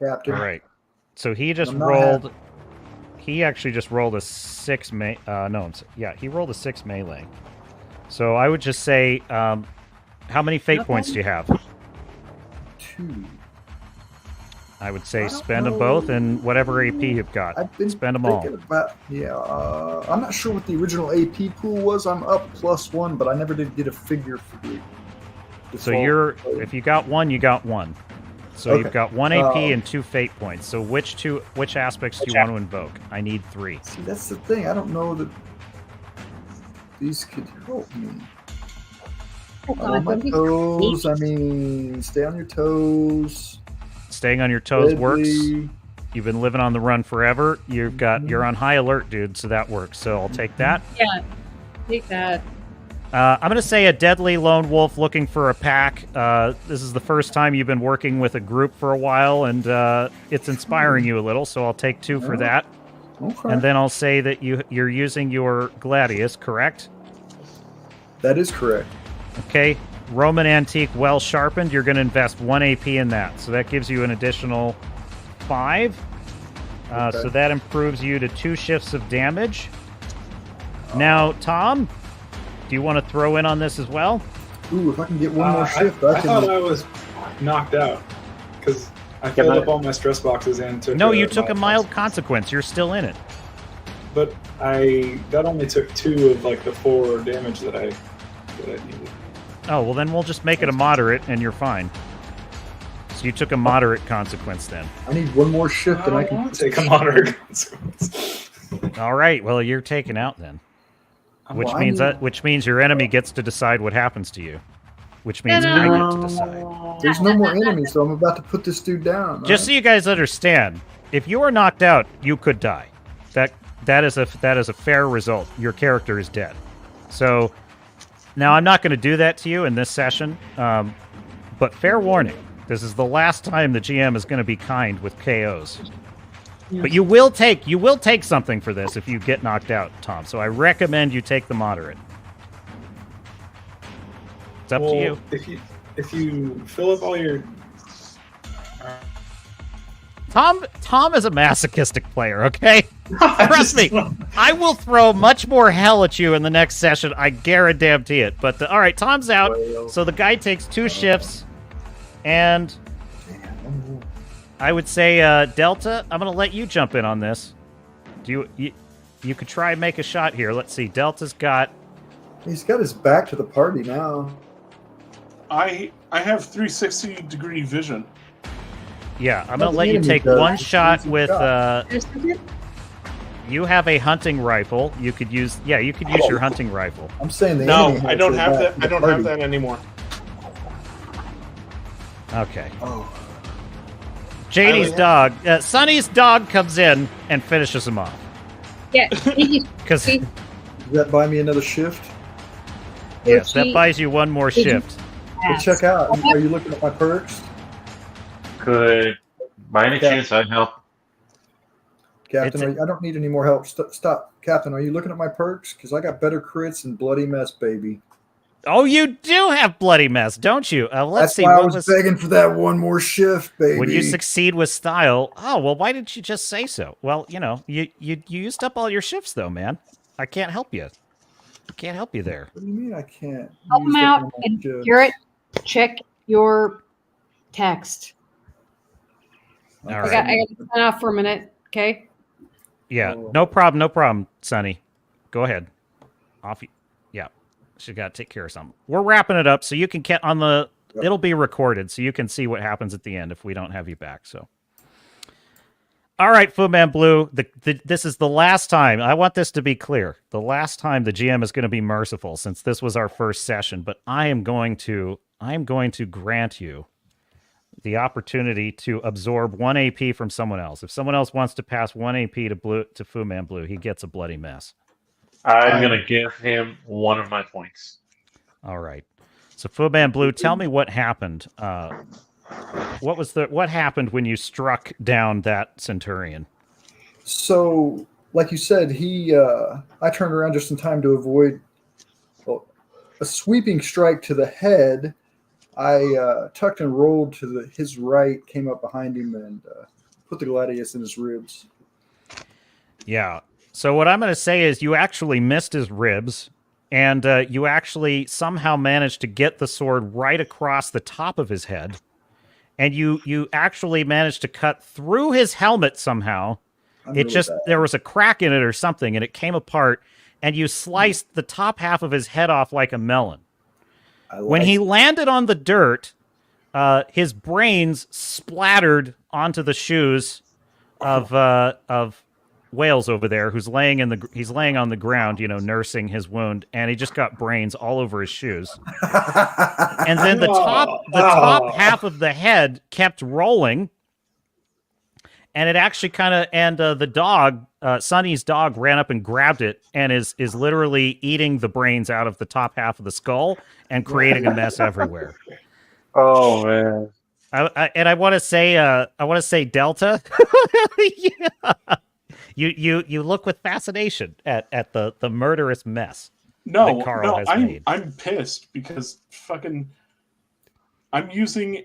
Captain. All right. So he just I'm not rolled. happy. He actually just rolled a 6 he rolled a 6 melee. So I would just say, how many fate Not points bad. do you have? 2. I would say I don't spend them know. both and whatever AP you've got. I've been Spend them all. thinking about, I'm not sure what the original AP pool was. I'm up +1, but I never did get a figure for the So default. if you got 1, you got 1. So Okay. you've got 1 AP and 2 fate points. So which aspects do you want to invoke? I need 3. See, that's the thing. I don't know that these could help me. Hold On on, my don't be toes. I mean, stay on your toes. Staying on your toes works. Deadly. You've been living on the run forever. You're on high alert, dude, so that works. So I'll take that. Yeah, take that. I'm going to say a deadly lone wolf looking for a pack. This is the first time you've been working with a group for a while, and it's inspiring you a little, so I'll take 2 for that. Okay. And then I'll say that you're using your gladius, correct? That is correct. Okay. Roman antique, well sharpened. You're going to invest 1 AP in that, so that gives you an additional 5. So that improves you to 2 shifts of damage. Now, Tom, do you want to throw in on this as well? Ooh, if I can get one more shift, I I thought can. I was knocked out because I filled up all my stress boxes and took. No, you took a mild consequence. You're still in it. But that only took 2 of like the 4 damage that I needed. Oh, well, then we'll just make it a moderate, and you're fine. So you took a moderate consequence then. I need one more shift, I and I don't can want to take a moderate consequence. All right. Well, you're taken out then, which Well, which means your enemy gets to decide what happens to you, which means I get to decide. There's no more enemies, so I'm about to put this dude down. Just so you guys understand, if you are knocked out, you could die. That is a fair result. Your character is dead. So now I'm not going to do that to you in this session, but fair warning. This is the last time the GM is going to be kind with KOs. But you will take something for this if you get knocked out, Tom. So I recommend you take the moderate. It's up to you. If you fill up all your Tom is a masochistic player, okay? Trust me. I will throw much more hell at you in the next session. I guarantee it. But all right, Tom's out. So the guy takes 2 shifts, and I would say Delta. I'm going to let you jump in on this. You could try and make a shot here. Let's see. Delta's got. He's got his back to the party now. I have 360-degree vision. Yeah, I'm going to let you take one shot with. You have a hunting rifle. You could use. Yeah, you could use your hunting rifle. I'm saying the No, enemy I don't has have their that. back I to the don't have party. that anymore. Okay. Oh, JD's dog, Sonny's dog comes in and finishes him off. Yeah. Because See? does that buy me another shift? yes, that buys you 1 more shift. Well, check out. Are you looking at my perks, Could, by any chance, I'd help. Captain? I don't need any more help. Stop, Captain. Are you looking at my perks? Because I got better crits and bloody mess, baby. Oh, you do have bloody mess, don't you? Let's That's see. why I What was begging for that one more shift, baby. When you succeed with style? Oh, well, why didn't you just say so? Well, you used up all your shifts, though, man. I can't help you. I can't help you there. What do you mean I can't? Help use him up out, all my and shifts? Garrett, check your text. All I right. got to sign off for a minute, okay? Yeah, no problem, Sonny. Go ahead. Off you. Yeah, she got to take care of something. We're wrapping it up, so you can get on the. Yep. It'll be recorded, so you can see what happens at the end if we don't have you back. So, all right, Fu Man Blue. This is the last time. I want this to be clear. The last time the GM is going to be merciful, since this was our first session. But I am going to grant you the opportunity to absorb 1 AP from someone else. If someone else wants to pass 1 AP to Fu Man Blue, he gets a bloody mess. I'm going to give him 1 of my points. All right. So Fu Man Blue, tell me what happened. What happened when you struck down that Centurion? So, like you said, I turned around just in time to avoid a sweeping strike to the head. I tucked and rolled to his right, came up behind him, and put the gladius in his ribs. Yeah. So what I'm going to say is you actually missed his ribs, and you actually somehow managed to get the sword right across the top of his head, and you actually managed to cut through his helmet somehow. There was a crack in it or something, and it came apart, and you sliced the top half of his head off like a melon. When he landed on the dirt, his brains splattered onto the shoes of Wales over there, who's laying on the ground, nursing his wound, and he just got brains all over his shoes. And then the top half of the head kept rolling, and it actually the dog Sonny's dog ran up and grabbed it and is literally eating the brains out of the top half of the skull and creating a mess everywhere. Oh man. I want to say Delta. Yeah. You look with fascination at the murderous mess. No, that Carl has I'm made. I'm pissed because fucking I'm using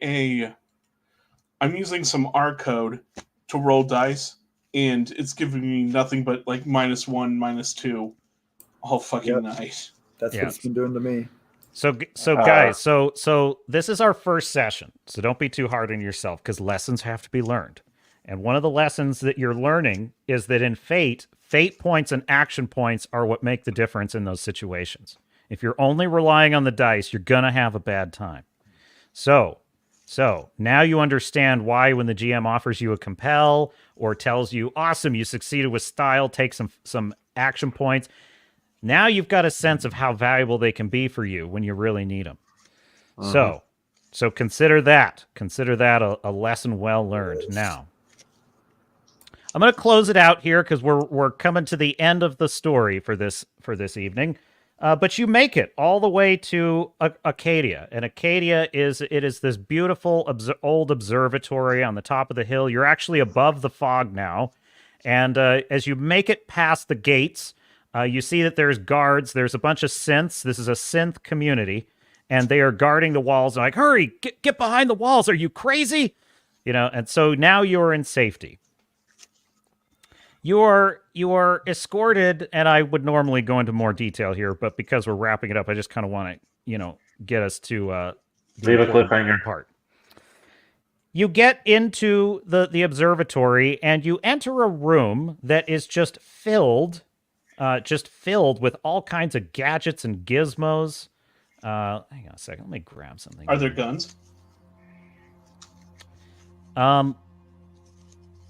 some R code to roll dice, and it's giving me nothing but like -1, -2 all fucking night. That's what it's been doing to me. So guys, so this is our first session. So don't be too hard on yourself because lessons have to be learned. And one of the lessons that you're learning is that in Fate points and action points are what make the difference in those situations. If you're only relying on the dice, you're gonna have a bad time. So now you understand why when the GM offers you a compel or tells you, awesome, you succeeded with style, take some action points. Now you've got a sense of how valuable they can be for you when you really need them. So consider that a lesson well learned. Now, I'm going to close it out here because we're coming to the end of the story for this evening. But you make it all the way to Acadia, and Acadia is this beautiful old observatory on the top of the hill. You're actually above the fog now, and as you make it past the gates, you see that there's guards. There's a bunch of synths. This is a synth community, and they are guarding the walls. They're like, hurry, get behind the walls. Are you crazy? And so now you're in safety. You are escorted, and I would normally go into more detail here, but because we're wrapping it up, I just kind of want to, get us to leave a cliffhanger part. You get into the observatory, and you enter a room that is just filled with all kinds of gadgets and gizmos. Hang on a second, let me grab something. Are there guns?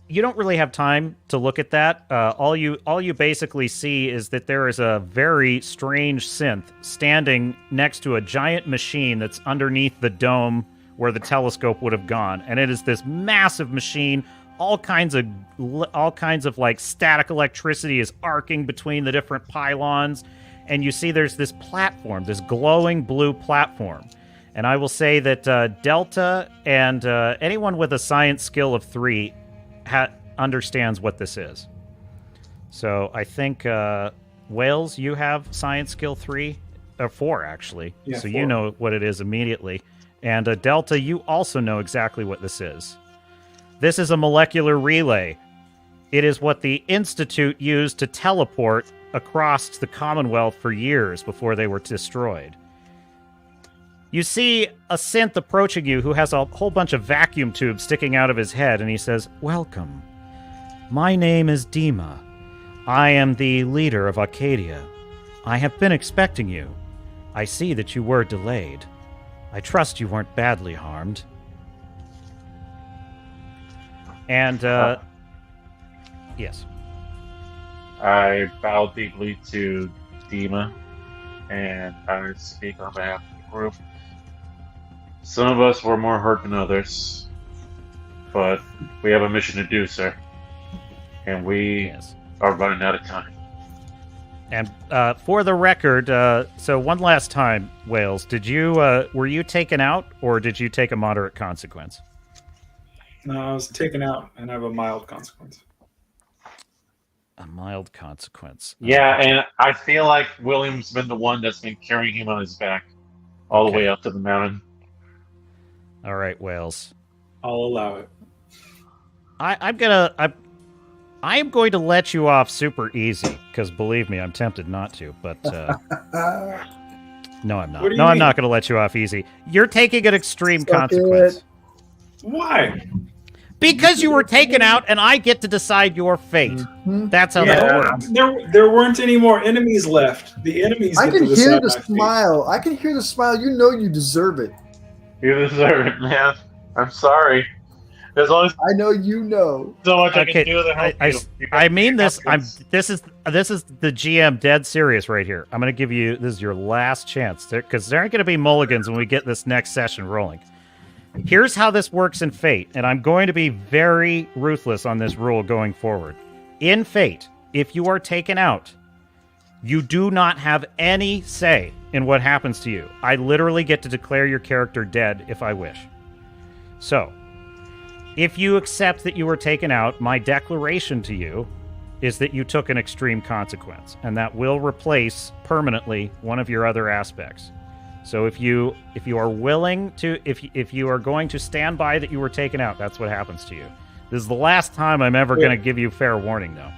You don't really have time to look at that. All you basically see is that there is a very strange synth standing next to a giant machine that's underneath the dome where the telescope would have gone, and it is this massive machine. All kinds of like static electricity is arcing between the different pylons, and you see there's this platform, this glowing blue platform. And I will say that Delta and anyone with a science skill of 3 understands what this is. So I think Wales, you have science skill 3 or 4 actually. Yeah, so 4. You know what it is immediately. And Delta, you also know exactly what this is. This is a molecular relay. It is what the Institute used to teleport across the Commonwealth for years before they were destroyed. You see a synth approaching you who has a whole bunch of vacuum tubes sticking out of his head, and he says, "Welcome. My name is Dima. I am the leader of Acadia. I have been expecting you. I see that you were delayed. I trust you weren't badly harmed." And, yes. I bow deeply to Dima, and I speak on behalf of the group. Some of us were more hurt than others, but we have a mission to do, sir. And we are running out of time. And for the record, so one last time, Wales, were you taken out, or did you take a moderate consequence? No, I was taken out and I have a mild consequence. A mild consequence. Yeah, and I feel like William's been the one that's been carrying him on his back all the way up to the mountain. All right, Wales. I'll allow it. I am going to let you off super easy because believe me, I'm tempted not to. But no, I'm not. What do you No, I'm mean? not going to let you off easy. You're taking an extreme consequence. Why? Because you were taken out, and I get to decide your fate. That's how that works. There weren't any more enemies left. The enemies. I get can to hear decide the my fate. smile. I can hear the smile. You know you deserve it. You deserve it, man. I'm sorry. There's only I know you know. so much I Okay, can do to help you. You I got mean your this. confidence. This is the GM dead serious right here. I'm going to give you this is your last chance because there aren't going to be mulligans when we get this next session rolling. Here's how this works in Fate, and I'm going to be very ruthless on this rule going forward. In Fate, if you are taken out, you do not have any say in what happens to you. I literally get to declare your character dead if I wish. So, if you accept that you were taken out, my declaration to you is that you took an extreme consequence, and that will replace permanently one of your other aspects. So if you are willing to, if you are going to stand by that you were taken out, that's what happens to you. This is the last time I'm ever going to give you fair warning, though.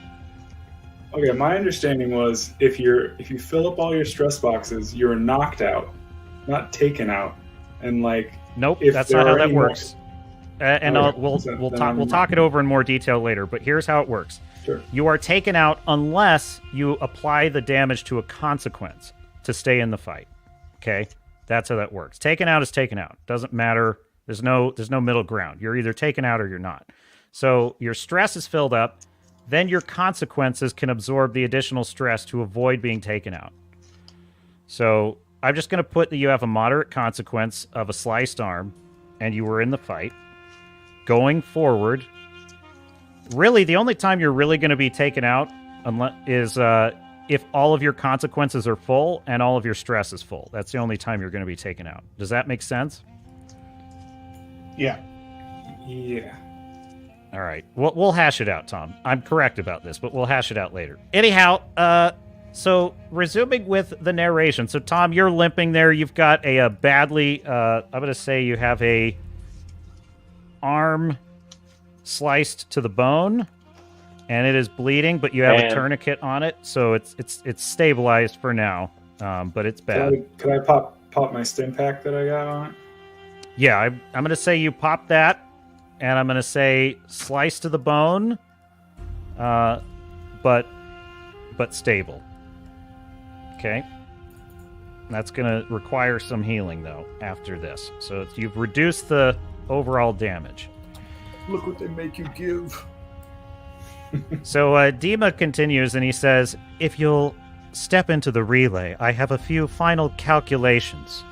Okay, my understanding was if you fill up all your stress boxes, you're knocked out, not taken out, and like. Nope, if that's there not how are that any works. And Okay, we'll talk it over in more detail later. But here's how it works. Sure. You are taken out unless you apply the damage to a consequence to stay in the fight. Okay, that's how that works. Taken out is taken out. Doesn't matter. There's no middle ground. You're either taken out or you're not. So your stress is filled up. Then your consequences can absorb the additional stress to avoid being taken out. So I'm just going to put that you have a moderate consequence of a sliced arm, and you were in the fight. Going forward, really, the only time you're really going to be taken out is if all of your consequences are full and all of your stress is full. That's the only time you're going to be taken out. Does that make sense? Yeah. Yeah. All right. We'll hash it out, Tom. I'm correct about this, but we'll hash it out later. Anyhow, so resuming with the narration. So, Tom, you're limping there. You've got a badly, I'm going to say you have a arm sliced to the bone, and it is bleeding, but you have a tourniquet on it, so it's stabilized for now, but it's bad. Could I pop my stim pack that I got on it? Yeah, I'm going to say you pop that, and I'm going to say slice to the bone, but stable. Okay. That's going to require some healing, though, after this. So you've reduced the overall damage. Look what they make you give. So Dima continues, and he says, if you'll step into the relay, I have a few final calculations.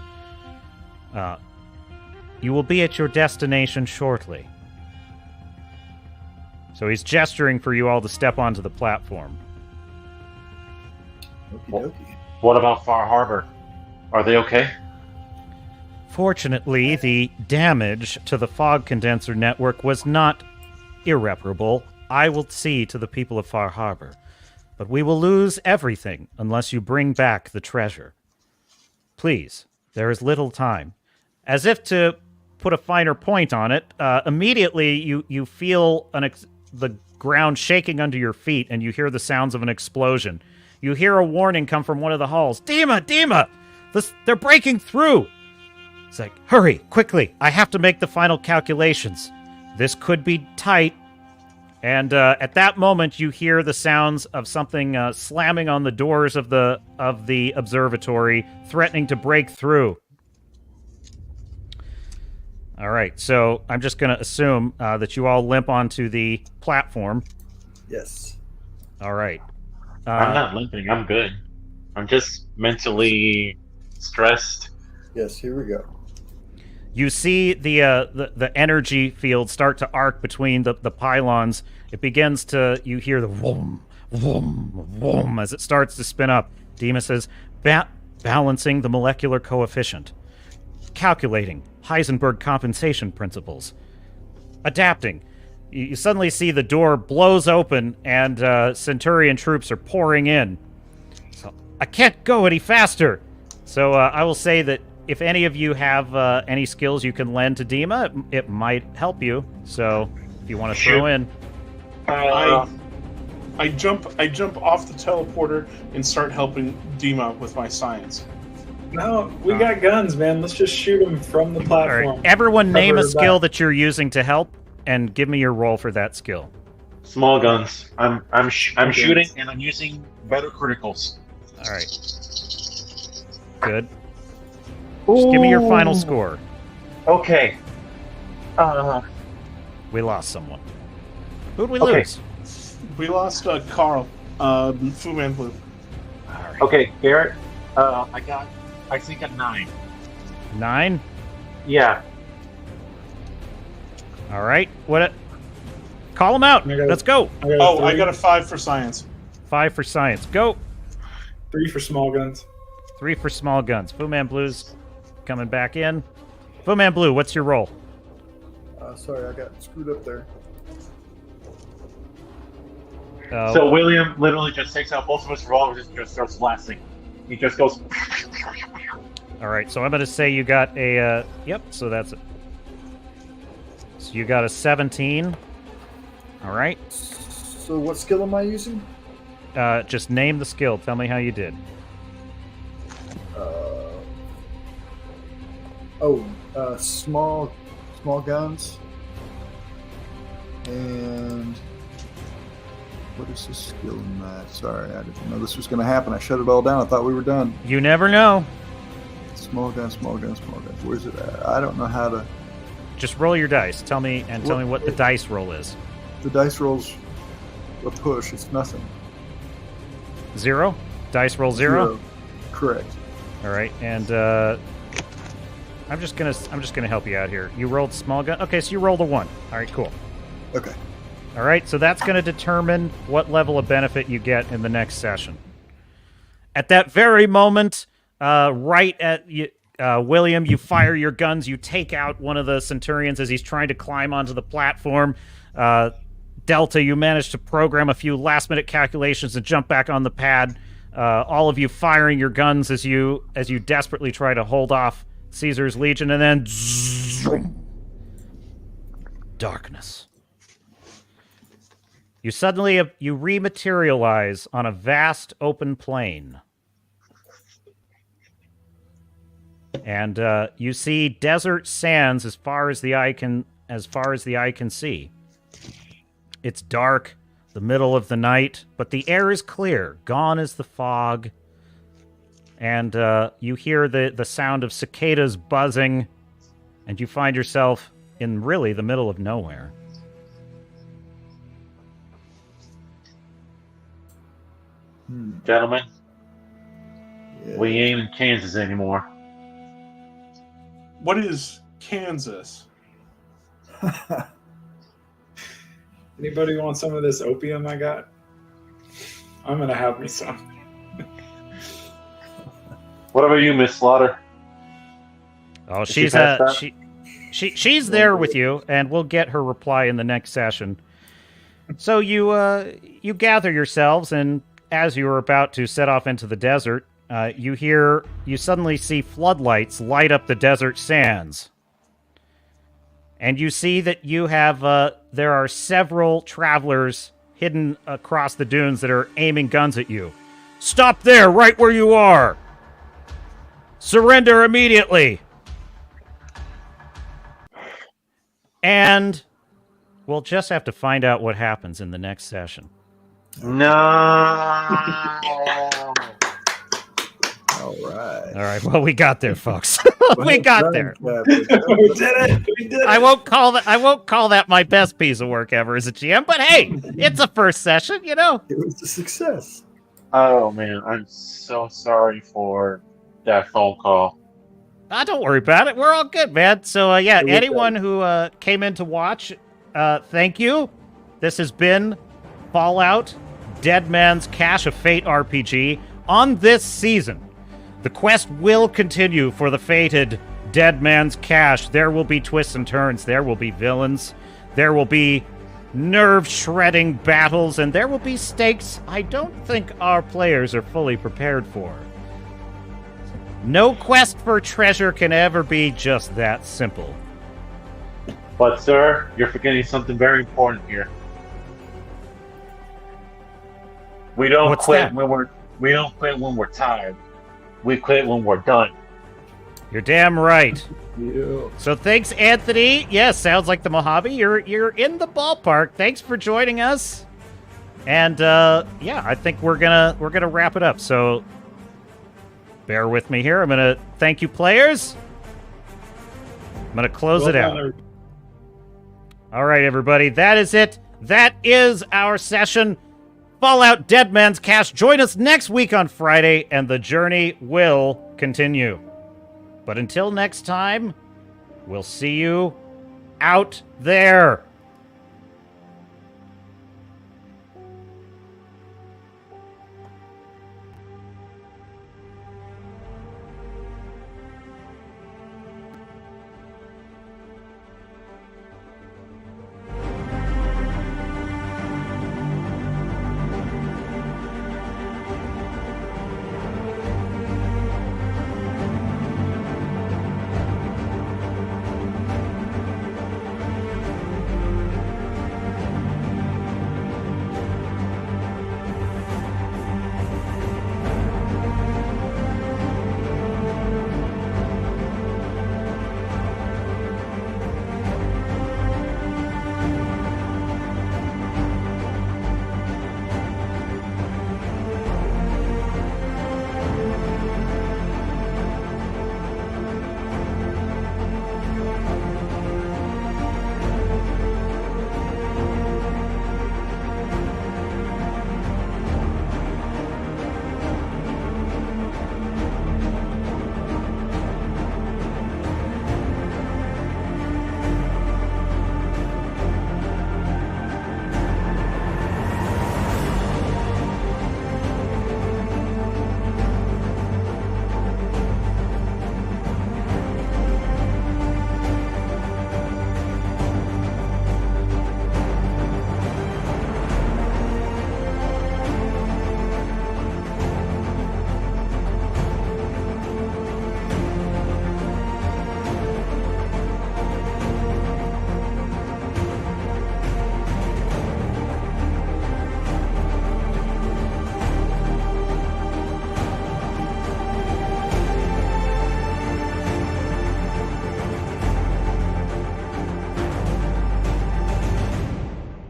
You will be at your destination shortly. So he's gesturing for you all to step onto the platform. Okey-dokey. What about Far Harbor? Are they okay? Fortunately, the damage to the fog condenser network was not irreparable. I will see to the people of Far Harbor. But we will lose everything unless you bring back the treasure. Please, there is little time. As if to put a finer point on it, immediately you feel the ground shaking under your feet, and you hear the sounds of an explosion. You hear a warning come from one of the halls. Dima! They're breaking through! It's like, hurry, quickly, I have to make the final calculations. This could be tight. And at that moment, you hear the sounds of something slamming on the doors of the observatory, threatening to break through. All right, so I'm just going to assume that you all limp onto the platform. Yes. All right. I'm not limping. I'm good. I'm just mentally stressed. Yes, here we go. You see the energy field start to arc between the pylons. It begins to, you hear the vroom, vroom, vroom as it starts to spin up. Dima says, balancing the molecular coefficient. Calculating Heisenberg compensation principles. Adapting. You suddenly see the door blows open and Centurion troops are pouring in. So, I can't go any faster. So I will say that if any of you have any skills you can lend to Dima, it might help you. So if you want to throw in. I jump off the teleporter and start helping Dima with my science. No, we got guns, man. Let's just shoot them from the platform. All right. Everyone name a Cover skill back. that you're using to help, and give me your roll for that skill. Small guns. I'm shooting and I'm using better criticals. All right. Good. Just give me your final score. Okay. We lost someone. Who'd we Okay. lose? We lost Carl, Fu Man Blue. All right. Okay, Garrett. I think a 9. 9? Yeah. All right. What? Call him out. I got it. Let's go. I got a 5 for science. 5 for science. Go. 3 for small guns. 3 for small guns. Fu Man Blue's coming back in. Fu Man Blue, what's your roll? Sorry, I got screwed up there. So William literally just takes out both of his revolvers and just starts blasting. He just goes. All right, so I'm going to say you got a... yep, so that's it. So you got a 17. All right. So what skill am I using? Just name the skill. Tell me how you did. Small guns. And what is this skill in that? Sorry, I didn't know this was going to happen. I shut it all down. I thought we were done. You never know. Small guns. Where's it at? I don't know how to... Just roll your dice. Tell me what the dice roll is. The dice rolls a push. It's nothing. 0? Dice roll 0? Correct. All right, and I'm just gonna help you out here. You rolled small gun. Okay, so you rolled a 1. All right, cool. Okay. All right, so that's gonna determine what level of benefit you get in the next session. At that very moment, right at William, you fire your guns. You take out one of the Centurions as he's trying to climb onto the platform. Delta, you manage to program a few last-minute calculations and jump back on the pad. All of you firing your guns as you desperately try to hold off Caesar's Legion, and then darkness. You suddenly rematerialize on a vast open plain. And you see desert sands as far as the eye can see. It's dark, the middle of the night, but the air is clear. Gone is the fog. And you hear the sound of cicadas buzzing, and you find yourself in really the middle of nowhere. Gentlemen, Yeah. we ain't in Kansas anymore. What is Kansas? Anybody want some of this opium I got? I'm gonna have me some. What about you, Miss Slaughter? Oh, Is she she's passed out? she's there with you, and we'll get her reply in the next session. So you gather yourselves, and as you are about to set off into the desert, you suddenly see floodlights light up the desert sands. And you see that you have, there are several travelers hidden across the dunes that are aiming guns at you. Stop there, right where you are! Surrender immediately! And we'll just have to find out what happens in the next session. No. All right. All right, well, we got there, folks. We got there. We did it. We did it. I won't call that my best piece of work ever as a GM, but hey, it's a first session, you know. It was a success. Oh man, I'm so sorry for that phone call. Don't worry about it. We're all good, man. So, yeah, It was anyone who came in to watch, thank you. This has been Fallout Dead Man's Cache of Fate RPG on this season. The quest will continue for the fated Dead Man's Cache. There will be twists and turns. There will be villains. There will be nerve-shredding battles. And there will be stakes I don't think our players are fully prepared for. No quest for treasure can ever be just that simple. But sir, you're forgetting something very important here. We don't What's quit that? we don't quit when we're tired. We quit when we're done. You're damn right. Yeah. So thanks, Anthony. Yes, sounds like the Mojave. You're in the ballpark. Thanks for joining us. And yeah, I think we're gonna wrap it up. So bear with me here. I'm gonna thank you, players. I'm gonna close it out. All right, everybody. That is it. That is our session. Fallout Dead Man's Cache. Join us next week on Friday, and the journey will continue. But until next time, we'll see you out there.